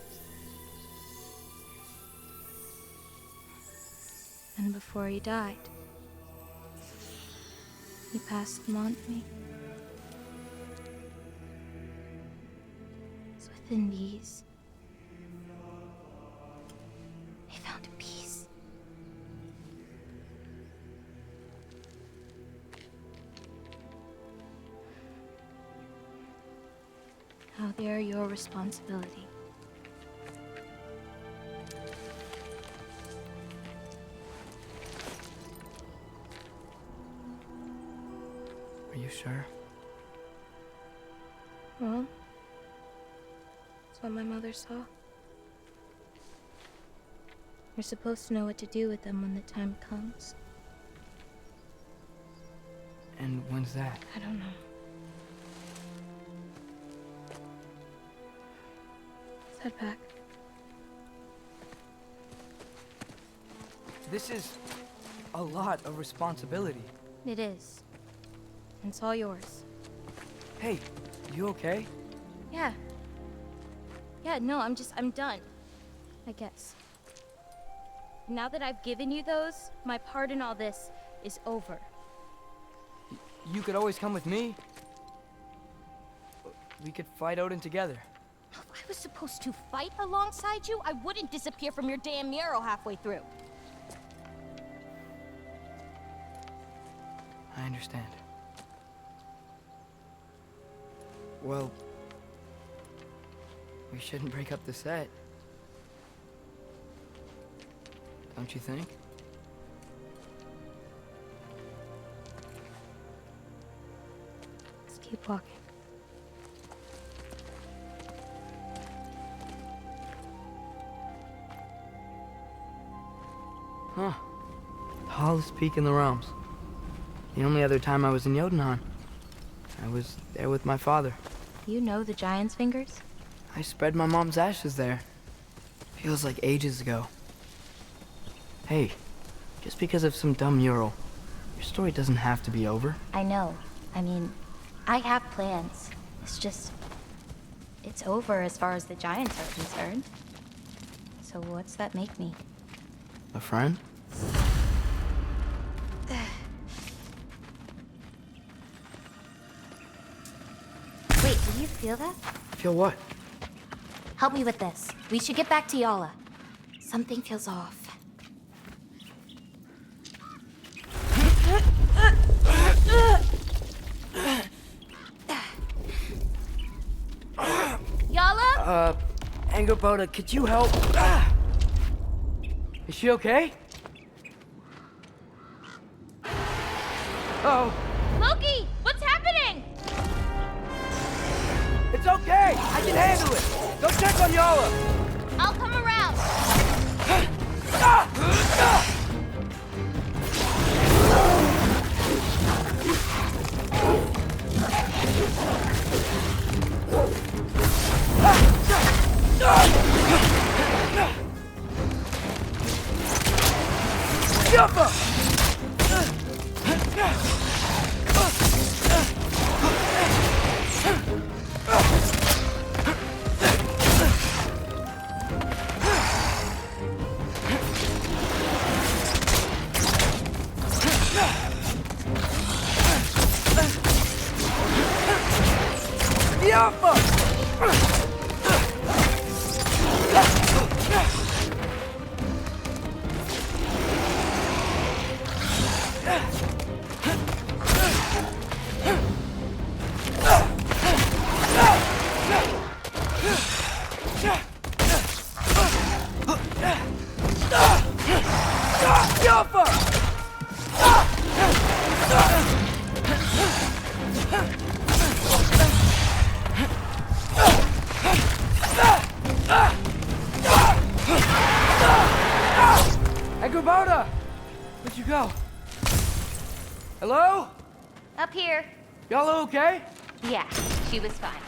And before he died, he passed them on to me. It's within these. I found peace. Now they are your responsibility. Are you sure? Well, that's what my mother saw. You're supposed to know what to do with them when the time comes. And when's that? I don't know. Let's head back. This is a lot of responsibility. It is. And it's all yours. Hey, you okay? Yeah. Yeah, no, I'm done. I guess. Now that I've given you those, my part in all this is over. You could always come with me. We could fight Odin together. If I was supposed to fight alongside you, I wouldn't disappear from your damn mural halfway through. I understand. Well, we shouldn't break up the set. Don't you think? Let's keep walking. Huh. The tallest peak in the realms. The only other time I was in Jotunheim. I was there with my father. You know the giant's fingers? I spread my mom's ashes there. Feels like ages ago. Hey, just because of some dumb mural, your story doesn't have to be over. I know. I mean, I have plans. It's just... it's over as far as the giants are concerned. So what's that make me? A friend? Wait. Wait, do you feel that? Feel what? Help me with this. We should get back to Yala. Something feels off. Yala? Angerboda, could you help? Is she okay? Oh. Loki, what's happening? It's okay! I can handle it! Go check on Yala! I'll come around. Angerboda! Where'd you go? Hello? Up here. Y'all okay? Yeah, she was fine.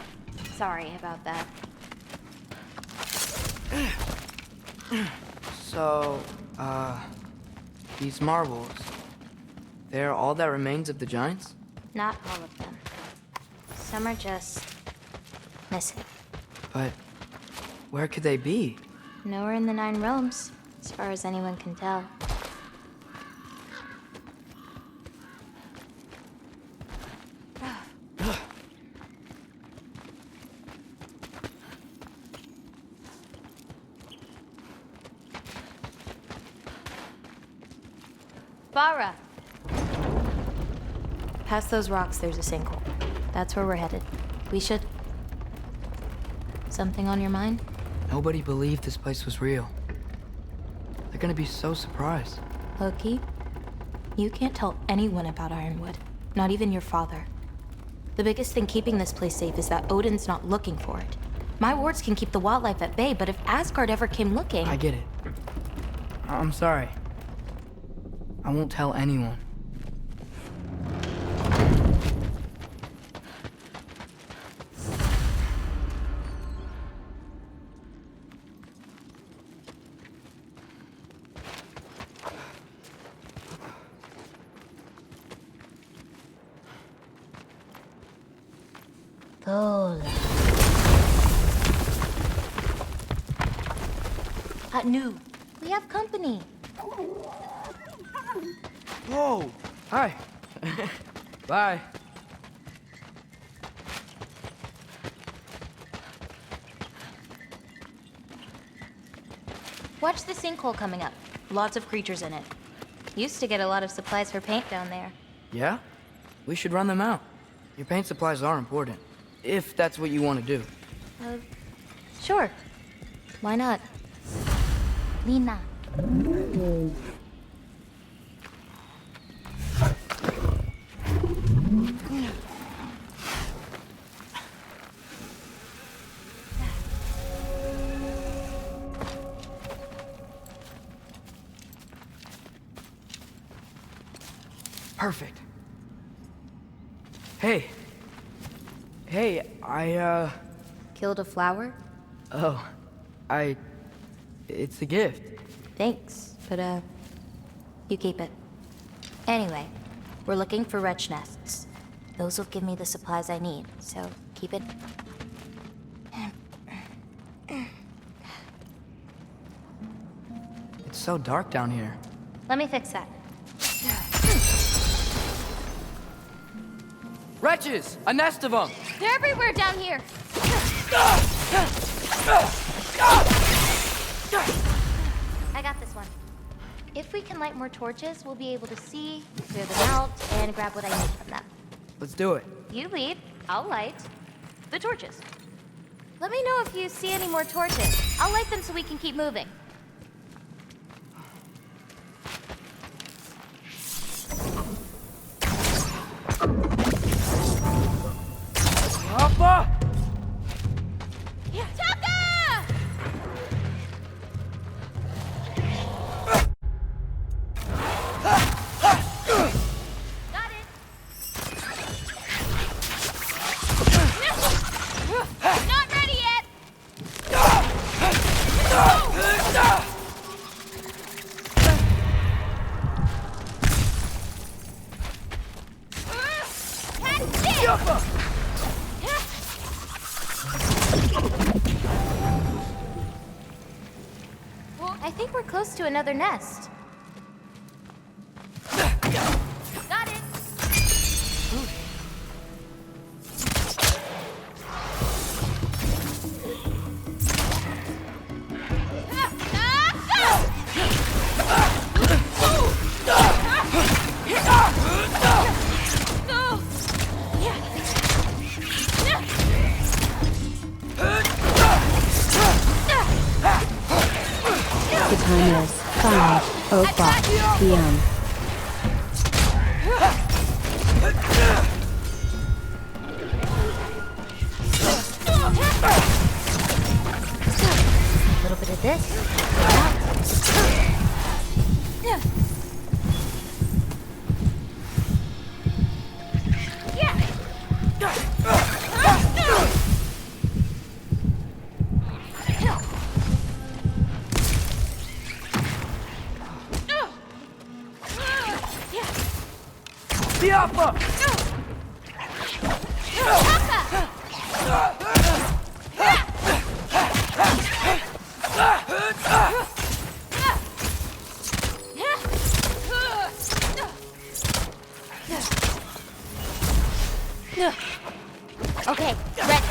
Sorry about that. So, these marbles, they're all that remains of the Giants? Not all of them. Some are just missing. But where could they be? Nowhere in the Nine Realms, as far as anyone can tell. Farah! Past those rocks, there's a sinkhole. That's where we're headed. We should... Something on your mind? Nobody believed this place was real. They're gonna be so surprised. Loki, you can't tell anyone about Ironwood. Not even your father. The biggest thing keeping this place safe is that Odin's not looking for it. My wards can keep the wildlife at bay, but if Asgard ever came looking... I get it. I'm sorry. I won't tell anyone. Lola. Nu, we have company. Whoa! Hi. Bye. Watch the sinkhole coming up. Lots of creatures in it. Used to get a lot of supplies for paint down there. Yeah? We should run them out. Your paint supplies are important. If that's what you want to do. Sure. Why not? Lina. Perfect. Hey. Hey, I, Killed a flower? Oh. It's a gift. Thanks, but, you keep it. Anyway, we're looking for wretch nests. Those will give me the supplies I need, so keep it. It's so dark down here. Let me fix that. Wretches! A nest of them! They're everywhere down here. I got this one. If we can light more torches, we'll be able to see, clear them out, and grab what I need from them. Let's do it. You lead, I'll light the torches. Let me know if you see any more torches. I'll light them so we can keep moving. Alpha! Not ready yet! Well, I think we're close to another nest. Got it! The time is 5:00 p.m. A little bit of this. The Alpha! Okay, ready.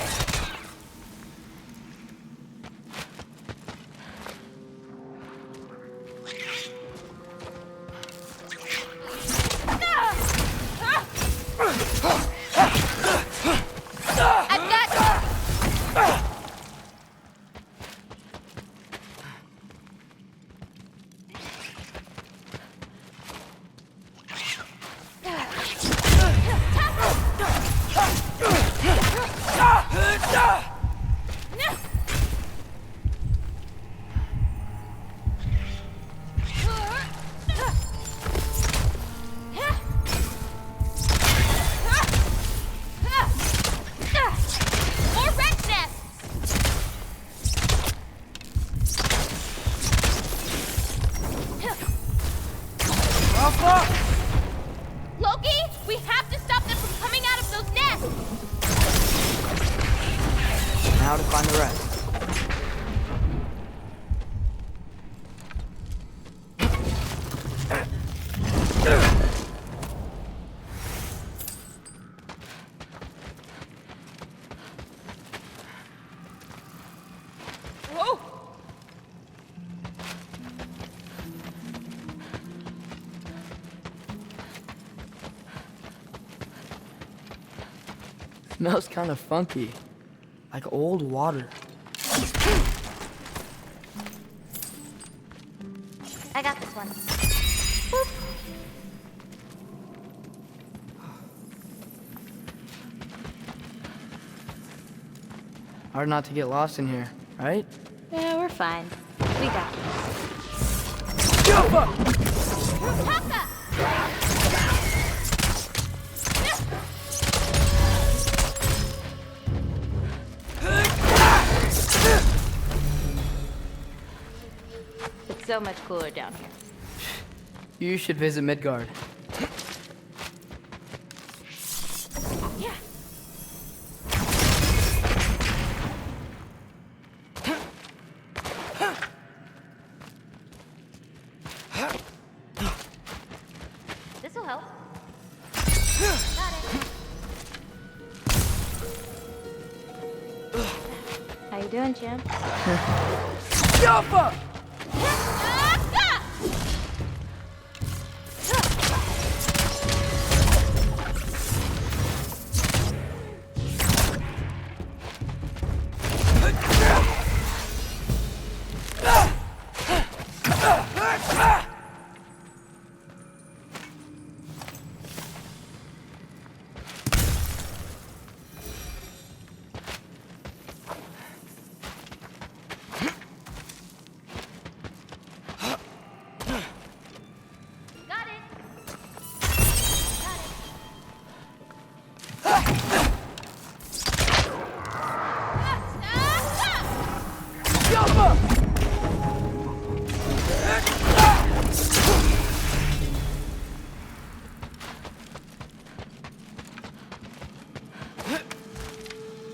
I've got... More wrench nests! Alpha! Loki, we have to stop them from coming out of those nests! Now to find the rest. Whoa! Smells kind of funky. Like old water. I got this one. Hard not to get lost in here, right? Yeah, we're fine. We got this. It's so much cooler down here. You should visit Midgard. Yeah. This'll help. Got it. doing, champ? Jumper!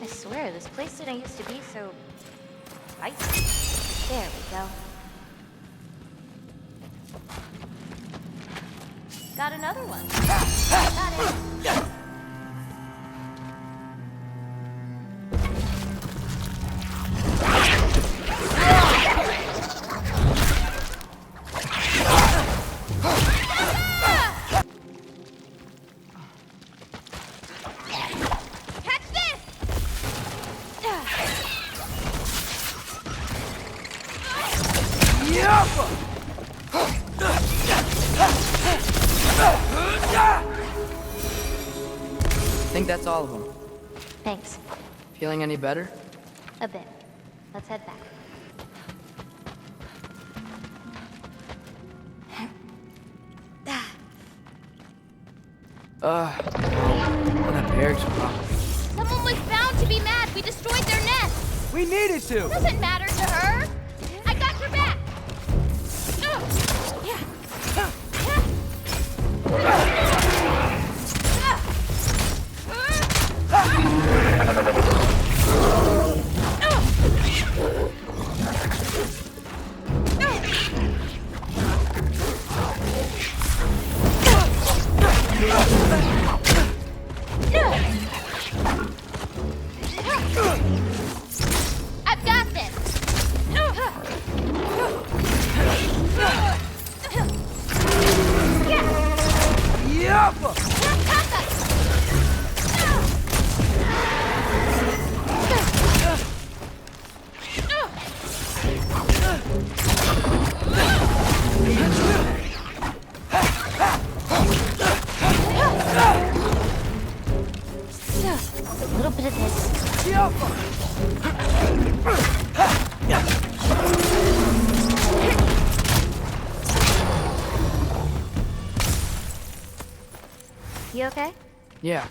I swear, this place didn't used to be so spicy. There we go. Got another one. Got it. I think that's all of them. Thanks. Feeling any better? A bit. Let's head back. Well, that barracks problem. Someone was bound to be mad. We destroyed their nest. We needed to. Doesn't matter to her. I got your back. I've got this. A little bit of this. You okay? Yeah.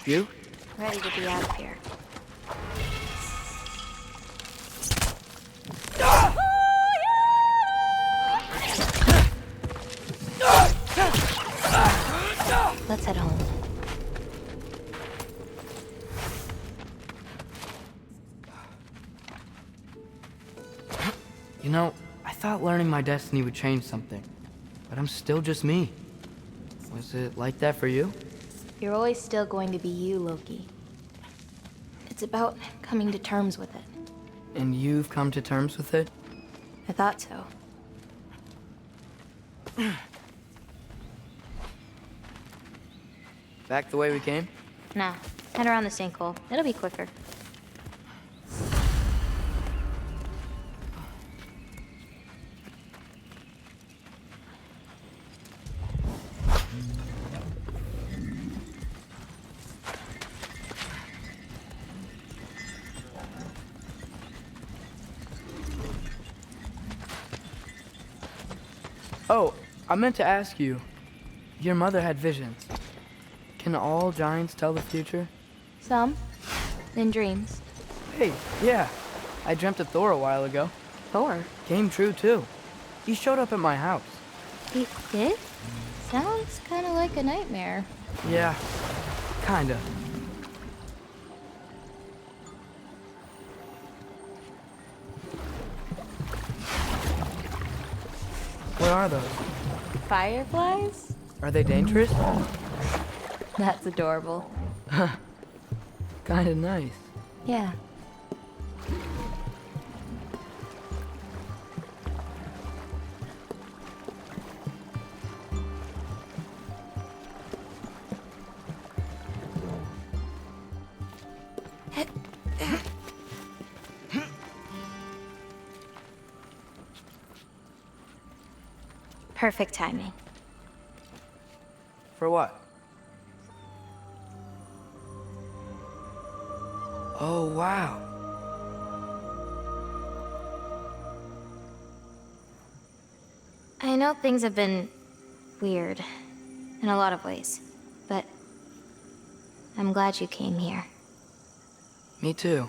You? Ready to be out of here. Let's head home. You know, I thought learning my destiny would change something, but I'm still just me. Was it like that for you? You're always still going to be you, Loki. It's about coming to terms with it. And you've come to terms with it? I thought so. Back the way we came? Nah, head around the sinkhole. It'll be quicker. Oh, I meant to ask you. Your mother had visions. Can all giants tell the future? Some. In dreams. Hey, yeah. I dreamt of Thor a while ago. Thor? Came true, too. He showed up at my house. He did? Sounds kind of like a nightmare. Yeah, kinda. What are those? Fireflies? Are they dangerous? That's adorable. Kinda nice. Yeah. Perfect timing. For what? Oh, wow. I know things have been weird in a lot of ways, but I'm glad you came here. Me too.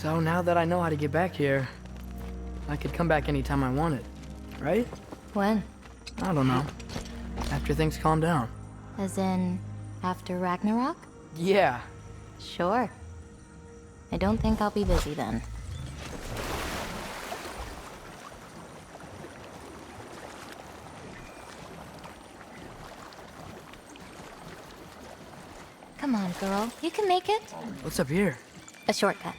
So now that I know how to get back here, I could come back anytime I wanted, right? When? I don't know. After things calm down. As in, after Ragnarok? Yeah. Sure. I don't think I'll be busy then. Come on, girl. You can make it. What's up here? A shortcut.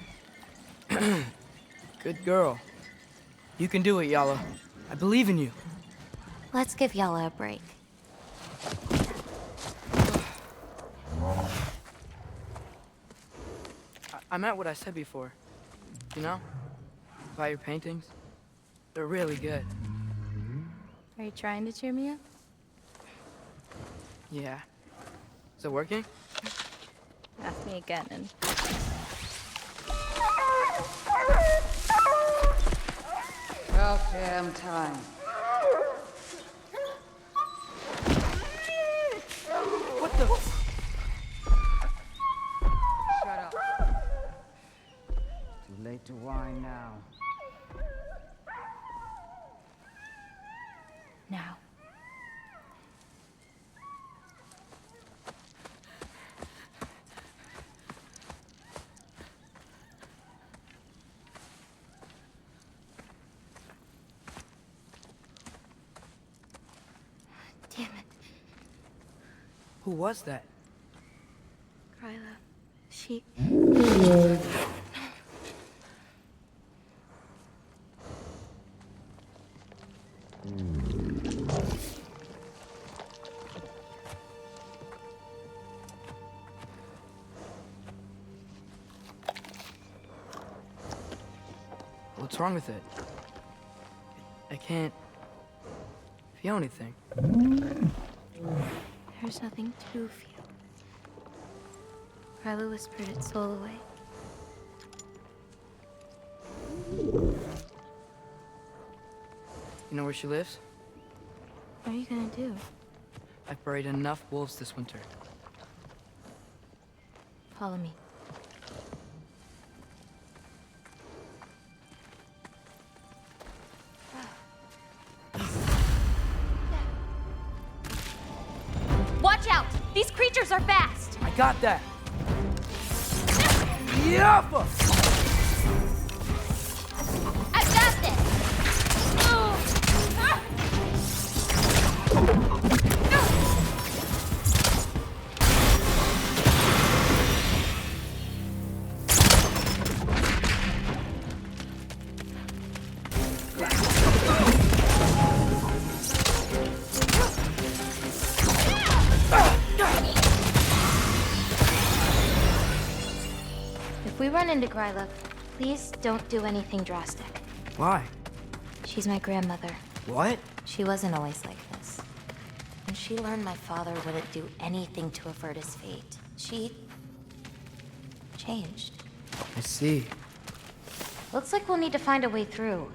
Good girl. You can do it, Yala. I believe in you. Let's give Yala a break. I meant what I said before. You know? About your paintings. They're really good. Are you trying to cheer me up? Yeah. Is it working? Ask me again and... About damn time. What the? Shut up. Too late to whine now. Now. Damn it. Who was that? Kryla. She... What's wrong with it? I can't feel anything. There's nothing to feel. Kryla whispered its soul away. You know where she lives? What are you gonna do? I've buried enough wolves this winter. Follow me. Watch out! These creatures are fast! I got that! Yappa! I've got this! If we run into Kryla, please don't do anything drastic. Why? She's my grandmother. What? She wasn't always like this. When she learned my father wouldn't do anything to avert his fate, she... changed. I see. Looks like we'll need to find a way through.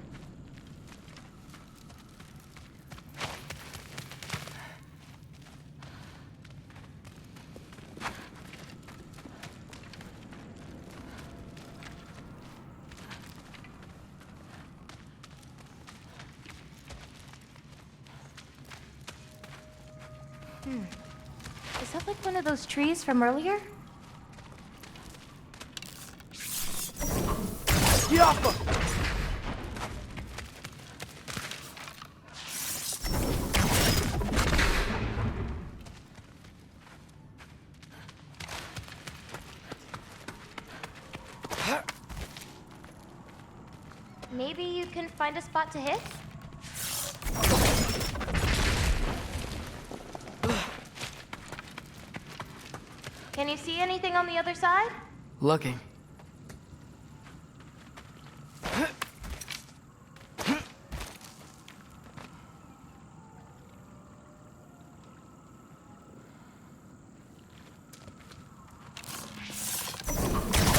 Is that like one of those trees from earlier? Yappa! Maybe you can find a spot to hit? Can you see anything on the other side? Looking.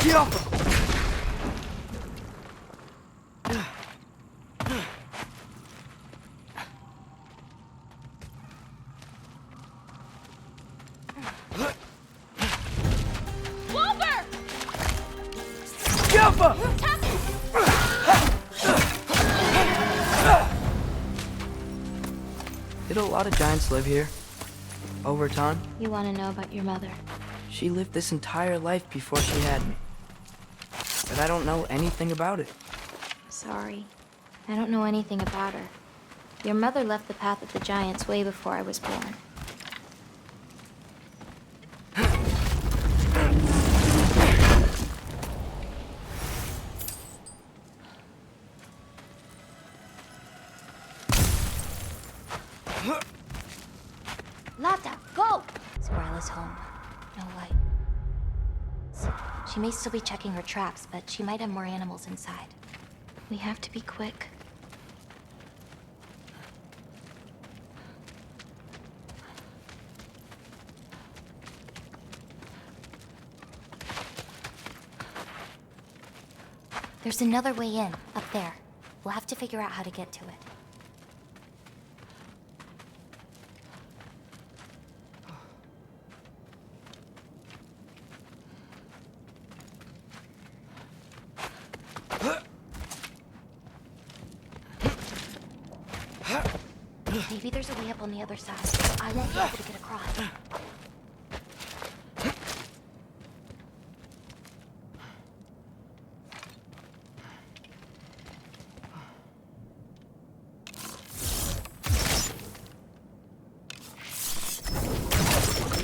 Get off! Did a lot of giants live here? Over time? You want to know about your mother? She lived this entire life before she had me. But I don't know anything about it. Sorry. I don't know anything about her. Your mother left the path of the giants way before I was born. Lata, go! Squirrel home. No light. She may still be checking her traps, but she might have more animals inside. We have to be quick. There's another way in, up there. We'll have to figure out how to get to it. Maybe there's a way up on the other side. I won't be able to get across.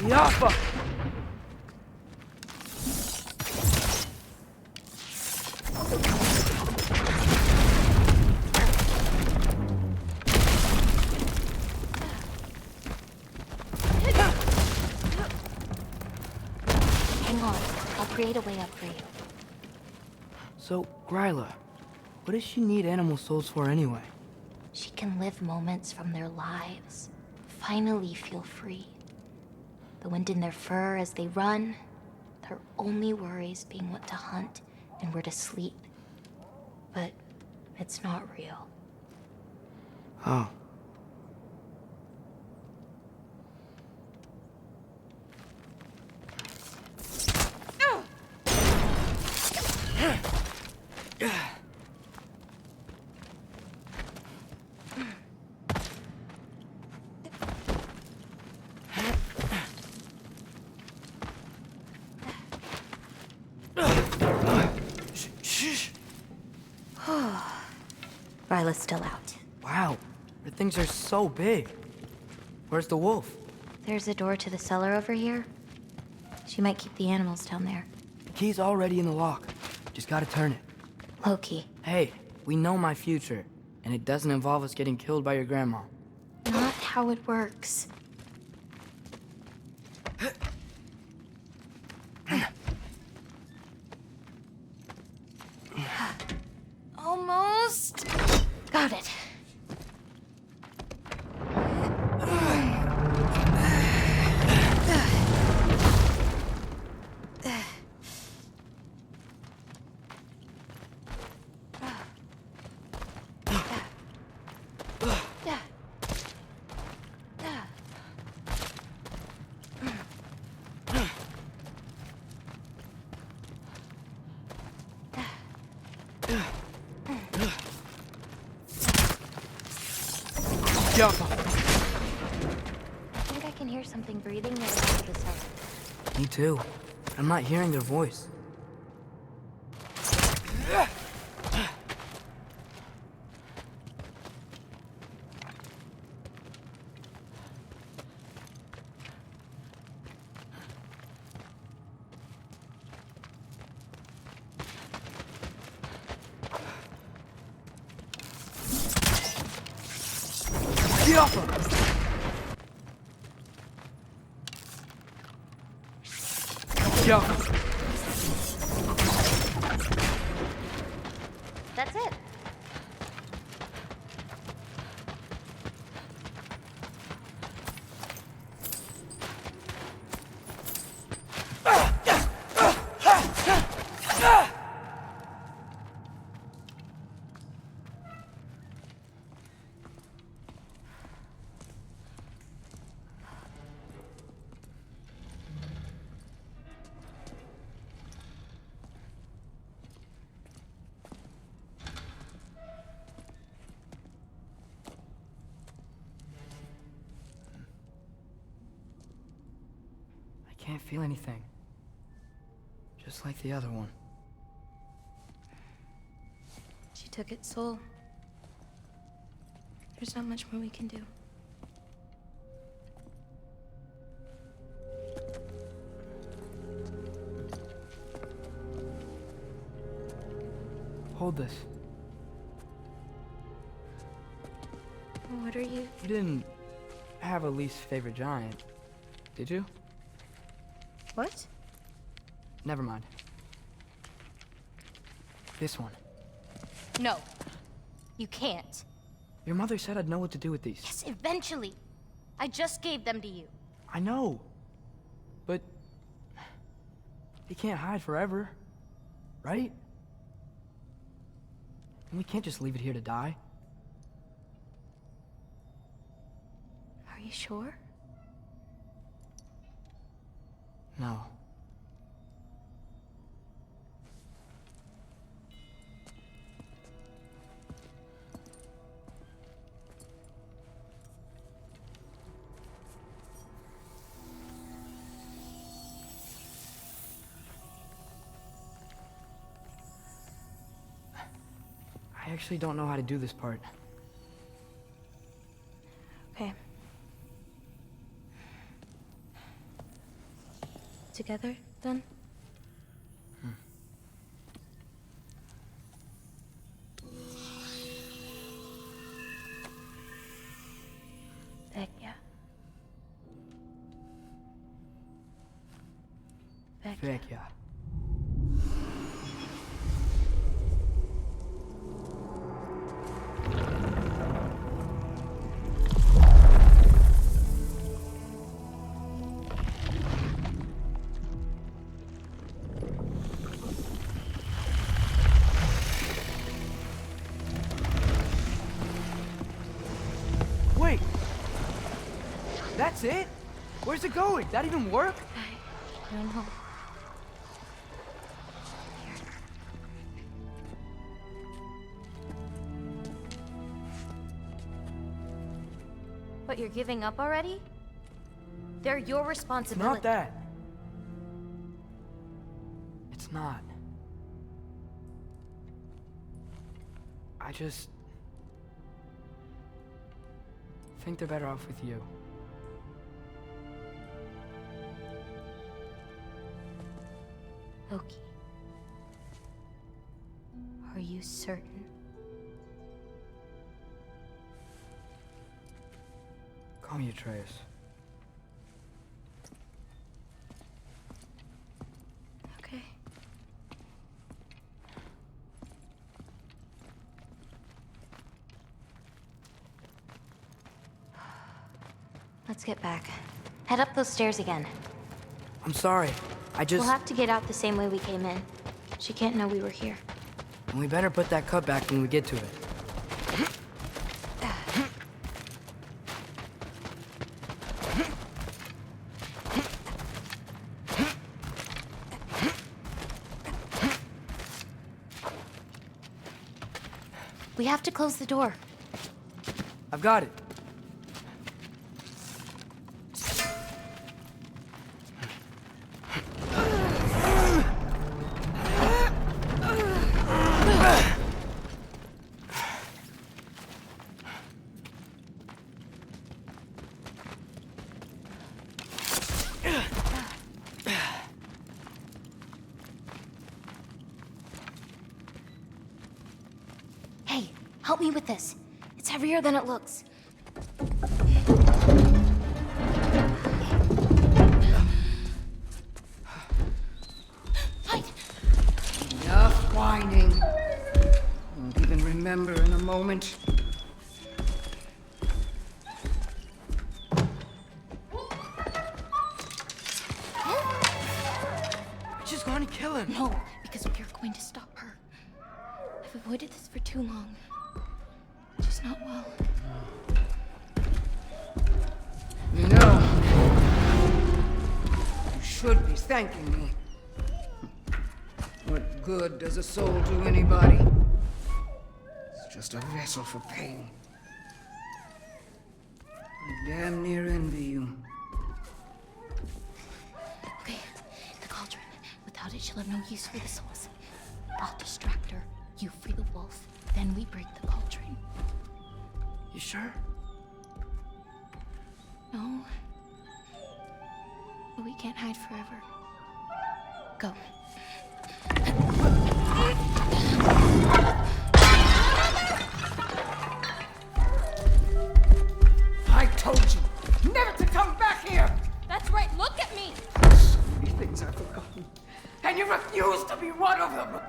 Yappa! Create a way up for you. So, Gryla, what does she need animal souls for anyway? She can live moments from their lives. Finally feel free. The wind in their fur as they run. Their only worries being what to hunt and where to sleep. But it's not real. Oh. Ryla's still out. Wow, her things are so big. Where's the wolf? There's a door to the cellar over here. She might keep the animals down there. The key's already in the lock. Just gotta turn it. Loki. Hey, we know my future, and it doesn't involve us getting killed by your grandma. Not how it works. Almost. Got it. Jump! I think I can hear something breathing near the back of the cellar. Me too. I'm not hearing their voice. off him! Get off him! That's it. I can't feel anything. Just like the other one. She took its soul. There's not much more we can do. Hold this. What are you? You didn't have a least favorite giant, did you? What? Never mind. This one. No. You can't. Your mother said I'd know what to do with these. Yes, eventually. I just gave them to you. I know. But... he can't hide forever. Right? And we can't just leave it here to die. Are you sure? No. I actually don't know how to do this part. Okay. Together, then? Vecchia. Vecchia. Wait! That's it? Where's it going? That even work? I don't know. What, you're giving up already? They're your It's responsibility. not that. It's not. I just... think they're better off with you. Loki. Are you certain? Call me Atreus. Okay. Let's get back. Head up those stairs again. I'm sorry. I just... We'll have to get out the same way we came in. She can't know we were here. And we better put that cut back when we get to it. We have to close the door. I've got it. Hey, help me with this. It's heavier than it looks. moment. She's going to kill him. No, because we're going to stop her. I've avoided this for too long. She's not well. You know, you should be thanking me. What good does a soul do anybody? It's just a vessel for pain. I damn near envy you. Okay, the cauldron. Without it, she'll have no use for the souls. I'll distract her. You free the wolf. Then we break the cauldron. You sure? No. But we can't hide forever. Go. I told you never to come back here! That's right, look at me! So many things I've forgotten. And you refuse to be one of them!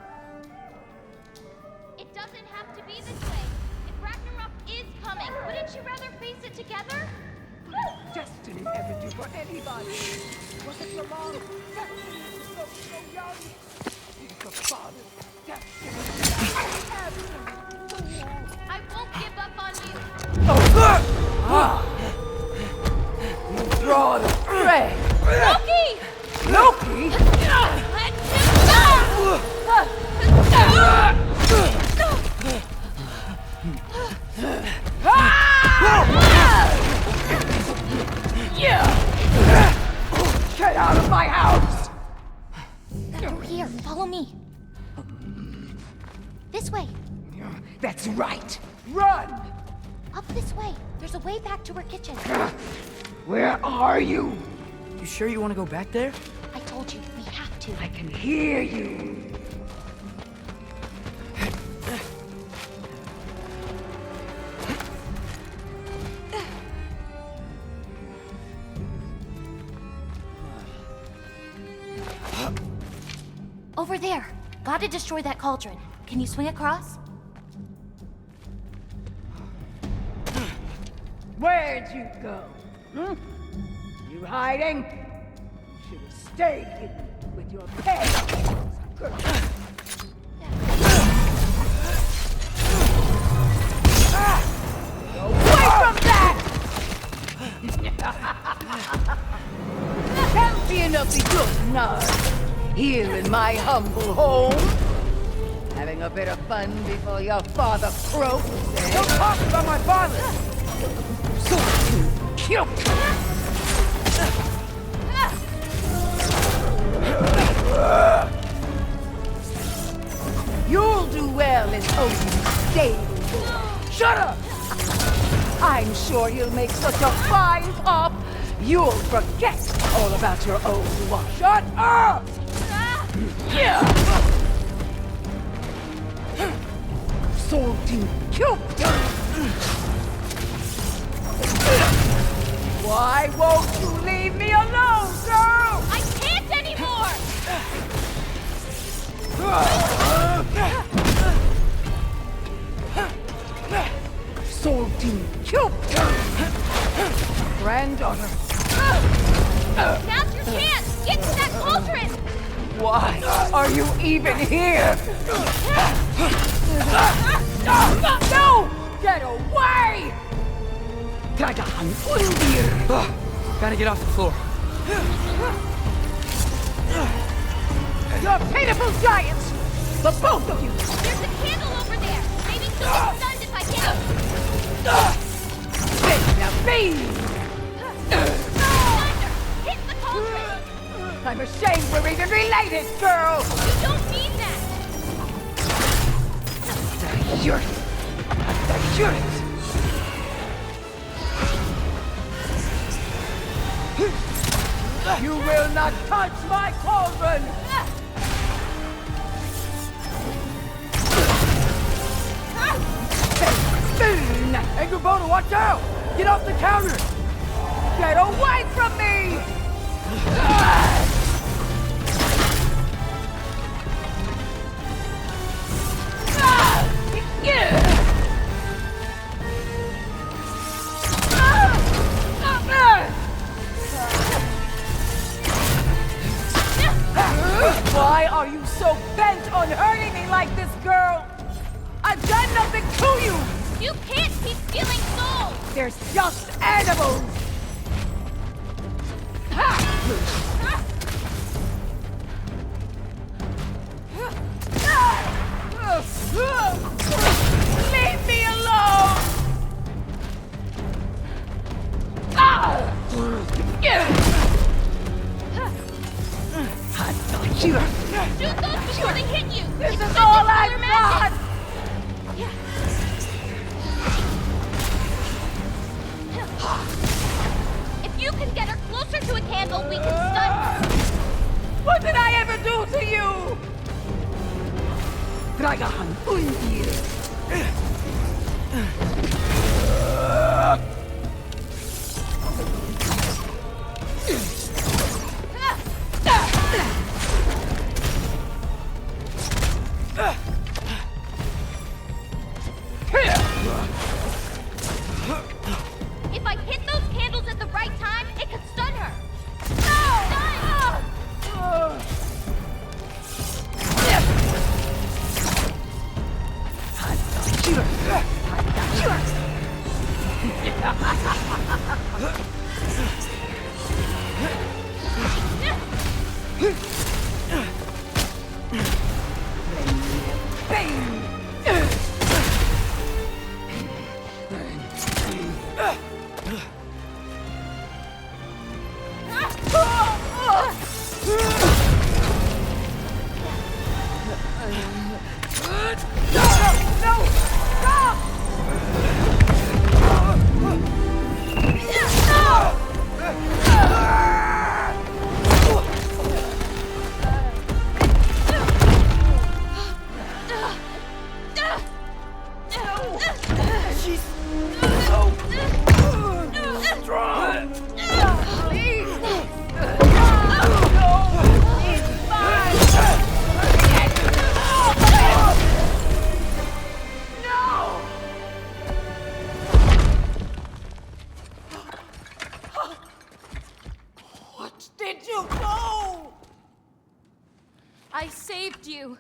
It doesn't have to be this way. If Ragnarok is coming, wouldn't you rather face it together? Destiny never do for anybody. Was it your mom? Destiny was so young. Your father, destiny. I won't give up on you. You draw the prey. Loki! Loki? Let him Get out of my house! Through here, follow me. This way. That's right. Run! Up this way. There's a way back to our kitchen. Where are you? You sure you want to go back there? I told you, we have to. I can hear you. Over there. Gotta destroy that cauldron. Can you swing across? Where'd you go? You hiding? Should have stayed hidden with your pet. Away from that! Champion of the good none, here in my humble home. Having a bit of fun before your father croaks, eh? Don't talk about my father! So cute! You'll do well in Odin's stable. Shut up! I'm sure you'll make such a fine pup, you'll forget all about your old one. Shut up! Salty cute! Why won't you leave me alone, girl? I can't anymore! Salty cute! Granddaughter. Now's your chance! Get to that cauldron! Why are you even here? No! Get away! Gotta get off the floor. You're pitiful giants! The both of you! There's a candle over there! Maybe she'll get stunned if I hit him! Now be! Thunder! Hit the cauldron! I'm ashamed we're even related, girl! You don't mean that! The unit! You will not touch my cauldron! Angry Boner, watch out! Get off the counter! Get away from me! Why are you so bent on hurting me like this, girl? I've done nothing to you! You can't keep stealing souls! There's just animals! Ha! Leave me alone! I thought you... Shoot those before they hit you! This It's is such all a I've clear got! message. If you can get her closer to a candle, we can stun her. What did I ever do to you? Dragahan, If I hit those candles at the right time, it could stun her. Did you do? I saved you.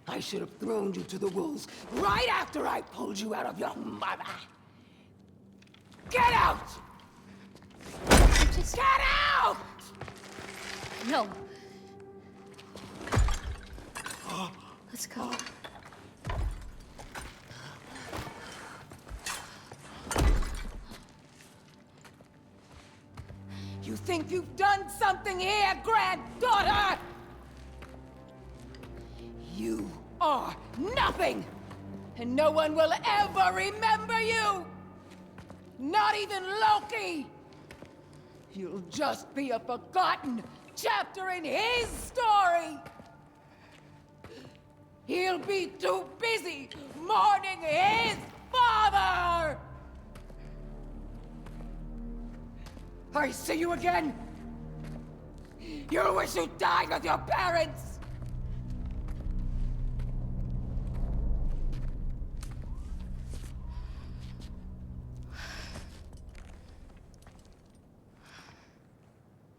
I should have thrown you to the wolves right after I pulled you out of your mother. Get out! Just get out! No. Let's go. You think you've done something here, granddaughter? You are nothing! And no one will ever remember you! Not even Loki! You'll just be a forgotten chapter in his story! He'll be too busy mourning his father! I see you again! You wish you died with your parents!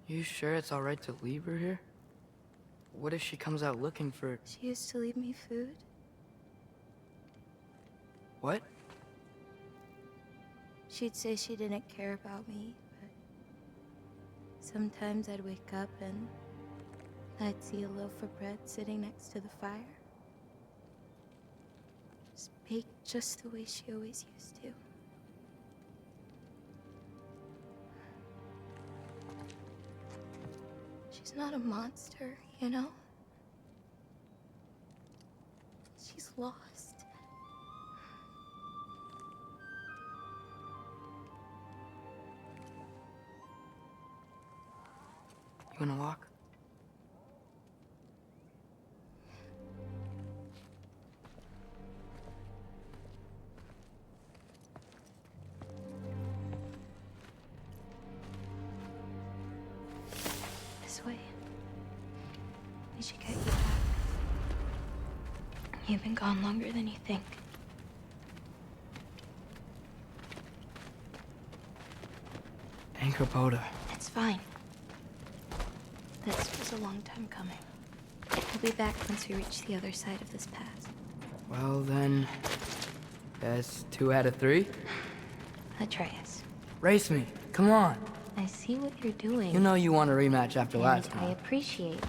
You sure it's alright to leave her here? What if she comes out looking for... She used to leave me food. What? She'd say she didn't care about me, but sometimes I'd wake up and I'd see a loaf of bread sitting next to the fire. Just baked just the way she always used to. She's not a monster, you know? She's lost. You wanna walk? This way. We should get you back. You've been gone longer than you think. Capote. It's fine. This was a long time coming. We'll be back once we reach the other side of this pass. Well then, guess 2 out of 3? Atreus. Race me, come on. I see what you're doing. You know you want a rematch after and last I time. appreciate,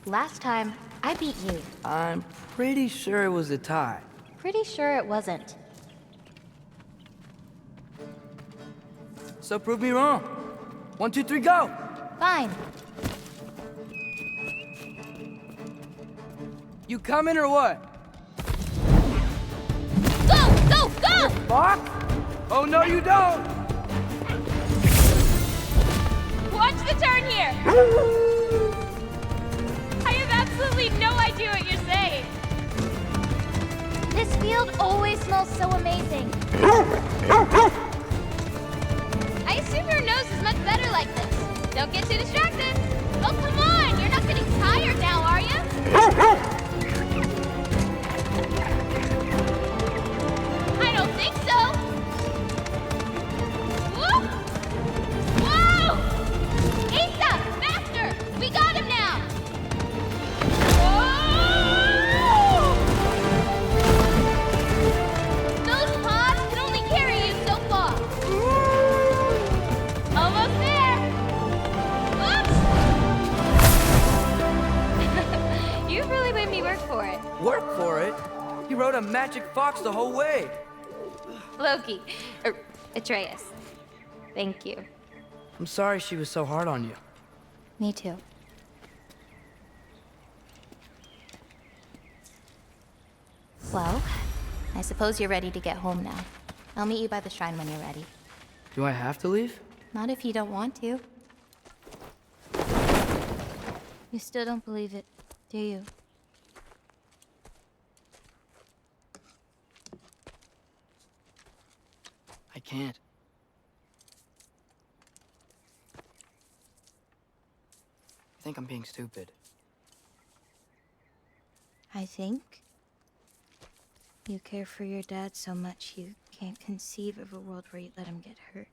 last time, I beat you. I'm pretty sure it was a tie. Pretty sure it wasn't. So prove me wrong. 1, 2, 3, go! Fine. You coming or what? Go! Go! Go! Fuck! Oh no you don't! Watch the turn here! I have absolutely no idea what you're saying. This field always smells so amazing. I assume your nose is much better like this. Don't get too distracted. Oh, come on! You're not getting tired now, are you? I don't think so. Whoop! Whoa! Asa! Faster! We got him now! Whoa! Those pods can only carry you so far. Almost there! Whoops! You've really made me work for it. Work for it? You rode a magic fox the whole way. Loki. Atreus. Thank you. I'm sorry she was so hard on you. Me too. Well, I suppose you're ready to get home now. I'll meet you by the shrine when you're ready. Do I have to leave? Not if you don't want to. You still don't believe it, do you? I can't. I think I'm being stupid. I think you care for your dad so much you can't conceive of a world where you let him get hurt.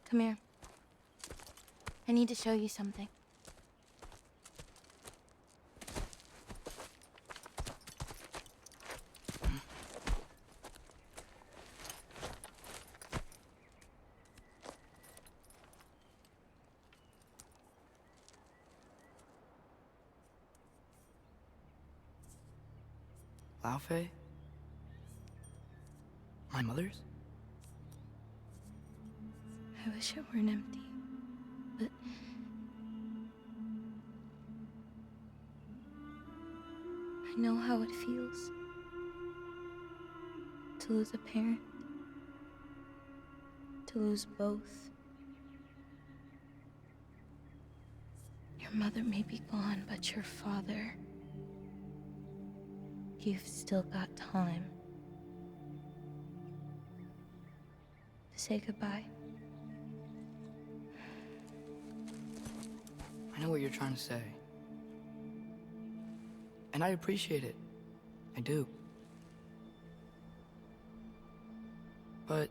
Come here. I need to show you something. Laufey? My mother's? I wish it weren't empty, but I know how it feels to lose a parent, to lose both. Your mother may be gone, but your father, you've still got time to say goodbye. I know what you're trying to say. And I appreciate it. I do. But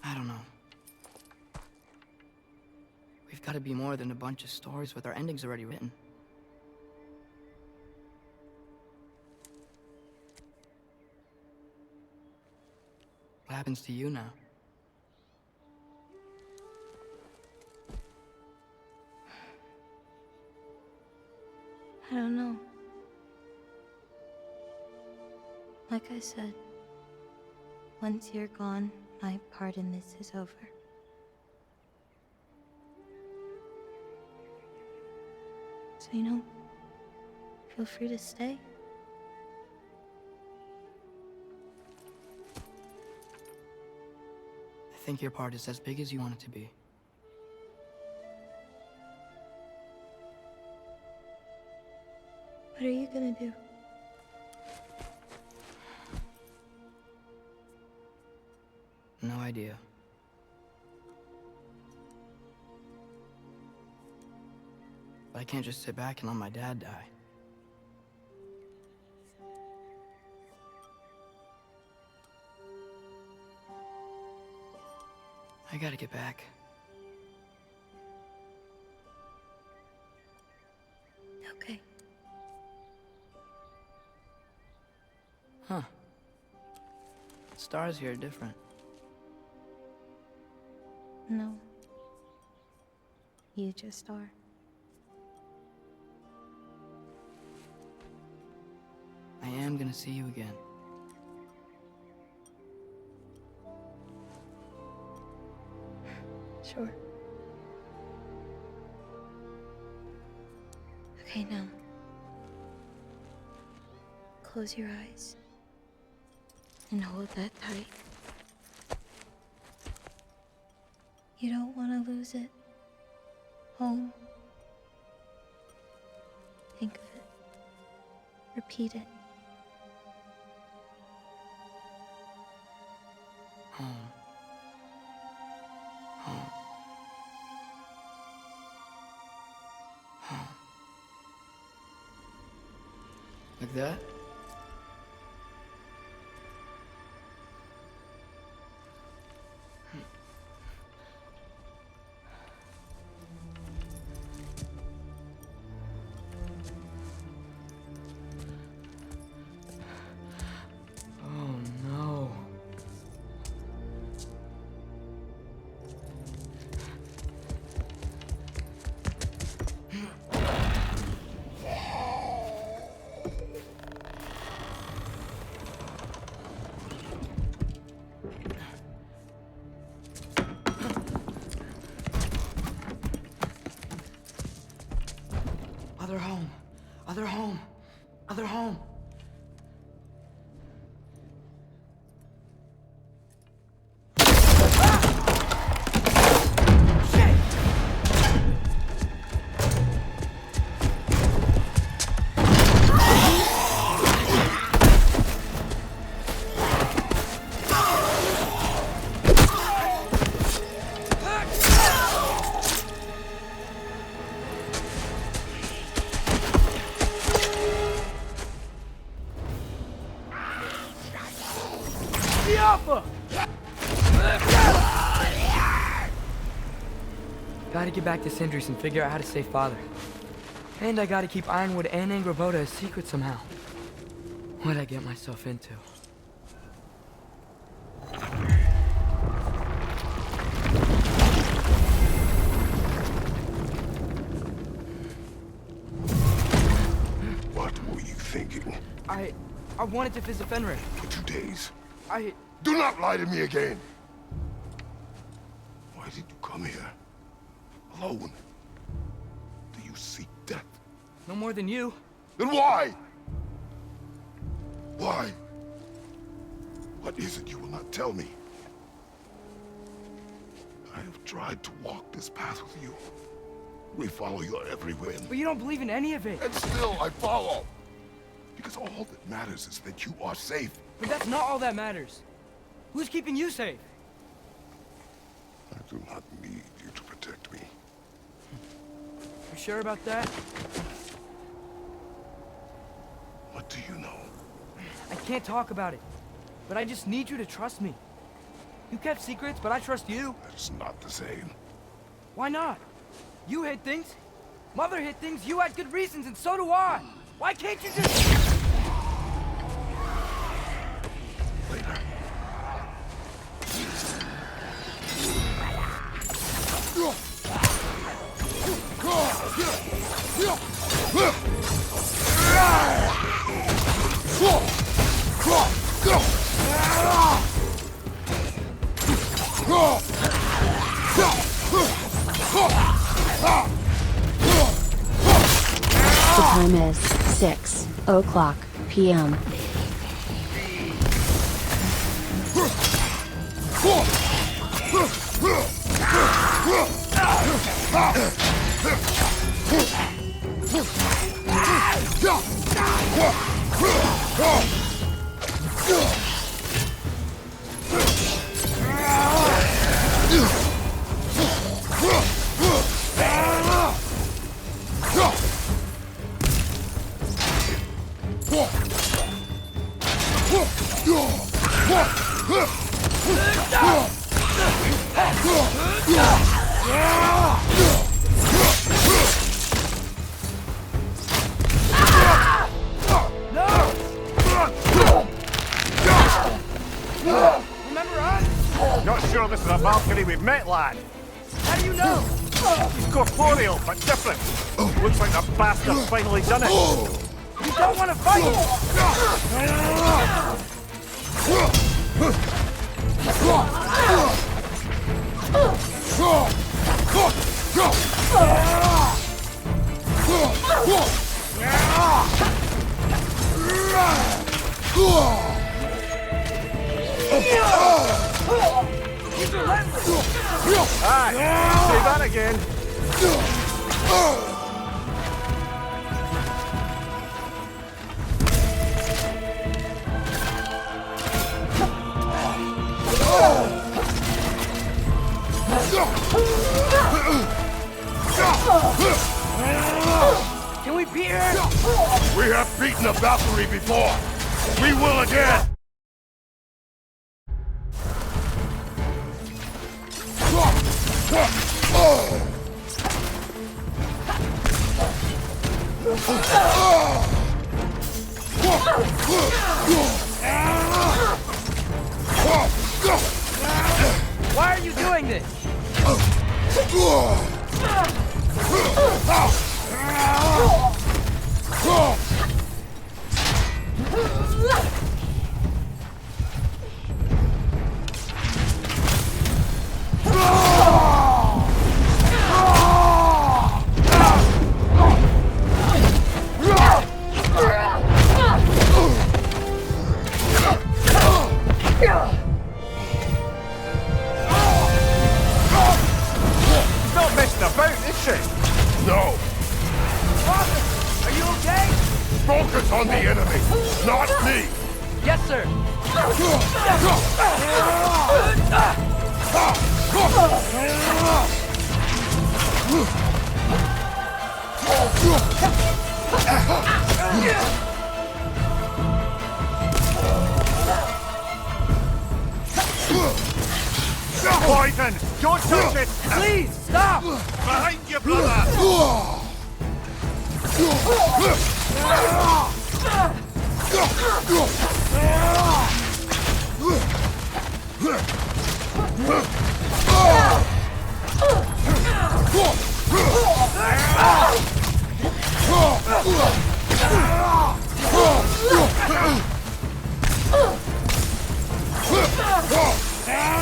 I don't know. We've got to be more than a bunch of stories with our endings already written. What happens to you now? I don't know. Like I said, once you're gone, my part in this is over. So, you know, feel free to stay. I think your part is as big as you want it to be. What are you gonna do? No idea. But I can't just sit back and let my dad die. I gotta get back. Okay. Huh. Stars here are different. No. You just are. I am gonna see you again. Sure. Okay, now. Close your eyes. And hold that tight. You don't want to lose it. Home. Think of it. Repeat it. Home. Home. Home. Like that? Oh no. Other home. Other home. Other home. Gotta get back to Sindri's and figure out how to save Father. And I gotta keep Ironwood and Angroboda a secret somehow. What'd I get myself into? What were you thinking? I wanted to visit Fenrir. For 2 days. Do not lie to me again! Why did you come here? Alone? Do you seek death? No more than you. Then why? Why? What is it you will not tell me? I have tried to walk this path with you. We follow your every whim. But you don't believe in any of it. And still I follow. Because all that matters is that you are safe. But that's not all that matters. Who's keeping you safe? I do not need you to protect me. You sure about that? What do you know? I can't talk about it. But I just need you to trust me. You kept secrets, but I trust you. That's not the same. Why not? You hid things. Mother hid things. You had good reasons, and so do I. Why can't you just... Later. The time is 6:00 p.m. for a Valkyrie we've met, lad. How do you know? He's corporeal, but different. Looks like the bastard's finally done it. You don't want to fight? Aye, say that again. Can we beat her? We have beaten a Valkyrie before. We will again. Why are you doing this? Not messing about, is she? No. Prophet, are you okay? Focus on the enemy, not me. Yes, sir. Poison! Don't touch it! Please, stop! Behind you, brother!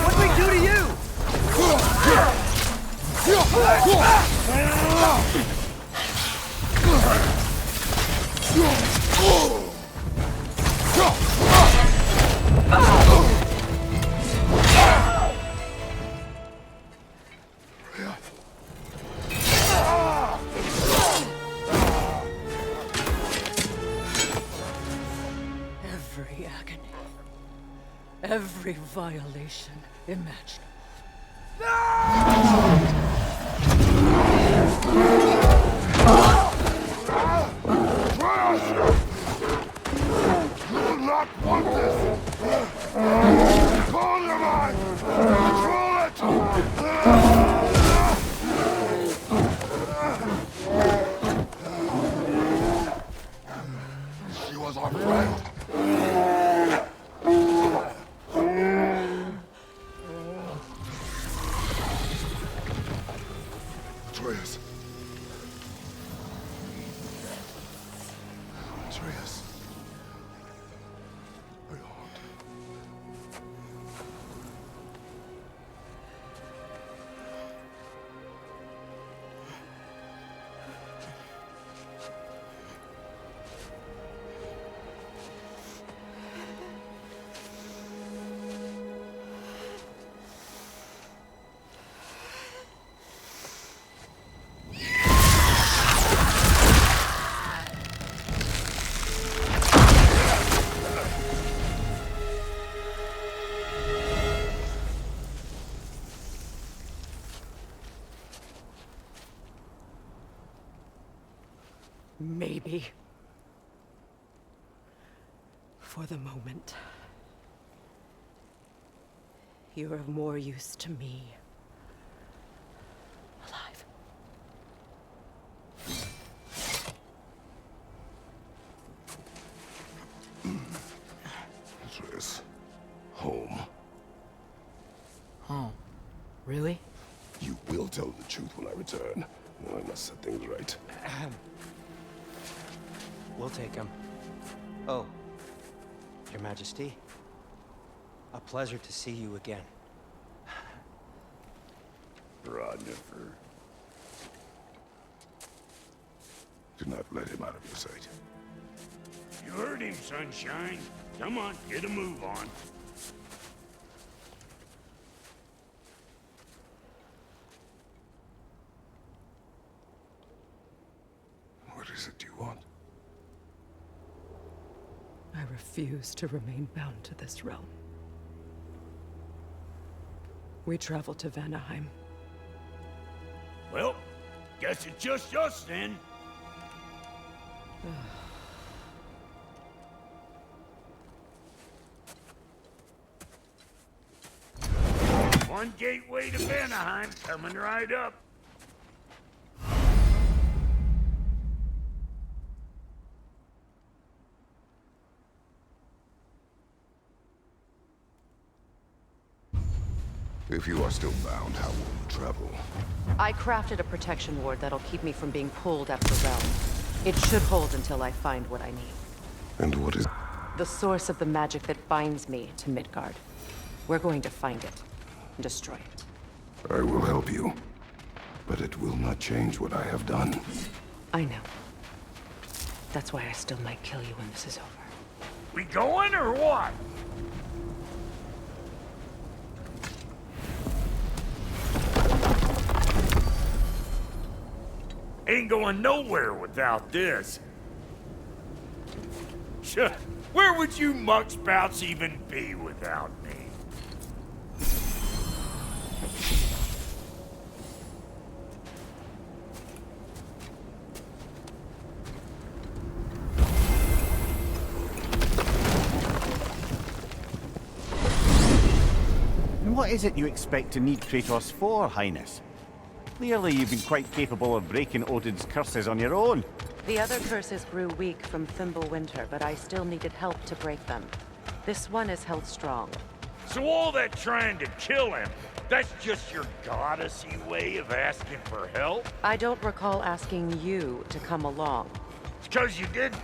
What do we do to you? Every agony, every violation imaginable. You will not want this! Control your mind! Control it! She was our friend. Atreus. Atreus. Are you home? Maybe. For the moment. You're of more use to me. Alive. Atreus. Home. Home. Really? You will tell the truth when I return. Now I must set things right. We'll take him. Oh, Your Majesty. A pleasure to see you again. Rodnifer. Do not let him out of your sight. You heard him, Sunshine. Come on, get a move on. What is it you want? I refuse to remain bound to this realm. We travel to Vanaheim. Well, guess it's just us then. One gateway to Vanaheim coming right up. If you are still bound, how will you travel? I crafted a protection ward that'll keep me from being pulled out of the realm. It should hold until I find what I need. And what is... The source of the magic that binds me to Midgard. We're going to find it and destroy it. I will help you. But it will not change what I have done. I know. That's why I still might kill you when this is over. We going or what? Ain't going nowhere without this. Where would you muckspouts even be without me? And what is it you expect to need Kratos for, Highness? Clearly you've been quite capable of breaking Odin's curses on your own. The other curses grew weak from Fimbulwinter, but I still needed help to break them. This one is held strong. So all that trying to kill him, that's just your goddessy way of asking for help? I don't recall asking you to come along. It's 'cause you didn't.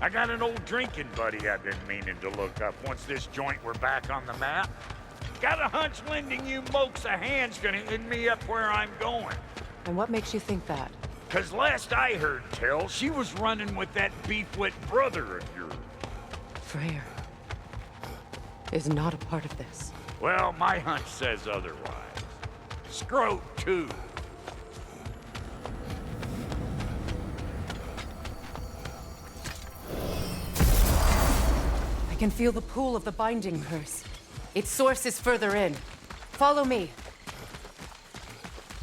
I got an old drinking buddy I've been meaning to look up once this joint were back on the map. Got a hunch lending you mokes a hand's gonna end me up where I'm going. And what makes you think that? 'Cause last I heard tell, she was running with that beefwit brother of yours. Freyr is not a part of this. Well, my hunch says otherwise. Scrote, too. I can feel the pull of the binding curse. Its source is further in. Follow me.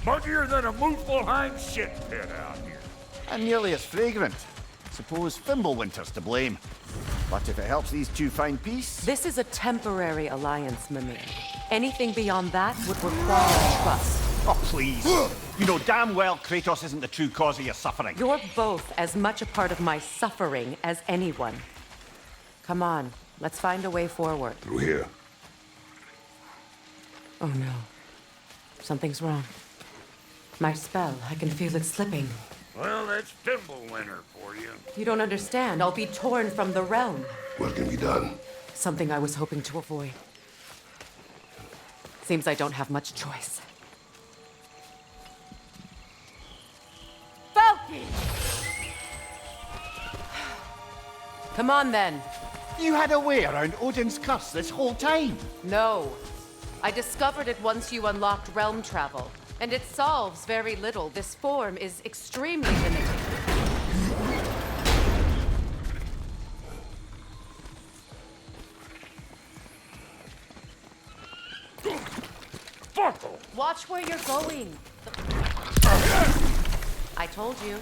Muggier than a Muspelheim shit pit out here. And nearly as fragrant. Suppose Fimbulwinter's to blame. But if it helps these two find peace... This is a temporary alliance, Mimir. Anything beyond that would require trust. Oh, please. You know damn well Kratos isn't the true cause of your suffering. You're both as much a part of my suffering as anyone. Come on, let's find a way forward. Through here. Oh no. Something's wrong. My spell, I can feel it slipping. Well, that's Fimbulwinter for you. You don't understand. I'll be torn from the realm. What can be done? Something I was hoping to avoid. Seems I don't have much choice. Falcon! Come on, then. You had a way around Odin's curse this whole time? No. I discovered it once you unlocked realm travel, and it solves very little. This form is extremely limited. Watch where you're going. I told you.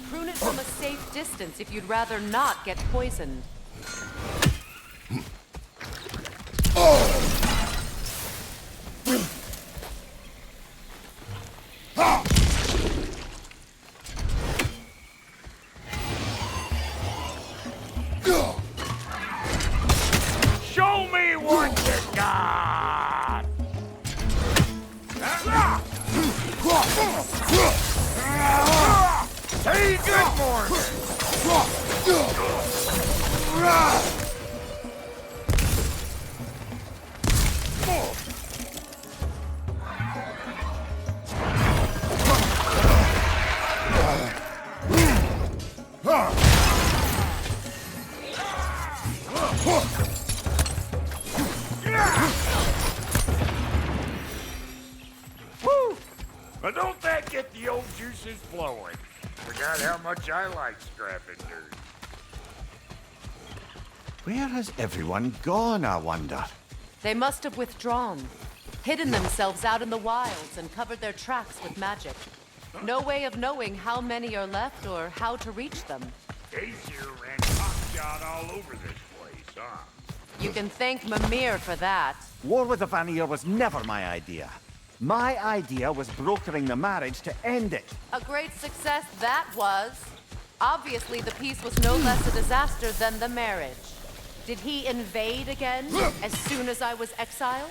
Prune it from a safe distance if you'd rather not get poisoned. Show me what you got! Say good morning! Woo! But don't that get the old juices flowing? Forgot how much I like scrapping dirt. Where has everyone gone, I wonder? They must have withdrawn, hidden themselves out in the wilds, and covered their tracks with magic. No way of knowing how many are left or how to reach them. Aesir ran cockshot all over this place, huh? You can thank Mimir for that. War with the Vanir was never my idea. My idea was brokering the marriage to end it. A great success that was. Obviously, the peace was no less a disaster than the marriage. Did he invade again as soon as I was exiled?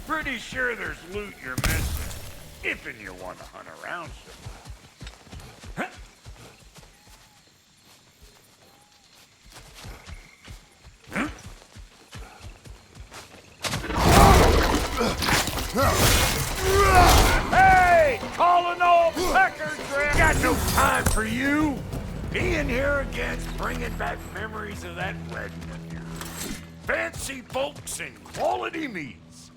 Pretty sure there's loot you're missing, if and you want to hunt around some. Hey! Calling all pecker drip! Got no time for you! Being here again's bringing back memories of that wedding of yours. Fancy folks and quality meats.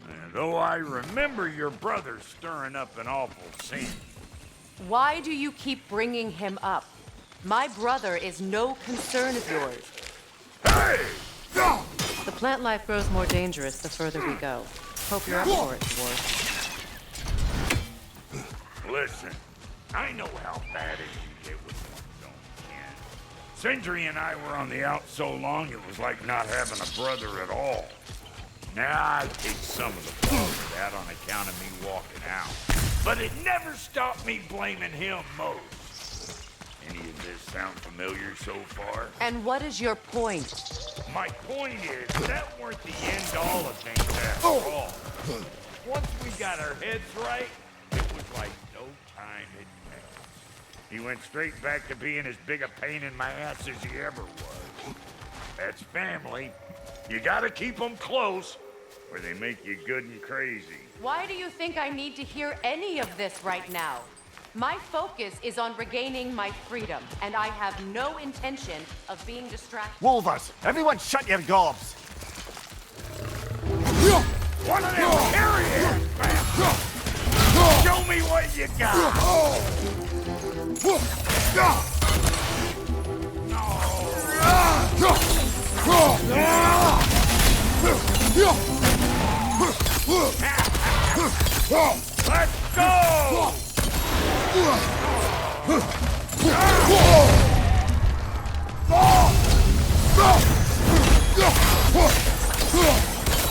And though I remember your brother stirring up an awful scene. Why do you keep bringing him up? My brother is no concern of yours. Hey! The plant life grows more dangerous the further we go. Hope you're up for it, dwarf. Listen, I know how bad it can get with one's own kin. Sindri and I were on the out so long it was like not having a brother at all. Now I take some of the fault for that on account of me walking out. But it never stopped me blaming him most. Any of this sound familiar so far? And what is your point? My point is, that weren't the end-all of things after all. Once we got our heads right, it was like no time had passed. He went straight back to being as big a pain in my ass as he ever was. That's family. You gotta keep them close, or they make you good and crazy. Why do you think I need to hear any of this right now? My focus is on regaining my freedom, and I have no intention of being distracted. Wolvers, everyone shut your gobs! One of them carry Show me what you got! Let's go!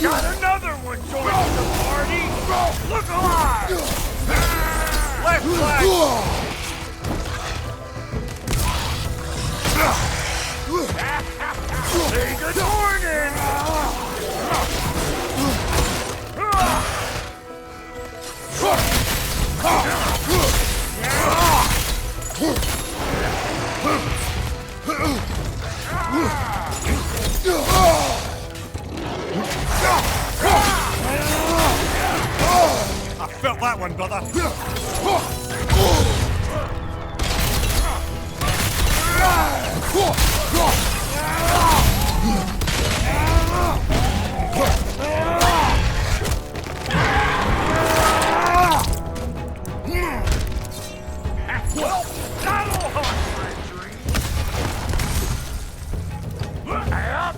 Got another one joining the party! Look alive! Left leg! Say good morning! I felt that one, brother. Well, that'll hunt my dream. Up.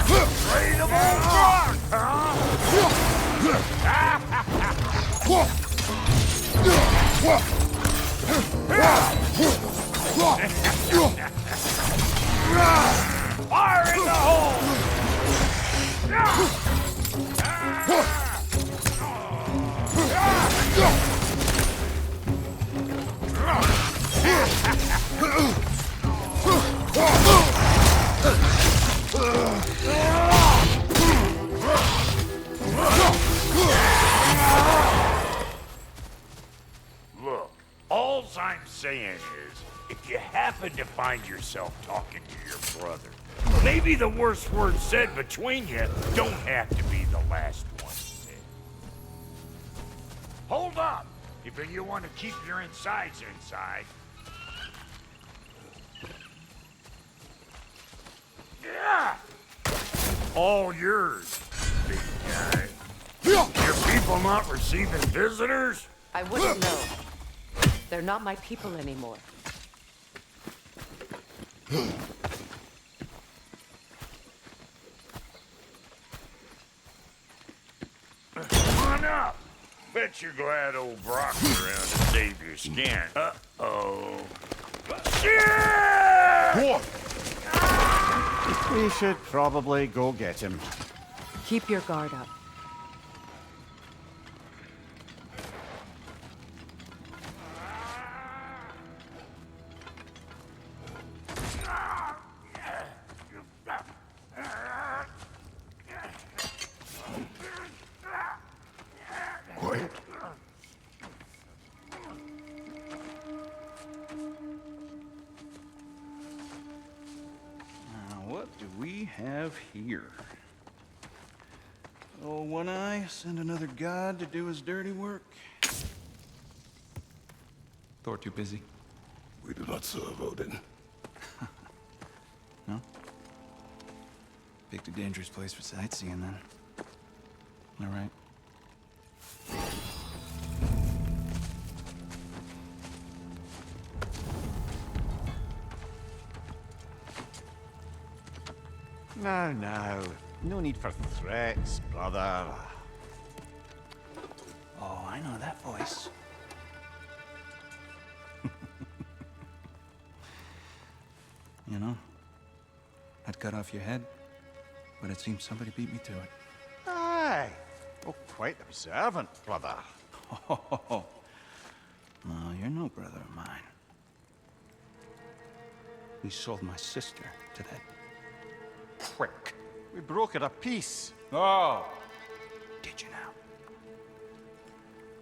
Afraid of old rock, huh? Fire in the hole! saying is, if you happen to find yourself talking to your brother, maybe the worst word said between you don't have to be the last one said. Hold up! If you want to keep your insides inside. Yeah! All yours, big guy. Your people not receiving visitors? I wouldn't know. They're not my people anymore. Come on up. Bet you're glad old Brock's around to save your skin. Uh-oh. Shit! We should probably go get him. Keep your guard up. Quiet. Now, what do we have here? Oh, One Eye, send another god to do his dirty work. Thor too busy? We do not serve Odin. No? Picked a dangerous place for sightseeing, then. All right. No. No need for threats, brother. Oh, I know that voice. You know, I'd cut off your head, but it seems somebody beat me to it. Aye. Oh, quite observant, brother. Oh, no, you're no brother of mine. We sold my sister to that prick. We broke it a piece. Oh! Did you now?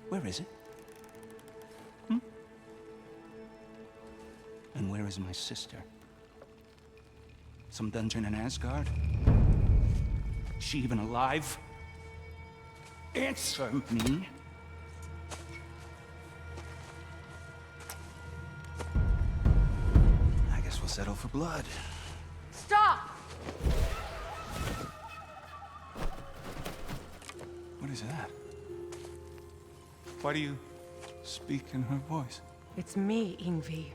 Where is it? And where is my sister? Some dungeon in Asgard? Is she even alive? Answer me. I guess we'll settle for blood. Stop! What is that? Why do you speak in her voice? It's me, Ingvi.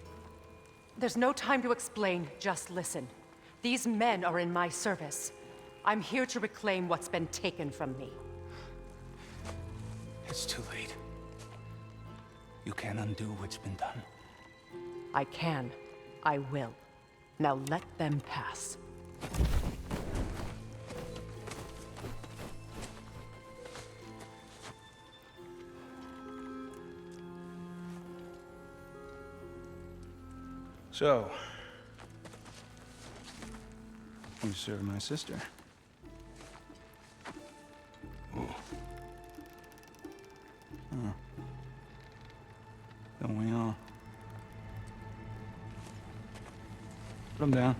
There's no time to explain, just listen. These men are in my service. I'm here to reclaim what's been taken from me. It's too late. You can't undo what's been done. I can. I will. Now let them pass. So, you serve my sister. Huh. Don't we all? Put him down.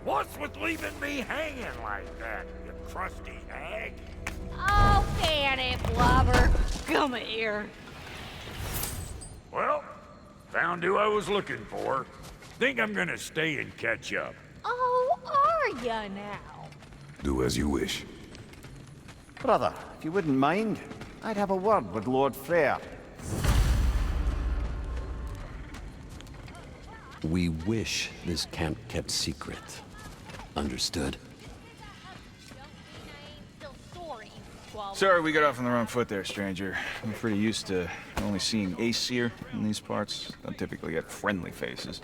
What's with leaving me hanging like that, you crusty hag? Oh, can it, blubber? Come here. Well, found who I was looking for. Think I'm gonna stay and catch up. Oh, are ya now? Do as you wish. Brother, if you wouldn't mind, I'd have a word with Lord Freyr. We wish this camp kept secret. Understood? Sorry we got off on the wrong foot there, stranger. I'm pretty used to only seeing Aesir in these parts. Don't typically get friendly faces.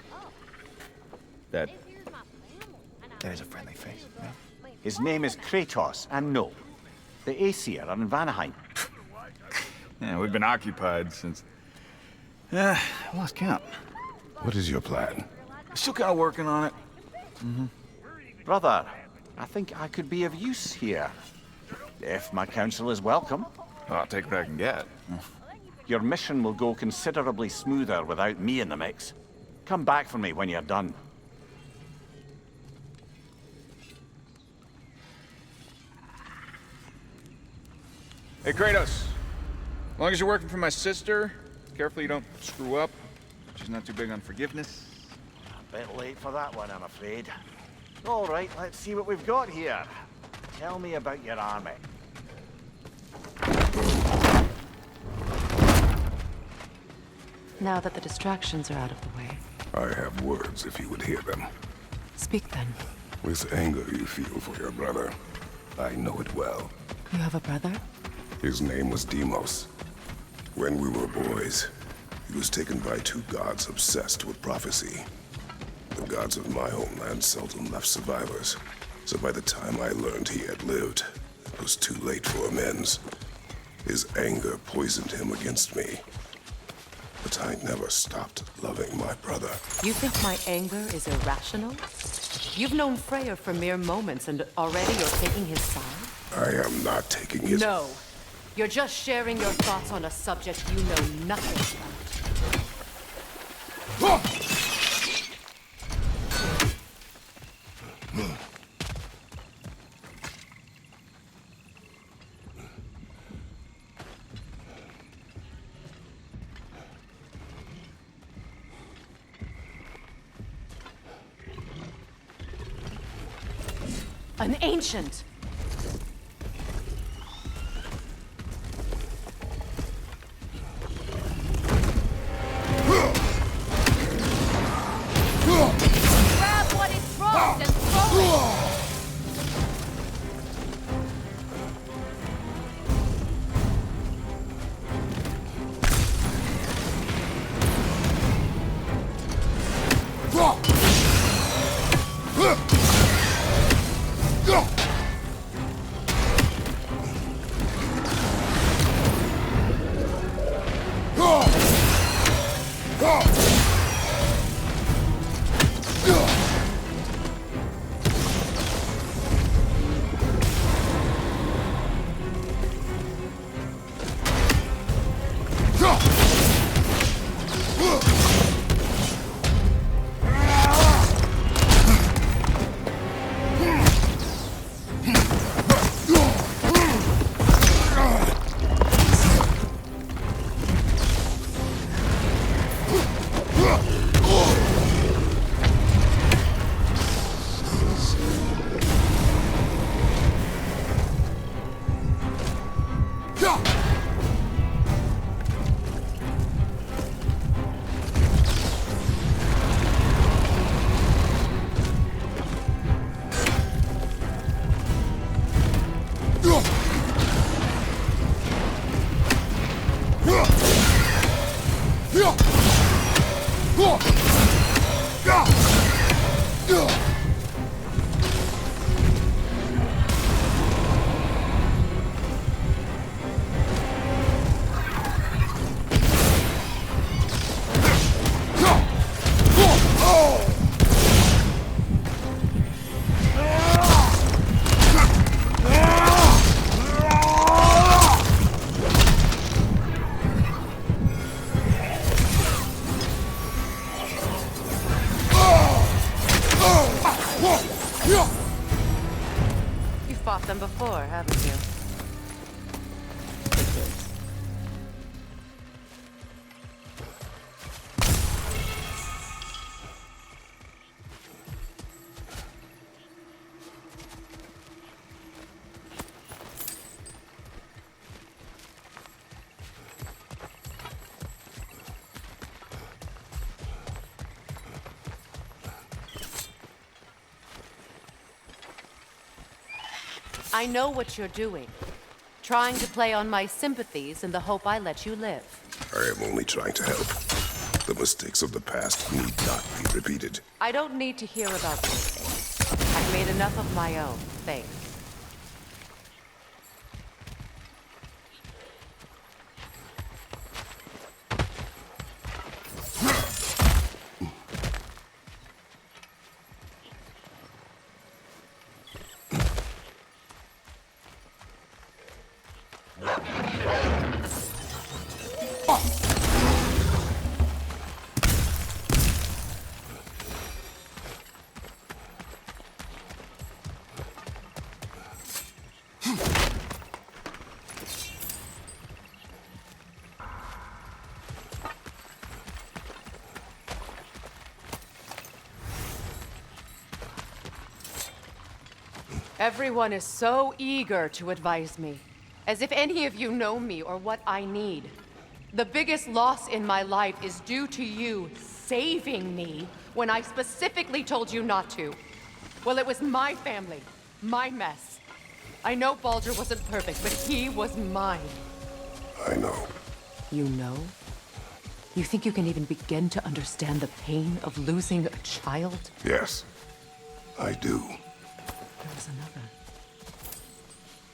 There's a friendly face, yeah? His name is Kratos, and no, the Aesir are in Vanaheim. Yeah, we've been occupied since... lost count. What is your plan? Still kind of working on it. Brother, I think I could be of use here. If my counsel is welcome. I'll take what I can get. Your mission will go considerably smoother without me in the mix. Come back for me when you're done. Hey, Kratos. As long as you're working for my sister, careful you don't screw up. She's not too big on forgiveness. A bit late for that one, I'm afraid. All right, let's see what we've got here. Tell me about your army. Now that the distractions are out of the way. I have words if you would hear them. Speak then. This anger you feel for your brother, I know it well. You have a brother? His name was Deimos. When we were boys, he was taken by two gods obsessed with prophecy. The gods of my homeland seldom left survivors, so by the time I learned he had lived, it was too late for amends. His anger poisoned him against me. But I never stopped loving my brother. You think my anger is irrational? You've known Freyr for mere moments, and already you're taking his side? I am not taking his... No. You're just sharing your thoughts on a subject you know nothing about. An ancient! Grab what is dropped and throw it! You've fought them before, haven't you? I know what you're doing. Trying to play on my sympathies in the hope I let you live. I am only trying to help. The mistakes of the past need not be repeated. I don't need to hear about these things. I've made enough of my own, thanks. Everyone is so eager to advise me, as if any of you know me or what I need. The biggest loss in my life is due to you saving me when I specifically told you not to. Well, it was my family, my mess. I know Baldur wasn't perfect, but he was mine. I know. You know? You think you can even begin to understand the pain of losing a child? Yes, I do. There was another.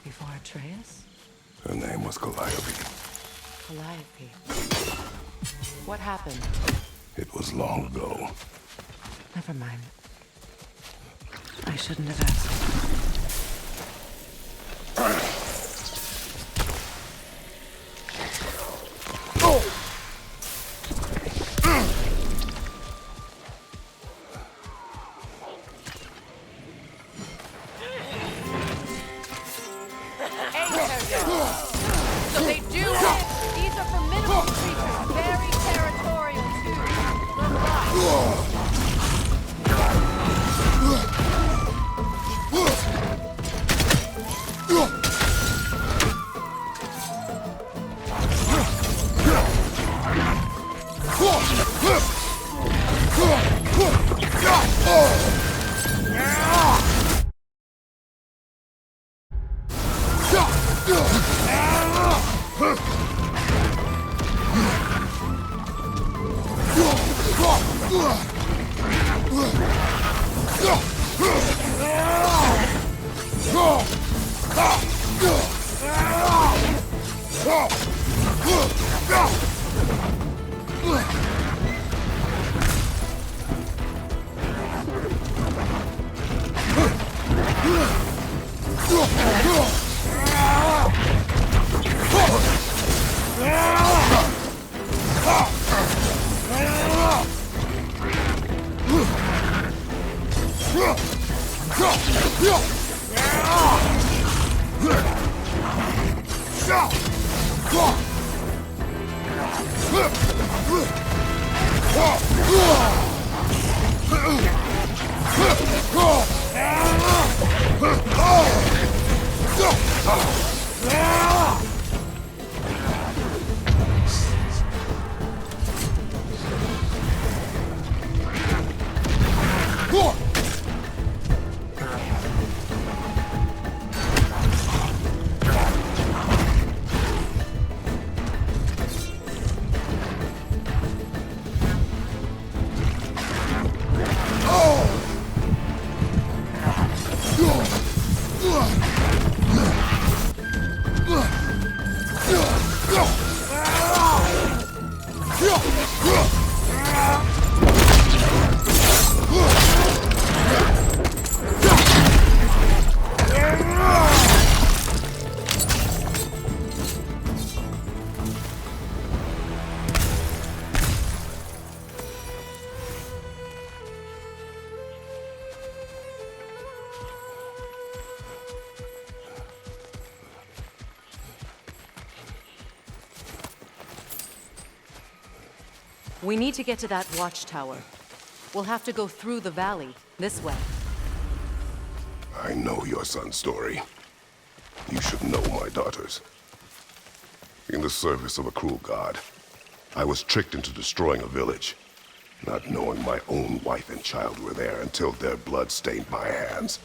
Before Atreus? Her name was Calliope. Calliope. What happened? It was long ago. Never mind. I shouldn't have asked. So they do live. These are formidable creatures, very territorial too. We need to get to that watchtower. We'll have to go through the valley, this way. I know your son's story. You should know my daughter's. In the service of a cruel god, I was tricked into destroying a village, not knowing my own wife and child were there until their blood stained my hands.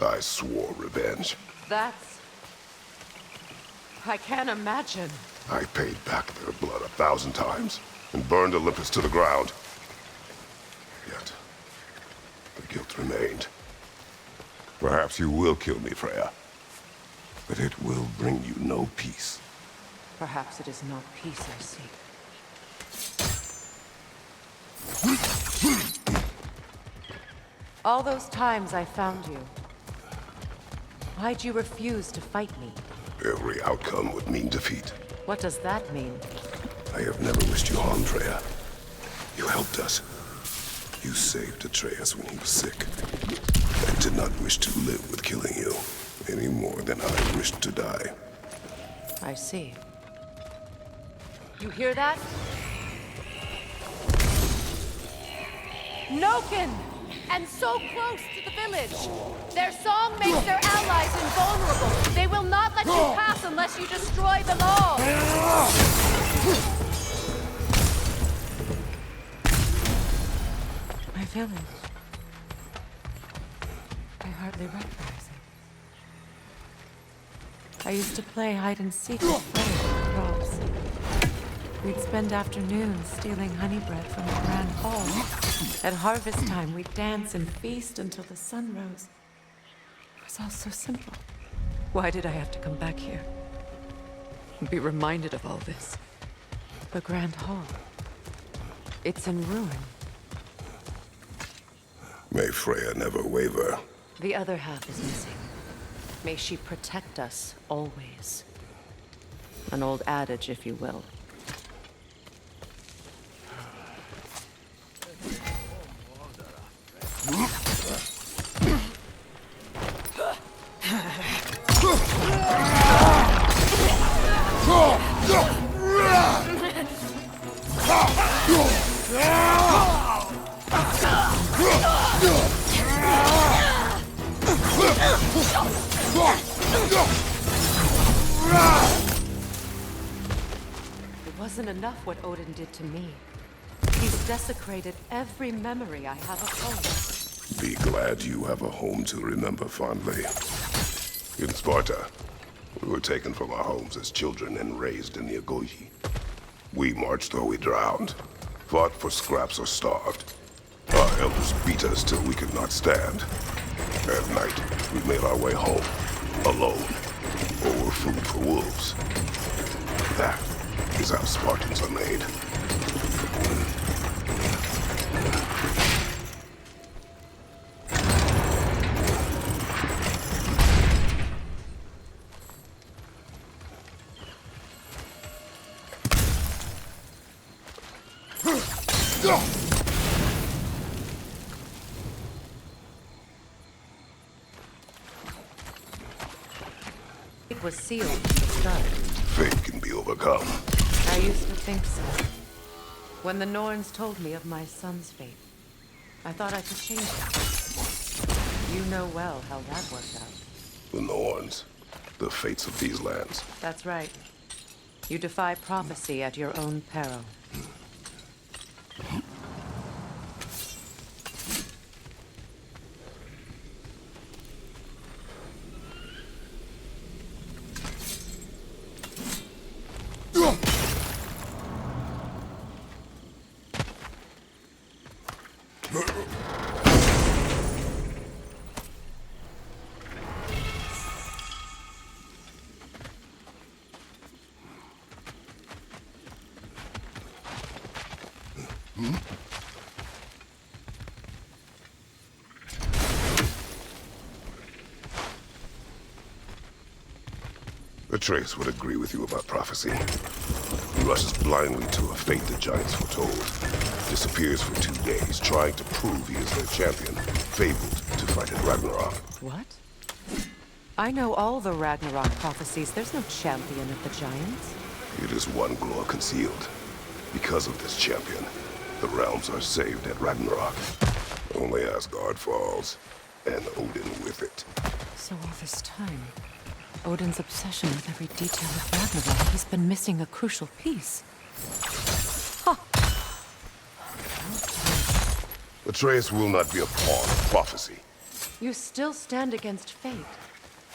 I swore revenge. That's... I can't imagine. I paid back their blood 1,000 times and burned Olympus to the ground. Yet, the guilt remained. Perhaps you will kill me, Freya, but it will bring you no peace. Perhaps it is not peace I seek. All those times I found you, why'd you refuse to fight me? Every outcome would mean defeat. What does that mean? I have never wished you harm, Freya. You helped us. You saved Atreus when he was sick. I did not wish to live with killing you, any more than I wished to die. I see. You hear that? Noken! and so close to the village. Their song makes their allies invulnerable. They will not let you pass unless you destroy them all. My village. I hardly recognize it. I used to play hide and seek with friends in the crops. We'd spend afternoons stealing honey bread from the grand hall. At harvest time, we'd dance and feast until the sun rose. It was all so simple. Why did I have to come back here? And be reminded of all this? The grand hall. It's in ruin. May Freya never waver. The other half is missing. May she protect us always. An old adage, if you will. It wasn't enough what Odin did to me. He's desecrated every memory I have of home. Be glad you have a home to remember fondly. In Sparta, we were taken from our homes as children and raised in the Agogi. We marched or we drowned, fought for scraps or starved. Our elders beat us till we could not stand. At night, we made our way home, alone, or were food for wolves. That is how Spartans are made. It was sealed from the start. Fate can be overcome. I used to think so. When the Norns told me of my son's fate, I thought I could change it. You know well how that worked out. The Norns, the fates of these lands. That's right. You defy prophecy at your own peril. Atreus would agree with you about prophecy. He rushes blindly to a fate the giants foretold. Disappears for 2 days, trying to prove he is their champion, fabled to fight at Ragnarok. What? I know all the Ragnarok prophecies. There's no champion of the giants. It is one glow concealed. Because of this champion, the realms are saved at Ragnarok. Only Asgard falls, and Odin with it. So all this time, Odin's obsession with every detail of Ragnarok, he's been missing a crucial piece. Huh. Atreus will not be a pawn of prophecy. You still stand against fate,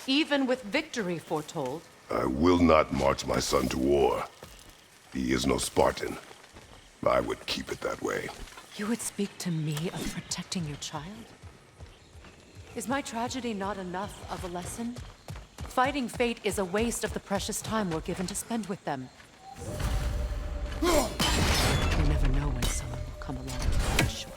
even with victory foretold. I will not march my son to war. He is no Spartan. I would keep it that way. You would speak to me of protecting your child? Is my tragedy not enough of a lesson? Fighting fate is a waste of the precious time we're given to spend with them. You never know when someone will come along and cut it short.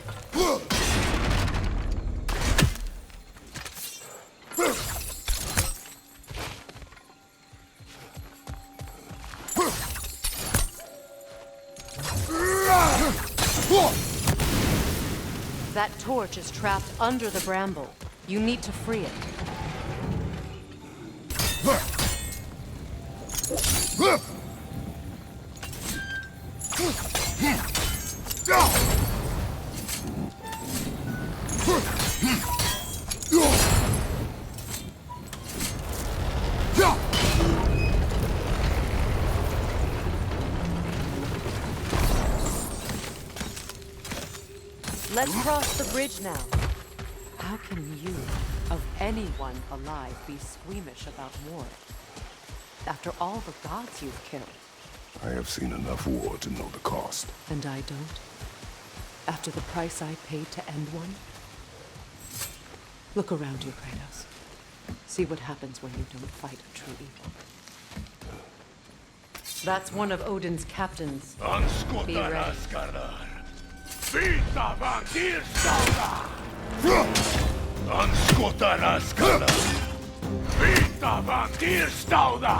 That torch is trapped under the bramble. You need to free it. Let's cross the bridge now. How can you, of anyone alive, be squeamish about war? After all the gods you've killed. I have seen enough war to know the cost. And I don't? After the price I paid to end one? Look around you, Kratos. See what happens when you don't fight a true evil. That's one of Odin's captains. Be ready. Vita vampir stauda! Anskuta raskada! Vita vampir stauda!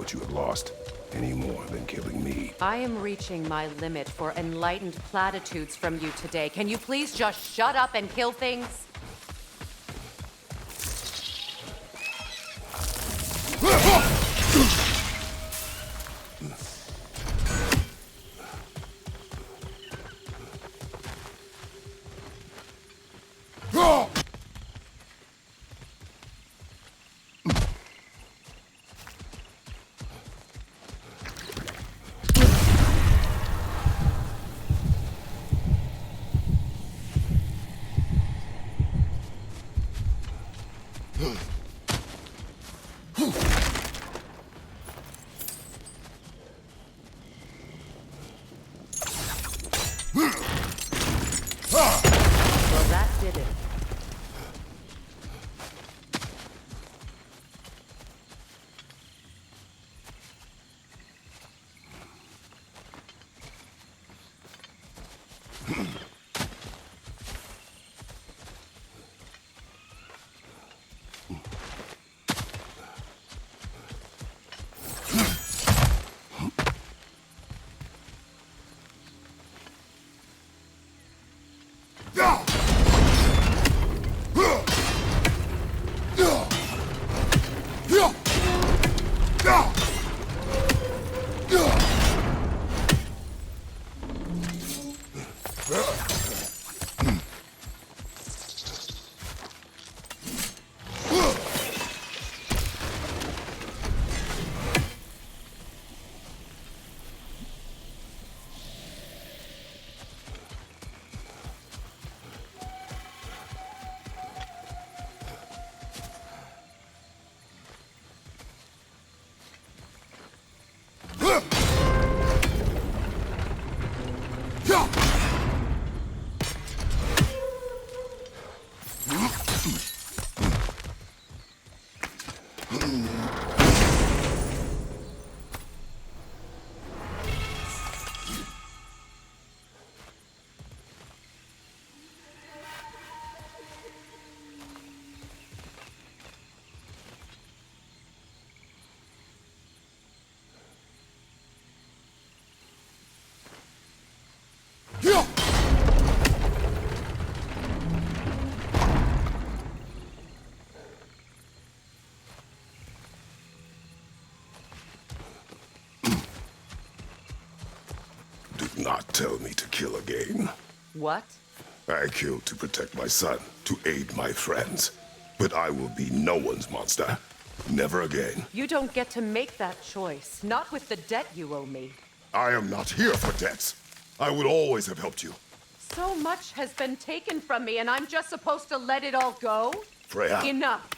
what you have lost, any more than killing me. I am reaching my limit for enlightened platitudes from you today. Can you please just shut up and kill things? Well, that did it. Do not tell me to kill again. What? I killed to protect my son, to aid my friends. But I will be no one's monster. Never again. You don't get to make that choice. Not with the debt you owe me. I am not here for debts. I would always have helped you. So much has been taken from me, and I'm just supposed to let it all go? Freya. Enough.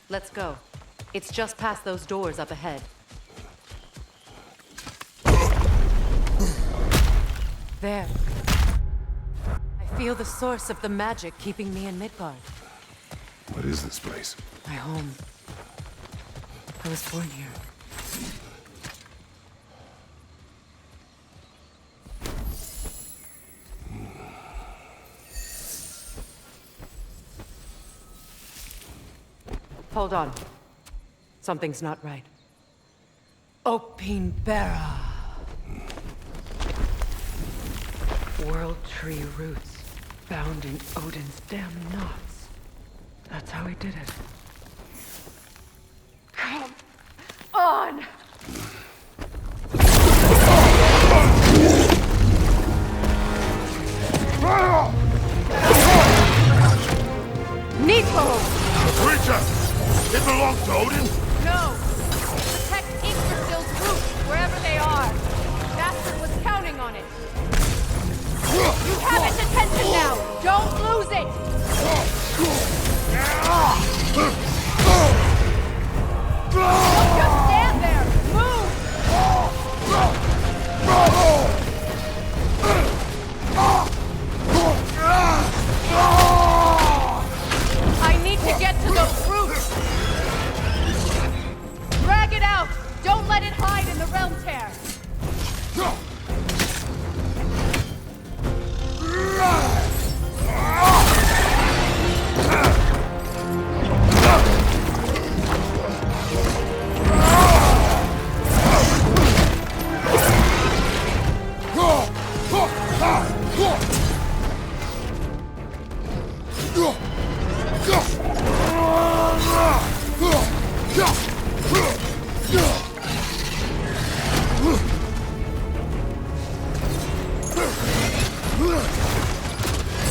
Let's go. It's just past those doors up ahead. There. I feel the source of the magic keeping me in Midgard. What is this place? My home. I was born here. Hold on. Something's not right. Opinbera. World tree roots bound in Odin's damn knots. That's how he did it. Come on! Nico! The creature! It belongs to Odin? No! Protect Yggdrasil's roots, wherever they are. Bastard was counting on it. You have its attention now! Don't lose it! Don't just stand there!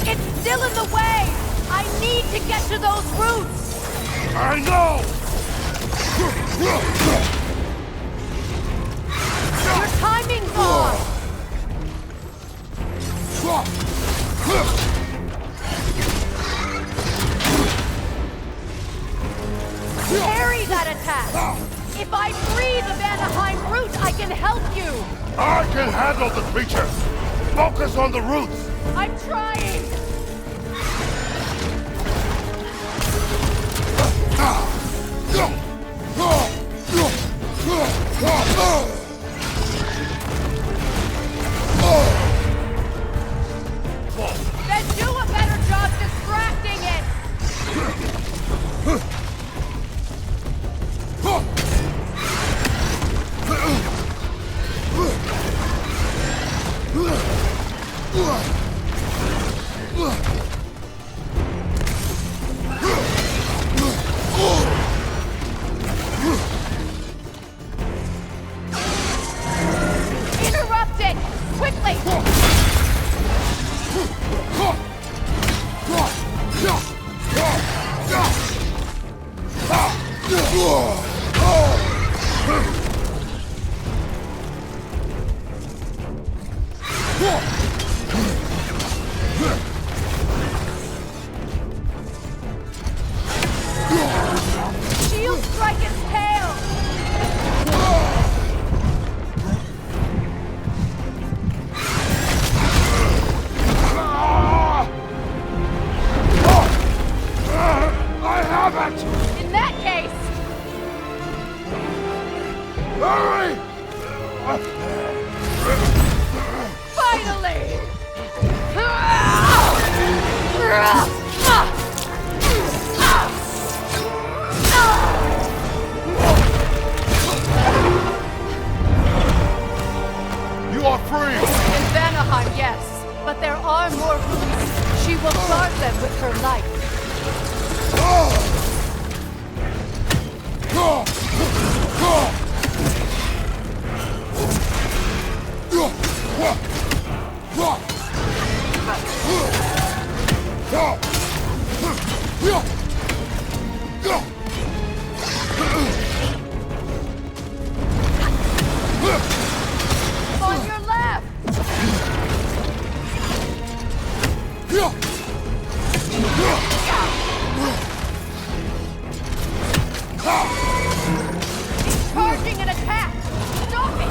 It's still in the way! I need to get to those roots! I know! Your timing's off! Parry that attack! If I free the Vanaheim root, I can help you! I can handle the creature! Focus on the roots! I'm trying! Then do a better job distracting it! Interrupt it! Quickly! Shield strike its tail! I have it! In that case... Hurry! Finally! You are free! In Vanaheim, yes. But there are more roots. She will guard them with her life. On your left! It's charging an attack! Stop it!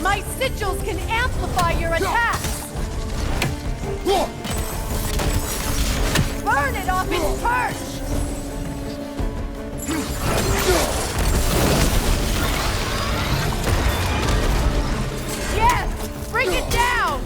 My sigils can amplify your attacks! Burn it off its perch! Yes! Bring it down!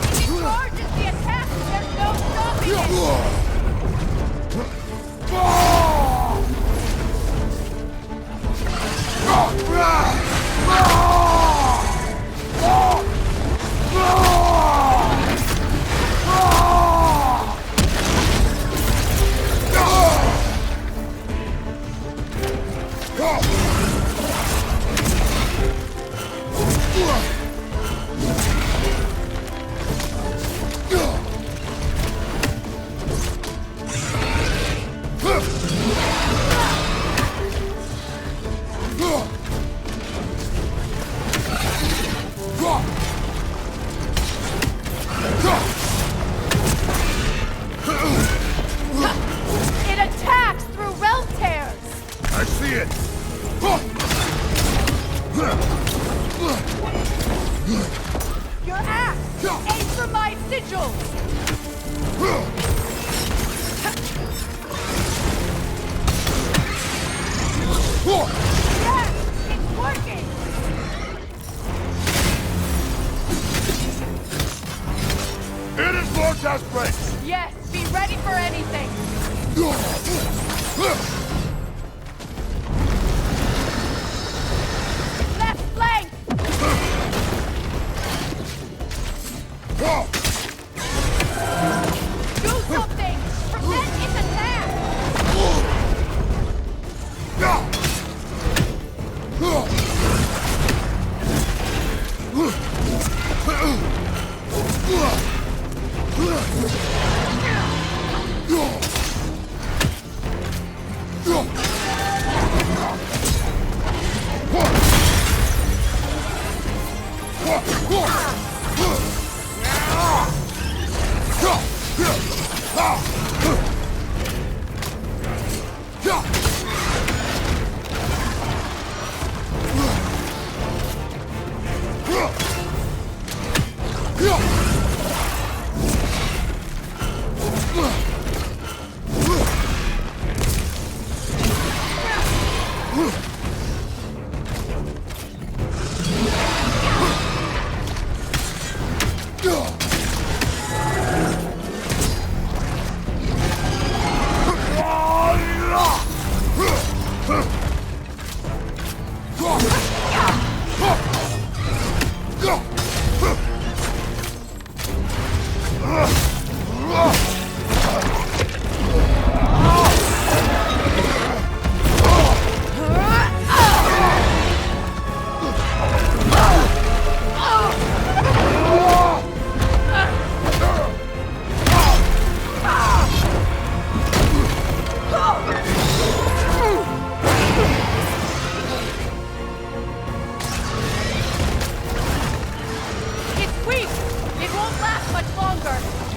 It charges the attack! There's no stopping it! Gas brakes! Yes, be ready for anything! Left flank! Do something! Prevent its attack!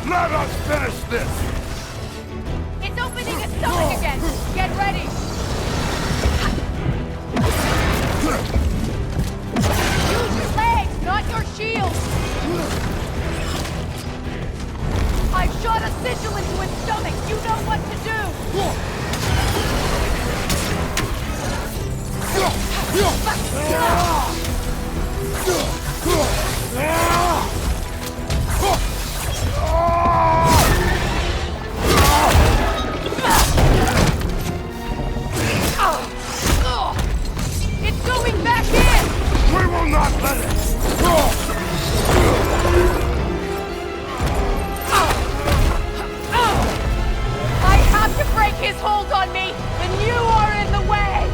Let us finish this! It's opening its stomach again! Get ready! Use your legs, not your shield! I shot a sigil into its stomach! You know what to It's going back in! We will not let it! I have to break his hold on me, and you are in the way!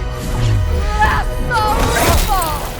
Lasso Ripple!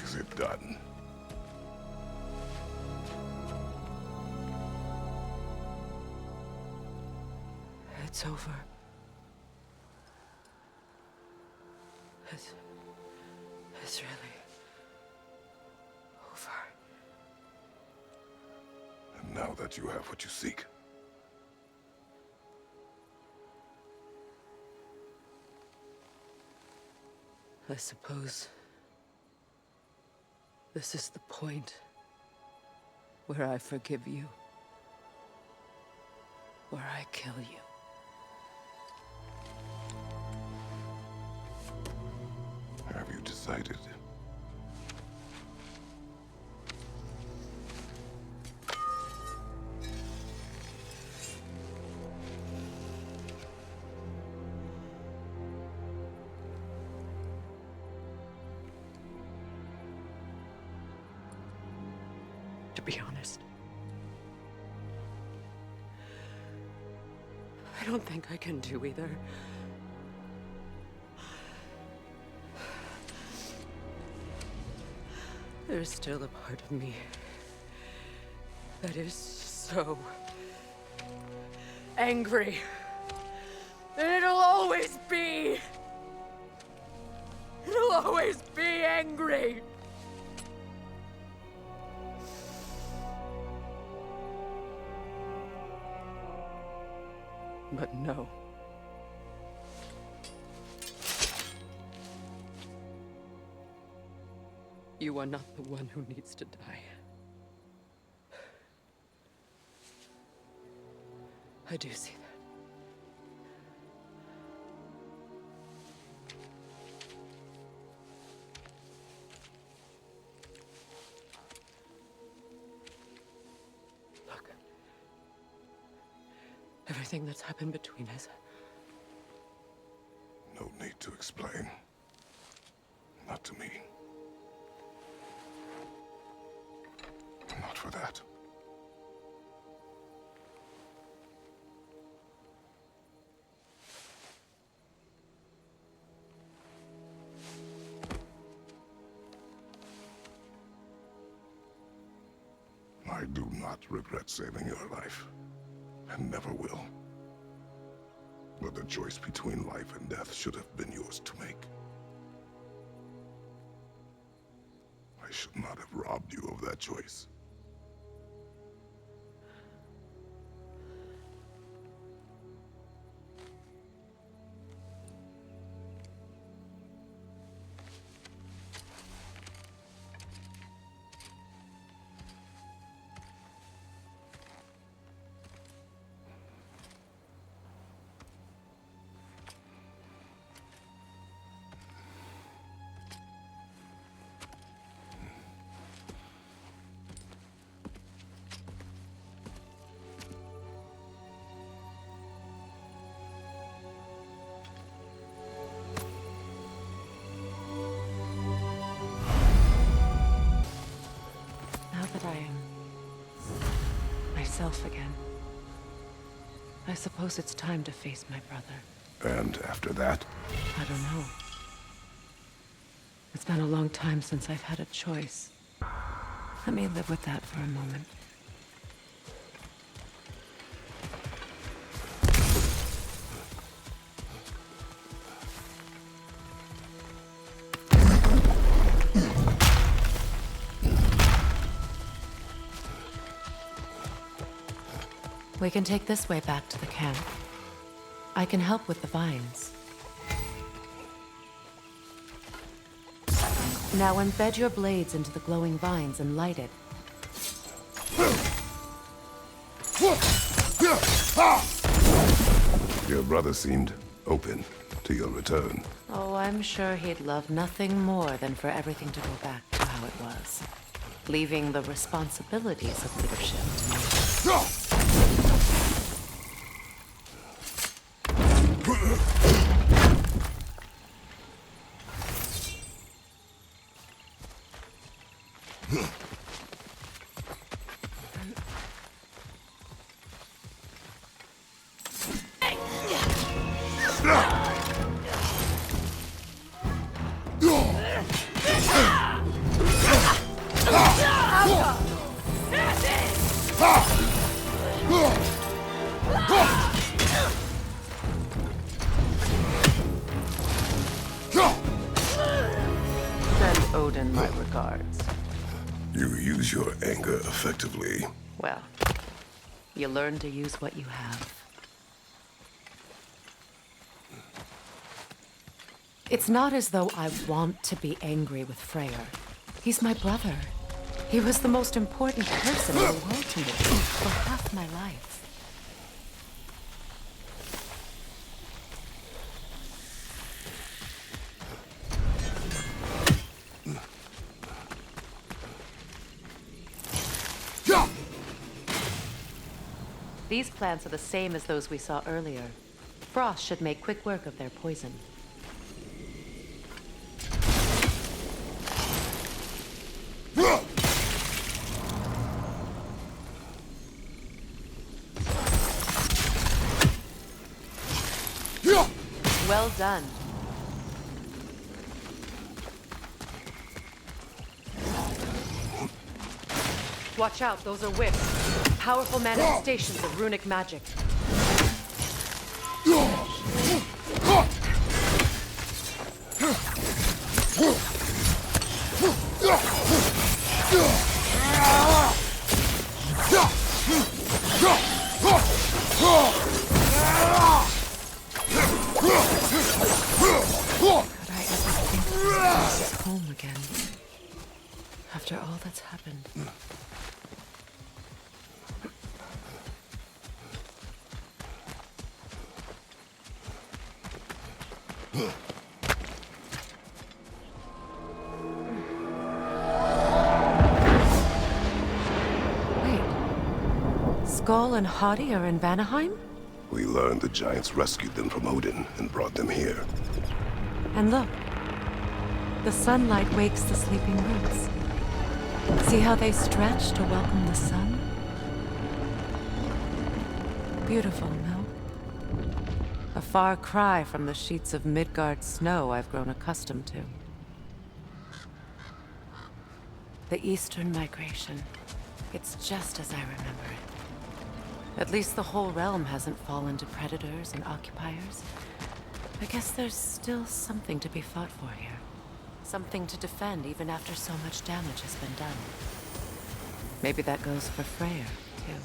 Is it done? It's over. is really over. And now that you have what you seek, I suppose this is the point where I forgive you, where I kill you. have you decided? To be honest, I don't think I can do either. There's still a part of me that is so angry. And it'll always be. It'll always be angry. But no. You are not the one who needs to die. I do see that. Look. Everything that's happened between us. No need to explain. Not to me. Not for that. I do not regret saving your life, and never will. But the choice between life and death should have been yours to make. I should not have robbed you of that choice. I am myself again. I suppose it's time to face my brother. And after that? I don't know. It's been a long time since I've had a choice. Let me live with that for a moment. We can take this way back to the camp. I can help with the vines. Now embed your blades into the glowing vines and light it. Your brother seemed open to your return. Oh, I'm sure he'd love nothing more than for everything to go back to how it was. Leaving the responsibilities of leadership to me. Then Odin my regards. You use your anger effectively. Well, you learn to use what you have. It's not as though I want to be angry with Freyr. He's my brother. He was the most important person in the world to me for half my life. These plants are the same as those we saw earlier. Frost should make quick work of their poison. Well done. Watch out, those are whips. Powerful manifestations of runic magic. Home again. After all that's happened. Wait. Skull and Hadi are in Vanaheim? We learned the giants rescued them from Odin and brought them here. And look. The sunlight wakes the sleeping roots. See how they stretch to welcome the sun? Beautiful, no? A far cry from the sheets of Midgard snow I've grown accustomed to. The Eastern Migration. It's just as I remember it. At least the whole realm hasn't fallen to predators and occupiers. I guess there's still something to be fought for here. Something to defend even after so much damage has been done. Maybe that goes for Freyr, too.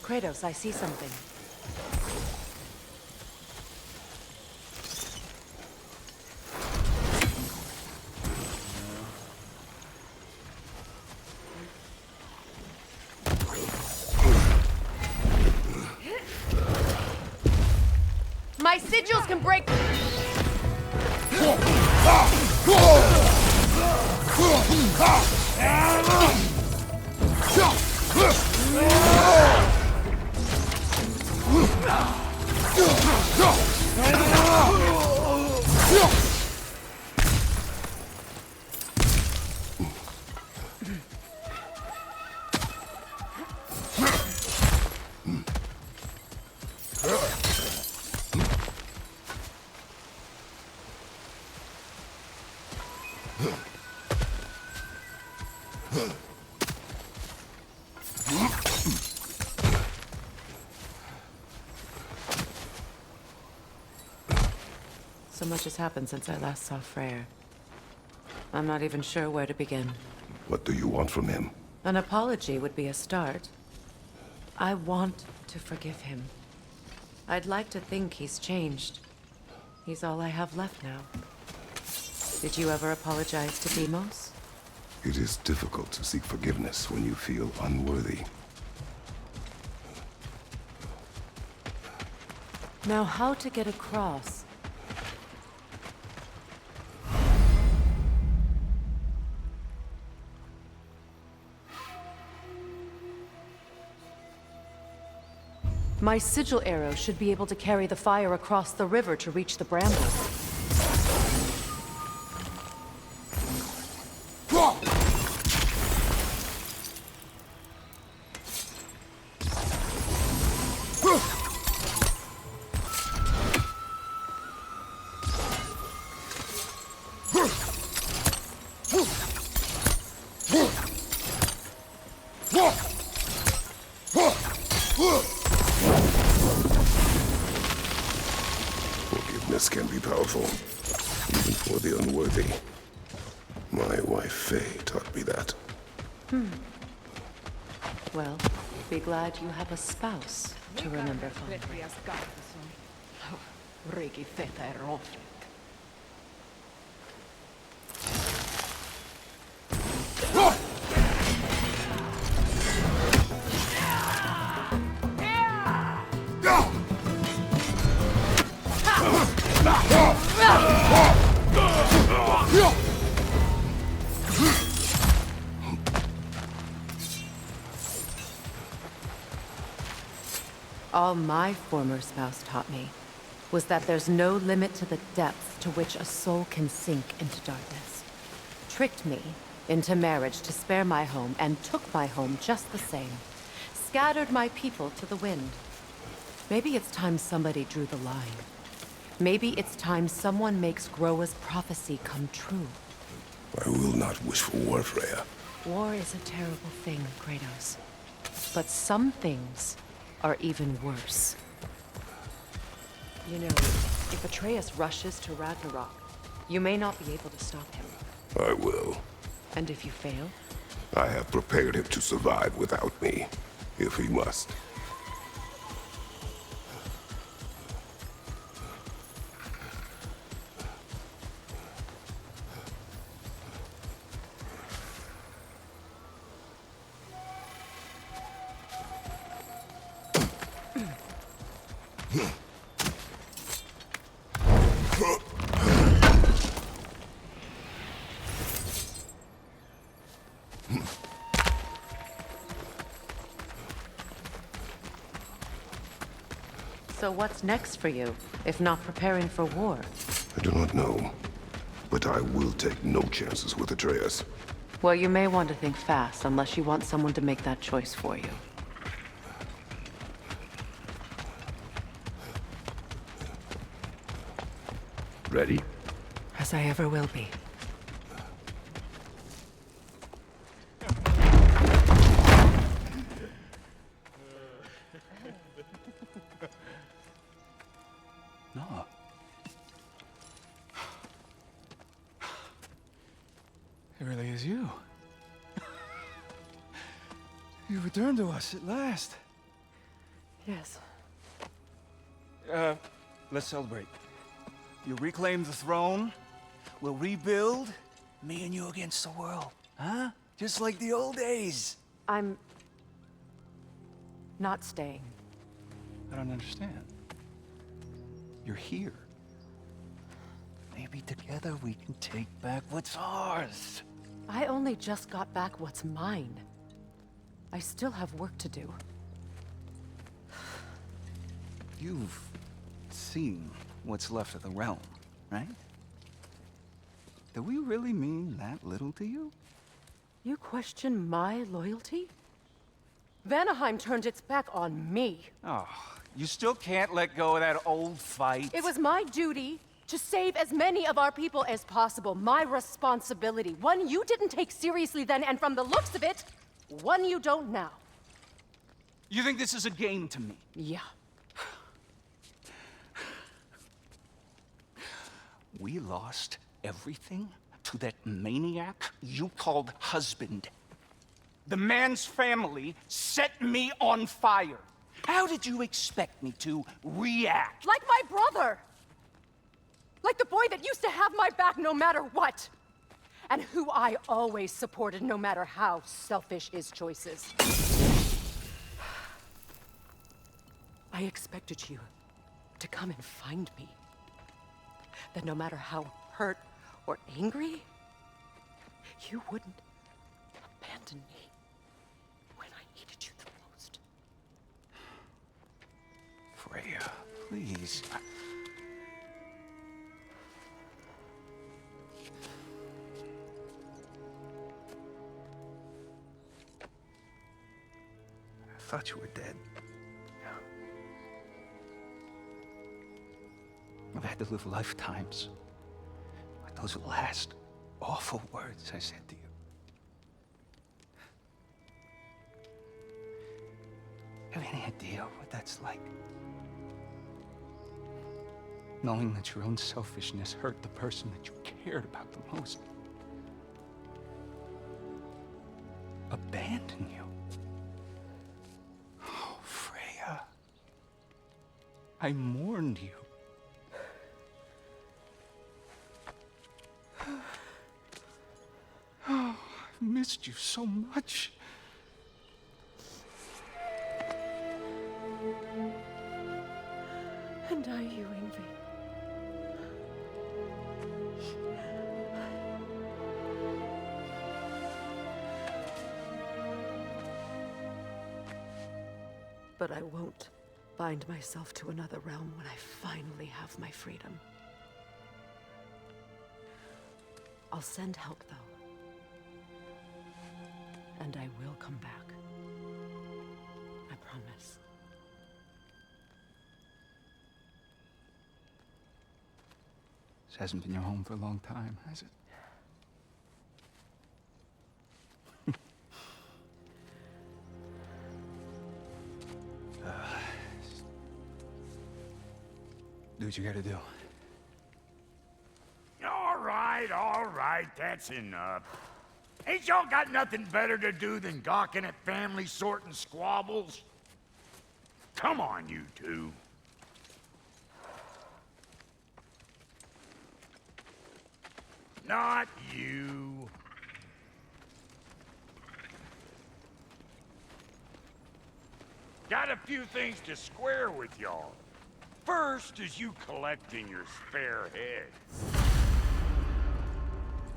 Kratos, I see something. My sigils can break. So much has happened since I last saw Freyr. I'm not even sure where to begin. What do you want from him? An apology would be a start. I want to forgive him. I'd like to think he's changed. He's all I have left now. Did you ever apologize to Deimos? It is difficult to seek forgiveness when you feel unworthy. Now, how to get across? My sigil arrow should be able to carry the fire across the river to reach the brambles. Forgiveness can be powerful, even for the unworthy. My wife, Faye, taught me that. Well, be glad you have a spouse to remember fondly. All my former spouse taught me was that there's no limit to the depths to which a soul can sink into darkness. Tricked me into marriage to spare my home and took my home just the same. Scattered my people to the wind. Maybe it's time somebody drew the line. Maybe it's time someone makes Groa's prophecy come true. I will not wish for war, Freya. War is a terrible thing, Kratos. But some things are even worse. You know, if Atreus rushes to Ragnarok, you may not be able to stop him. I will. And if you fail? I have prepared him to survive without me, if he must. So what's next for you, if not preparing for war? I do not know, but I will take no chances with Atreus. Well, you may want to think fast, unless you want someone to make that choice for you. Ready? As I ever will be. No. It really is you. You returned to us at last. Yes. Let's celebrate. You reclaim the throne. We'll rebuild. Me and you against the world. Huh? Just like the old days. I'm not staying. I don't understand. You're here. Maybe together we can take back what's ours. I only just got back what's mine. I still have work to do. You've seen what's left of the realm, right? Do we really mean that little to you? You question my loyalty? Vanaheim turned its back on me. Oh, you still can't let go of that old fight? It was my duty to save as many of our people as possible. My responsibility. One you didn't take seriously then, and from the looks of it, one you don't now. You think this is a game to me? Yeah. We lost everything to that maniac you called husband. The man's family set me on fire. How did you expect me to react? Like my brother! Like the boy that used to have my back no matter what! And who I always supported no matter how selfish his choices. I expected you to come and find me. That no matter how hurt or angry, you wouldn't abandon me when I needed you the most. please. I thought you were dead. I've had to live lifetimes with those last awful words I said to you. Have any idea what that's like? Knowing that your own selfishness hurt the person that you cared about the most. Abandon you. Oh, Freya. I mourned you. Oh, I've missed you so much. And are you, Ingvi? But I won't bind myself to another realm when I finally have my freedom. I'll send help, though. And I will come back. I promise. This hasn't been your home for a long time, has it? Do what you gotta do. All right, that's enough. Ain't y'all got nothing better to do than gawking at family sorting squabbles? Come on, you two. Not you. Got a few things to square with y'all. First is you collecting your spare heads.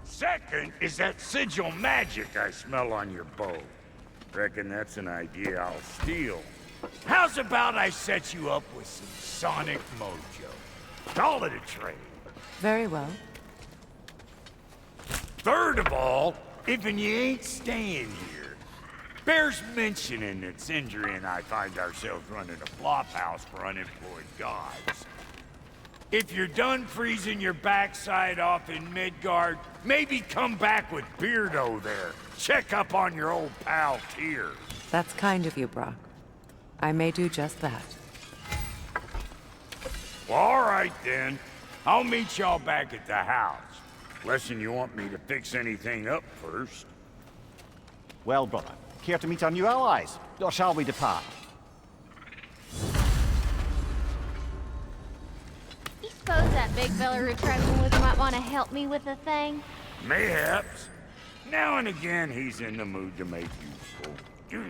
Second is that sigil magic I smell on your bow. Reckon that's an idea I'll steal. How's about I set you up with some sonic mojo? Call it a trade. Very well. Third of all, if you ain't staying here, bears mentioning that Sindri and I find ourselves running a flop house for unemployed gods. If you're done freezing your backside off in Midgard, maybe come back with Beardo there. Check up on your old pal Tyr. That's kind of you, Brock. I may do just that. Well, all right then. I'll meet y'all back at the house. Unless you want me to fix anything up first. Well, brother, care to meet our new allies? Or shall we depart? You suppose that big fella we're traveling with might want to help me with a thing? Mayhaps. Now and again, he's in the mood to make useful.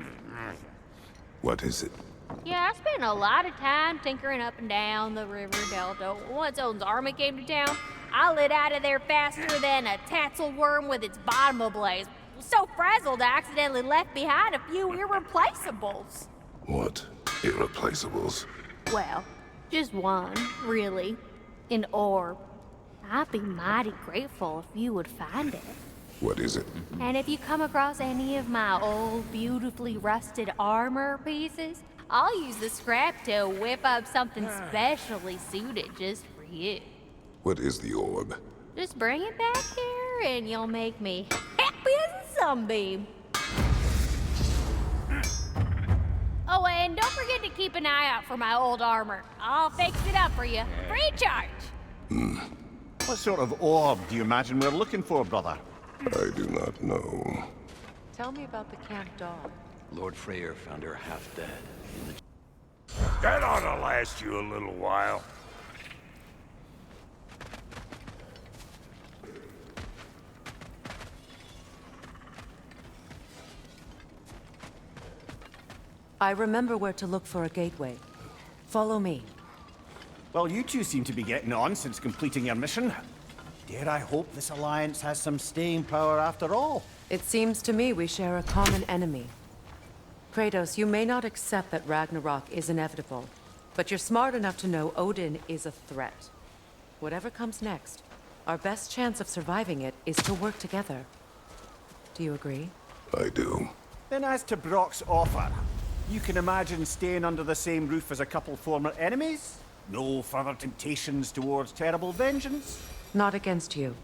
What is it? Yeah, I spent a lot of time tinkering up and down the river delta. Once Odin's army came to town, I lit out of there faster than a tassel worm with its bottom ablaze. So frazzled, I accidentally left behind a few irreplaceables. What? Irreplaceables? Well, just one, really. An orb. I'd be mighty grateful if you would find it. What is it? And if you come across any of my old, beautifully rusted armor pieces, I'll use the scrap to whip up something specially suited just for you. What is the orb? Just bring it back here and you'll make me happy as a sunbeam. Oh, and don't forget to keep an eye out for my old armor. I'll fix it up for you, free charge. What sort of orb do you imagine we're looking for, brother? I do not know. Tell me about the camp dog. Lord Freyr found her half dead in the... That ought to last you a little while. I remember where to look for a gateway. Follow me. Well, you two seem to be getting on since completing your mission. Dare I hope this alliance has some staying power after all? It seems to me we share a common enemy. Kratos, you may not accept that Ragnarok is inevitable, But you're smart enough to know Odin is a threat. Whatever comes next, our best chance of surviving it is to work together. Do you agree? I do. Then as to Brock's offer, you can imagine staying under the same roof as a couple former enemies? No further temptations towards terrible vengeance? Not against you.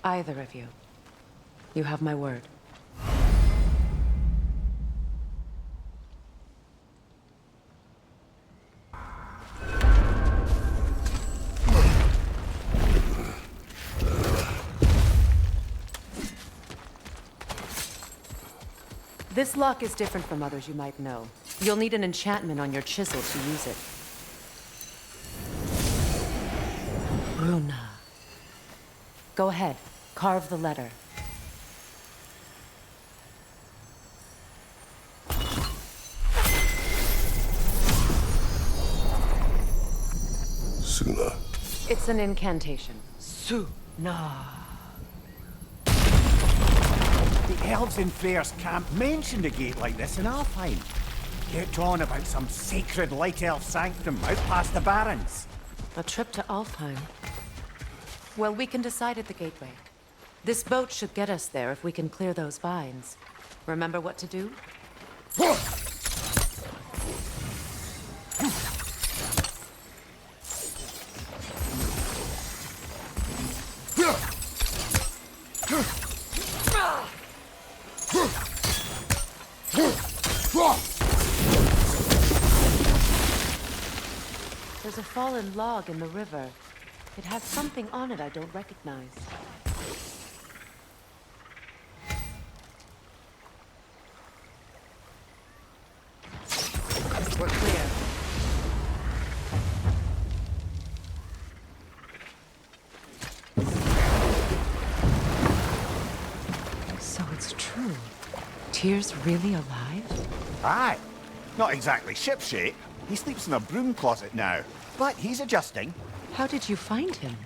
Either of you. You have my word. This lock is different from others you might know. You'll need an enchantment on your chisel to use it. Runa. Go ahead, carve the letter. Suna. It's an incantation. Suna. The elves in Freyr's camp mentioned a gate like this in Alfheim. Kept on about some sacred light elf sanctum out past the Barrens. A trip to Alfheim. Well, we can decide at the gateway. This boat should get us there if we can clear those vines. Remember what to do? There's a fallen log in the river. It has something on it I don't recognize. We're clear. So it's true. Tyr's really alive? Aye. Not exactly shipshape. He sleeps in a broom closet now. But he's adjusting. How did you find him?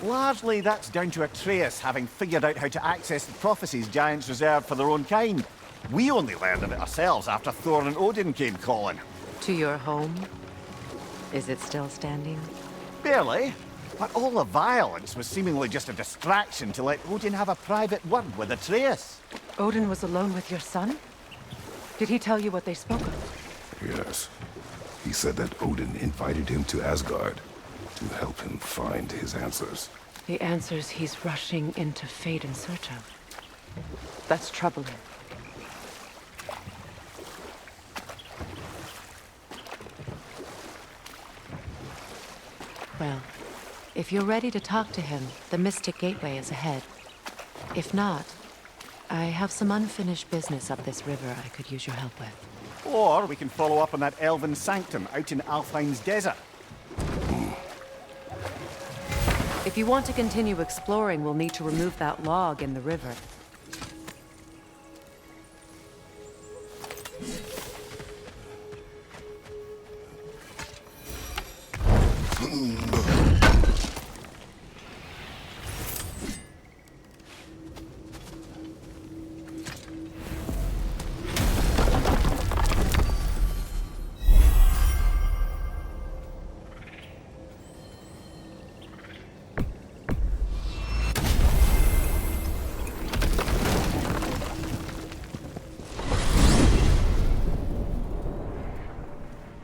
Largely that's down to Atreus having figured out how to access the prophecies giants reserved for their own kind. We only learned of it ourselves after Thor and Odin came calling. To your home? Is it still standing? Barely. But all the violence was seemingly just a distraction to let Odin have a private word with Atreus. Odin was alone with your son? Did he tell you what they spoke of? Yes. He said that Odin invited him to Asgard to help him find his answers. The answers he's rushing into fate in search of. That's troubling. Well, if you're ready to talk to him, the Mystic Gateway is ahead. If not, I have some unfinished business up this river I could use your help with. Or we can follow up on that elven sanctum out in Alfheim's desert. If you want to continue exploring, we'll need to remove that log in the river.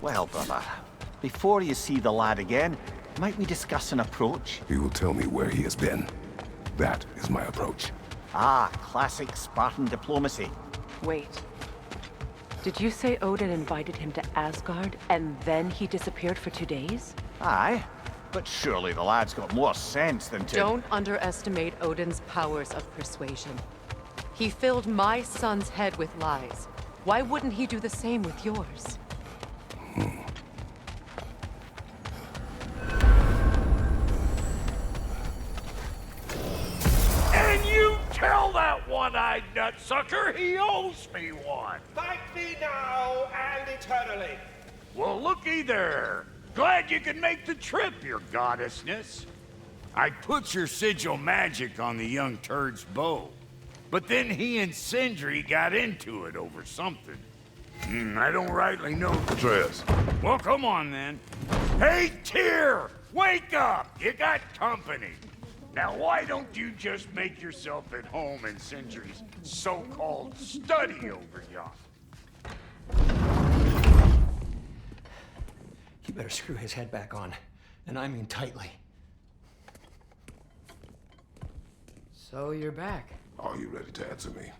Well, brother, before you see the lad again, might we discuss an approach? He will tell me where he has been. That is my approach. Ah, classic Spartan diplomacy. Wait. Did you say Odin invited him to Asgard, and then he disappeared for 2 days? Aye, but surely the lad's got more sense than to... Don't underestimate Odin's powers of persuasion. He filled my son's head with lies. Why wouldn't he do the same with yours? And you tell that one-eyed nutsucker he owes me one. Thank thee now and eternally. Well, looky there. Glad you can make the trip, your goddessness. I put your sigil magic on the young turd's bow, but then he and Sindri got into it over something. I don't rightly know. Atreus. Well, come on then. Hey, Tyr! Wake up! You got company. Now, why don't you just make yourself at home in Sentry's so-called study over yonder? You better screw his head back on. And I mean tightly. So you're back. Are you ready to answer me?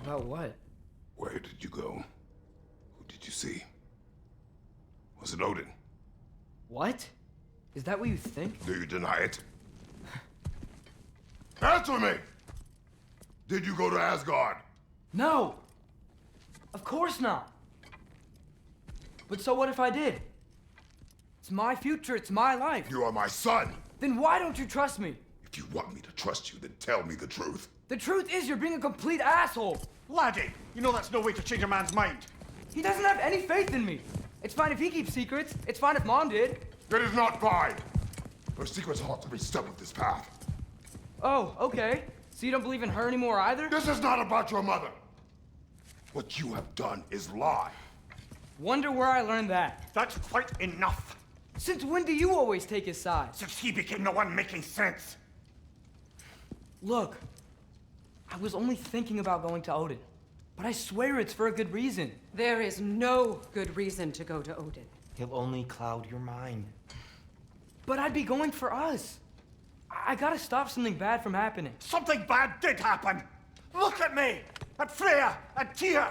About what? Where did you go? Who did you see? Was it Odin? What? Is that what you think? Do you deny it? Answer me! Did you go to Asgard? No! Of course not! But so what if I did? It's my future, it's my life. You are my son! Then why don't you trust me? If you want me to trust you, then tell me the truth. The truth is you're being a complete asshole! Laddie, you know that's no way to change a man's mind. He doesn't have any faith in me. It's fine if he keeps secrets. It's fine if Mom did. It is not fine! Her secrets ought every step of this path. Oh, okay. So you don't believe in her anymore either? This is not about your mother! What you have done is lie. Wonder where I learned that. That's quite enough. Since when do you always take his side? Since he became the one making sense. Look, I was only thinking about going to Odin. But I swear it's for a good reason. There is no good reason to go to Odin. He'll only cloud your mind. But I'd be going for us. I gotta stop something bad from happening. Something bad did happen. Look at me, at Freya, at Tyr.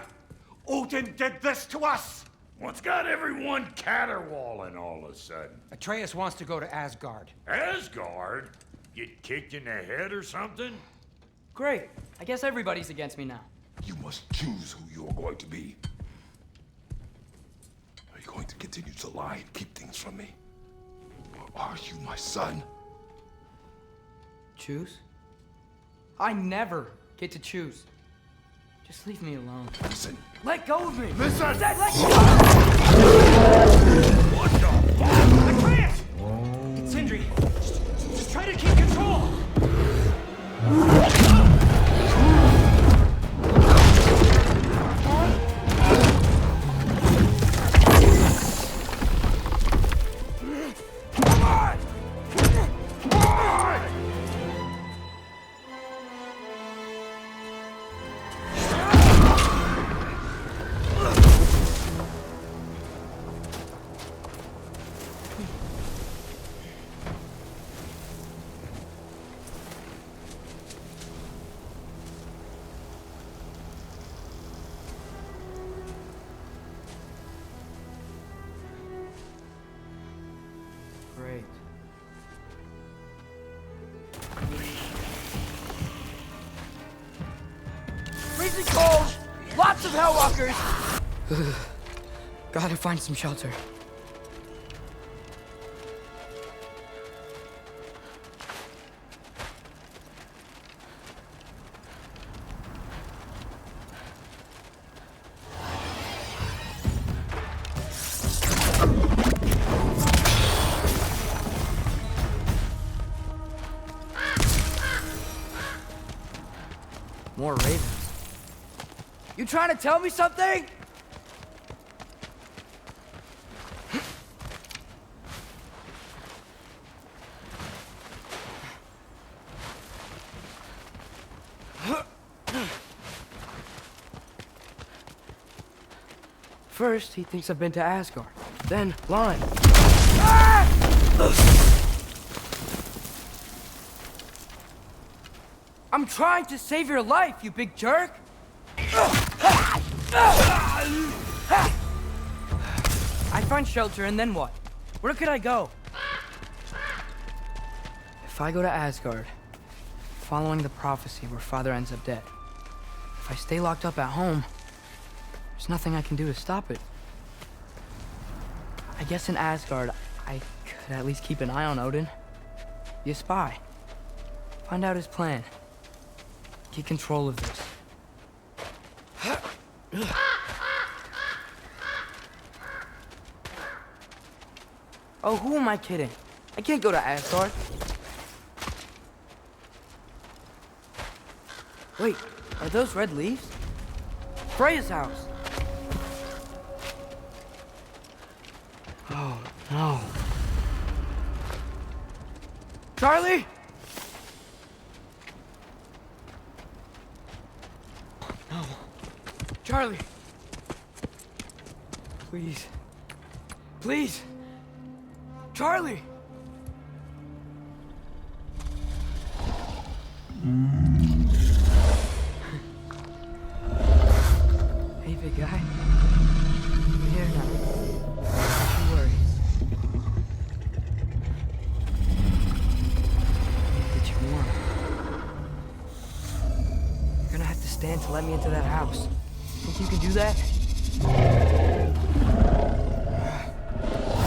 Odin did this to us. What's got everyone caterwauling all of a sudden? Atreus wants to go to Asgard. Asgard? Get kicked in the head or something? Great. I guess everybody's against me now. You must choose who you are going to be. Are you going to continue to lie and keep things from me? Or are you my son? Choose? I never get to choose. Just leave me alone. Listen. Let go of me! Listen! I said let go! What the fuck? Atreus! Sindri, just try to keep control! Great. Freezing cold! Lots of hellwalkers! Gotta find some shelter. More ravens. You trying to tell me something? First, he thinks I've been to Asgard. Then, lying. Ah! I'm trying to save your life, you big jerk! I find shelter, and then what? Where could I go? If I go to Asgard, following the prophecy where Father ends up dead, if I stay locked up at home, there's nothing I can do to stop it. I guess in Asgard, I could at least keep an eye on Odin. Be a spy. Find out his plan. Get control of this. Oh, who am I kidding? I can't go to Asgard. Wait, are those red leaves? Freya's house. Oh, no. Charlie? No. Charlie. Please. Please. Charlie. Hey, big guy. I'm here now. Don't you worry. Get you warm. You're gonna have to stand to let me into that house. Think you can do that?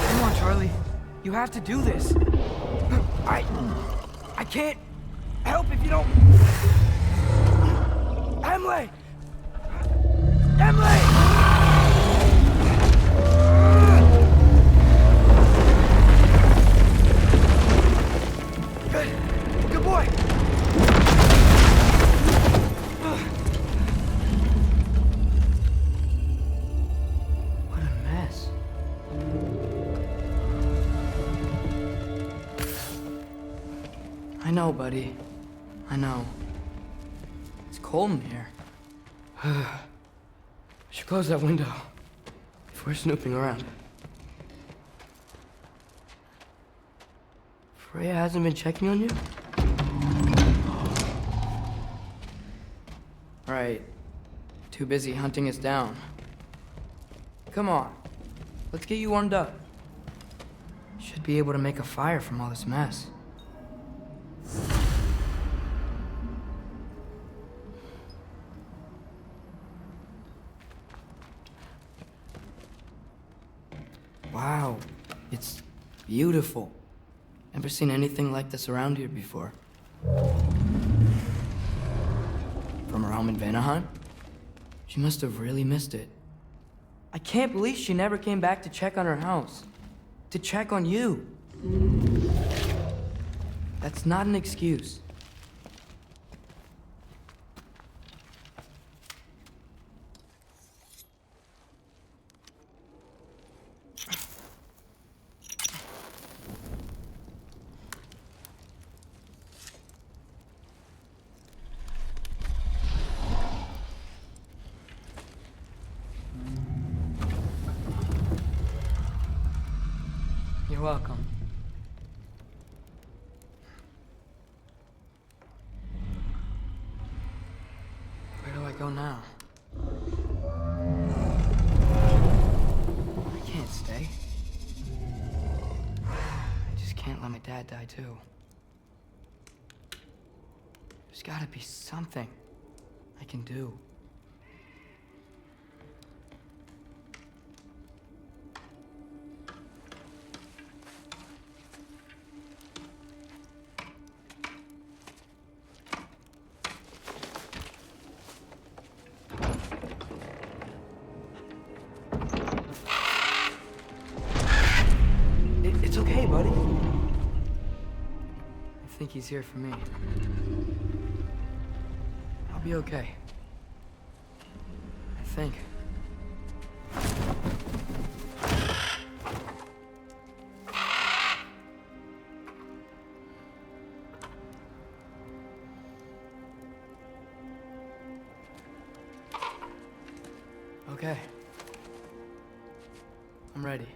Come on, Charlie. You have to do this. I can't help if you don't. Emily! Emily! Good boy. What a mess. I know, buddy. I know. It's cold in here. I should close that window if we're snooping around. Freya hasn't been checking on you? Right. Too busy hunting us down. Come on. Let's get you warmed up. Should be able to make a fire from all this mess. Wow, it's beautiful. Never seen anything like this around here before. From her home in Vanaheim? She must have really missed it. I can't believe she never came back to check on her house. To check on you. That's not an excuse. You're welcome. Where do I go now? I can't stay. I just can't let my dad die too. There's gotta be something I can do. It's okay, buddy. I think he's here for me. I'll be okay. I think. Okay. I'm ready.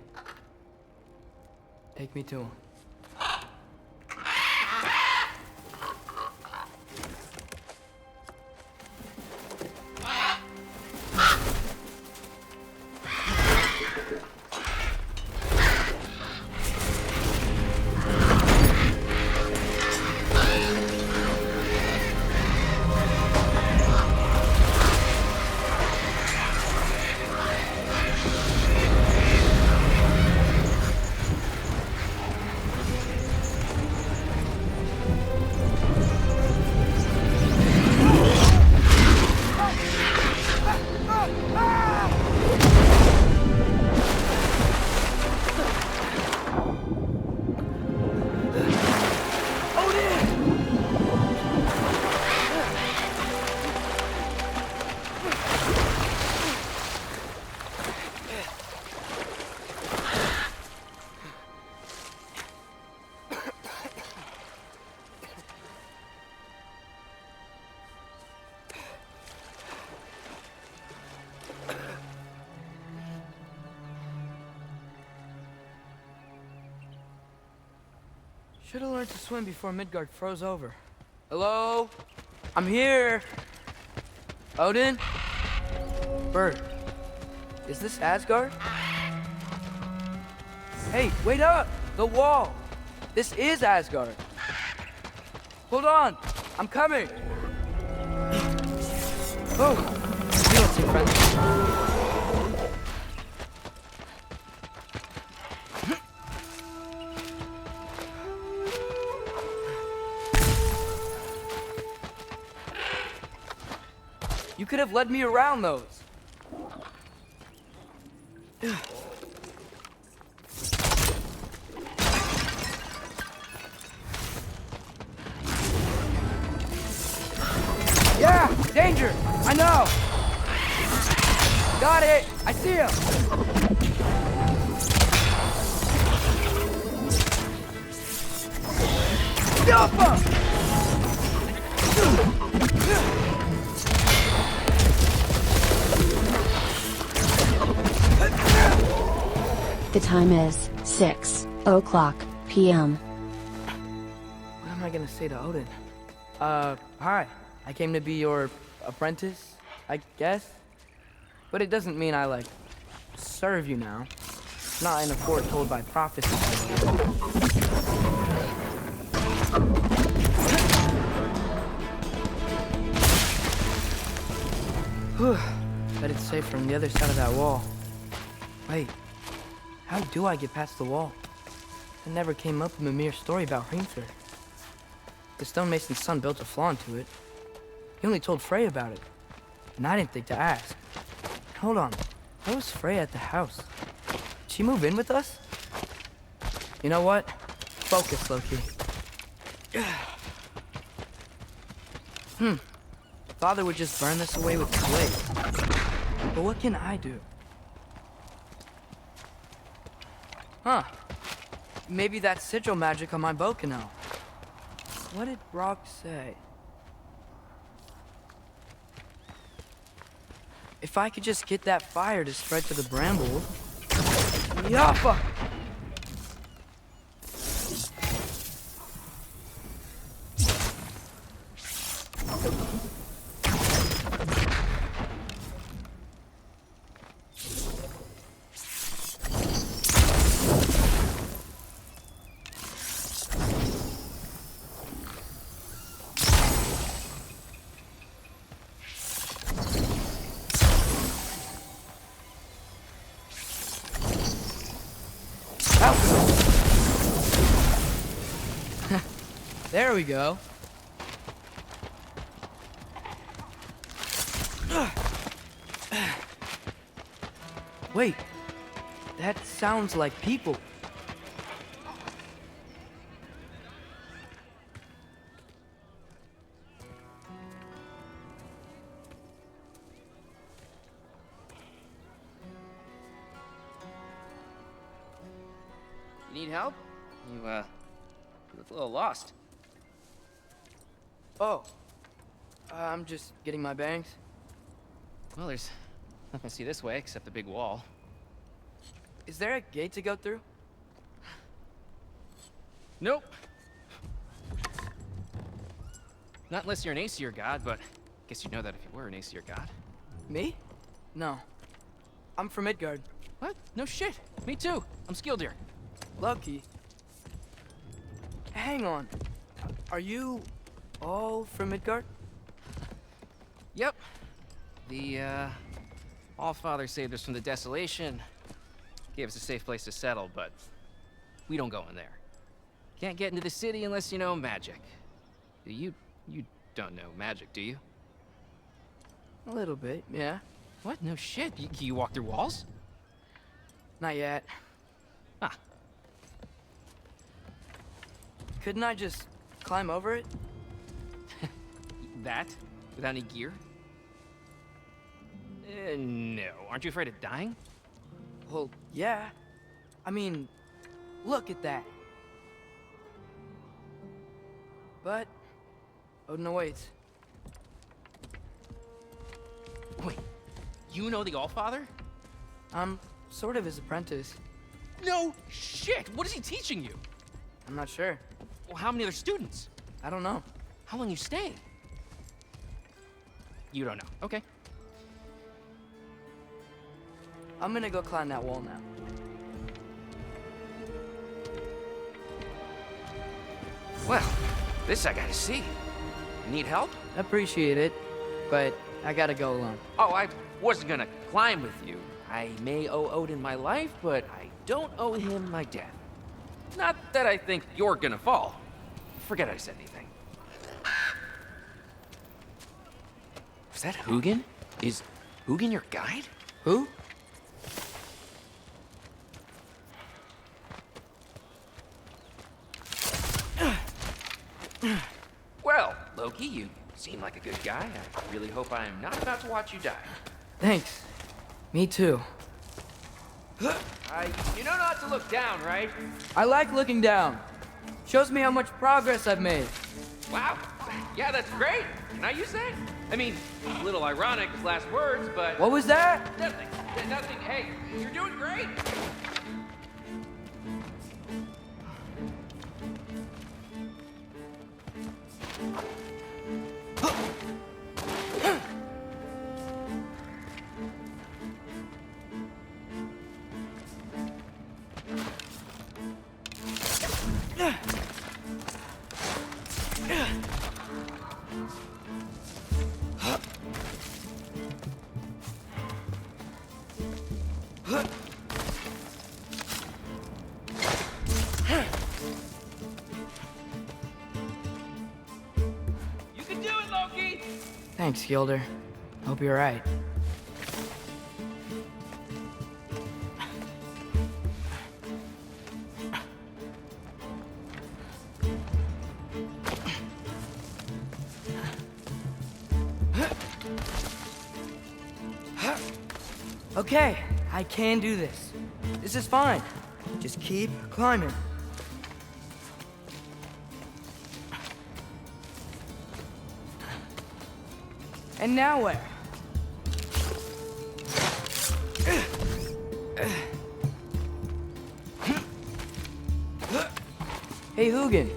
Take me to him. Should have learned to swim before Midgard froze over. Hello? I'm here! Odin? Bird. Is this Asgard? Hey, wait up! The wall! This is Asgard! Hold on! I'm coming! Oh! You don't seem friendly. You could have led me around those. Yeah, danger! I know! Got it! I see him! Stop him! The time is 6:00 p.m. What am I gonna say to Odin? Hi. I came to be your apprentice, I guess? But it doesn't mean I, like, serve you now. Not in a foretold by prophecy. Whew. Bet it's safer on the other side of that wall. Wait. How do I get past the wall? It never came up in Mimir's story about Hrimthur. The stonemason's son built a flaw into it. He only told Frey about it, and I didn't think to ask. Hold on, where was Frey at the house? Did she move in with us? You know what? Focus, Loki. Father would just burn this away with clay. But what can I do? Huh. Maybe that sigil magic on my bow can help. What did Brock say? If I could just get that fire to spread to the bramble. Yappa! There we go. Wait, that sounds like people. You need help? You look a little lost. Oh, I'm just getting my bangs. Well, there's nothing to see this way except the big wall. Is there a gate to go through? Nope. Not unless you're an Aesir god, but I guess you'd know that if you were an Aesir god. Me? No. I'm from Midgard. What? No shit. Me too. I'm Skildir. Lucky. Hang on. Are you all from Midgard? Yep. The, Allfather saved us from the desolation. Gave us a safe place to settle, but we don't go in there. Can't get into the city unless you know magic. You don't know magic, do you? A little bit, yeah. What? No shit. You walk through walls? Not yet. Ah. Couldn't I just climb over it? That? Without any gear? No. Aren't you afraid of dying? Well, yeah. I mean, look at that. But Odin awaits. Wait, you know the Allfather? I'm sort of his apprentice. No shit! What is he teaching you? I'm not sure. Well, how many other students? I don't know. How long you staying? You don't know. Okay. I'm gonna go climb that wall now. Well, this I gotta see. Need help? Appreciate it, but I gotta go alone. Oh, I wasn't gonna climb with you. I may owe Odin my life, but I don't owe him my death. Not that I think you're gonna fall. Forget I said anything. Was that Hugin? Is Hugin your guide? Who? Well, Loki, you seem like a good guy. I really hope I am not about to watch you die. Thanks. Me too. You know not to look down, right? I like looking down. Shows me how much progress I've made. Wow. Yeah, that's great. Can I use that? I mean, a little ironic, his last words, but... What was that? Nothing. Nothing. Hey, you're doing great. You can do it, Loki! Thanks, Gilder. Hope you're right. Okay, I can do this. This is fine. Just keep climbing. And now where? Hey, Hugin.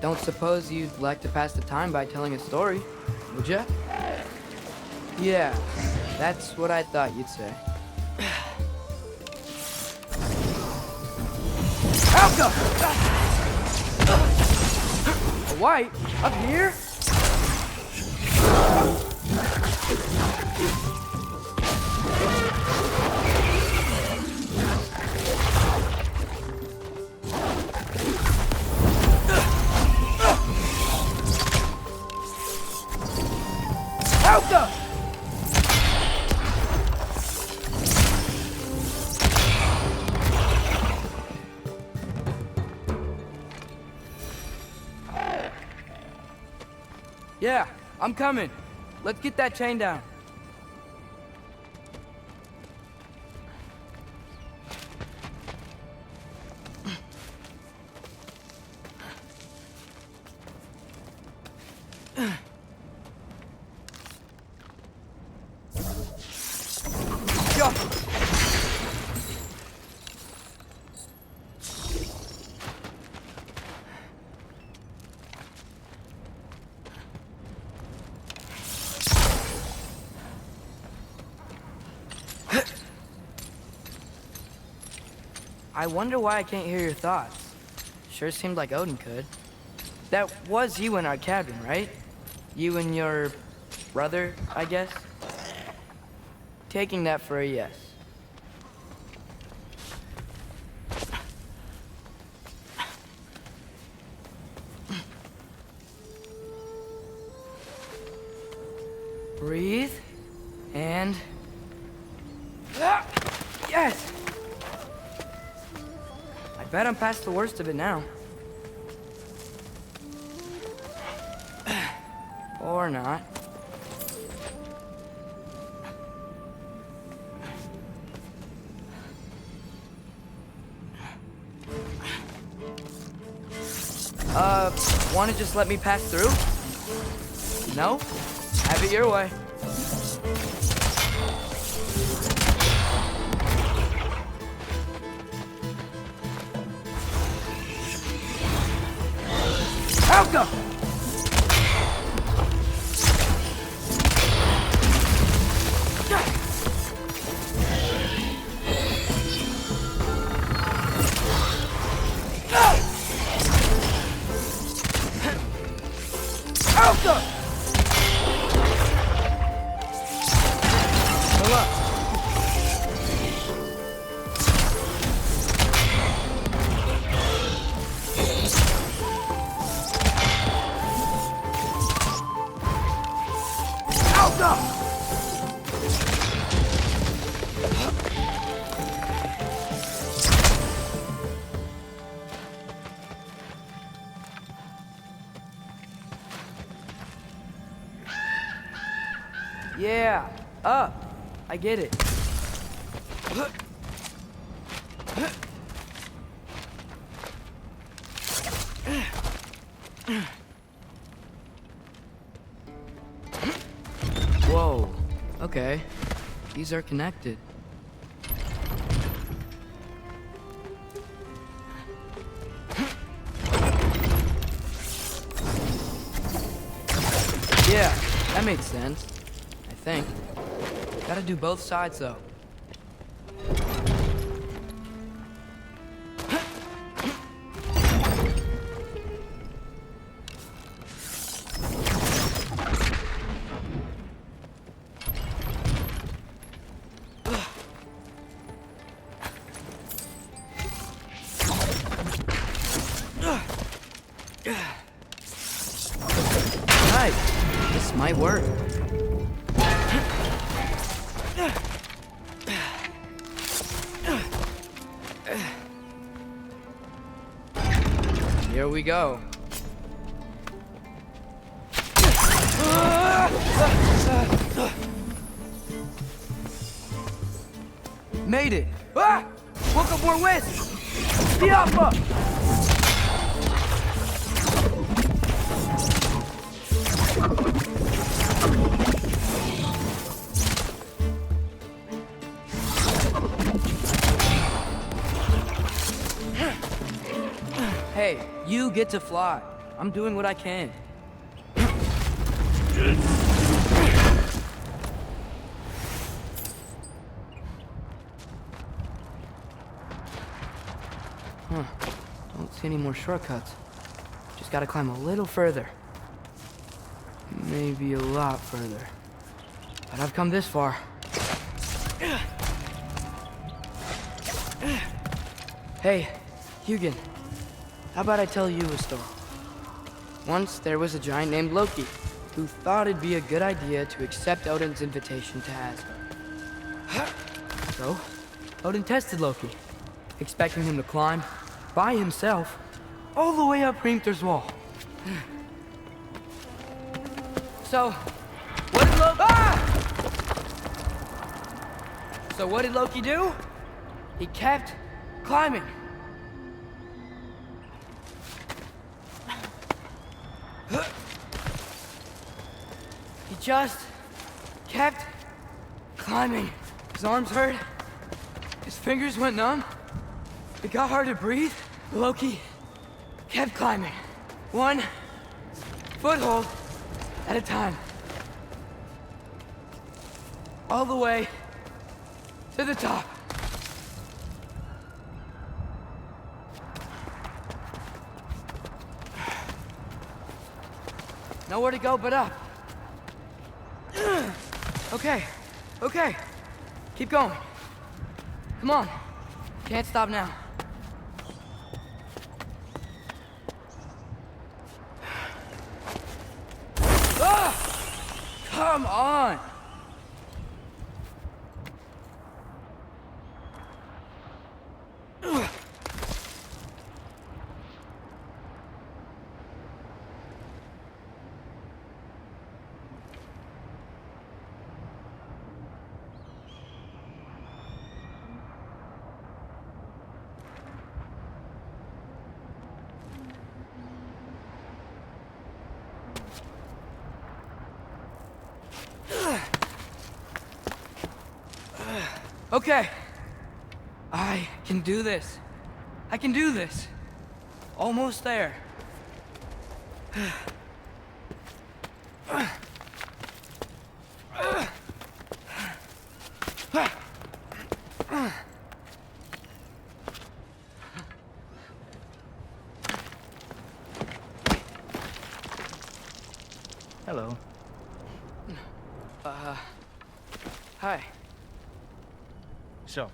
Don't suppose you'd like to pass the time by telling a story, would ya? Yeah, that's what I thought you'd say. Alka! A white? Up here? Alka! Yeah, I'm coming. Let's get that chain down. Go. I wonder why I can't hear your thoughts. Sure seemed like Odin could. That was you in our cabin, right? You and your brother, I guess? Taking that for a yes. Breathe, and... Ah! Yes! I bet I'm past the worst of it now. Or not. Wanna just let me pass through? No? Have it your way. I'll go! Yeah, up. I get it. Whoa. Okay. These are connected. Yeah, that makes sense. I think. Gotta do both sides, though. Nice. This might work. Here we go. Made it. Ah! Woke up more west. Speed up. Hey, you get to fly. I'm doing what I can. Huh. Don't see any more shortcuts. Just gotta climb a little further. Maybe a lot further. But I've come this far. Hey, Hugin. How about I tell you a story? Once there was a giant named Loki who thought it'd be a good idea to accept Odin's invitation to Asgard. So, Odin tested Loki, expecting him to climb by himself all the way up Hrimthur's wall. So, what did Loki... So what did Loki do? He kept climbing. He just kept climbing. His arms hurt. His fingers went numb. It got hard to breathe. Loki kept climbing. One foothold at a time. All the way to the top. Nowhere to go but up. Okay, okay. Keep going. Come on. Can't stop now. Come on! Okay. I can do this. I can do this. Almost there. Hello. Hi. So,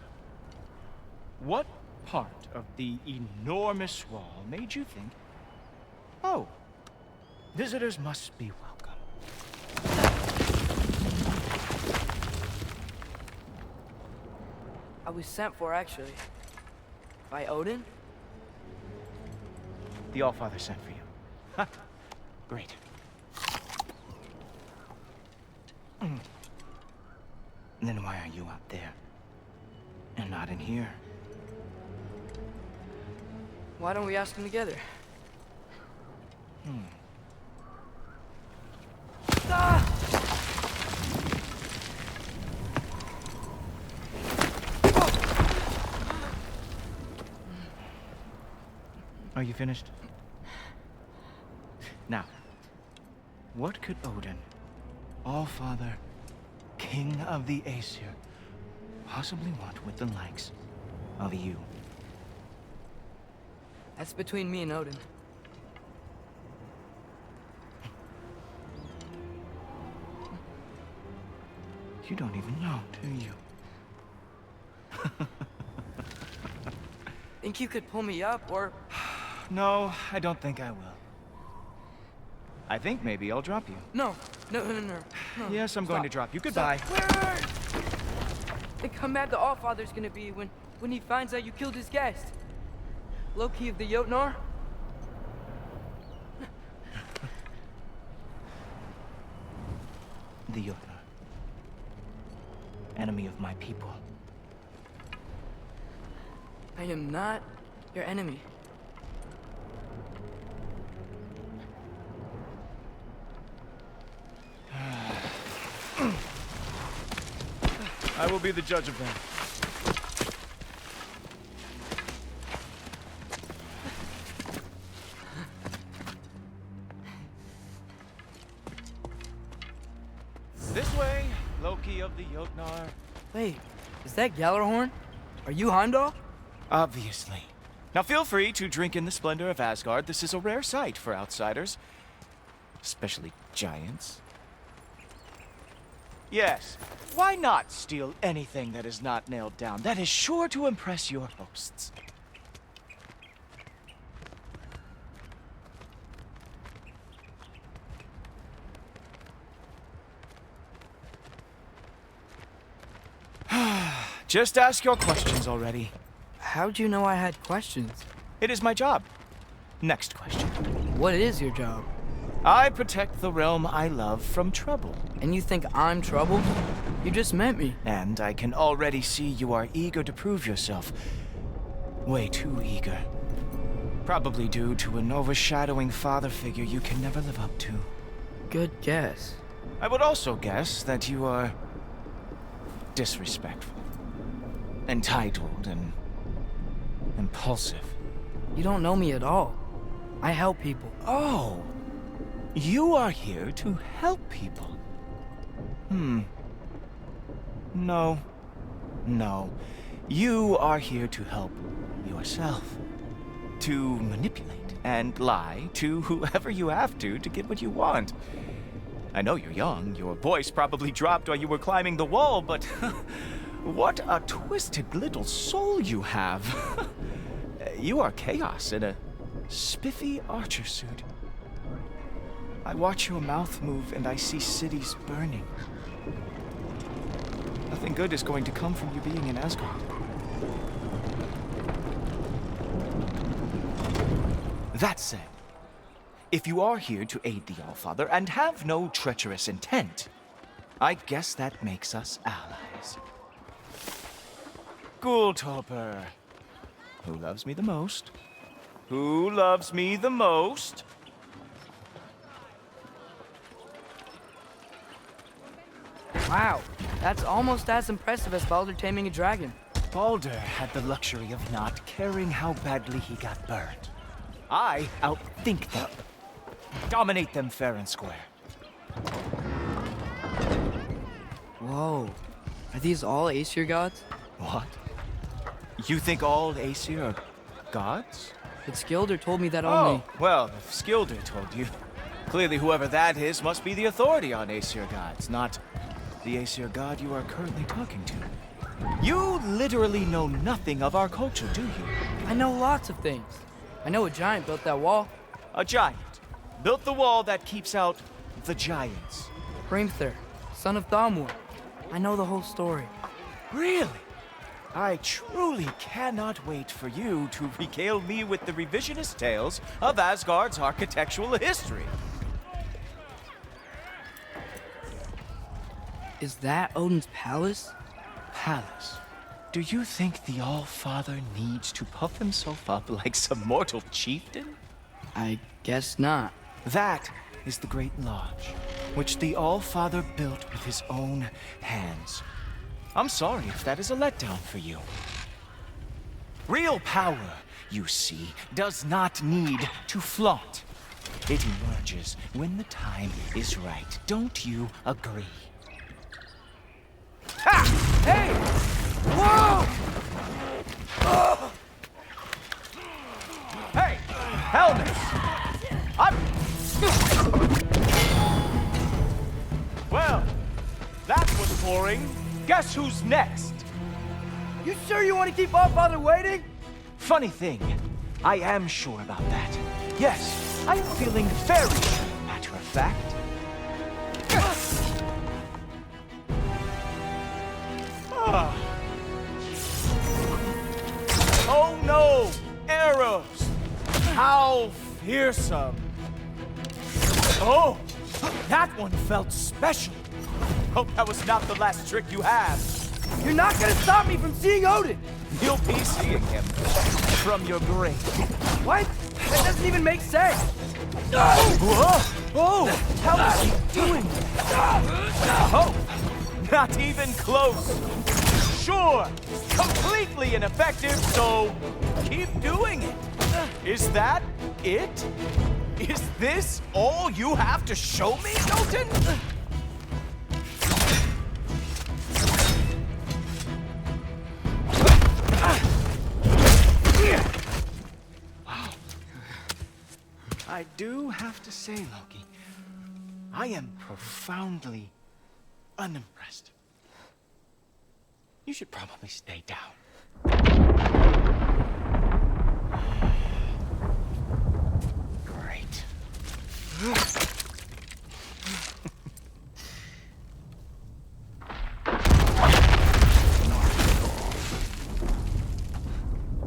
what part of the enormous wall made you think, oh, visitors must be welcome? I was sent for, actually. By Odin? The Allfather sent for you. Huh. Great. Then why are you out there? And not in here? Why don't we ask them together? Are you finished? Now, what could Odin, Allfather, King of the Aesir, possibly want with the likes of you? That's between me and Odin. You don't even know, do you? Think you could pull me up, or... No, I don't think I will. I think maybe I'll drop you. No. Yes, I'm going to drop you. Goodbye. Wait. Think how mad the Allfather's gonna be when he finds out you killed his guest. Loki of the Jotnar? The Jotnar. Enemy of my people. I am not your enemy. I will be the judge of that. This way, Loki of the Jotnar. Wait, is that Gjallarhorn? Are you Heimdall? Obviously. Now feel free to drink in the splendor of Asgard. This is a rare sight for outsiders. Especially giants. Yes, why not steal anything that is not nailed down? That is sure to impress your hosts. Just ask your questions already. How'd you know I had questions? It is my job. Next question. What is your job? I protect the realm I love from trouble. And you think I'm trouble? You just met me. And I can already see you are eager to prove yourself. Way too eager. Probably due to an overshadowing father figure you can never live up to. Good guess. I would also guess that you are disrespectful, entitled, and impulsive. You don't know me at all. I help people. Oh, you are here to help people. No. You are here to help yourself. To manipulate and lie to whoever you have to get what you want. I know you're young. Your voice probably dropped while you were climbing the wall, but what a twisted little soul you have. You are chaos in a spiffy archer suit. I watch your mouth move and I see cities burning. Nothing good is going to come from you being in Asgard. That said, if you are here to aid the Allfather and have no treacherous intent, I guess that makes us allies. Ghoultoper. Who loves me the most? Who loves me the most? Wow, that's almost as impressive as Baldur taming a dragon. Baldur had the luxury of not caring how badly he got burned. I outthink them. Dominate them fair and square. Whoa. Are these all Aesir gods? What? You think all Aesir are gods? But Skilder told me that only... Oh, well, if Skilder told you, clearly whoever that is must be the authority on Aesir gods, not the Aesir god you are currently talking to. You literally know nothing of our culture, do you? I know lots of things. I know a giant built that wall. A giant built the wall that keeps out the giants. Hrimthur, son of Thamur. I know the whole story. Really? I truly cannot wait for you to regale me with the revisionist tales of Asgard's architectural history. Is that Odin's palace? Palace? Do you think the All-Father needs to puff himself up like some mortal chieftain? I guess not. That is the Great Lodge, which the All-Father built with his own hands. I'm sorry if that is a letdown for you. Real power, you see, does not need to flaunt. It emerges when the time is right. Don't you agree? Ha! Hey! Whoa! Oh! Hey! Helmets! Up! Well, that was boring. Guess who's next? You sure you want to keep All-Father waiting? Funny thing, I am sure about that. Yes, I am feeling very sure, matter of fact. Oh no! Arrows! How fearsome! Oh! That one felt special! Hope that was not the last trick you have. You're not gonna stop me from seeing Odin! You'll be seeing him from your grave. What? That doesn't even make sense! Oh! How is he doing? Oh! Not even close! Sure! Completely ineffective, so keep doing it! Is that it? Is this all you have to show me, Milton? I do have to say, Loki, I am profoundly unimpressed. You should probably stay down. Great.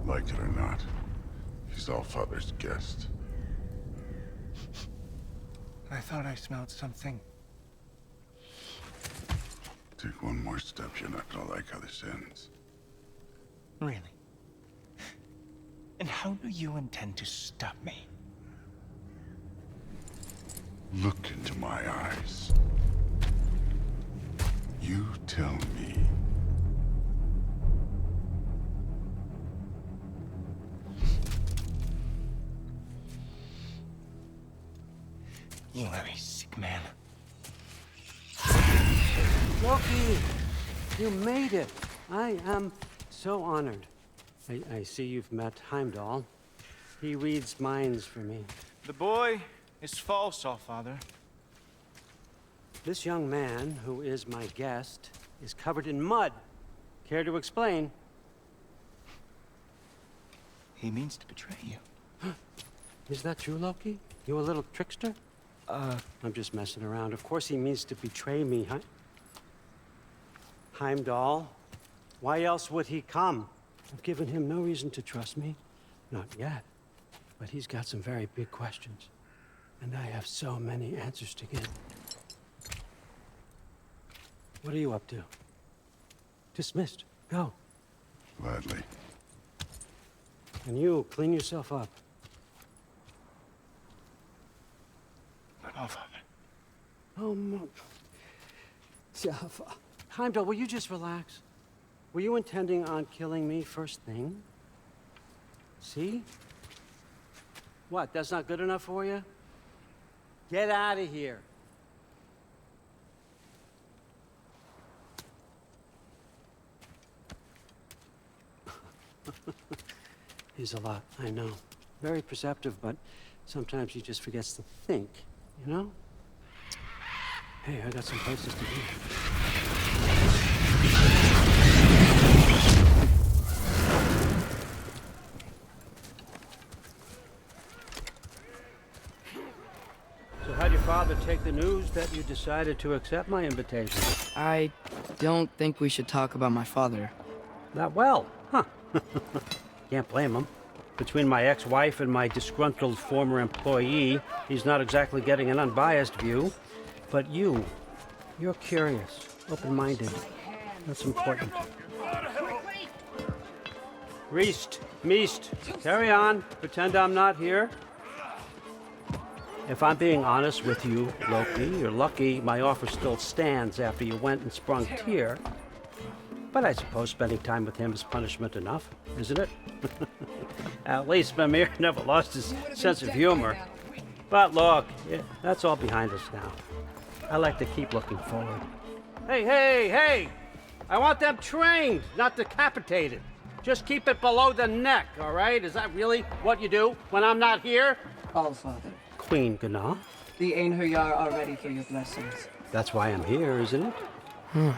Like it or not, he's All-Father's guest. I thought I smelled something. Take one more step, you're not gonna like how this ends. Really? And how do you intend to stop me? Look into my eyes. You tell me. You are a sick man. Loki, you made it. I am so honored. I see you've met Heimdall. He reads minds for me. The boy is false, All-Father. This young man, who is my guest, is covered in mud. Care to explain? He means to betray you. Is that true, Loki? You a little trickster? I'm just messing around. Of course he means to betray me, huh? Heimdall, why else would he come? I've given him no reason to trust me. Not yet. But he's got some very big questions. And I have so many answers to give. What are you up to? Dismissed. Go. Gladly. And you, clean yourself up. But All-Father. Oh, my... Heimdall, will you just relax? Were you intending on killing me first thing? See? What, that's not good enough for you? Get out of here. He's a lot, I know. Very perceptive, but sometimes he just forgets to think, you know? Hey, I got some places to be. So how'd your father take the news that you decided to accept my invitation? I don't think we should talk about my father. Not well, huh? Can't blame him. Between my ex-wife and my disgruntled former employee, he's not exactly getting an unbiased view. But you're curious, open-minded. That's important. Reist, Meest, carry on. Pretend I'm not here. If I'm being honest with you, Loki, you're lucky my offer still stands after you went and sprung Tyr. But I suppose spending time with him is punishment enough, isn't it? At least Mimir never lost his sense of humor. But look, that's all behind us now. I like to keep looking forward. Hey! I want them trained, not decapitated. Just keep it below the neck, all right? Is that really what you do when I'm not here? Allfather. Queen Gná. The Einherjar are ready for your blessings. That's why I'm here, isn't it?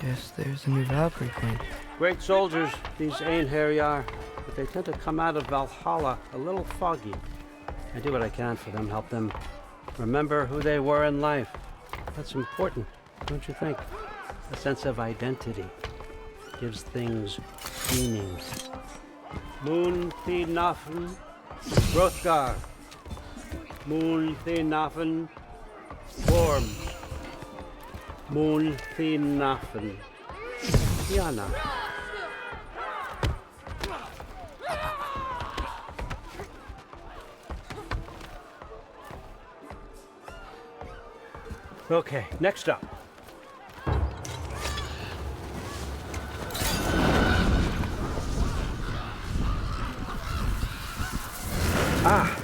Guess there's a new Valkyrie queen. Great soldiers, these Einherjar, but they tend to come out of Valhalla a little foggy. I do what I can for them, help them remember who they were in life. That's important, don't you think? A sense of identity gives things meaning. Moon Thinafen, Hrothgar. Moon Thinafen, Worm. Moon Thinafen, Yana. Okay, next up.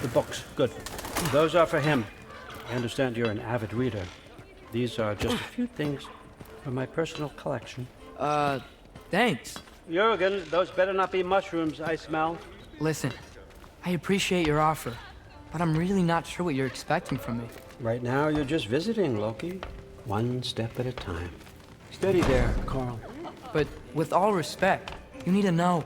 The books. Good. Those are for him. I understand you're an avid reader. These are just a few things from my personal collection. Thanks. Jurgen, those better not be mushrooms I smell. Listen, I appreciate your offer, but I'm really not sure what you're expecting from me. Right now, you're just visiting, Loki. One step at a time. Steady there, Carl. But with all respect, you need to know,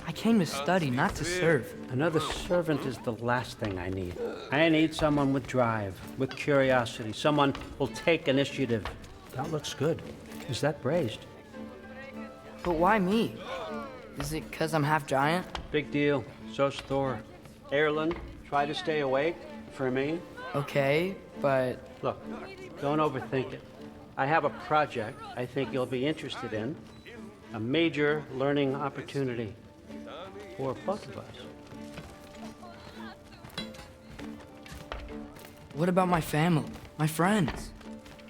I came to study, not to serve. Another servant is the last thing I need. I need someone with drive, with curiosity, someone who'll take initiative. That looks good. Is that braised? But why me? Is it because I'm half giant? Big deal. So's Thor. Erlen, try to stay awake for me. Okay, but... Look, don't overthink it. I have a project I think you'll be interested in. A major learning opportunity. For both of us. What about my family? My friends?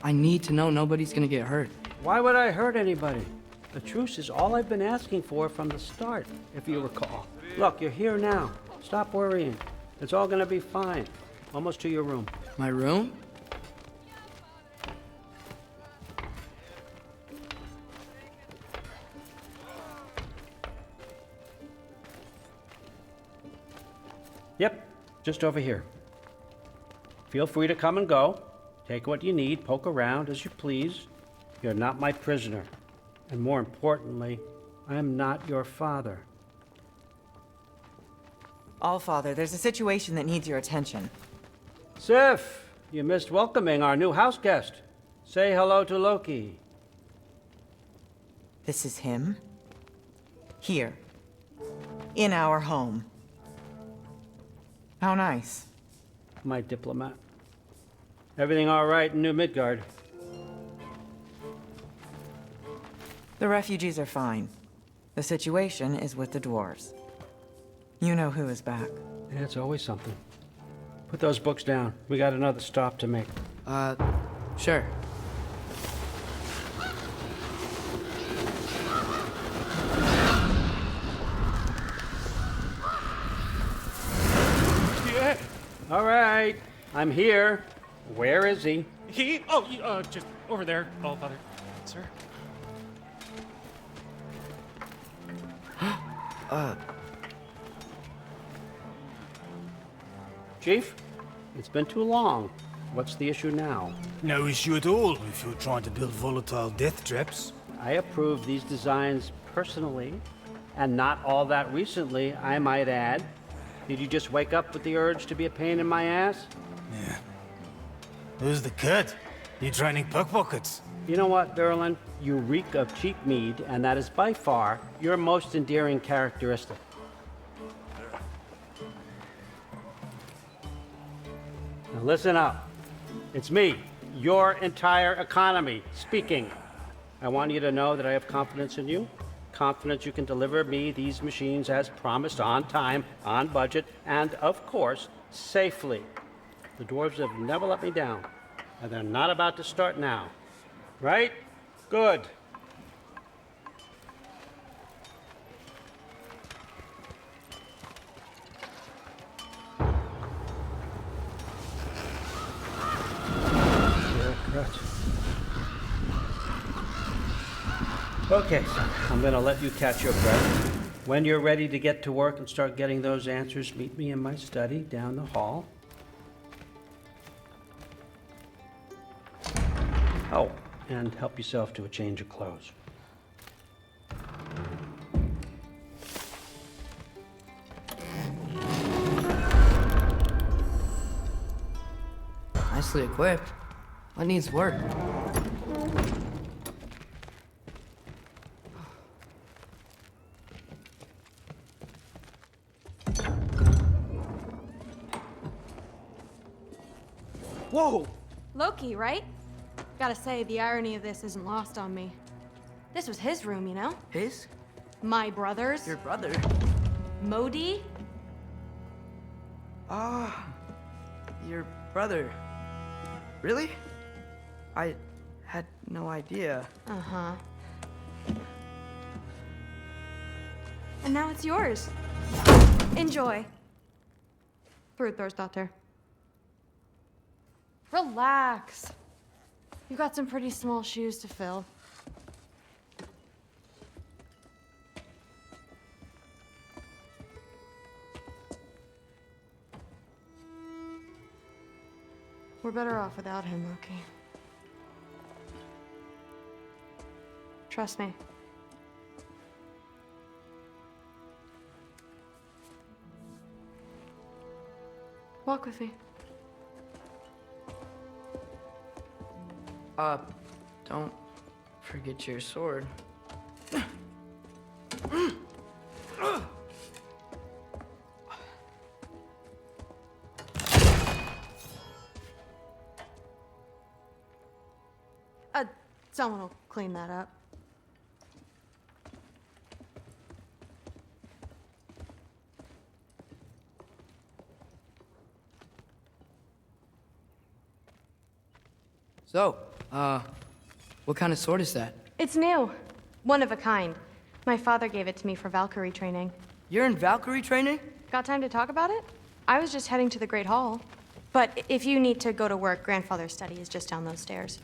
I need to know nobody's gonna get hurt. Why would I hurt anybody? The truce is all I've been asking for from the start, if you recall. Look, you're here now. Stop worrying. It's all gonna be fine. Almost to your room. My room? Yep, just over here. Feel free to come and go. Take what you need, poke around as you please. You're not my prisoner. And more importantly, I'm not your father. Allfather, there's a situation that needs your attention. Sif, you missed welcoming our new house guest. Say hello to Loki. This is him? Here. In our home. How nice. My diplomat. Everything all right in New Midgard? The refugees are fine. The situation is with the dwarves. You know who is back. Yeah, it's always something. Put those books down. We got another stop to make. Sure. Yeah. All right. I'm here. Where is he? He? Oh, just over there, All Father. Sir? Chief, it's been too long. What's the issue now? No issue at all if you're trying to build volatile death traps. I approve these designs personally, and not all that recently, I might add. Did you just wake up with the urge to be a pain in my ass? Yeah. Who's the cut? You training pickpockets? You know what, Derlin? You reek of cheap mead, and that is by far your most endearing characteristic. Now listen up. It's me, your entire economy, speaking. I want you to know that I have confidence in you. Confidence you can deliver me these machines as promised, on time, on budget, and of course, safely. The dwarves have never let me down, and they're not about to start now. Right? Good. Okay, so I'm gonna let you catch your breath. When you're ready to get to work and start getting those answers, meet me in my study down the hall. Oh, and help yourself to a change of clothes. Nicely equipped. What needs work? Whoa! Loki, right? Gotta say, the irony of this isn't lost on me. This was his room, you know? His? My brother's. Your brother? Modi? Ah, your brother. Really? I had no idea. Uh-huh. And now it's yours. Enjoy. Daughter. Relax. You've got some pretty small shoes to fill. We're better off without him, Loki. Trust me. Walk with me. Don't forget your sword. Someone will clean that up. So, what kind of sword is that? It's new. One of a kind. My father gave it to me for Valkyrie training. You're in Valkyrie training? Got time to talk about it? I was just heading to the Great Hall. But if you need to go to work, Grandfather's study is just down those stairs.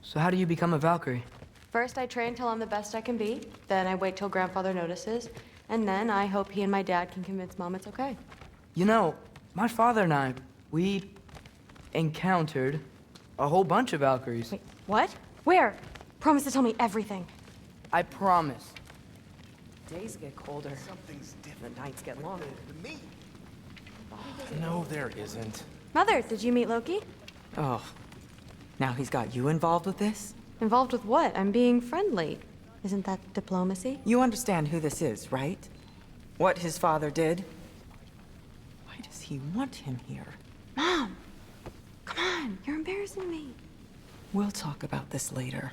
So how do you become a Valkyrie? First, I train till I'm the best I can be. Then I wait till Grandfather notices. And then I hope he and my dad can convince Mom it's okay. You know, my father and I, we encountered a whole bunch of Valkyries. Wait, what? Where? Promise to tell me everything. I promise. Days get colder. Something's different. The nights get longer. Me? No, there isn't. Mother, did you meet Loki? Oh. Now he's got you involved with this? Involved with what? I'm being friendly. Isn't that diplomacy? You understand who this is, right? What his father did? Why does he want him here? Mom! Come on, you're embarrassing me. We'll talk about this later.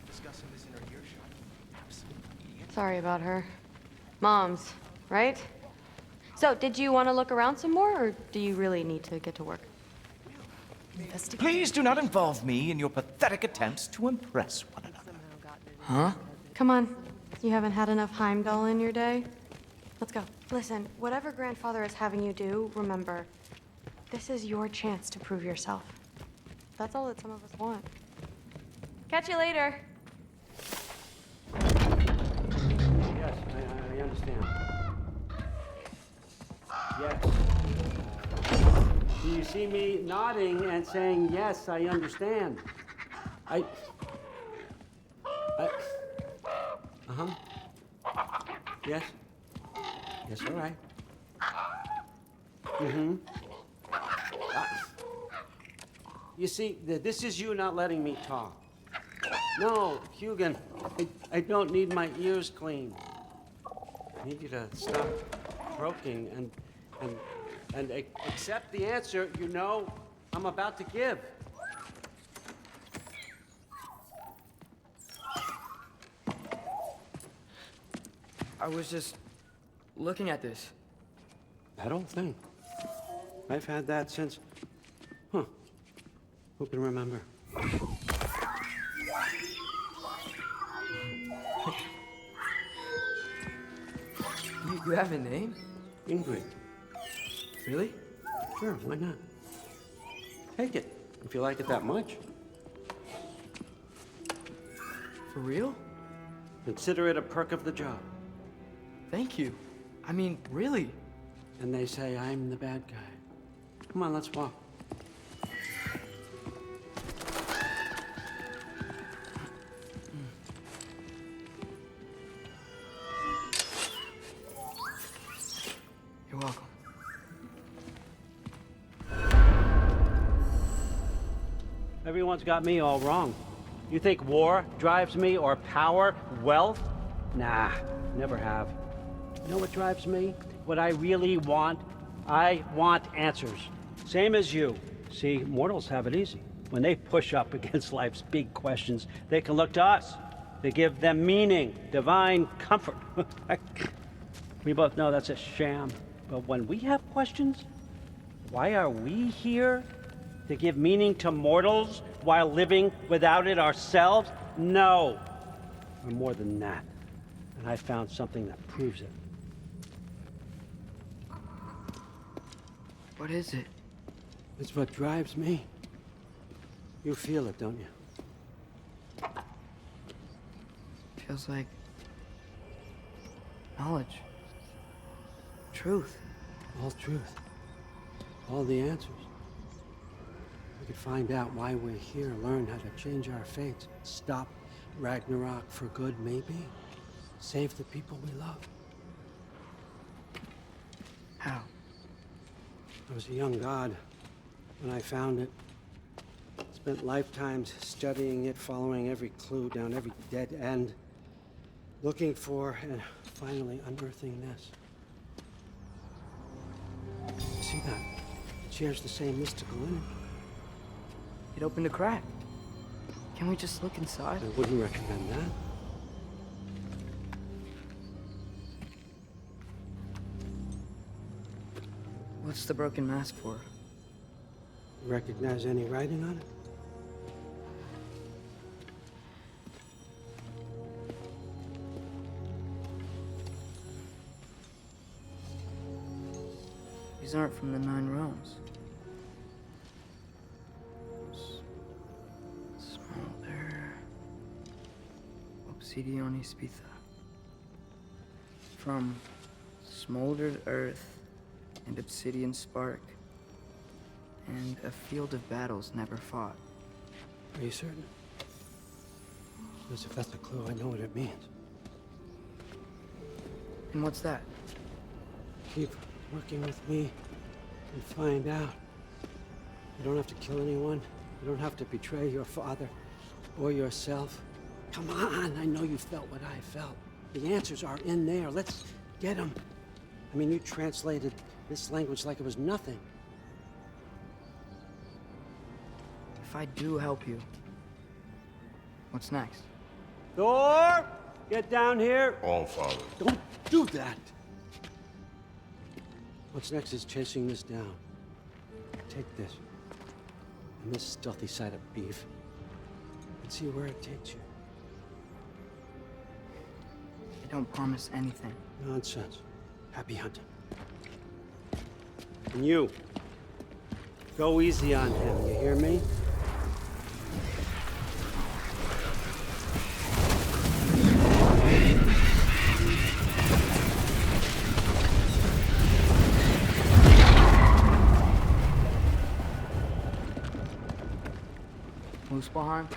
Discussing this in our earshot. Absolute idiot. Sorry about her. Mom's, right? So, did you want to look around some more, or do you really need to get to work? Please do not involve me in your pathetic attempts to impress one another. Huh? Come on. You haven't had enough Heimdall in your day? Let's go. Listen, whatever Grandfather is having you do, remember, this is your chance to prove yourself. That's all that some of us want. Catch you later. Yes, I understand. Yes. Do you see me nodding and saying, yes, I understand? Uh-huh. Yes. Yes, all right. Mm-hmm. You see, this is you not letting me talk. No, Hugin, I don't need my ears cleaned. I need you to stop croaking and accept the answer you know I'm about to give. I was just looking at this. That old thing. I've had that since... Huh. Who can remember? You have a name? Ingrid. Really? Sure, why not? Take it, if you like it that much. For real? Consider it a perk of the job. Thank you. I mean, really. And they say I'm the bad guy. Come on, let's walk. You're welcome. Everyone's got me all wrong. You think war drives me, or power, wealth? Nah, never have. You know what drives me? What I really want? I want answers. Same as you. See, mortals have it easy. When they push up against life's big questions, they can look to us. They give them meaning, divine comfort. We both know that's a sham. But when we have questions, why are we here? To give meaning to mortals while living without it ourselves? No. We're more than that. And I found something that proves it. What is it? It's what drives me. You feel it, don't you? Feels like knowledge. Truth. All truth. All the answers. We could find out why we're here, learn how to change our fates, stop Ragnarok for good, maybe. Save the people we love. How? I was a young god when I found it. Spent lifetimes studying it, following every clue down every dead end, looking for and finally unearthing this. See that? It shares the same mystical energy. It opened a crack. Can we just look inside? I wouldn't recommend that. What's the broken mask for? Recognize any writing on it? These aren't from the Nine Realms. Smolder. Obsidione Spitha. From smoldered earth and obsidian spark, and a field of battles never fought. Are you certain? Because if that's a clue, I know what it means. And what's that? Keep working with me and find out. You don't have to kill anyone. You don't have to betray your father or yourself. Come on, I know you felt what I felt. The answers are in there. Let's get them. I mean, you translated this language like it was nothing. If I do help you, what's next? Thor! Get down here! All Father. Don't do that! What's next is chasing this down. Take this. on this stealthy side of beef and see where it takes you. I don't promise anything. Nonsense. Happy hunting. And you, go easy on him, you hear me? Muspelheim?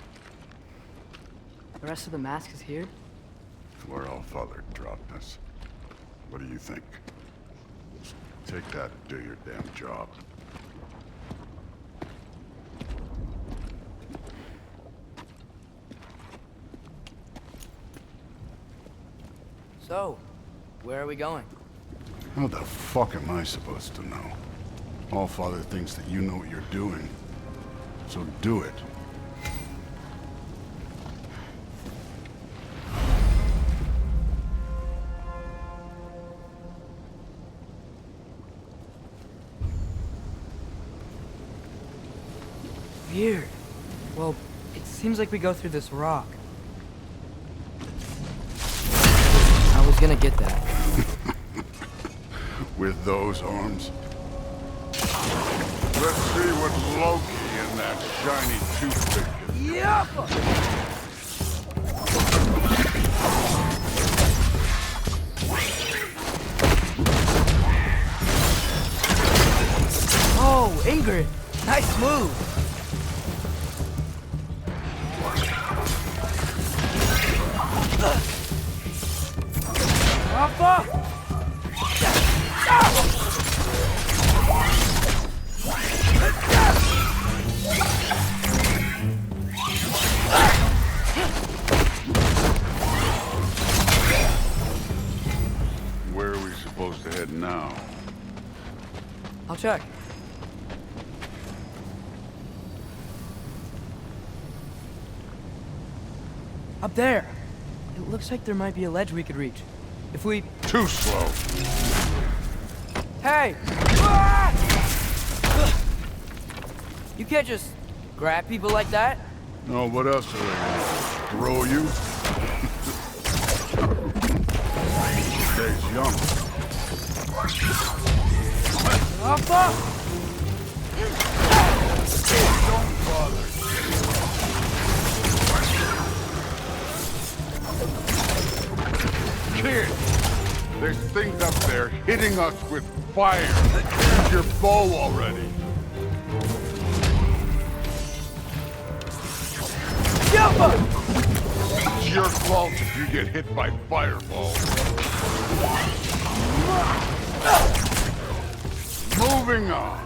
The rest of the mask is here? Where Allfather dropped us. What do you think? Take that and do your damn job. So, where are we going? How the fuck am I supposed to know? Allfather thinks that you know what you're doing. So do it. Weird. Well, it seems like we go through this rock. I was gonna get that. With those arms? Let's see what Loki and that shiny toothpick can do. Yep! Oh, Ingrid! Nice move! Rafa! Where are we supposed to head now? I'll check. Up there. It looks like there might be a ledge we could reach. If we... Too slow. Hey! Ah! You can't just grab people like that. No, what else are they gonna throw you? Stays young. Rafa! Don't bother. Kid, there's things up there hitting us with fire. Use your bow already. It's your fault if you get hit by fireballs. Moving on.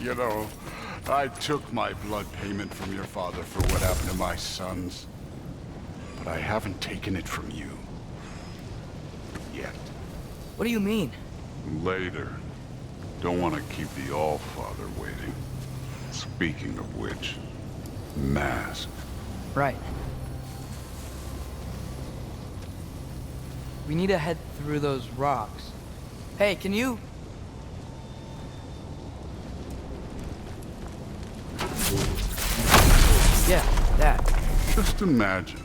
You know, I took my blood payment from your father for what happened to my sons. But I haven't taken it from you. Yet. What do you mean? Later. Don't want to keep the All-Father waiting. Speaking of which, mask. Right. We need to head through those rocks. Hey, can you... Yeah, that. Just imagine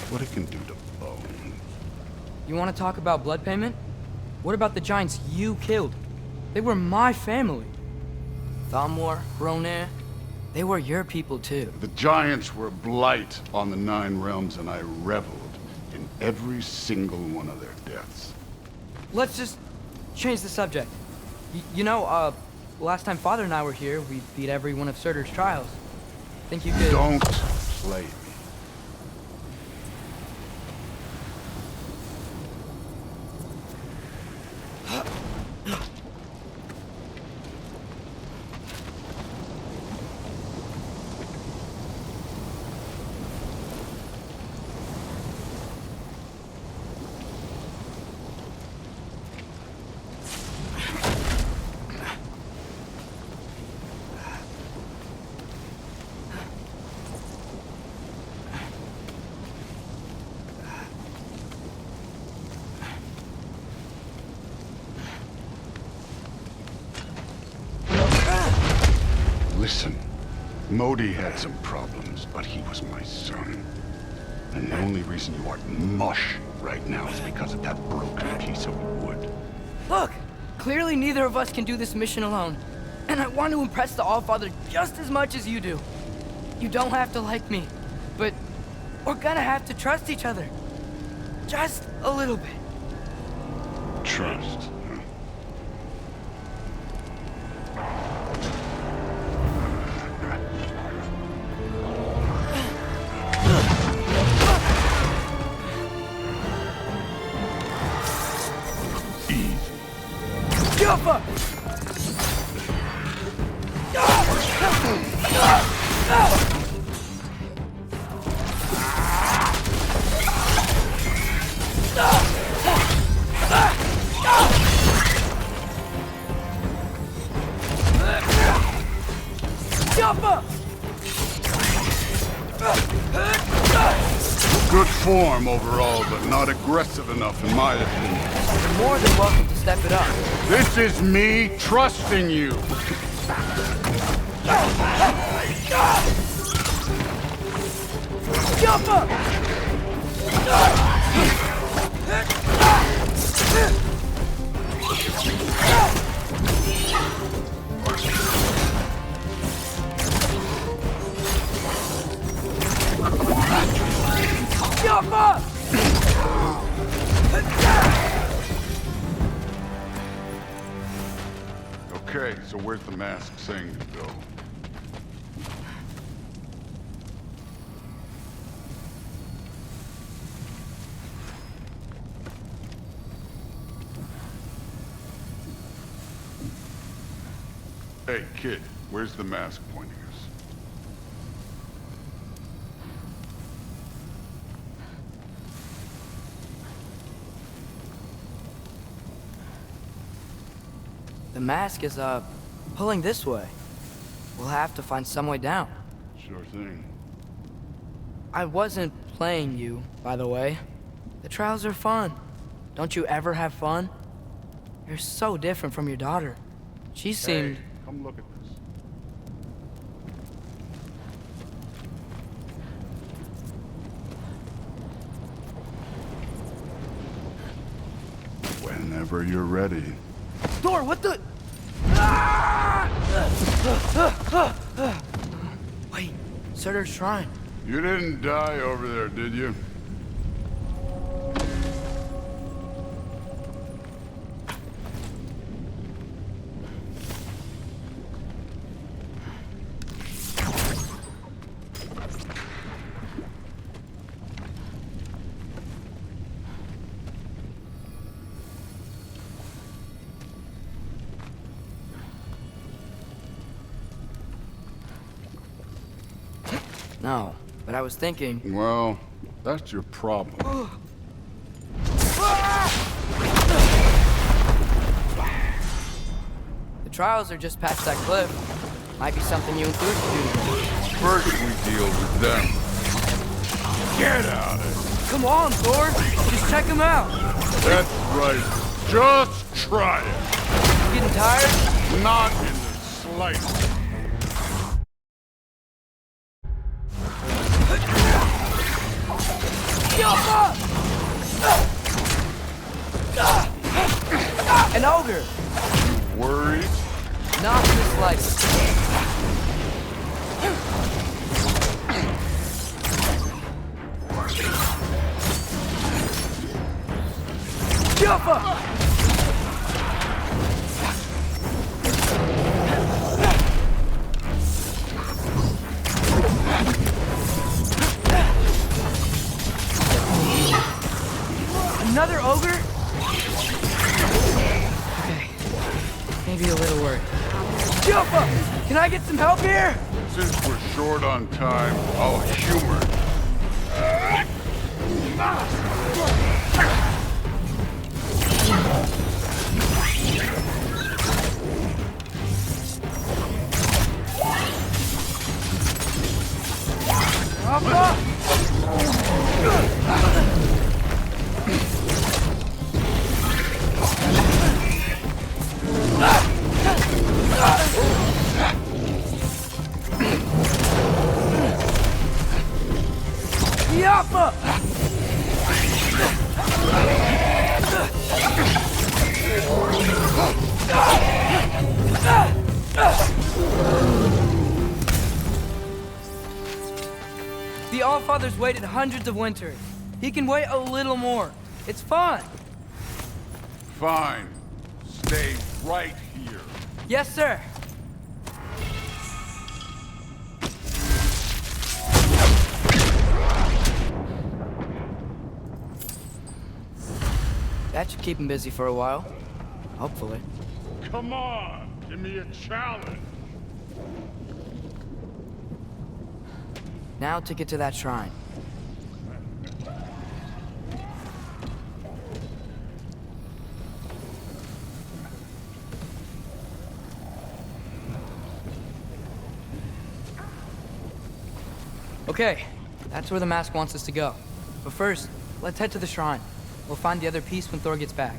what it can do to bone. You want to talk about blood payment? What about the giants you killed? They were my family. Thamor, Hrungnir, they were your people too. The giants were blight on the Nine Realms, and I reveled in every single one of their deaths. Let's just change the subject. You know, last time Father and I were here, we beat every one of Surtur's trials. Think you could... Don't play me. Modi had some problems, but he was my son. And the only reason you aren't mush right now is because of that broken piece of wood. Look! Clearly neither of us can do this mission alone. And I want to impress the Allfather just as much as you do. You don't have to like me, but we're gonna have to trust each other. Just a little bit. Trust. Huh? Jumper! Jumper! Good form overall, but not aggressive enough in my opinion. You're more than welcome to step it up. This is me trusting you. Jumper! Jumper! Okay, so where's the mask saying to go? Hey, kid, where's the mask pointing us? The mask is, pulling this way. We'll have to find some way down. Sure thing. I wasn't playing you, by the way. The trials are fun. Don't you ever have fun? You're so different from your daughter. She seemed... Hey, come look at this. Whenever you're ready. Thor, what the... Wait, Surtur's shrine. You didn't die over there, did you? No, but I was thinking... Well, that's your problem. The trials are just past that cliff. Might be something you and Thor can do. First we deal with them. Get out of here. Come on, Thor! Just check them out! That's right. Just try it. Getting tired? Not in the slightest. An ogre! Worried? Not in the slightest. Jump up! Another ogre? Okay. Maybe a little worried. Jumpa! Can I get some help here? Since we're short on time, I'll humor it. Yappa! The Allfather's waited hundreds of winters. He can wait a little more. It's fun. Fine. Stay right here. Yes, sir. That should keep him busy for a while. Hopefully. Come on, give me a challenge. Now to get to that shrine. Okay, that's where the mask wants us to go. But first, let's head to the shrine. We'll find the other piece when Thor gets back.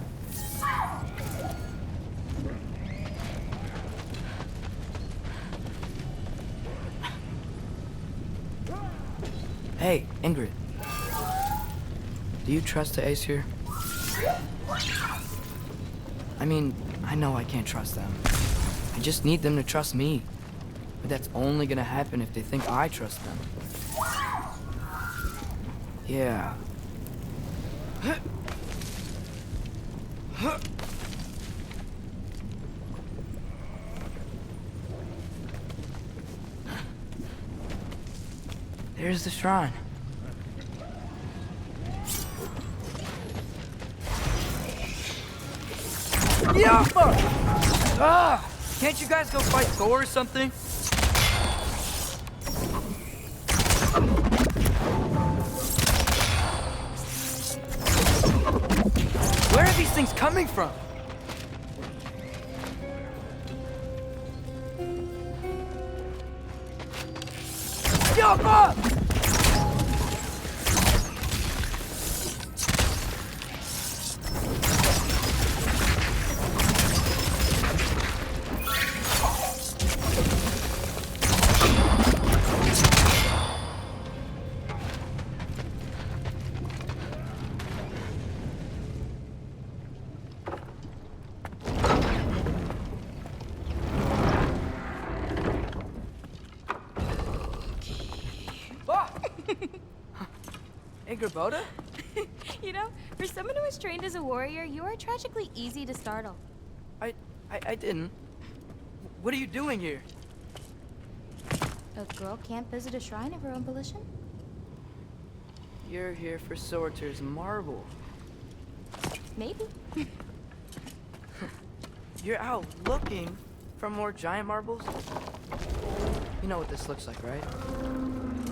Hey, Ingrid. Do you trust the Aesir? I mean, I know I can't trust them. I just need them to trust me. But that's only gonna happen if they think I trust them. Yeah. There's the shrine. Yeah! Ah! Can't you guys go fight Thor or something? Where are these things coming from? Jump up! Boda? You know, for someone who was trained as a warrior, you are tragically easy to startle. I didn't. What are you doing here? A girl can't visit a shrine of her own volition? You're here for Sorter's marble. Maybe. You're out looking for more giant marbles? You know what this looks like, right?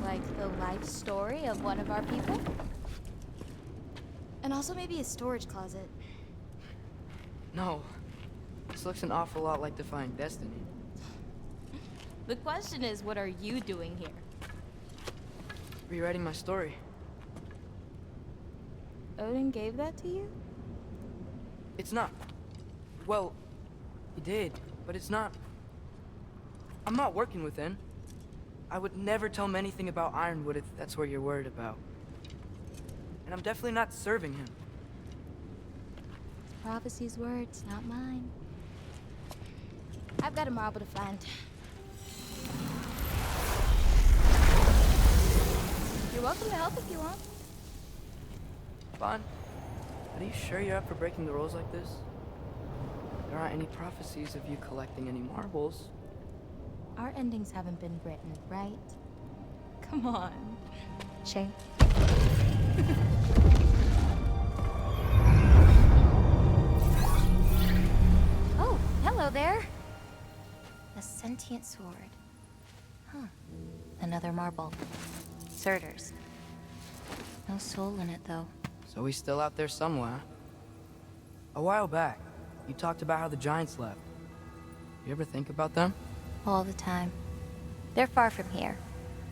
Like the life story of one of our people? And also maybe a storage closet. No. This looks an awful lot like Defying Destiny. The question is, what are you doing here? Rewriting my story. Odin gave that to you? It's not. Well, he did, but it's not. I'm not working with him. I would never tell him anything about Ironwood if that's what you're worried about. And I'm definitely not serving him. It's prophecy's words, not mine. I've got a marble to find. You're welcome to help if you want. Bon, are you sure you're up for breaking the rules like this? There aren't any prophecies of you collecting any marbles. Our endings haven't been written, right? Come on. Shane. Oh, hello there. A sentient sword. Huh. Another marble. Surtur's. No soul in it, though. So he's still out there somewhere. A while back, you talked about how the giants left. You ever think about them? All the time. They're far from here.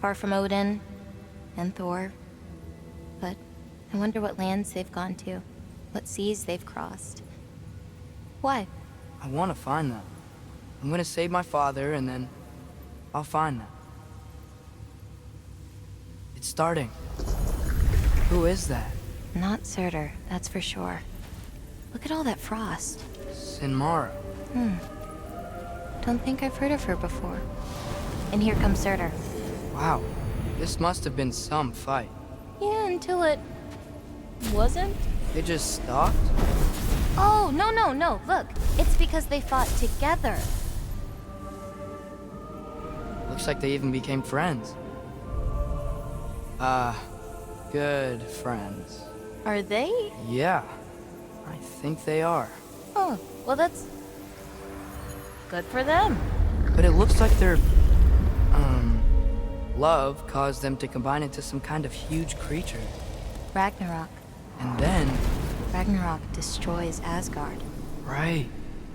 Far from Odin and Thor. But I wonder what lands they've gone to. What seas they've crossed. Why? I want to find them. I'm gonna save my father, and then I'll find them. It's starting. Who is that? Not Surtur, that's for sure. Look at all that frost. Sinmara. Don't think I've heard of her before. And here comes Surtur. Wow. This must have been some fight. Yeah, until it... wasn't? They just stopped? Oh, no. Look, it's because they fought together. Looks like they even became friends. Good friends. Are they? Yeah, I think they are. Oh, well that's... good for them. But it looks like their, love caused them to combine into some kind of huge creature. Ragnarok. And then... Ragnarok destroys Asgard. Right.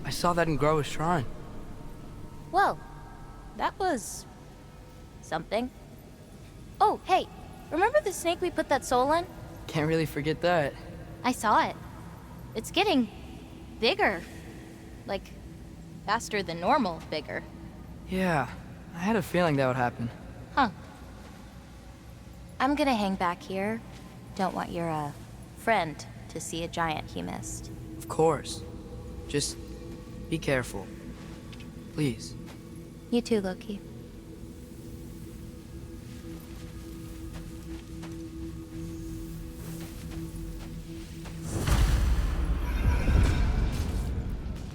I saw that in Groa's shrine. Well, that was... something. Oh, hey, remember the snake we put that soul in? Can't really forget that. I saw it. It's getting... bigger. Like, faster than normal bigger. Yeah, I had a feeling that would happen. Huh. I'm gonna hang back here. Don't want your, friend to see a giant he missed. Of course. Just be careful. Please. You too, Loki.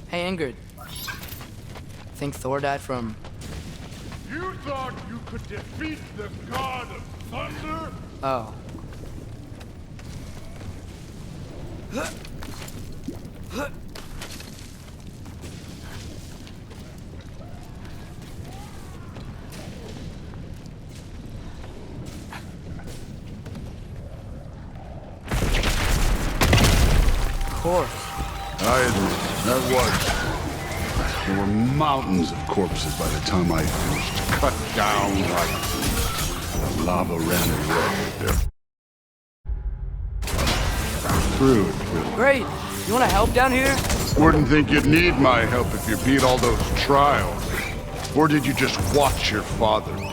Hey, Ingrid. Think Thor died from... You thought you could defeat the god of thunder? Oh. Of course. I admit, that was. There were mountains of corpses by the time I finished. Cut down like the lava ran away. Through it. Great. You want to help down here? Wouldn't think you'd need my help if you beat all those trials. Or did you just watch your father do it?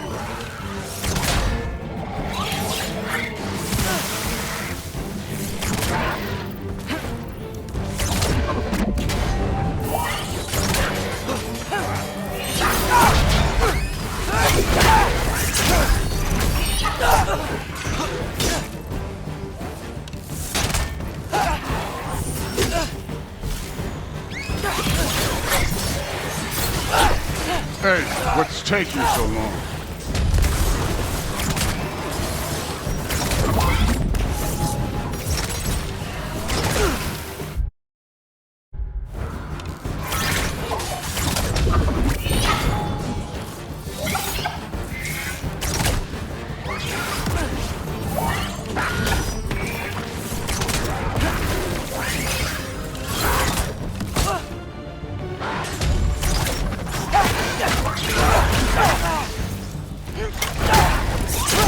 Hey, what's taking so long?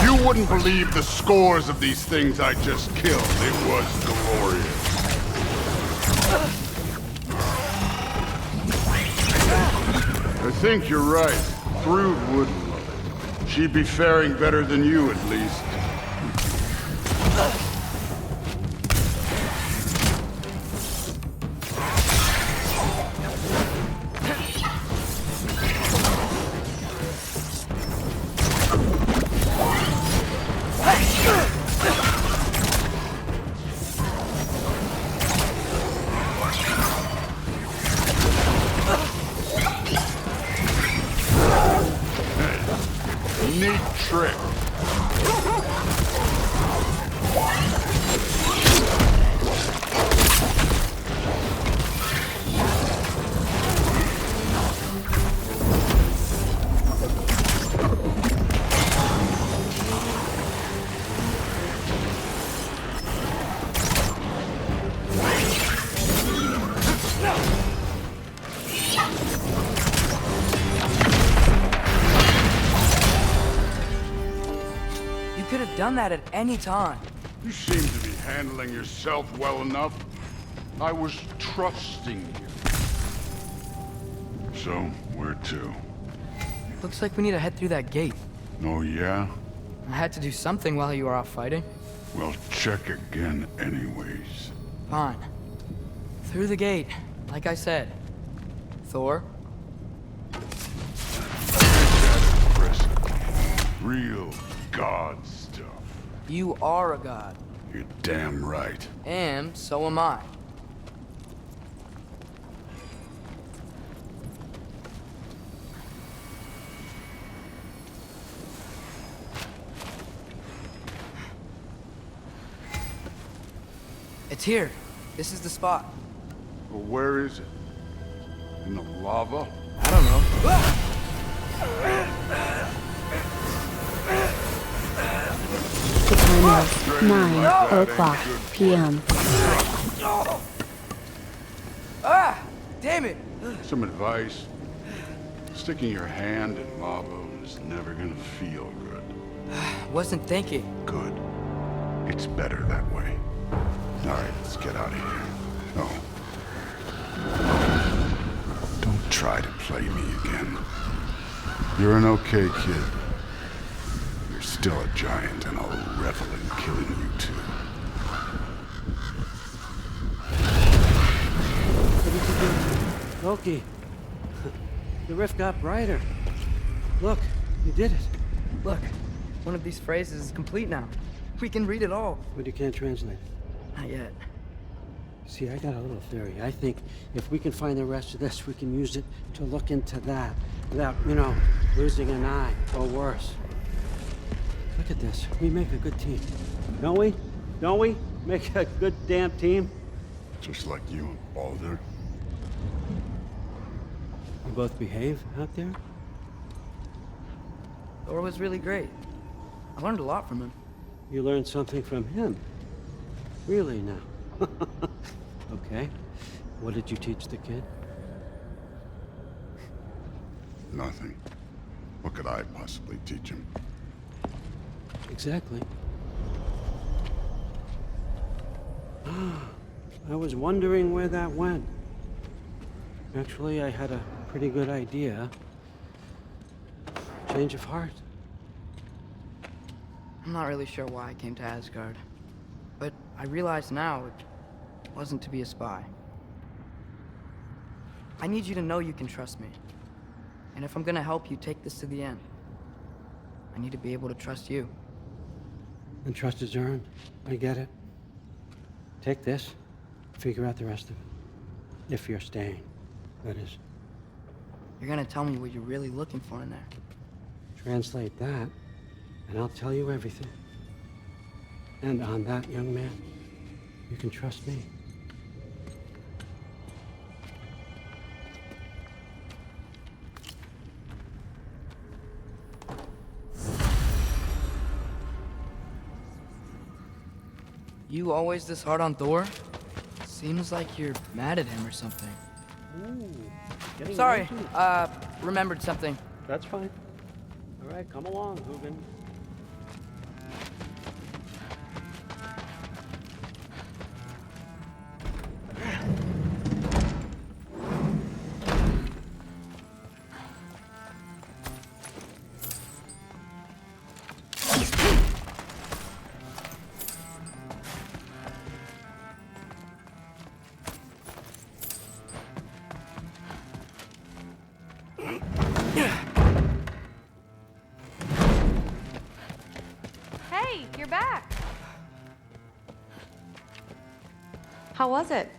You wouldn't believe the scores of these things I just killed. It was glorious. I think you're right. Thrud wouldn't love it. She'd be faring better than you, at least. Neat trick. You could have done that at any time. You seem to be handling yourself well enough. I was trusting you. So, where to? Looks like we need to head through that gate. Oh, yeah? I had to do something while you were off fighting. Well, check again anyways. Fine. Through the gate, like I said. Thor? Real god stuff. You are a god. You're damn right. And so am I. It's here. This is the spot. Well, where is it? In the lava? I don't know. 9:00 p.m. Ah! Damn it! Some advice. Sticking your hand in lava is never gonna feel good. Wasn't thinking. Good. It's better that way. Alright, let's get out of here. Oh. Don't try to play me again. You're an okay kid. You're still a giant, and I'll revel in killing you too. What did you do? Loki. The rift got brighter. Look, you did it. Look, one of these phrases is complete now. We can read it all. But you can't translate it. Not yet. See, I got a little theory. I think if we can find the rest of this, we can use it to look into that without, losing an eye or worse. Look at this. We make a good team. Don't we? Don't we? Make a good damn team? Just like you and Baldur. You both behave out there? Thor was really great. I learned a lot from him. You learned something from him? Really now? Okay. What did you teach the kid? Nothing. What could I possibly teach him? Exactly. I was wondering where that went. Actually, I had a pretty good idea. Change of heart. I'm not really sure why I came to Asgard. But I realize now it wasn't to be a spy. I need you to know you can trust me. And if I'm gonna help you take this to the end, I need to be able to trust you. And trust is earned. I get it. Take this, figure out the rest of it. If you're staying, that is. You're gonna tell me what you're really looking for in there. Translate that, and I'll tell you everything. And on that, young man, you can trust me. You always this hard on Thor? Seems like you're mad at him or something. Ooh, Sorry, remembered something. That's fine. All right, come along, Hugin. Hey, you're back. How was it?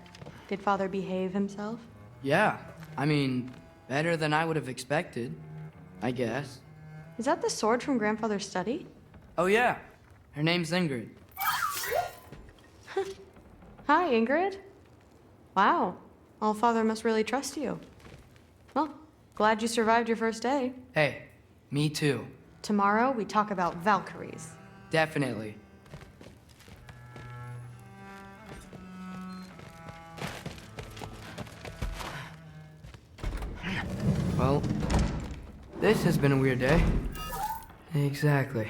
Did Father behave himself? Yeah, I mean, better than I would have expected, I guess. Is that the sword from Grandfather's study? Oh yeah, her name's Ingrid. Hi, Ingrid. Wow, Allfather must really trust you. Well, glad you survived your first day. Hey, me too. Tomorrow, we talk about Valkyries. Definitely. Well, this has been a weird day. Exactly.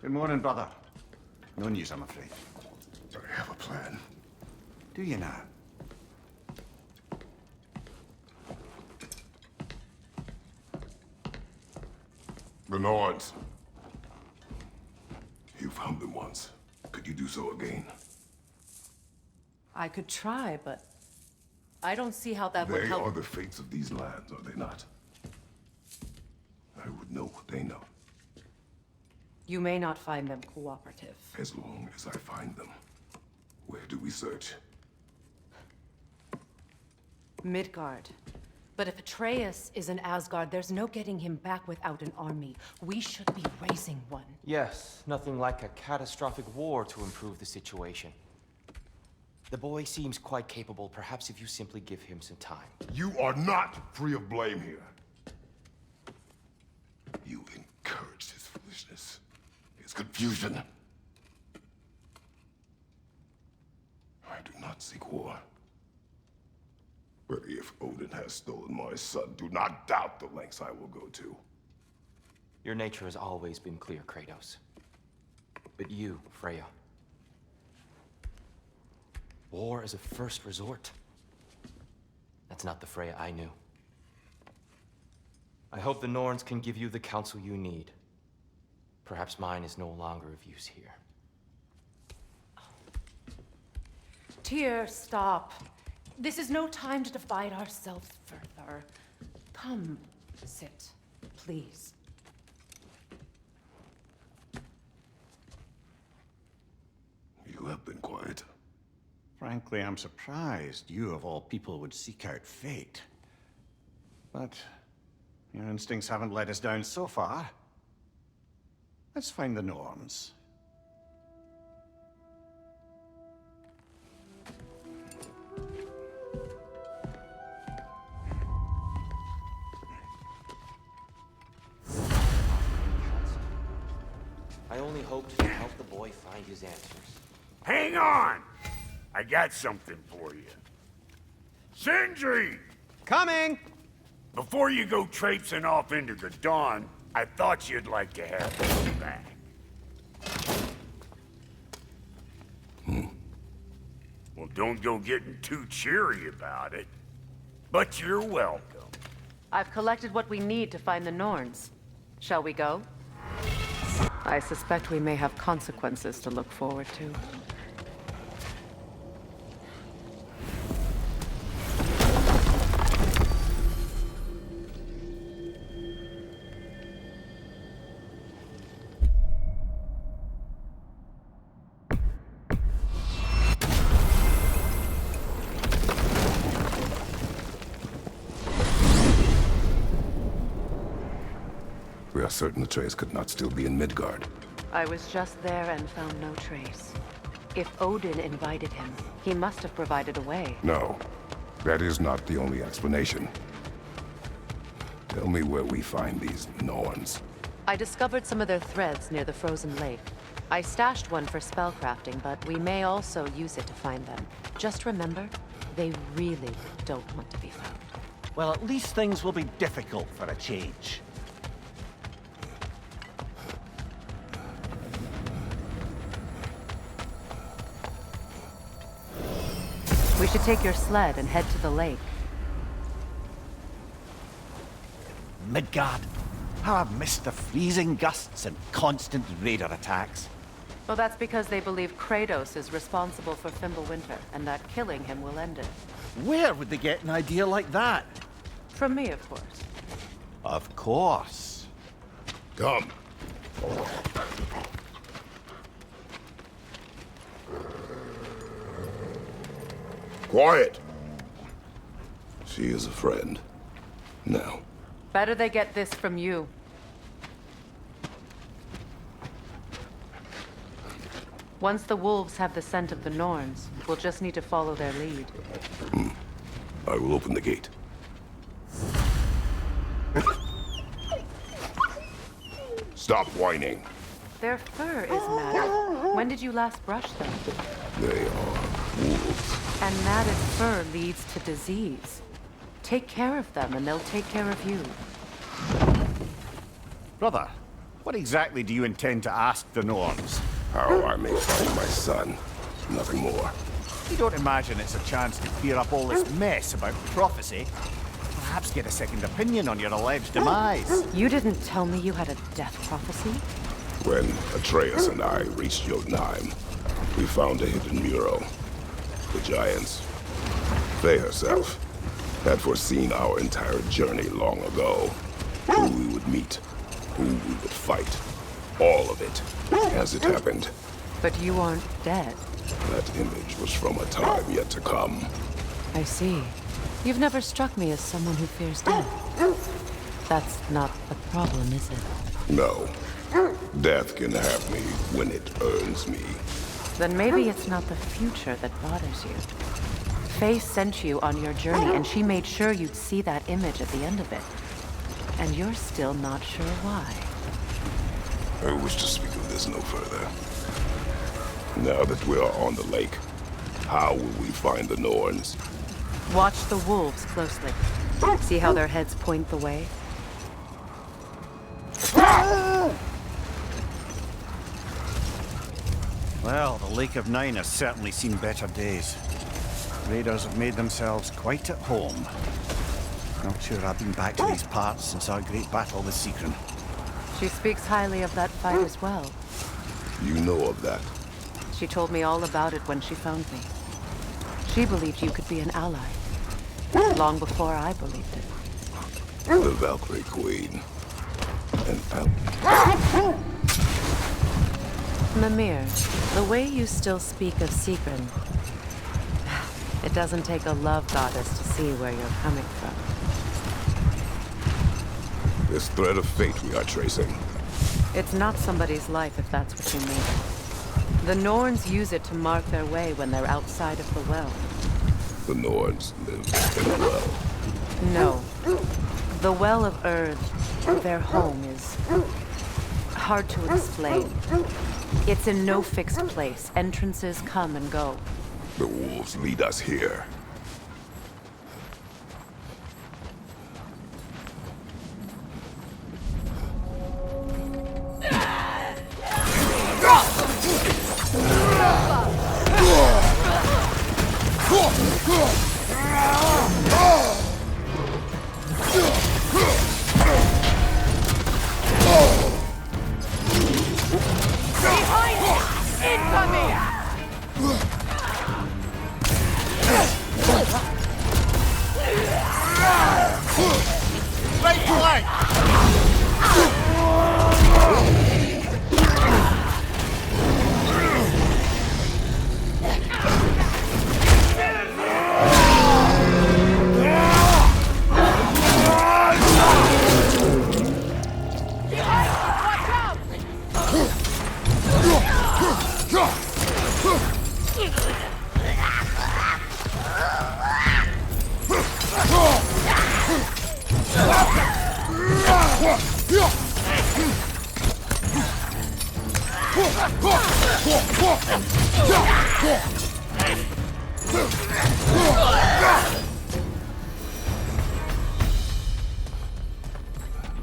Good morning, brother. No news, I'm afraid. I have a plan. Do you now? The Nords. You found them once. Could you do so again? I could try, but I don't see how that would They help. are the fates of these lands, are they not? I would know what they know, You may not find them cooperative. as long as I find them. Where do we search? Midgard. But if Atreus is in Asgard, there's no getting him back without an army. We should be raising one. Yes, nothing like a catastrophic war to improve the situation. The boy seems quite capable. Perhaps if you simply give him some time. You are not free of blame here. You encouraged his foolishness, his confusion. I do not seek war. But if Odin has stolen my son, do not doubt the lengths I will go to. Your nature has always been clear, Kratos. But you, Freya. War is a first resort. That's not the Freya I knew. I hope the Norns can give you the counsel you need. Perhaps mine is no longer of use here. Tyr, stop. This is no time to divide ourselves further. Come, sit, please. You have been quiet. Frankly, I'm surprised you, of all people, would seek out fate. But your instincts haven't let us down so far. Let's find the Norns. I only hoped to help the boy find his answers. Hang on! I got something for you. Sindri! Coming! Before you go traipsing off into the dawn, I thought you'd like to have this back. Well, don't go getting too cheery about it. But you're welcome. I've collected what we need to find the Norns. Shall we go? I suspect we may have consequences to look forward to. We are certain Atreus could not still be in Midgard. I was just there and found no trace. If Odin invited him, he must have provided a way. No, that is not the only explanation. Tell me where we find these Norns. I discovered some of their threads near the frozen lake. I stashed one for spellcrafting, but we may also use it to find them. Just remember, they really don't want to be found. Well, at least things will be difficult for a change. We should take your sled and head to the lake. Midgard. How I've missed the freezing gusts and constant raider attacks. Well, that's because they believe Kratos is responsible for Fimbulwinter, and that killing him will end it. Where would they get an idea like that? From me, of course. Of course. Come. Quiet! She is a friend. Now. Better they get this from you. Once the wolves have the scent of the Norns, we'll just need to follow their lead. I will open the gate. Stop whining. Their fur is matted. When did you last brush them? They are wolves. And matted fur leads to disease. Take care of them, and they'll take care of you. Brother, What exactly do you intend to ask the Norns? How I may find my son. Nothing more. You don't imagine it's a chance to clear up all this mess about prophecy? Perhaps get a second opinion on your alleged demise. You didn't tell me you had a death prophecy? When Atreus and I reached Jotunheim, we found a hidden mural. The Giants, Faye herself, had foreseen our entire journey long ago. Who we would meet, who we would fight. All of it, as it happened. But you aren't dead. That image was from a time yet to come. I see. You've never struck me as someone who fears death. That's not a problem, is it? No. Death can have me when it earns me. Then maybe it's not the future that bothers you. Faye sent you on your journey, and she made sure you'd see that image at the end of it. And you're still not sure why. I wish to speak of this no further. Now that we are on the lake, how will we find the Norns? Watch the wolves closely. See how their heads point the way? Well, the Lake of Nine has certainly seen better days. Raiders have made themselves quite at home. Not sure I've been back to these parts since our great battle with Seekron. She speaks highly of that fight as well. You know of that? She told me all about it when she found me. She believed you could be an ally. Long before I believed it. The Valkyrie Queen. An ally. Mimir, the way you still speak of Seekron, it doesn't take a love goddess to see where you're coming from. This thread of fate we are tracing. It's not somebody's life, if that's what you mean. The Norns use it to mark their way when they're outside of the well. The Norns live in a well. No. The Well of Earth, their home, is hard to explain. It's in no fixed place. Entrances come and go. The wolves lead us here.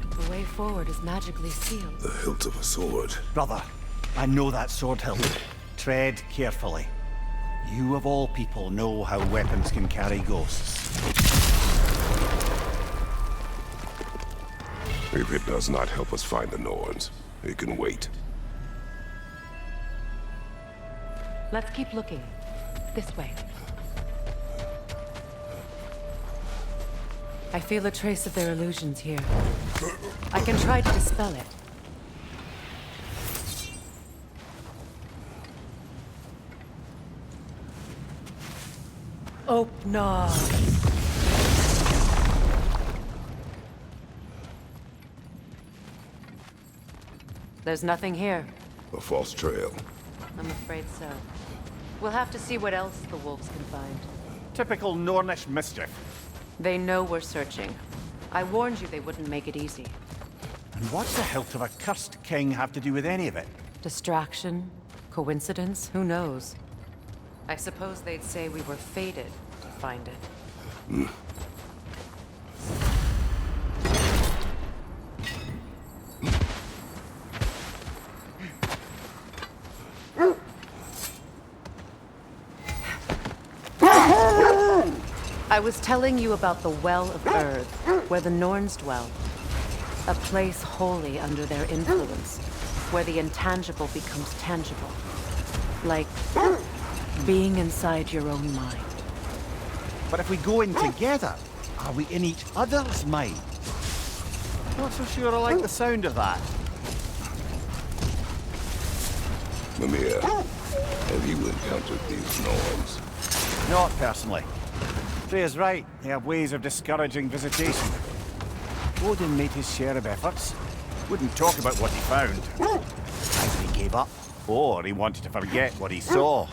The way forward is magically sealed. The hilt of a sword. Brother, I know that sword hilt. Tread carefully. You of all people know how weapons can carry ghosts. If it does not help us find the Norns, it can wait. Let's keep looking. This way. I feel a trace of their illusions here. I can try to dispel it. Open. There's nothing here. A false trail. I'm afraid so. We'll have to see what else the wolves can find. Typical Nornish mischief. They know we're searching. I warned you they wouldn't make it easy. And what's the hilt of a cursed king have to do with any of it? Distraction? Coincidence? Who knows? I suppose they'd say we were fated to find it. I was telling you about the Well of Earth, where the Norns dwell. A place wholly under their influence, where the intangible becomes tangible. Like being inside your own mind. But if we go in together, are we in each other's mind? Not so sure I like the sound of that. Mimir, have you encountered these Norns? Not personally. Freya's right. They have ways of discouraging visitation. Odin made his share of efforts. Wouldn't talk about what he found. Either he gave up, or he wanted to forget what he saw.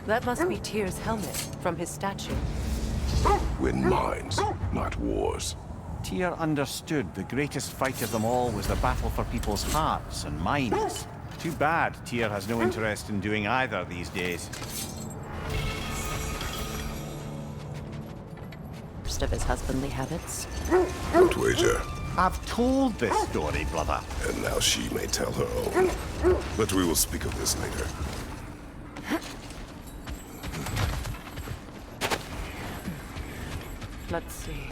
That must be Tyr's helmet from his statue. Win minds, not wars. Tyr understood the greatest fight of them all was the battle for people's hearts and minds. Too bad Tyr has no interest in doing either these days. First of his husbandly habits. Don't wager. I've told this story, brother. And now she may tell her own. But we will speak of this later. Let's see.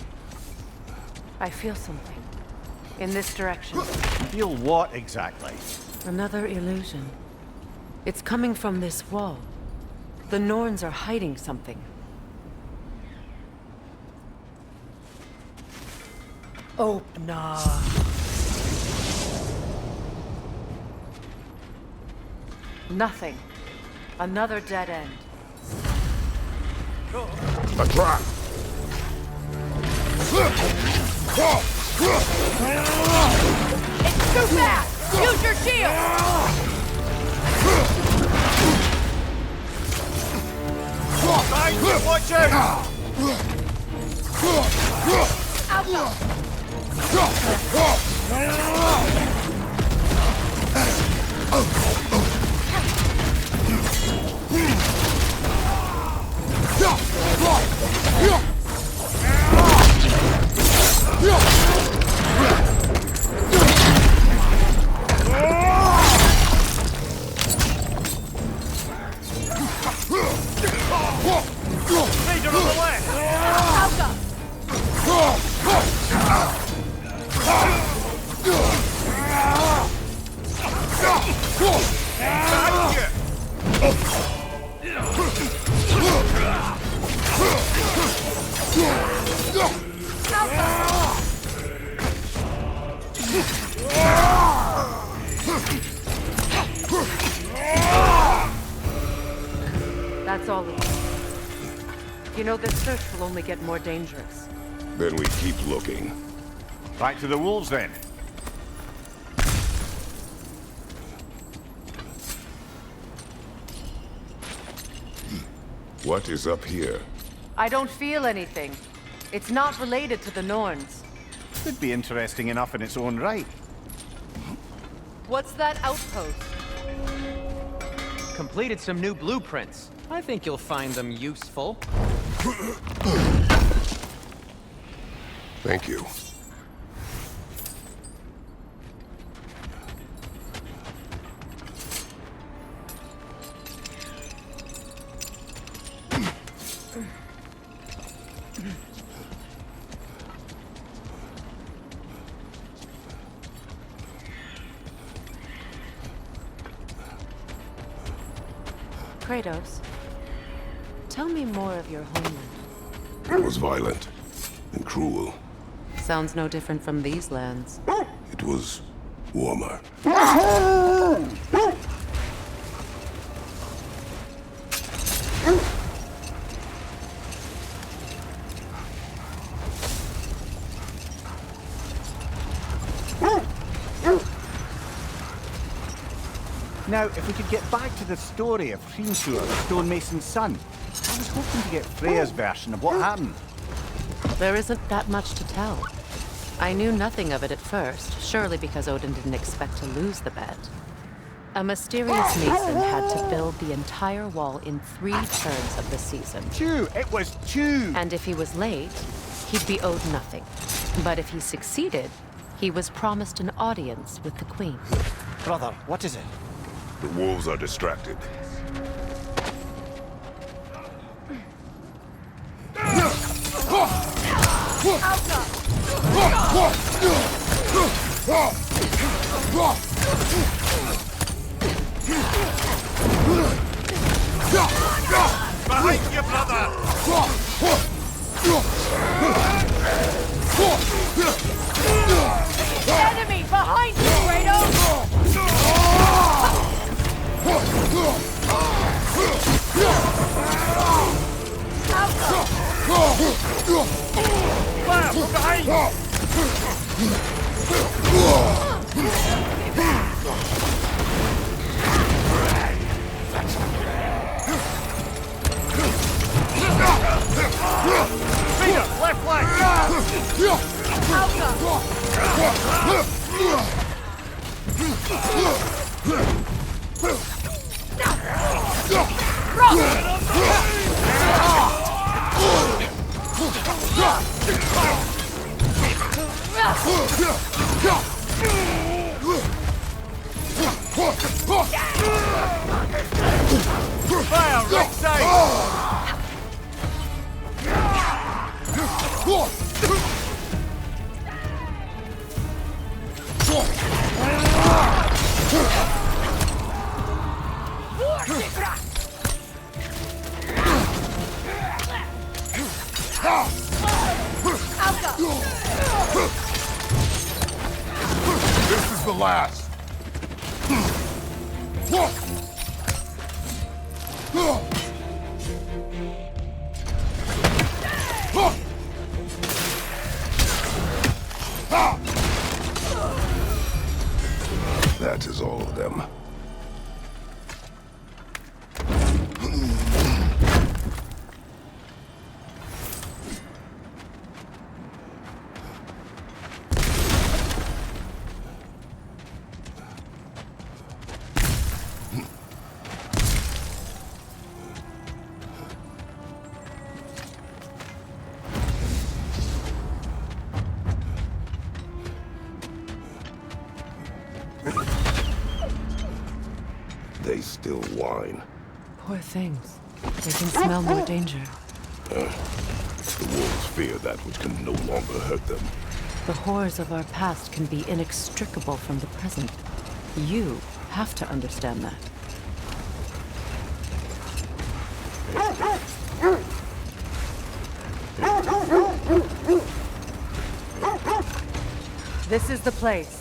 I feel something. In this direction. Feel what exactly? Another illusion. It's coming from this wall. The Norns are hiding something. Oh, nah. Nothing. Another dead end. A trap! It's too fast! Use your shield! Watch out! Leader on the left! That's all of it. You know, this search will only get more dangerous. Then we keep looking. Back to the wolves, then. What is up here? I don't feel anything. It's not related to the Norns. Could be interesting enough in its own right. What's that outpost? Completed some new blueprints. I think you'll find them useful. Thank you. Kratos, tell me more of your homeland. It was violent and cruel. Sounds no different from these lands. It was warmer. Now, if we could get back to the story of Hrimthur, the stonemason's son, I was hoping to get Freya's version of what happened. There isn't that much to tell. I knew nothing of it at first, surely because Odin didn't expect to lose the bet. A mysterious mason had to build the entire wall in 3 turns of the season. 2! It was 2! And if he was late, he'd be owed nothing. But if he succeeded, he was promised an audience with the queen. Brother, what is it? The wolves are distracted. Behind you, brother! Enemy behind you, Kratos! Fire from behind! Peter, left Fire, right side! This is the last. That is all of them. They still whine. Poor things. They can smell more danger. The wolves fear that which can no longer hurt them. The horrors of our past can be inextricable from the present. You have to understand that. This is the place.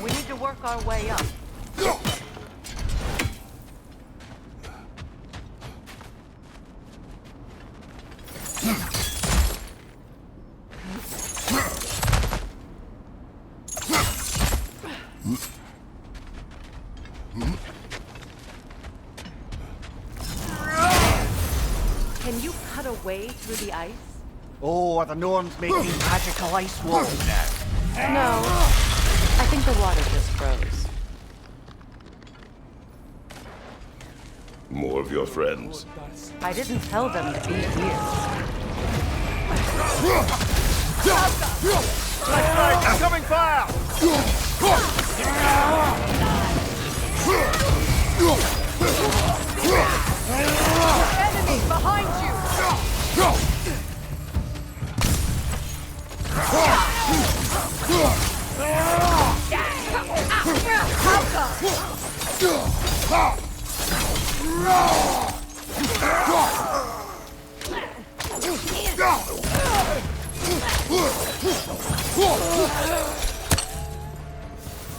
We need to work our way up. Can you cut a way through the ice? Oh, are the Norns making magical ice walls now? No. I think the water just froze. More of your friends. I didn't tell them to be here. Coming fire! Enemy behind you!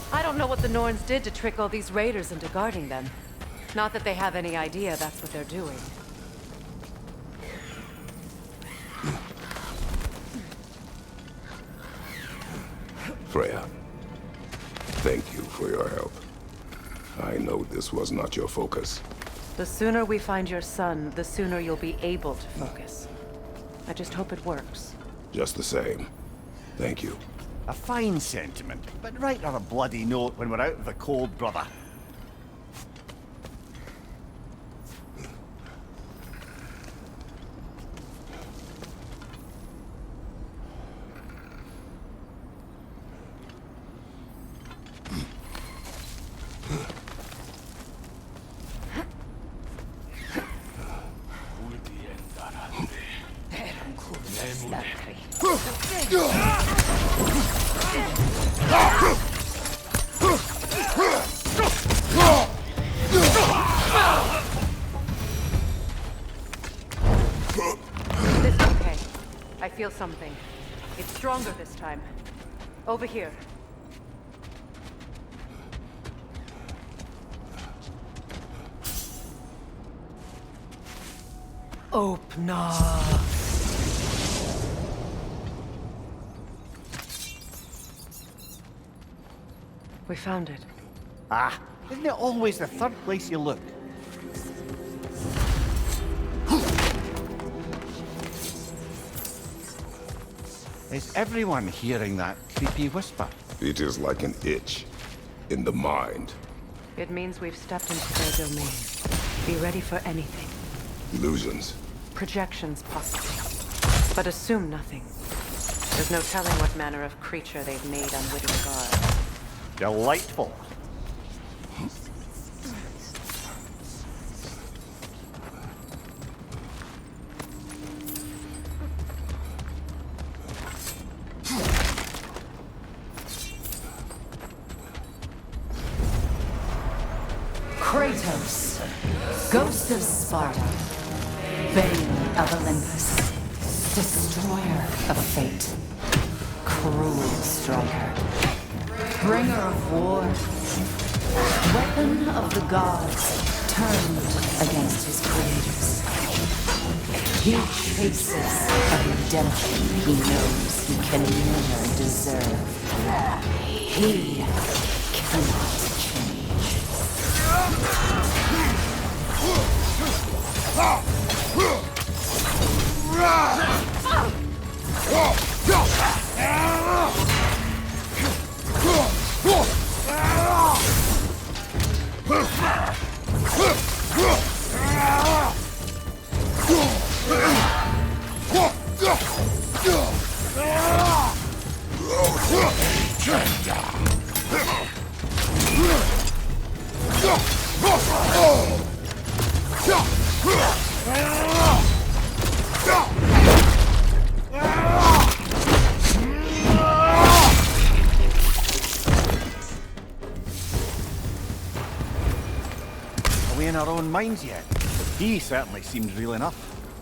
I don't know what the Norns did to trick all these raiders into guarding them. Not that they have any idea that's what they're doing. Freya, thank you for your help. I know this was not your focus. The sooner we find your son, the sooner you'll be able to focus. I just hope it works. Just the same. Thank you. A fine sentiment, but write her a bloody note when we're out of the cold, brother. This is okay. I feel something. It's stronger this time. Over here. Open up. We found it. Ah, isn't it always the third place you look? Is everyone hearing that creepy whisper? It is like an itch in the mind. It means we've stepped into their domain. Be ready for anything. Illusions. Projections, possibly. But assume nothing. There's no telling what manner of creature they've made unwitting guards. Delightful. Kratos, Ghost of Sparta, Bane of Olympus, Destroyer of Fate, Cruel Striker, Bringer of War, Weapon of the Gods, turned against his creators. He chases a redemption he knows he can never deserve. He cannot change. Are we in our own minds yet? He certainly seems real enough.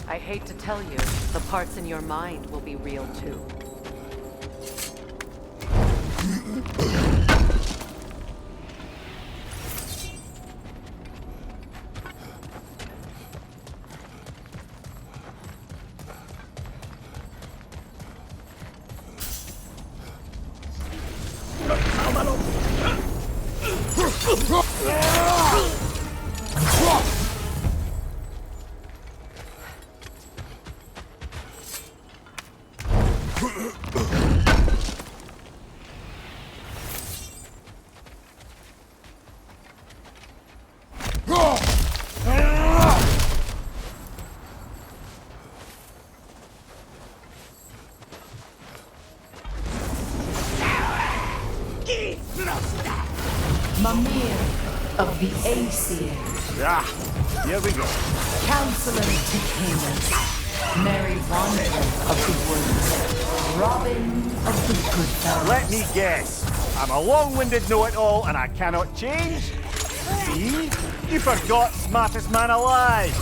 I hate to tell you, the parts in your mind will be real too. Mimir of the Aesir. Ah, here we go. Counselor to Kings. Mary Wanderer of the Woods. Robin of the Goodfellas. Let me guess. I'm a long-winded know-it-all and I cannot change? See? You forgot smartest man alive.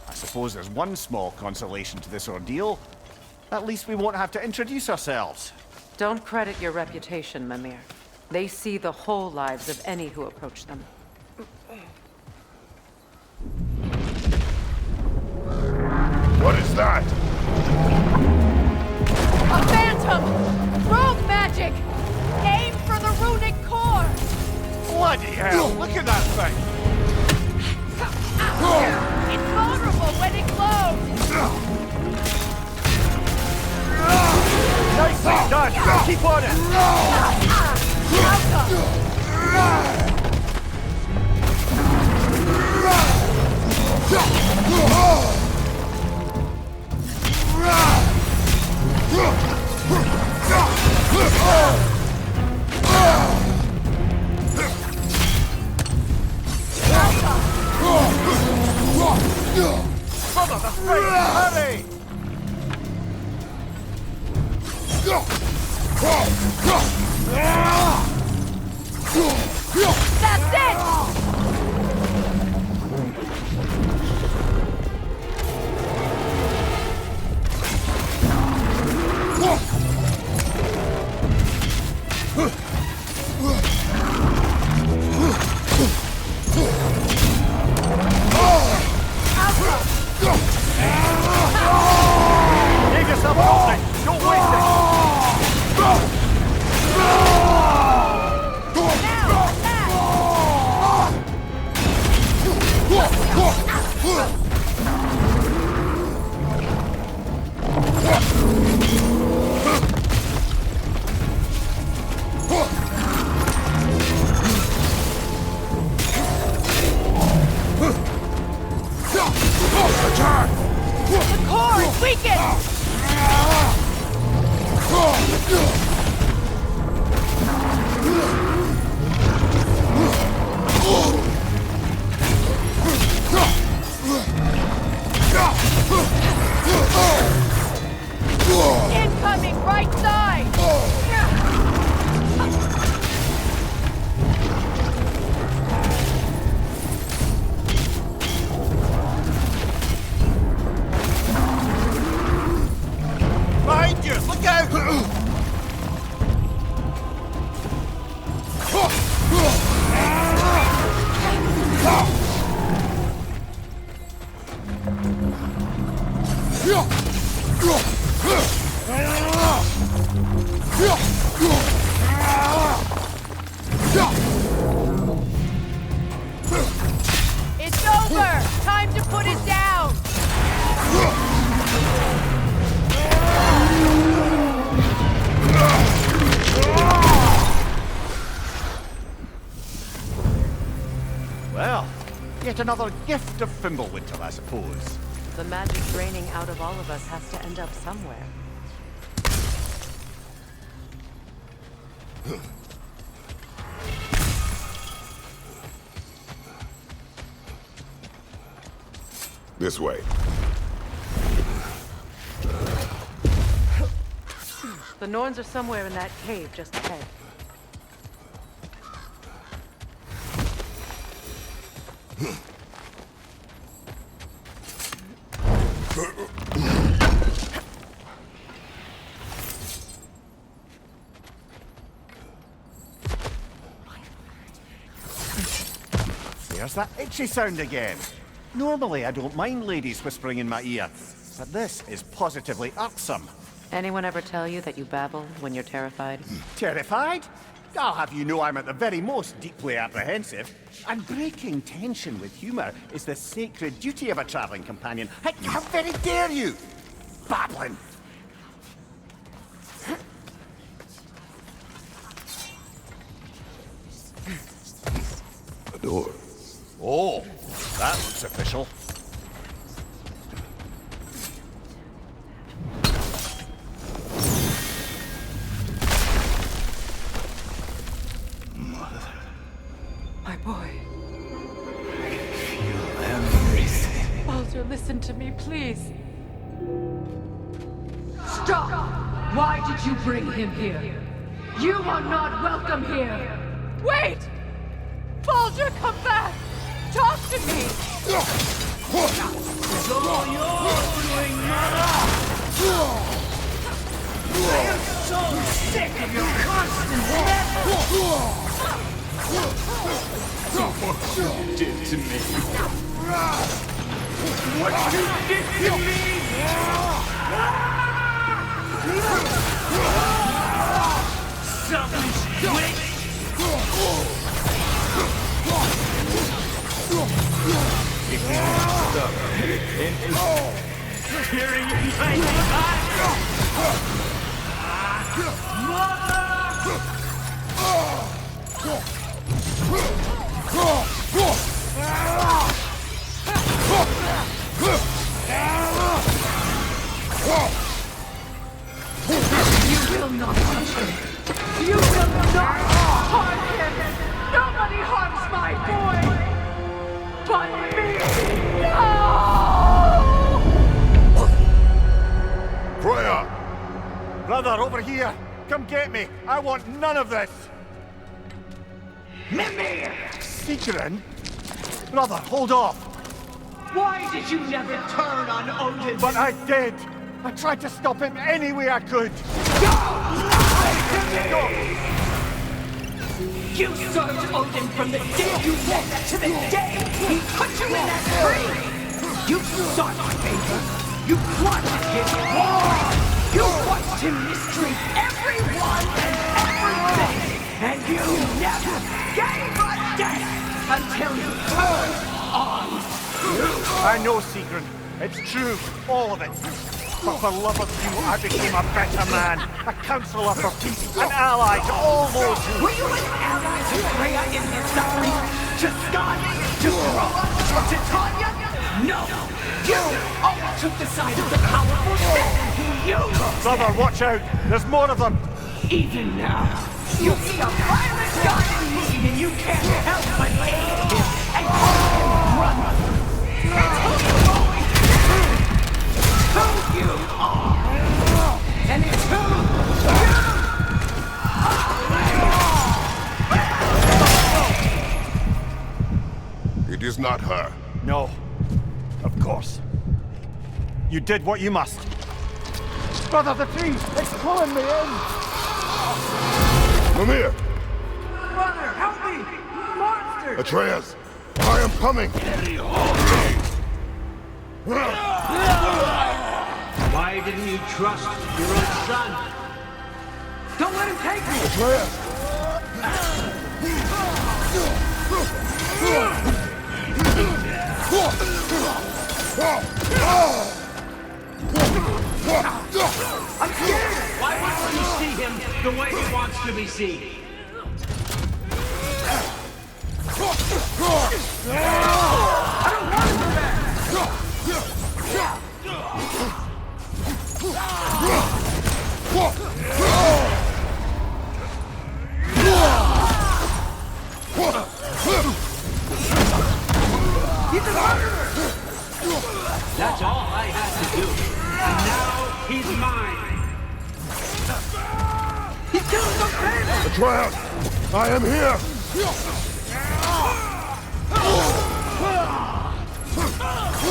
I suppose there's one small consolation to this ordeal. At least we won't have to introduce ourselves. Don't credit your reputation, Mimir. They see the whole lives of any who approach them. What is that? A phantom! Rogue magic! Aim for the runic core! Bloody hell! Look at that thing! It's vulnerable when it glows! Nicely done! Keep on it! Son of a hurry! That's it! Save yourself, Austin! Don't waste it! The core is weakened! Incoming right side! Behind you! Look out! It's over! Time to put it down! Well, yet another gift of Fimbulwinter, I suppose. The magic draining out of all of us has to end up somewhere. This way. The Norns are somewhere in that cave just ahead. There's that itchy sound again. Normally, I don't mind ladies whispering in my ear, but this is positively irksome. Anyone ever tell you that you babble when you're terrified? Terrified? I'll have you know I'm at the very most deeply apprehensive. And breaking tension with humour is the sacred duty of a travelling companion. How very dare you! Babbling! A door. Oh, that looks official. My boy. Feel everything. Baldur, listen to me, please. Stop! Why did you bring him here? You are not welcome here! Wait! Baldur, come back! Talk to me! It's all your doing, mother! I am so sick of your constant what you did to me. What you did to me! Something's quick! If you stop and tearing your tiny eyes! You will not touch him! You will not harm him! Nobody harms my boy! But me! No! over here! Come get me! I want none of this! Mimir! Sigrun? Brother, hold off! Why did you never turn on Odin? But I did! I tried to stop him any way I could! You served Odin from the day you left to the day he put you in that tree! You sought favor! You wanted his war! You watched him mistreat everyone and everything! And you never gave a damn until you turned on you! I know, Sigrun. It's true, all of it. But for love of you, I became a better man, a counselor for peace, an ally to all those who... Were you an ally to Freya in her suffering? To Skadi? To Groa? Or to Tanya? No! You always took the side of the powerful and you... Brother, watch out! There's more of them! Even now, you see a violent guy in need and you can't help but aid him and call him brother! It's who you've always been! Who you are! And it's who you are! It is not her. No. Of course. You did what you must. Brother, the tree! It's pulling me in! Mimir! Brother, help me! Monster! Atreus! I am coming! Why didn't you trust your own son? Don't let him take me! Atreus! I'm scared! Why won't you see him the way he wants to be seen? I don't want to do that! He's a murderer! That's all I had to do. And now he's mine. He's killing some family! Atreus! I am here!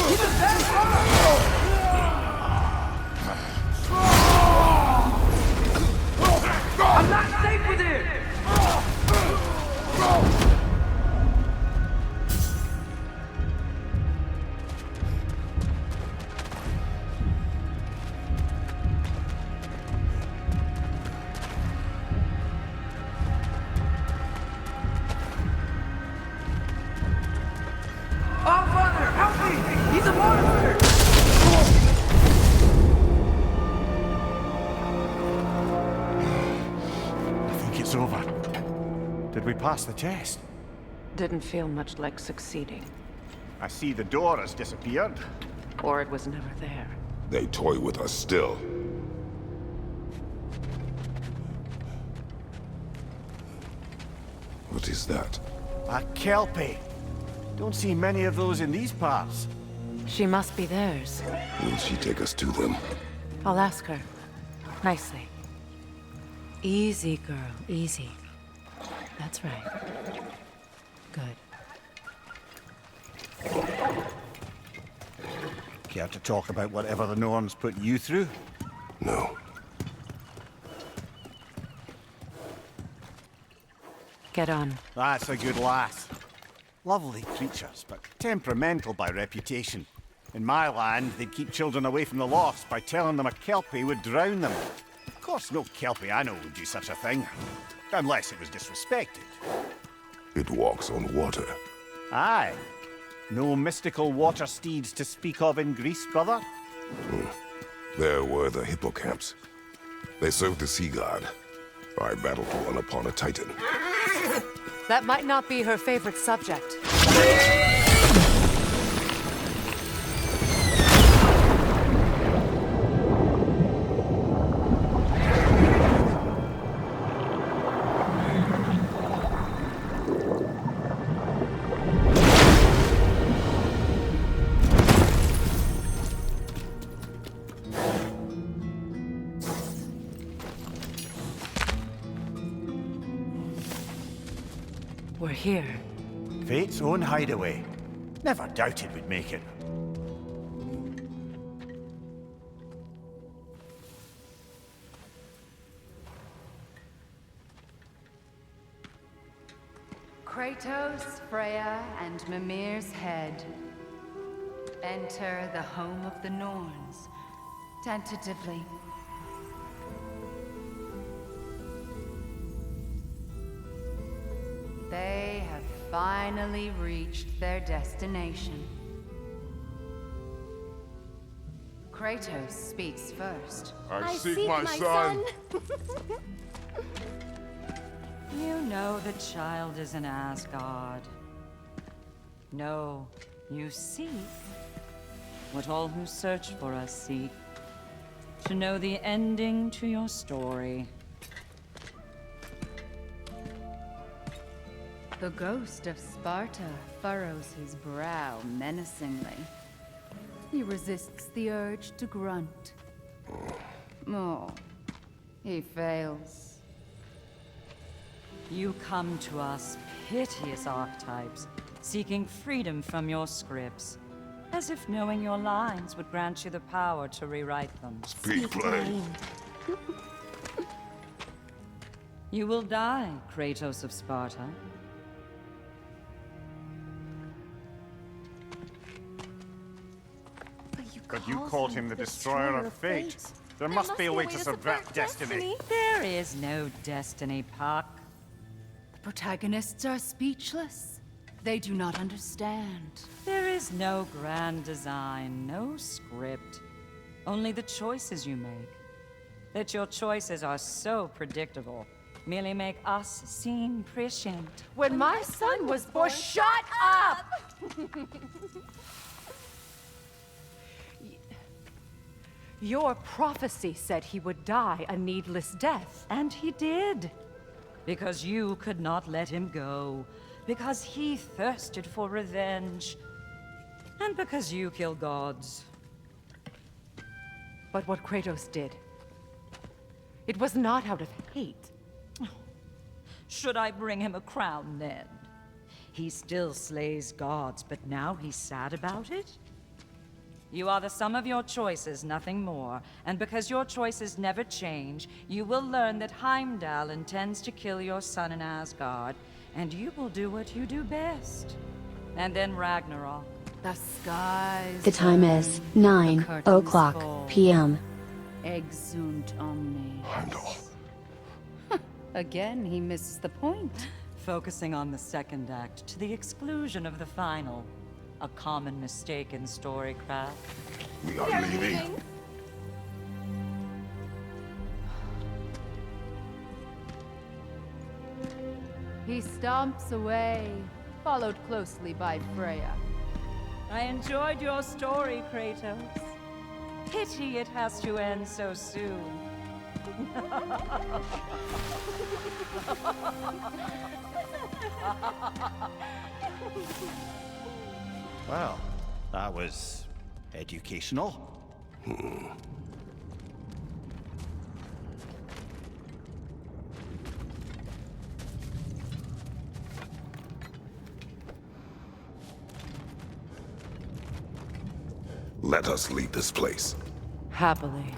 He's a bad I'm not safe with him! Oh, Father, help me! He's a monster! I think it's over. Did we pass the test? Didn't feel much like succeeding. I see the door has disappeared. Or it was never there. They toy with us still. What is that? A Kelpie. Don't see many of those in these parts. She must be theirs. Will she take us to them? I'll ask her. Nicely. Easy, girl. Easy. That's right. Good. Care to talk about whatever the Norns put you through? No. Get on. That's a good lass. Lovely creatures, but temperamental by reputation. In my land, they'd keep children away from the lost by telling them a Kelpie would drown them. Of course, no Kelpie I know would do such a thing. Unless it was disrespected. It walks on water. Aye. No mystical water steeds to speak of in Greece, brother? There were the hippocamps. They served the sea god. I battled one upon a titan. That might not be her favorite subject. here. Fate's own hideaway. Never doubted we'd make it. Kratos, Freya, and Mimir's head. Enter the home of the Norns, tentatively. They have finally reached their destination. Kratos speaks first. I seek my son. You know the child is in Asgard. No, you seek what all who search for us seek. To know the ending to your story. The ghost of Sparta furrows his brow menacingly. He resists the urge to grunt. Oh, he fails. You come to us, piteous archetypes, seeking freedom from your scripts. As if knowing your lines would grant you the power to rewrite them. Speak plain. You will die, Kratos of Sparta. But you called him the destroyer of fate. There must be a way to subvert destiny. There is no destiny, Puck. The protagonists are speechless. They do not understand. There is no grand design, no script. Only the choices you make. That your choices are so predictable merely make us seem prescient. When my son was born, shut up! Your prophecy said he would die a needless death. And he did. Because you could not let him go. Because he thirsted for revenge. And because you kill gods. But what Kratos did, it was not out of hate. Should I bring him a crown then? He still slays gods, but now he's sad about it? You are the sum of your choices, nothing more. And because your choices never change, you will learn that Heimdall intends to kill your son in Asgard, and you will do what you do best. And then Ragnarok. The skies. The time is 9:00 p.m. Exunt omnes. Heimdall. Again, he misses the point. Focusing on the second act to the exclusion of the final. A common mistake in storycraft. We are leaving. He stomps away, followed closely by Freya. I enjoyed your story, Kratos. Pity it has to end so soon. Well, that was educational. Let us leave this place. Happily.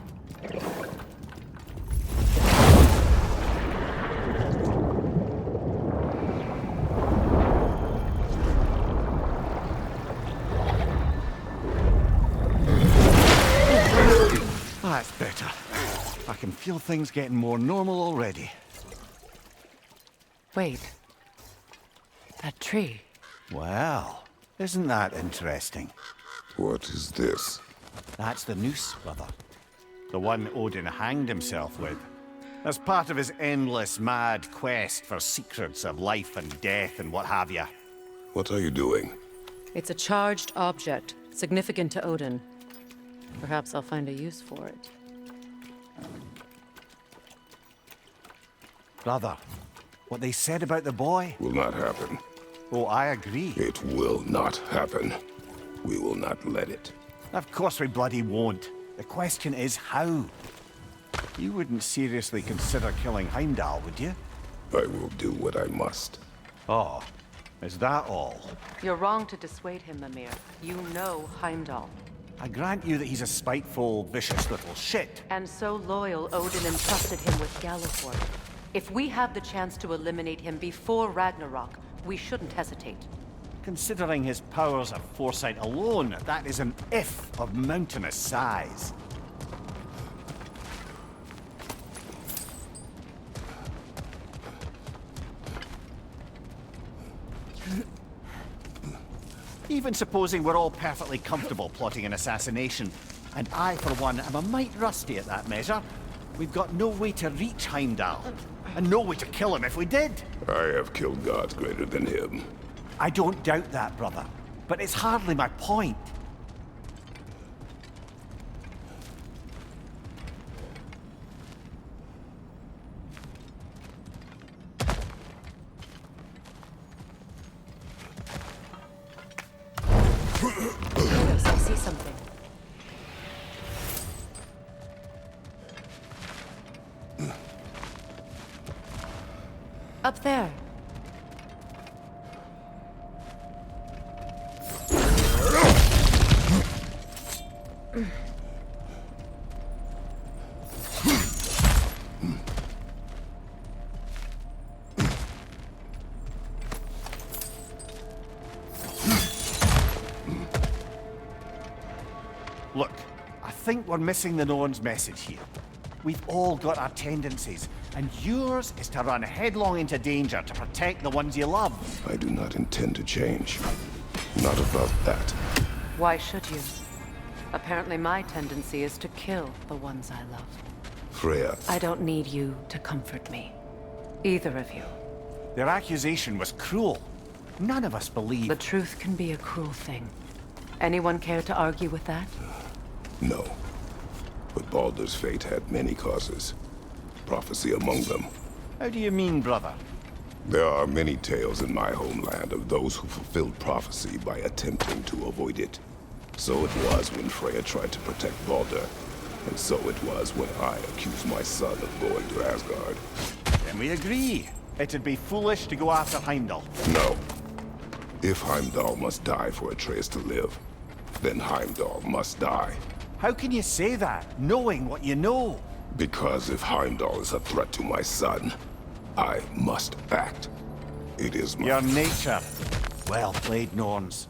That's better. I can feel things getting more normal already. Wait. That tree. Well, isn't that interesting? What is this? That's the noose, brother. The one Odin hanged himself with. As part of his endless, mad quest for secrets of life and death and what have you. What are you doing? It's a charged object, significant to Odin. Perhaps I'll find a use for it. Brother, what they said about the boy... Will not happen. Oh, I agree. It will not happen. We will not let it. Of course we bloody won't. The question is how. You wouldn't seriously consider killing Heimdall, would you? I will do what I must. Oh, Is that all? You're wrong to dissuade him, Mimir. You know Heimdall. I grant you that he's a spiteful, vicious little shit. And so loyal, Odin entrusted him with Galliford. If we have the chance to eliminate him before Ragnarok, we shouldn't hesitate. Considering his powers of foresight alone, that is an if of mountainous size. Even supposing we're all perfectly comfortable plotting an assassination, and I, for one, am a mite rusty at that measure, we've got no way to reach Heimdall, and no way to kill him if we did. I have killed gods greater than him. I don't doubt that, brother, but it's hardly my point. Kratos, I see something. Up there. Look, I think we're missing the Norn's message here. We've all got our tendencies, and yours is to run headlong into danger to protect the ones you love. I do not intend to change. Not about that. Why should you? Apparently my tendency is to kill the ones I love. Freya. I don't need you to comfort me. Either of you. Their accusation was cruel. None of us believe... The truth can be a cruel thing. Anyone care to argue with that? No. But Baldur's fate had many causes. Prophecy among them. How do you mean, brother? There are many tales in my homeland of those who fulfilled prophecy by attempting to avoid it. So it was when Freya tried to protect Baldur. And so it was when I accused my son of going to Asgard. Then we agree. It'd be foolish to go after Heimdall. No. If Heimdall must die for Atreus to live, then Heimdall must die. How can you say that, knowing what you know? Because if Heimdall is a threat to my son, I must act. It is my... Your nature. Well played, Norns.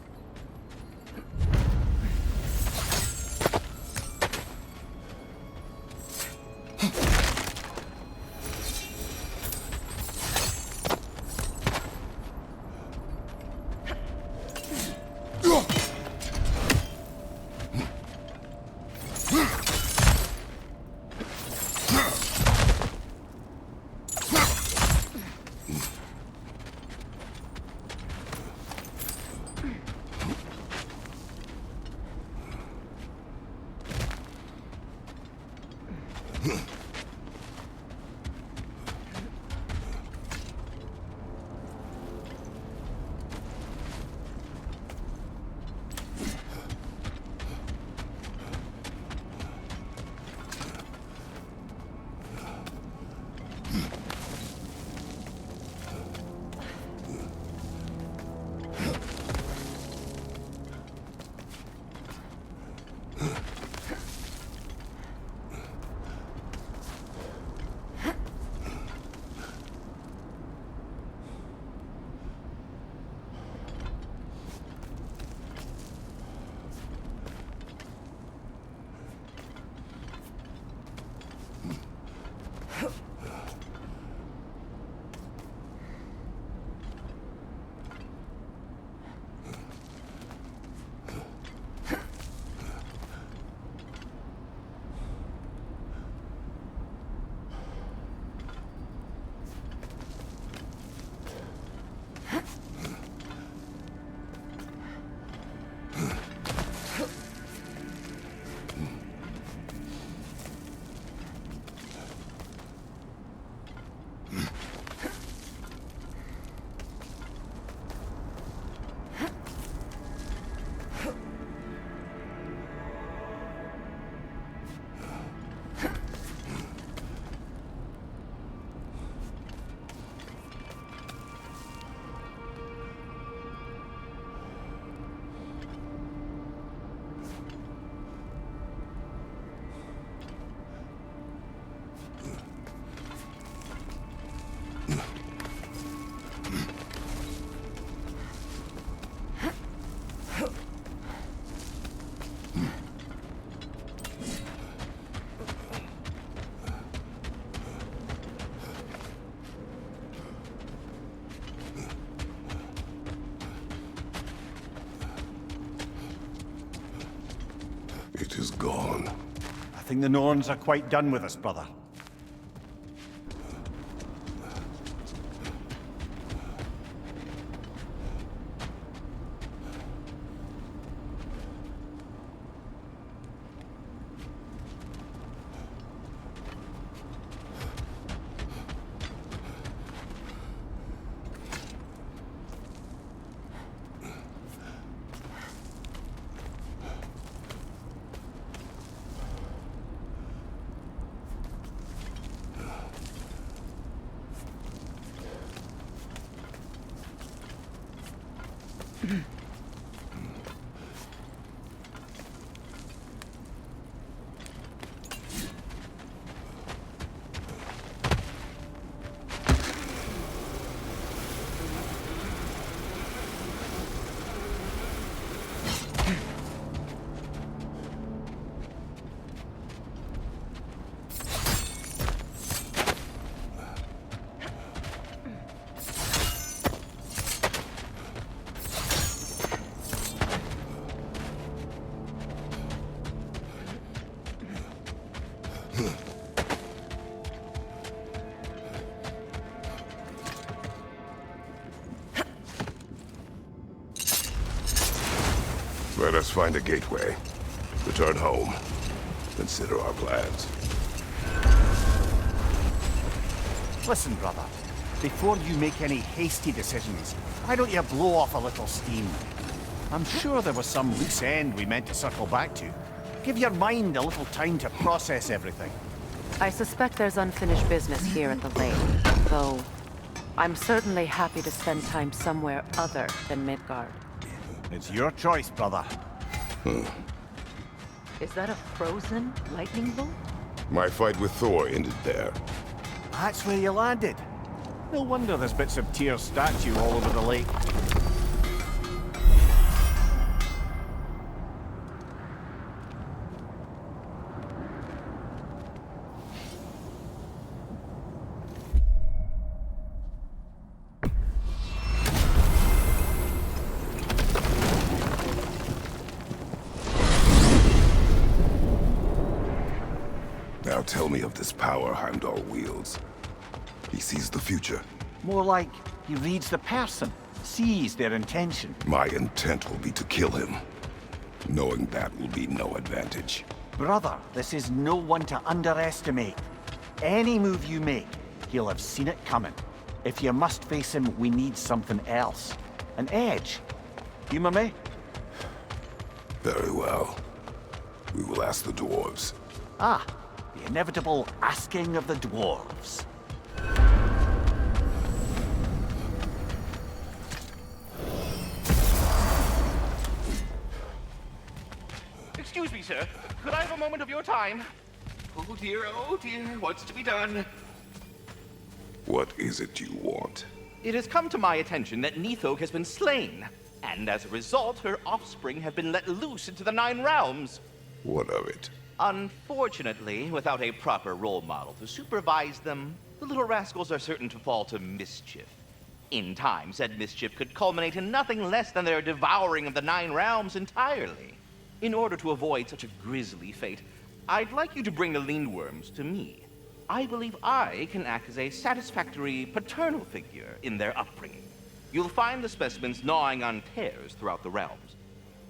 it is gone. I think the Norns are quite done with us, brother. Let us find a gateway. Return home. Consider our plans. Listen, brother. Before you make any hasty decisions, why don't you blow off a little steam? I'm sure there was some loose end we meant to circle back to. Give your mind a little time to process everything. I suspect there's unfinished business here at the lake, though I'm certainly happy to spend time somewhere other than Midgard. It's your choice, brother. Is that a frozen lightning bolt? My fight with Thor ended there. That's where you landed. No wonder there's bits of Tyr's statue all over the lake. Now tell me of this power Heimdall wields. He sees the future. More like he reads the person, sees their intention. My intent will be to kill him. Knowing that will be no advantage. Brother, this is no one to underestimate. Any move you make, he'll have seen it coming. If you must face him, we need something else. An edge. Humor me? Very well. We will ask the dwarves. Ah, the inevitable asking of the dwarves. Excuse me, sir. Could I have a moment of your time? Oh dear, what's to be done? What is it you want? It has come to my attention that Nithog has been slain, and as a result, her offspring have been let loose into the Nine Realms. What of it? Unfortunately, without a proper role model to supervise them, the little rascals are certain to fall to mischief. In time, said mischief could culminate in nothing less than their devouring of the Nine Realms entirely. In order to avoid such a grisly fate, I'd like you to bring the Lindworms to me. I believe I can act as a satisfactory paternal figure in their upbringing. You'll find the specimens gnawing on tears throughout the realms.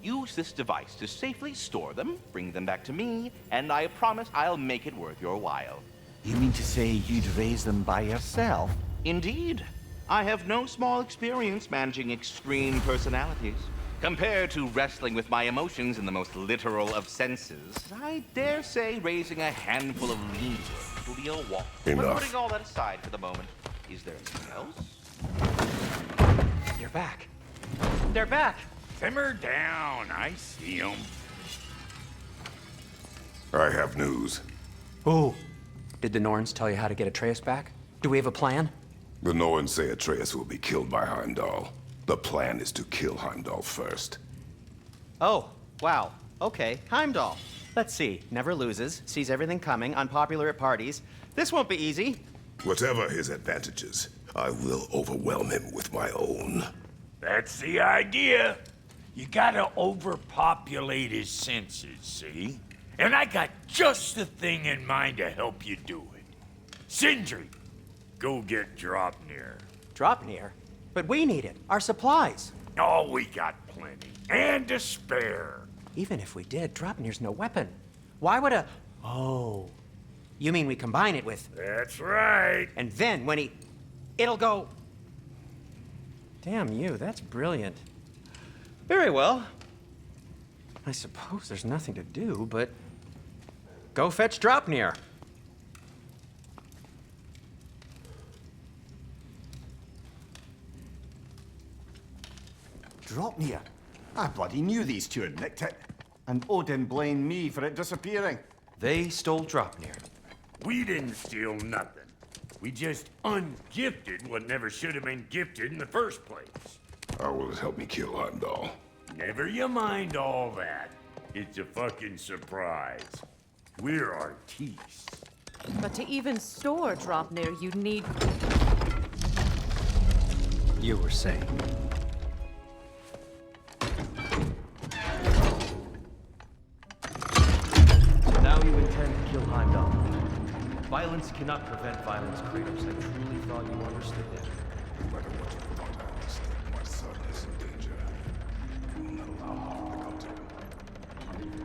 Use this device to safely store them, bring them back to me, and I promise I'll make it worth your while. You mean to say you'd raise them by yourself? Indeed. I have no small experience managing extreme personalities. Compared to wrestling with my emotions in the most literal of senses, I dare say raising a handful of Lindworms will be a walk. Enough. But putting all that aside for the moment, is there anything else? You're back. They're back. Simmer down. I see them. I have news. Oh. Did the Norns tell you how to get Atreus back? Do we have a plan? The Norns say Atreus will be killed by Heimdall. The plan is to kill Heimdall first. Oh, wow. Okay, Heimdall. Let's see. Never loses, sees everything coming, unpopular at parties. This won't be easy. Whatever his advantages, I will overwhelm him with my own. That's the idea. You gotta overpopulate his senses, see? And I got just the thing in mind to help you do it. Sindri, go get Dropnir. Dropnir? But we need it. Our supplies. Oh, we got plenty. And to spare. Even if we did, Dropnir's no weapon. Why would a... Oh. You mean we combine it with... That's right. And then when he... It'll go... Damn you, that's brilliant. Very well. I suppose there's nothing to do, but... Go fetch Dropnir. Dropnir? I bloody knew these two had nicked it. And Odin blamed me for it disappearing. They stole Dropnir. We didn't steal nothing. We just ungifted what never should have been gifted in the first place. How will it help me kill Heimdall? Never you mind all that. It's a fucking surprise. We're artistes. But to even store Dropnir, you'd need... You were saying? Now you intend to kill Heimdall. Violence cannot prevent violence, Kratos. I truly thought you understood that. No matter what you thought, I understood. My son is in danger. You will not allow harm to come to him.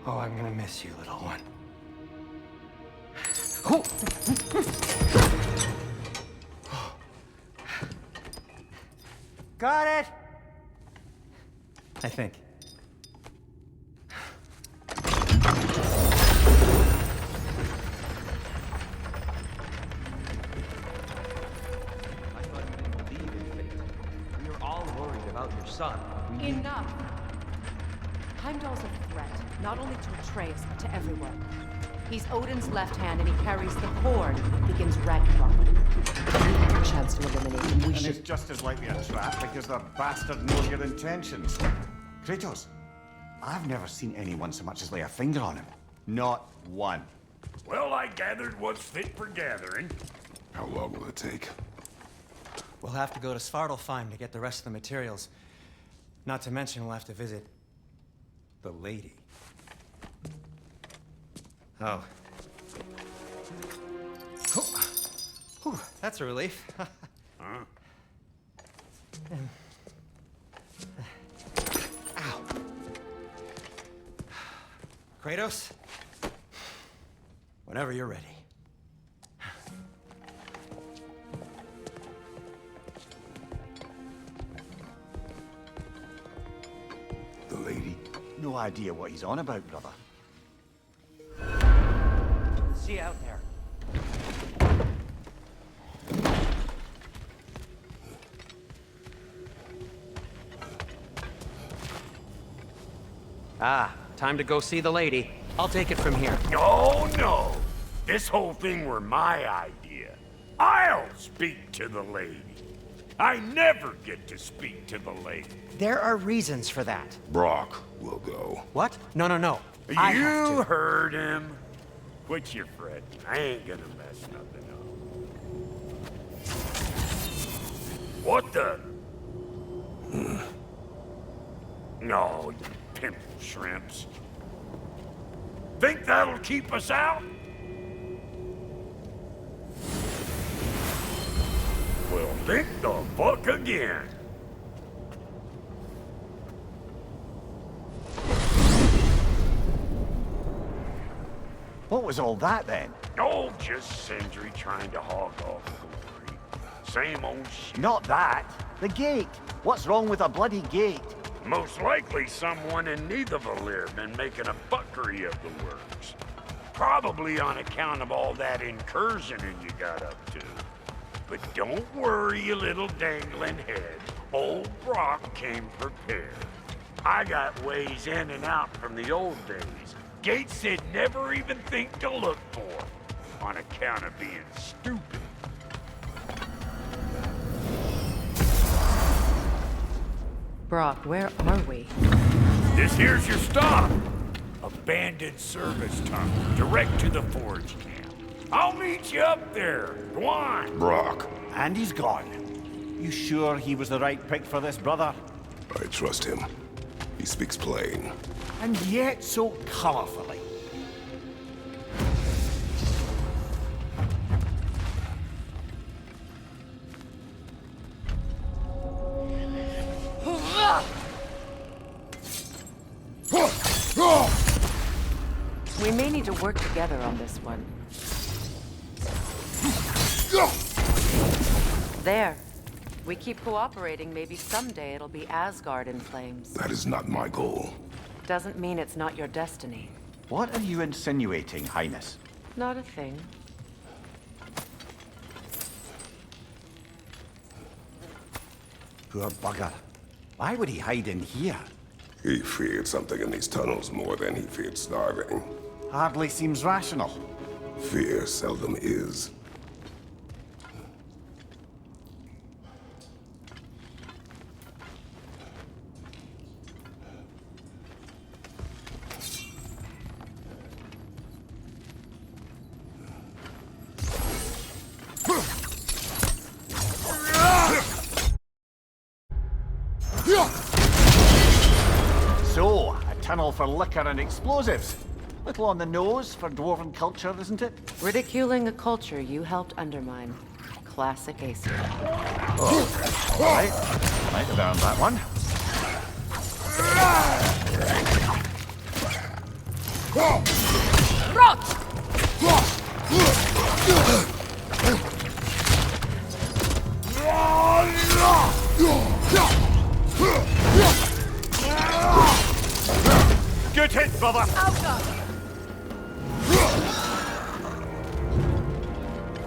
Oh, I'm gonna miss you, little one. Got it! I think. We are all worried about your son. Enough! Heimdall's a threat, not only to Atreus, but to everyone. He's Odin's left hand, and he carries the cord that begins Ragnarok. A chance to eliminate him. We And should... it's just as likely a trap because the bastard knows your intentions. Kratos, I've never seen anyone so much as lay a finger on him. Not one. Well, I gathered what's fit for gathering. How long will it take? We'll have to go to Svartalfheim to get the rest of the materials. Not to mention we'll have to visit... the lady. Oh. Whew, that's a relief. Huh? Ow. Kratos? Whenever you're ready. The lady? No idea what he's on about, brother. See you out there. Ah, time to go see the lady. I'll take it from here. Oh, no. This whole thing were my idea. I'll speak to the lady. I never get to speak to the lady. There are reasons for that. Brock will go. What? No, no, no. I have You to. heard him. Quit your fretting. I ain't gonna mess nothing up. What the? No, you pimple shrimps. Think that'll keep us out? Well, think the fuck again. What was all that then? Oh, just Sindri trying to hog off glory. Same old shit. Not that. The gate! What's wrong with a bloody gate? Most likely someone in Nidavellir been making a fuckery of the works. Probably on account of all that incursioning you got up to. But don't worry, you little dangling head. Old Brock came prepared. I got ways in and out from the old days. Gates he'd never even think to look for, on account of being stupid. Brock, where are we? This here's your stop. Abandoned service tunnel, direct to the forge camp. I'll meet you up there. Go on. Brock. And he's gone. You sure he was the right pick for this, brother? I trust him. He speaks plain. And yet so colorfully. We may need to work together on this one. There. We keep cooperating, maybe someday it'll be Asgard in flames. That is not my goal. Doesn't mean it's not your destiny. What are you insinuating, Highness? Not a thing. Poor bugger. Why would he hide in here? He feared something in these tunnels more than he feared starving. Hardly seems rational. Fear seldom is. So, a tunnel for liquor and explosives. Little on the nose for dwarven culture, isn't it? Ridiculing a culture you helped undermine. Classic Acer. Oh, all right. Might have earned that one. Good hit, brother!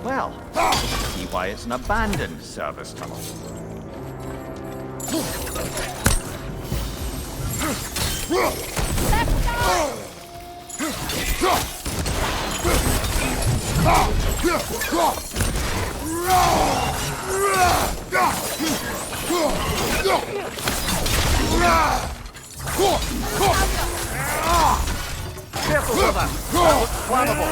Well, see why it's an abandoned service tunnel. Careful, brother! That looks flammable!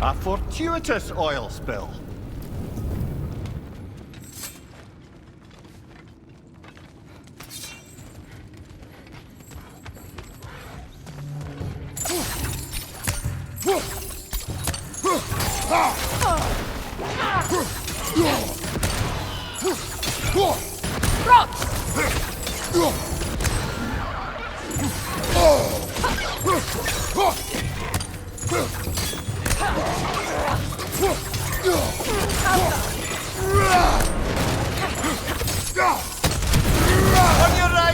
A fortuitous oil spill. On your right!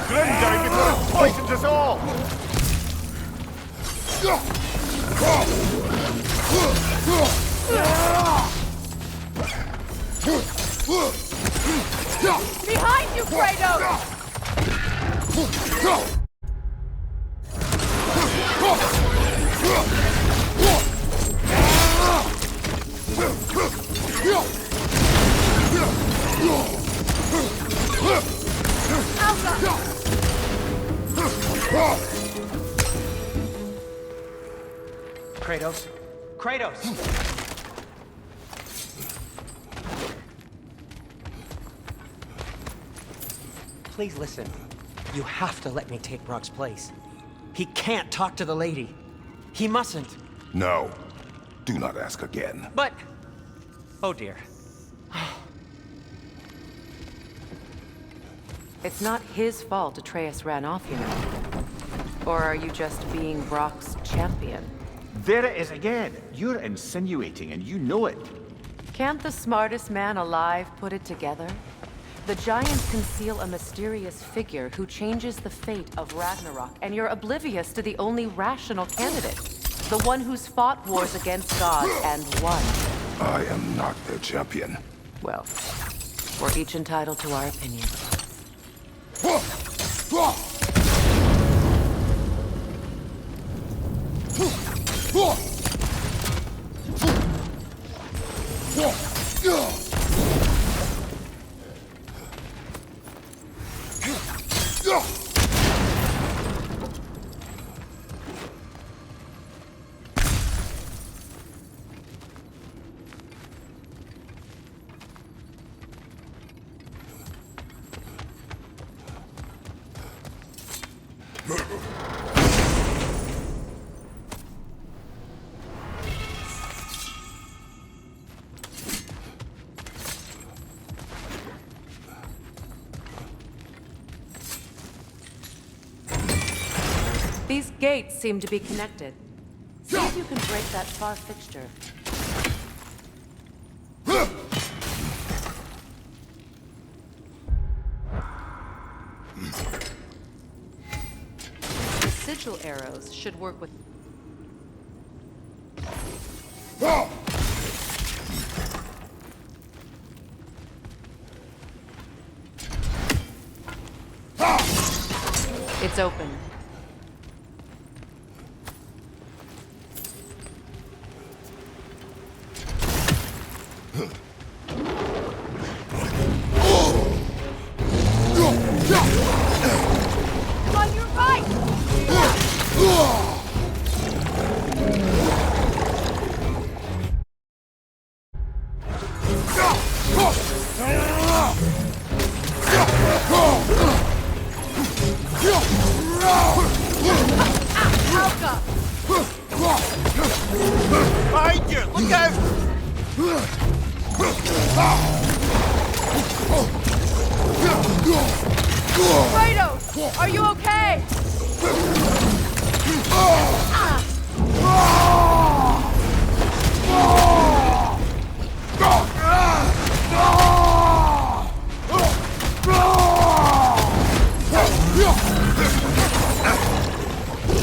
grin down before it poisons us all! Behind you, Kratos! Kratos? Kratos! Please listen. You have to let me take Brock's place. He can't talk to the lady. He mustn't. No. Do not ask again. But... Oh dear. It's not his fault Atreus ran off, you know. Or are you just being Brock's champion? There it is again. You're insinuating and you know it. Can't the smartest man alive put it together? The Giants conceal a mysterious figure who changes the fate of Ragnarok, and you're oblivious to the only rational candidate. The one who's fought wars against gods and won. I am not their champion. Well, we're each entitled to our opinion. These gates seem to be connected. See if you can break that far fixture. The sigil arrows should work with... It's open. On your right! Behind you! Look out! Kratos! Are you okay?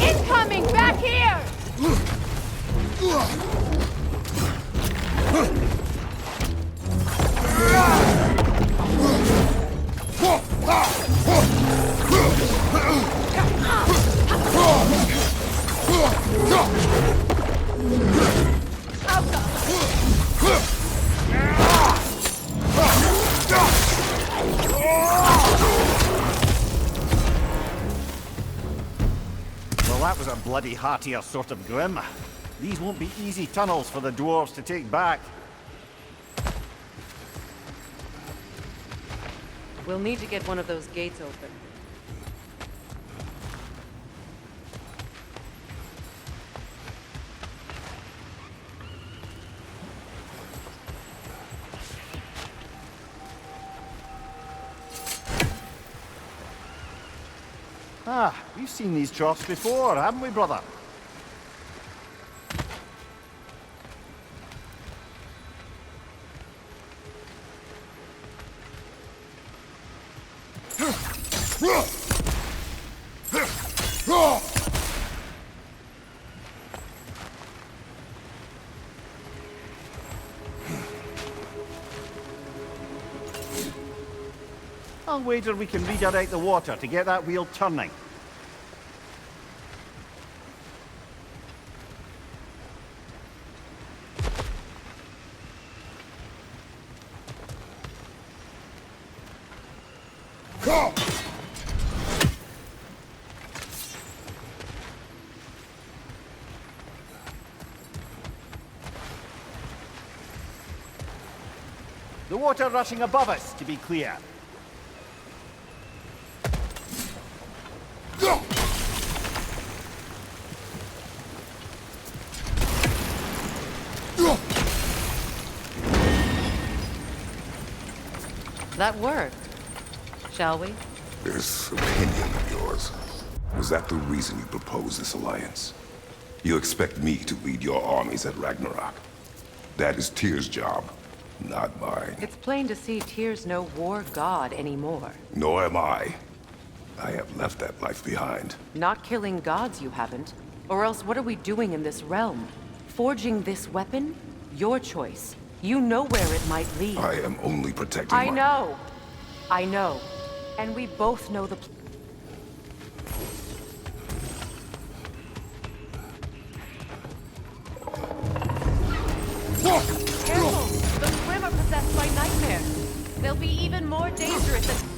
Incoming! Back here! Well, that was a bloody heartier sort of grim. These won't be easy tunnels for the dwarves to take back. We'll need to get one of those gates open. Ah, we've seen these troughs before, haven't we, brother? I'll wager we can redirect the water to get that wheel turning. Go! The water rushing above us, to be clear. Go! That worked. Shall we? This opinion of yours, was that the reason you proposed this alliance? You expect me to lead your armies at Ragnarok. That is Tyr's job, not mine. It's plain to see Tyr's no war god anymore. Nor am I. I have left that life behind. Not killing gods, you haven't. Or else what are we doing in this realm? Forging this weapon? Your choice. You know where it might lead. I am only protecting I know. I know. And we both know the... Careful! The Grim are possessed by nightmares. They'll be even more dangerous than...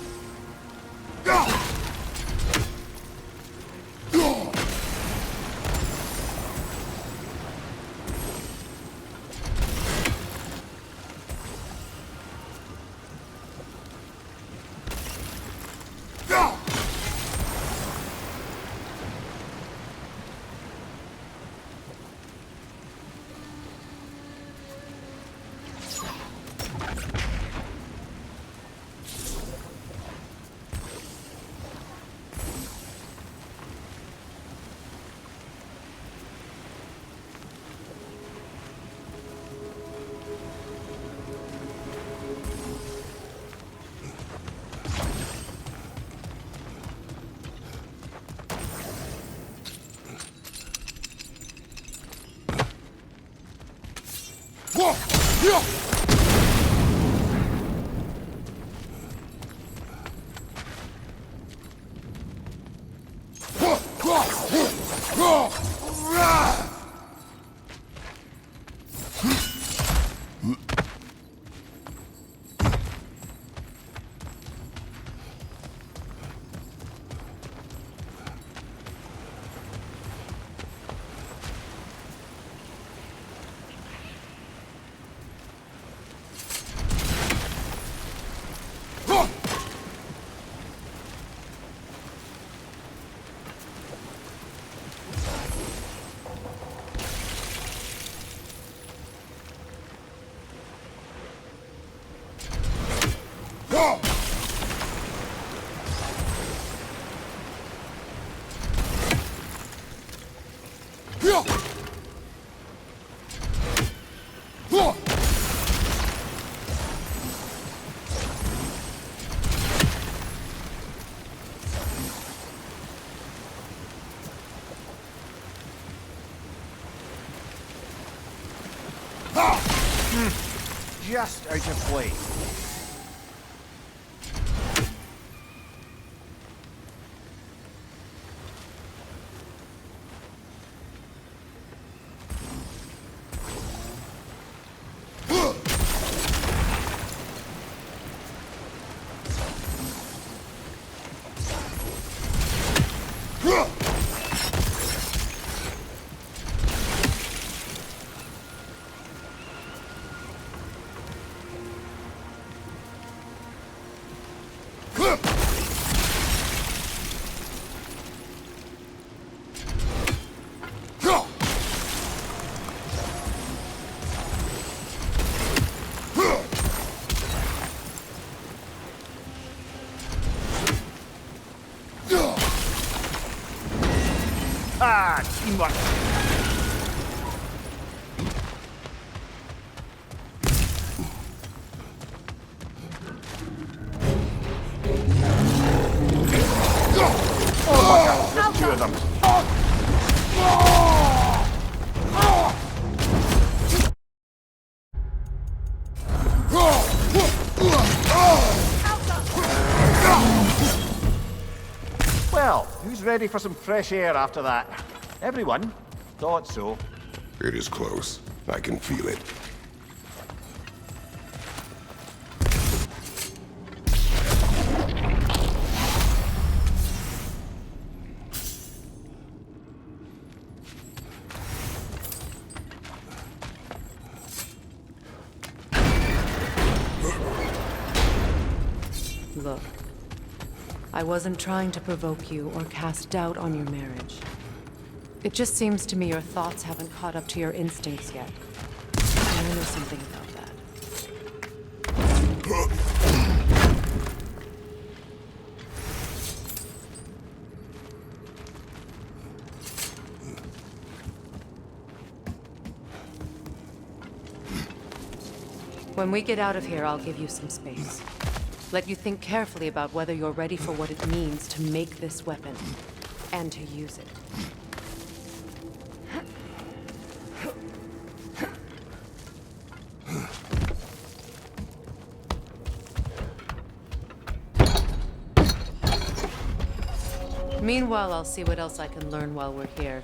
Just out of place. Ah, teamwork. Oh, there's two of them. Well, who's ready for some fresh air after that? Everyone? Thought so. It is close. I can feel it. Look, I wasn't trying to provoke you or cast doubt on your marriage. It just seems to me your thoughts haven't caught up to your instincts yet. I know something about that. When we get out of here, I'll give you some space. Let you think carefully about whether you're ready for what it means to make this weapon, and to use it. Meanwhile, I'll see what else I can learn while we're here.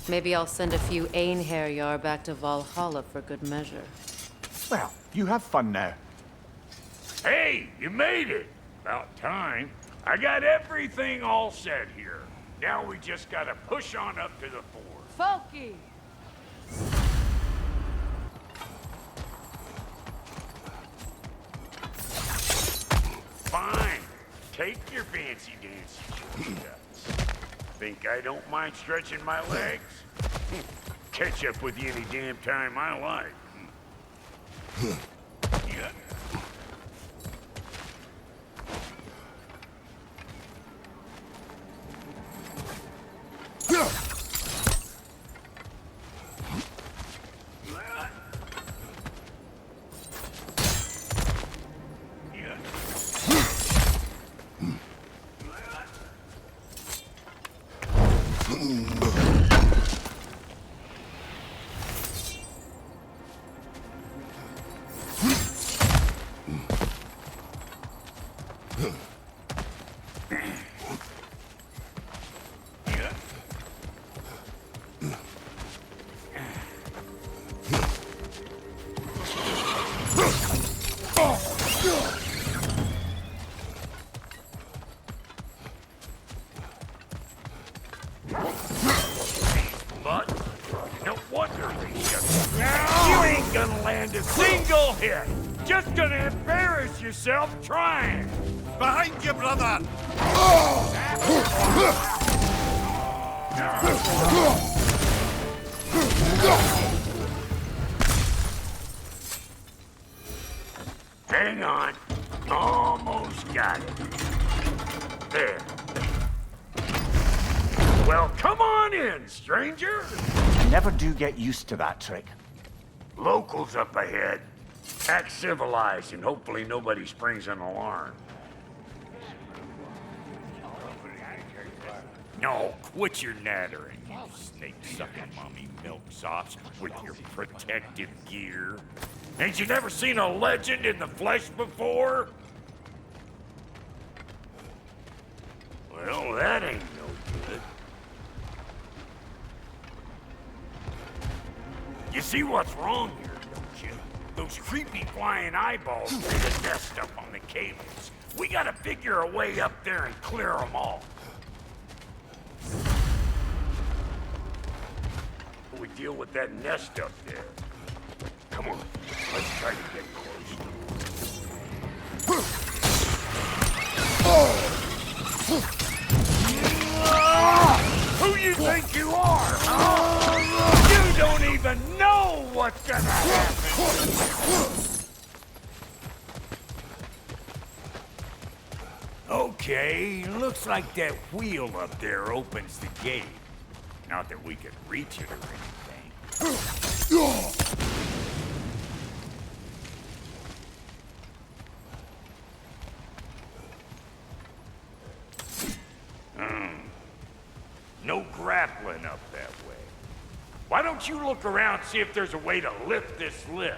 Maybe I'll send a few Einherjar back to Valhalla for good measure. Well, you have fun now. Hey, you made it! About time. I got everything all set here. Now we just gotta push on up to the fort. Folky! Fine. Take your fancy dancy shots. Think I don't mind stretching my legs? Catch up with you any damn time I like. Yeah. Single hit! Just gonna embarrass yourself trying! Behind you, brother! Hang on. Almost got it. There. Well, come on in, stranger! You never do get used to that trick. Locals up ahead. Act civilized and hopefully nobody springs an alarm. No, quit your nattering, you snake-sucking mommy milksops with your protective gear. Ain't you never seen a legend in the flesh before? Well, that ain't no good. You see what's wrong here, don't you? Those creepy flying eyeballs made a nest up on the cables. We gotta figure a way up there and clear them all. We deal with that nest up there. Come on, let's try to get close. Who you think you are, huh? You don't even know what's gonna happen! Okay, looks like that wheel up there opens the gate. Not that we could reach it or anything. No grappling up that way. Why don't you look around, see if there's a way to lift this lid?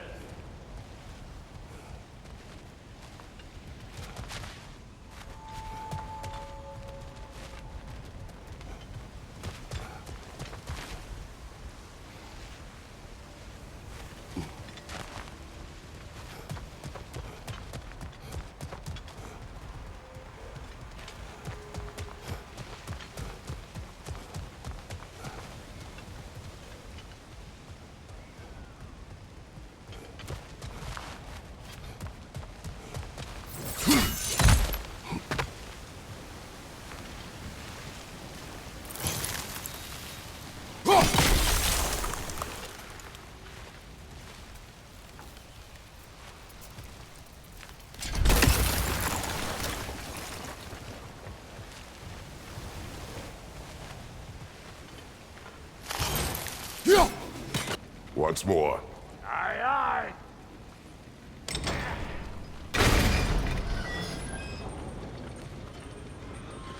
Once more. Aye,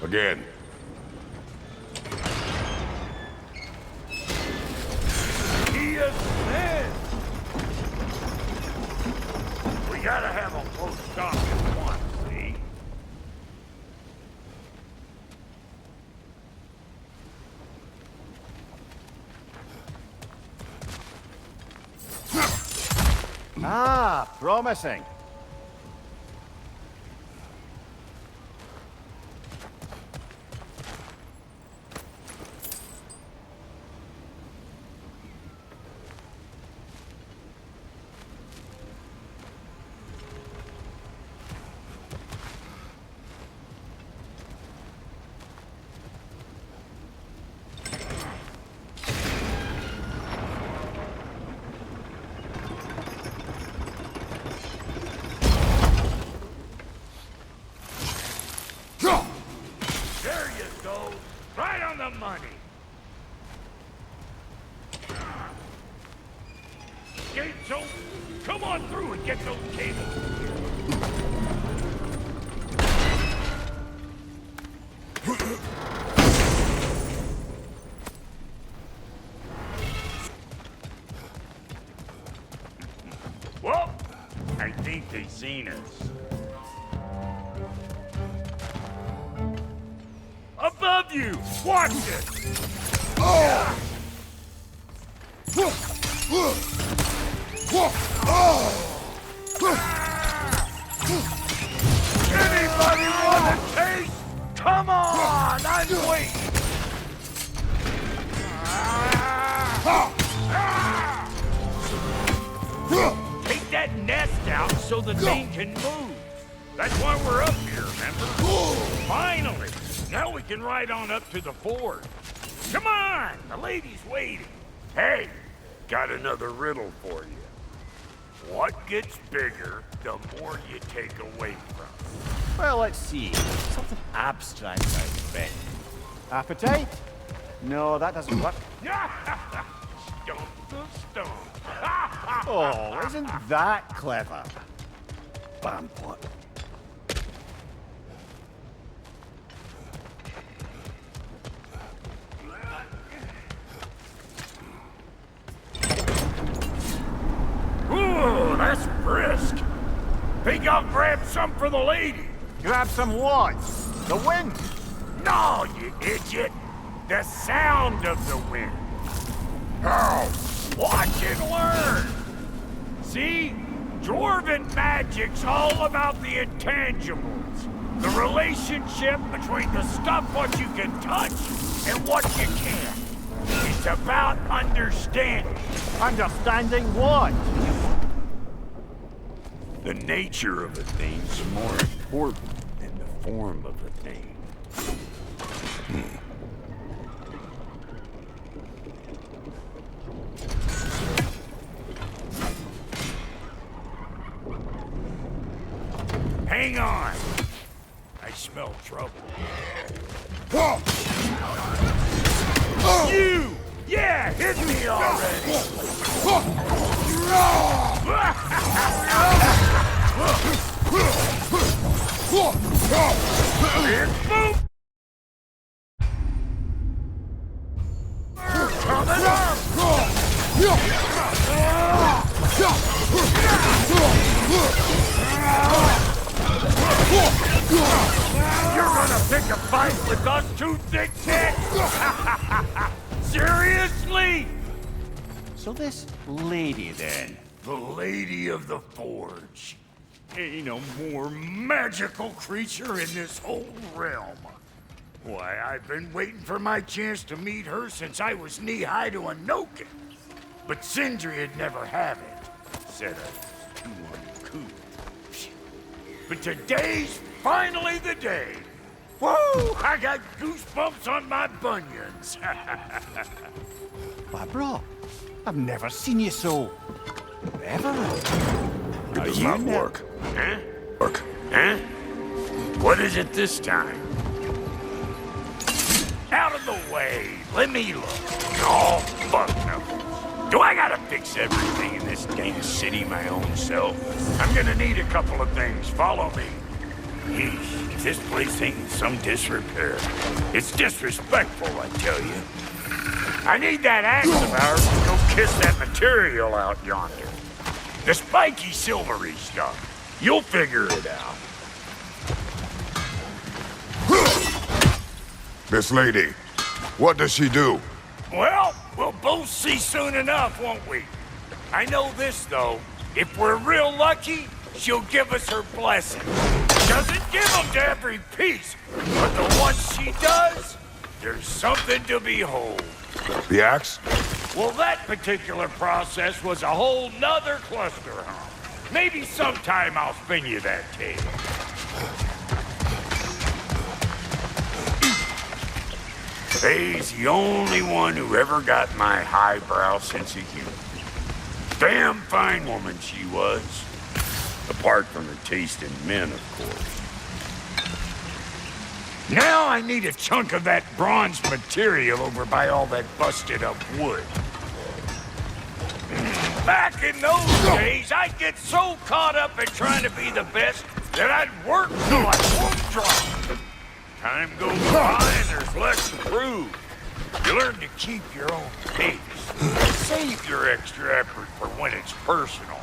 Again. He is dead. We gotta have a boat stop at once, see? Ah, promising. There you go. Right on the money. Gates open. Come on through and get those cables. Well, I think they've seen us. Above you! Watch it! Oh! Anybody want a taste? Come on! I'm waiting! Take that nest out so the thing can move. That's why we're up here, remember? Finally! Now we can ride on up to the fort. Come on! The lady's waiting. Hey, got another riddle for you. What gets bigger the more you take away from? Well, let's see. Something abstract, I expect. Appetite? No, that doesn't work. Stomp the stomp. Oh, isn't that clever? Bam pot. Ooh, that's brisk. Think I'll grab some for the lady. Grab some what? The wind? No, you idiot. The sound of the wind. Oh, watch and learn. See? Dwarven magic's all about the intangibles. The relationship between the stuff what you can touch and what you can't. It's about understanding. Understanding what? The nature of a thing's more important than the form of a thing. Hang on. I smell trouble. You! Yeah, hit me already! Boom! Coming up! You're gonna pick a fight with us two thick tits? Seriously? So this lady, then? The Lady of the Forge. Ain't a more magical creature in this whole realm. Why, I've been waiting for my chance to meet her since I was knee-high to a Noken. But Sindri'd never have it. Said I was too uncouth. But today's finally the day. Woo! I got goosebumps on my bunions. Why, bro, I've never seen you so... ever. It does not work. Huh? Work. Huh? What is it this time? Out of the way. Let me look. Oh, fuck no. Do I gotta fix everything in this dang city my own self? I'm gonna need a couple of things. Follow me. Yeesh, if this place ain't in some disrepair. It's disrespectful, I tell you. I need that axe of ours to go kiss that material out yonder. The spiky, silvery stuff. You'll figure it out. This lady, what does she do? Well, we'll both see soon enough, won't we? I know this, though. If we're real lucky, she'll give us her blessing. Doesn't give them to every piece, but the ones she does, there's something to behold. The axe? Well, that particular process was a whole nother cluster, huh? Maybe sometime I'll spin you that tale. Faye's the only one who ever got my highbrow sense of humor. Damn fine woman she was. Apart from her taste in men, of course. Now I need a chunk of that bronze material over by all that busted up wood. Back in those days, I'd get so caught up in trying to be the best that I'd work till I won't drop. Time goes by and there's less to prove. You learn to keep your own pace. Save your extra effort for when it's personal.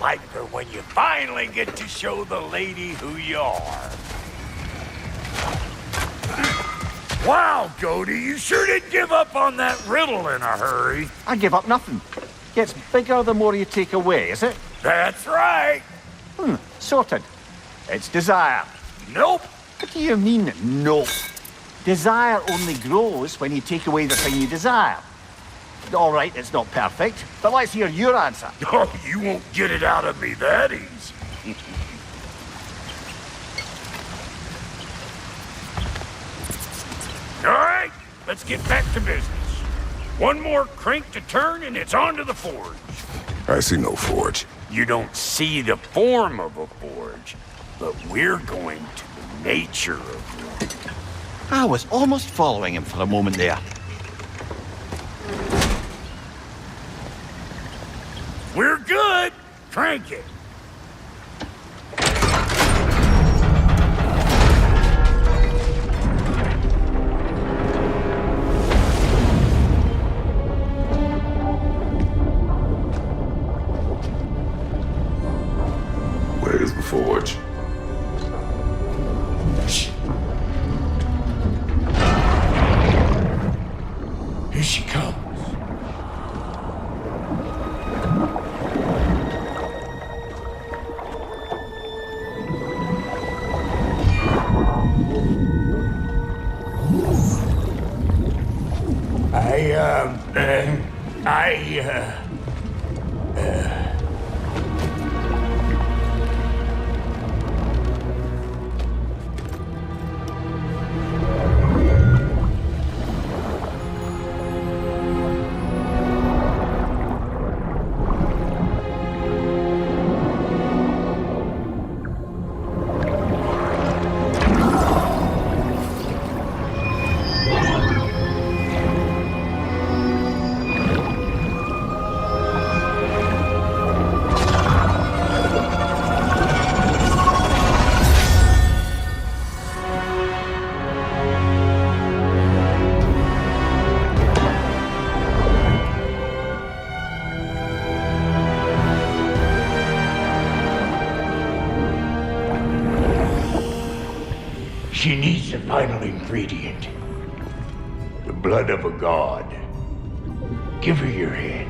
Like for when you finally get to show the lady who you are. Wow, Cody, you sure did give up on that riddle in a hurry. I give up nothing. Gets bigger the more you take away, is it? That's right. Sorted. It's desire. Nope. What do you mean, nope? Desire only grows when you take away the thing you desire. All right, it's not perfect, but let's hear your answer. Oh, you won't get it out of me that easy. All right, let's get back to business. One more crank to turn and it's on to the forge. I see no forge. You don't see the form of a forge, but we're going to the nature of one. I was almost following him for a moment there. We're good. Crank it. Where's the forge? Here she comes. She needs the final ingredient. The blood of a god. Give her your hand.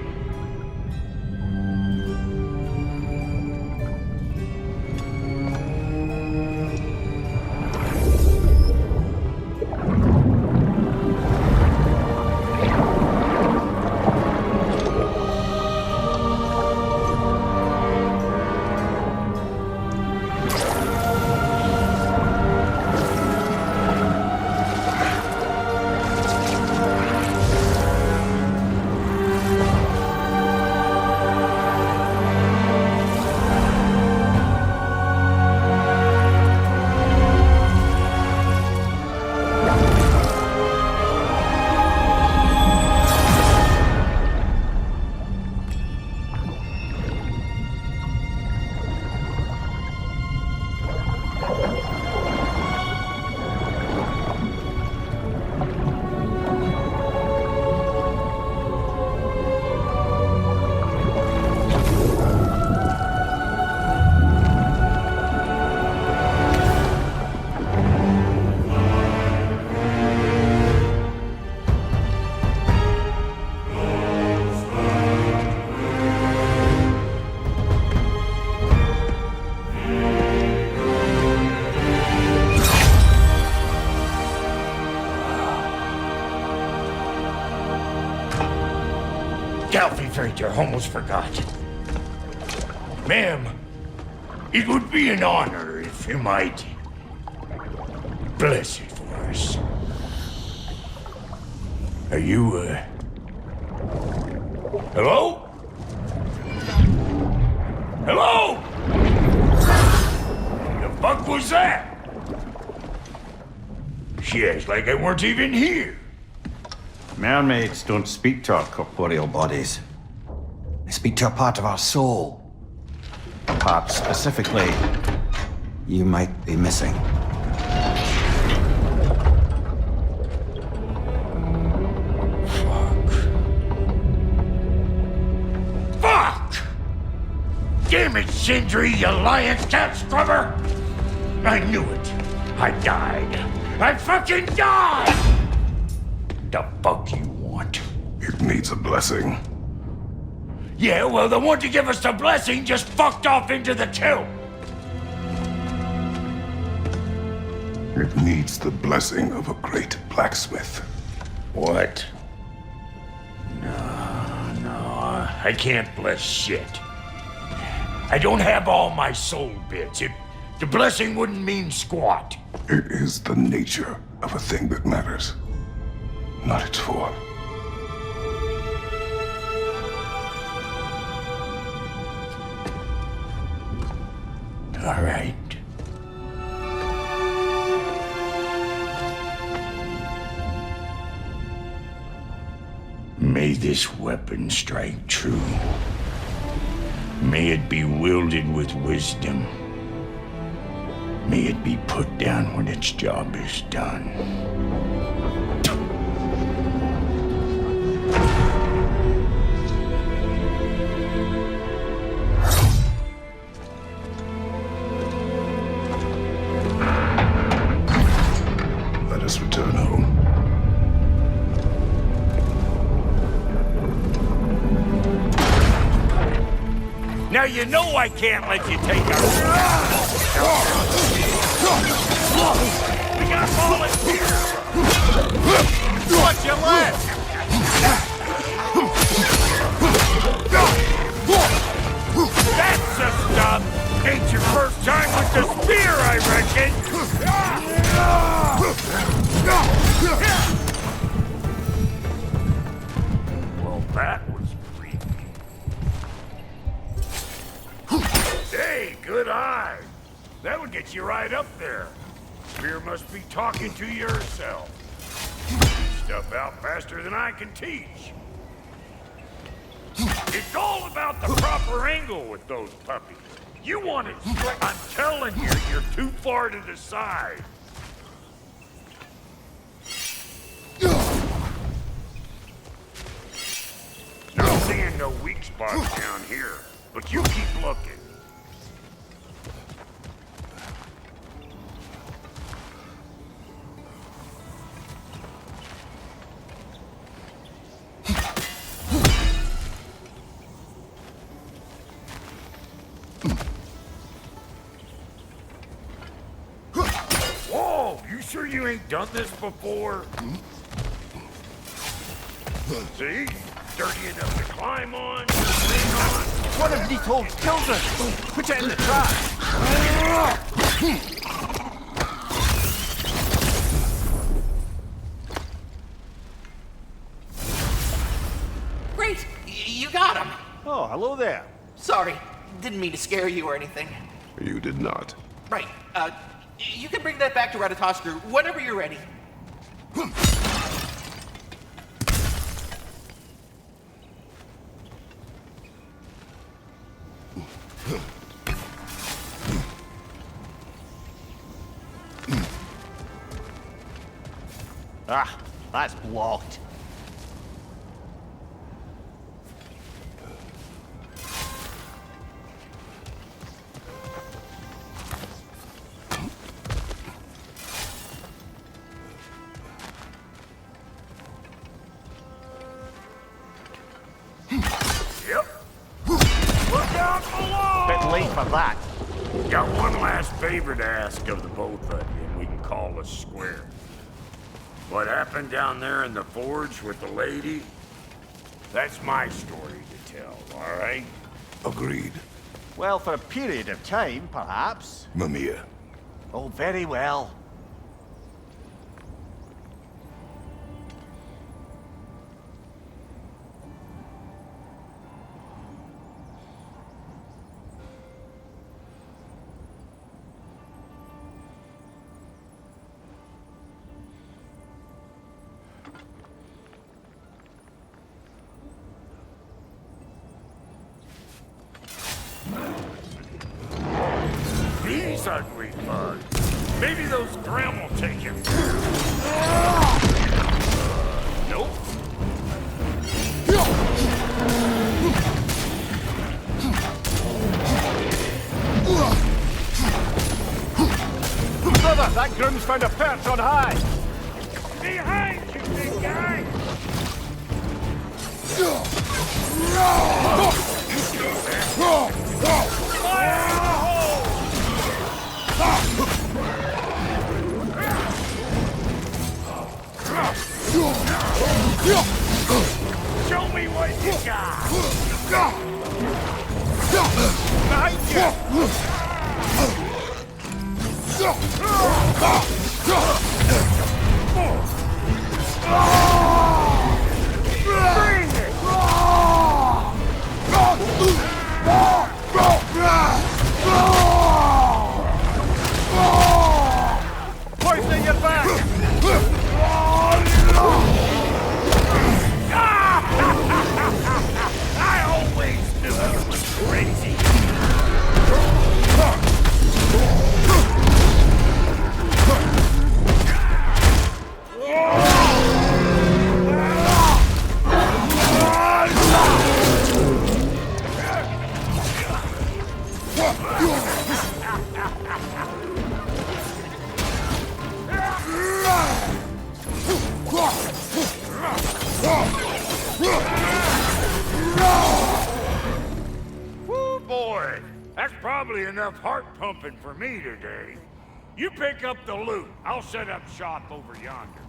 right, I almost forgot. Ma'am, it would be an honor if you might bless it for us. Are you, hello? Hello? The fuck was that? She acts like I weren't even here. Mermaids don't speak to our corporeal bodies. They speak to a part of our soul. A part specifically you might be missing. Fuck! Damn it, Sindri, you lion cat scrubber! I knew it. I died. I fucking died! The fuck you want? It needs a blessing. Yeah, well, the one to give us the blessing just fucked off into the tomb. It needs the blessing of a great blacksmith. What? No, I can't bless shit. I don't have all my soul bits. The blessing wouldn't mean squat. It is the nature of a thing that matters, not its form. All right. May this weapon strike true. May it be wielded with wisdom. May it be put down when its job is done. Let us return home. Now you know I can't let you take our... We got volunteers! Watch your left! That's the stuff! Ain't your first time with the spear, I reckon! Well, that was creepy. Hey, good eye! That would get you right up there. Spear must be talking to you herself. Stuff out faster than I can teach. It's all about the proper angle with those puppies. You want it straight. I'm telling you, you're too far to the side. Not seeing no weak spots down here, but you keep looking. Whoa, you sure you ain't done this before? See? Dirty enough to climb on, lean on. One of these old children! Put it in the trash! Great! You got him! Oh, hello there. Sorry, didn't mean to scare you or anything. You did not. Right, you can bring that back to Ratatoskru whenever you're ready. Ah, that's blocked. Yep. Look out below! Bit late for that. Got one last favor to ask of the both of you, and we can call us square. What happened down there in the forge with the lady? That's my story to detail, all right? Agreed. Well, for a period of time, perhaps. Mamiya. Oh, very well. These ugly bugs. Maybe those Grim will take him. Nope. Brother, that Grim's found a perch on high. Behind you, big guy! Show me what you got! Behind you! Bring it! Poisoning your back! I always knew you was crazy! Woo, boy! That's probably enough heart pumping for me today. You pick up the loot. I'll set up shop over yonder.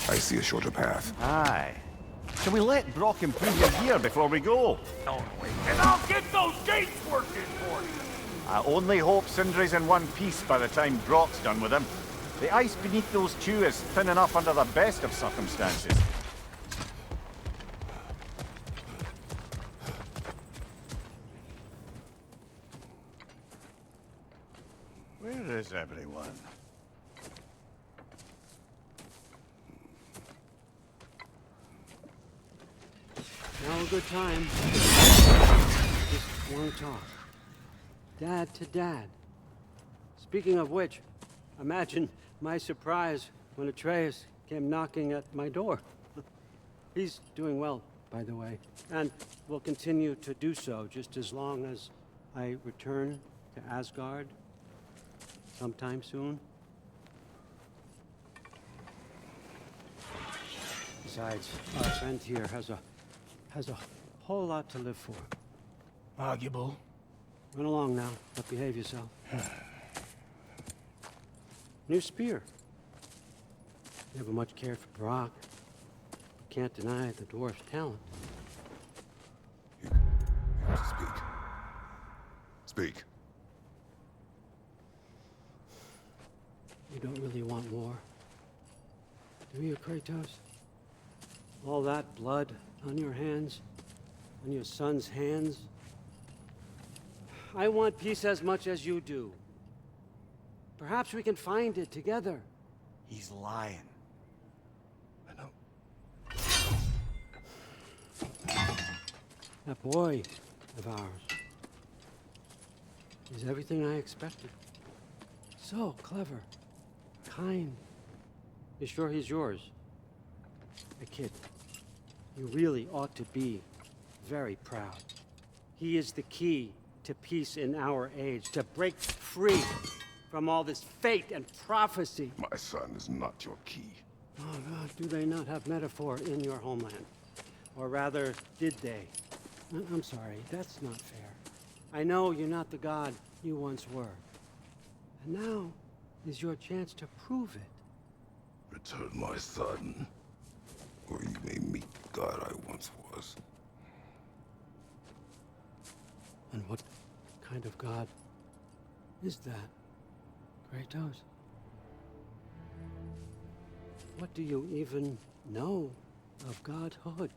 I see a shorter path. Aye. Shall we let Brock improve your gear before we go? Don't wait, and I'll get those gates working for you! I only hope Sindri's in one piece by the time Brock's done with him. The ice beneath those two is thin enough under the best of circumstances. Where is everyone? Now a good time. Just one talk. Dad to dad. Speaking of which, imagine my surprise when Atreus came knocking at my door. He's doing well, by the way, and will continue to do so just as long as I return to Asgard sometime soon. Besides, our friend here has a whole lot to live for. Arguable. Run along now, but behave yourself. New spear. Never much cared for Brock. Can't deny the dwarf's talent. You have to speak. Speak. You don't really want war, do you, Kratos? All that blood on your hands, on your son's hands. I want peace as much as you do. Perhaps we can find it together. He's lying. I know. That boy of ours is everything I expected. So clever, kind. You sure he's yours? A kid. You really ought to be very proud. He is the key to peace in our age, to break free from all this fate and prophecy. My son is not your key. Oh, God, do they not have metaphor in your homeland? Or rather, did they? I'm sorry, that's not fair. I know you're not the god you once were. And now is your chance to prove it. Return my son, or you may meet the god I once was. And what kind of god is that, Kratos? What do you even know of godhood?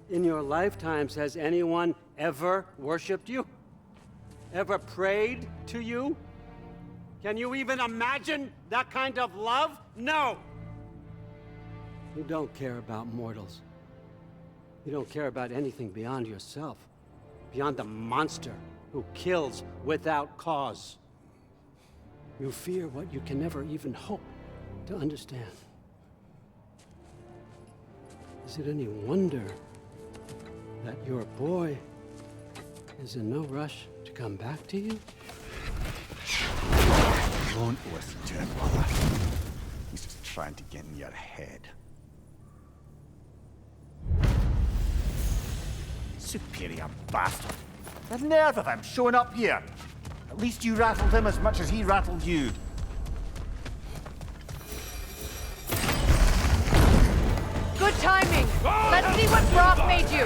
In your lifetimes, has anyone ever worshipped you? Ever prayed to you? Can you even imagine that kind of love? No! You don't care about mortals. You don't care about anything beyond yourself, beyond the monster who kills without cause. You fear what you can never even hope to understand. Is it any wonder that your boy is in no rush to come back to you? Don't listen to him, brother. He's just trying to get in your head. Superior bastard. The nerve of him showing up here. At least you rattled him as much as he rattled you. Good timing! Let's see what Brock made you!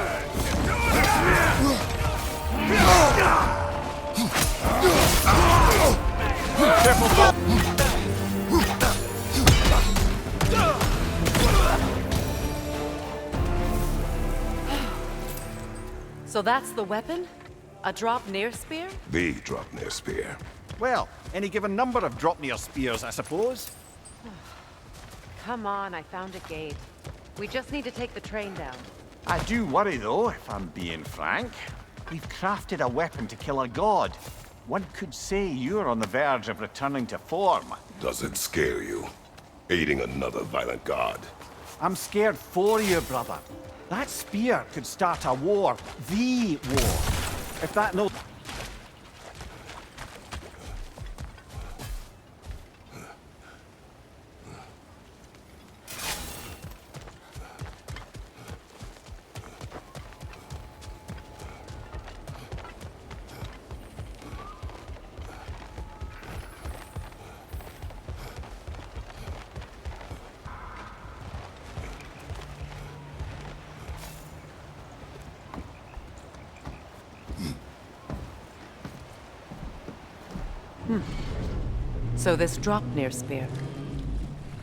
So that's the weapon? A drop-near spear? The drop-near spear. Well, any given number of drop-near spears, I suppose. Come on, I found a gate. We just need to take the train down. I do worry, though, if I'm being frank. We've crafted a weapon to kill a god. One could say you're on the verge of returning to form. Does it scare you? Aiding another violent god? I'm scared for you, brother. That spear could start a war. The war. If that no... So this drop-near spear,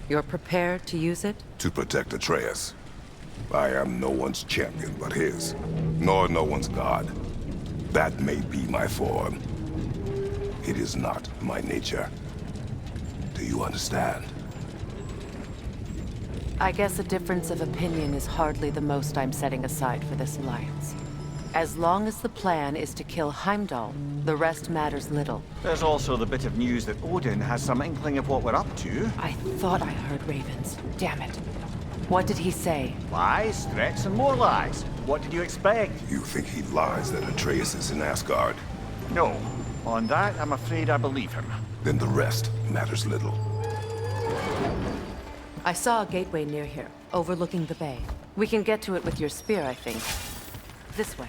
you're prepared to use it? To protect Atreus. I am no one's champion but his, nor no one's god. That may be my form. It is not my nature. Do you understand? I guess a difference of opinion is hardly the most I'm setting aside for this alliance. As long as the plan is to kill Heimdall, the rest matters little. There's also the bit of news that Odin has some inkling of what we're up to. I thought I heard ravens. Damn it. What did he say? Lies, threats, and more lies. What did you expect? You think he lies that Atreus is in Asgard? No. On that, I'm afraid I believe him. Then the rest matters little. I saw a gateway near here, overlooking the bay. We can get to it with your spear, I think. This way.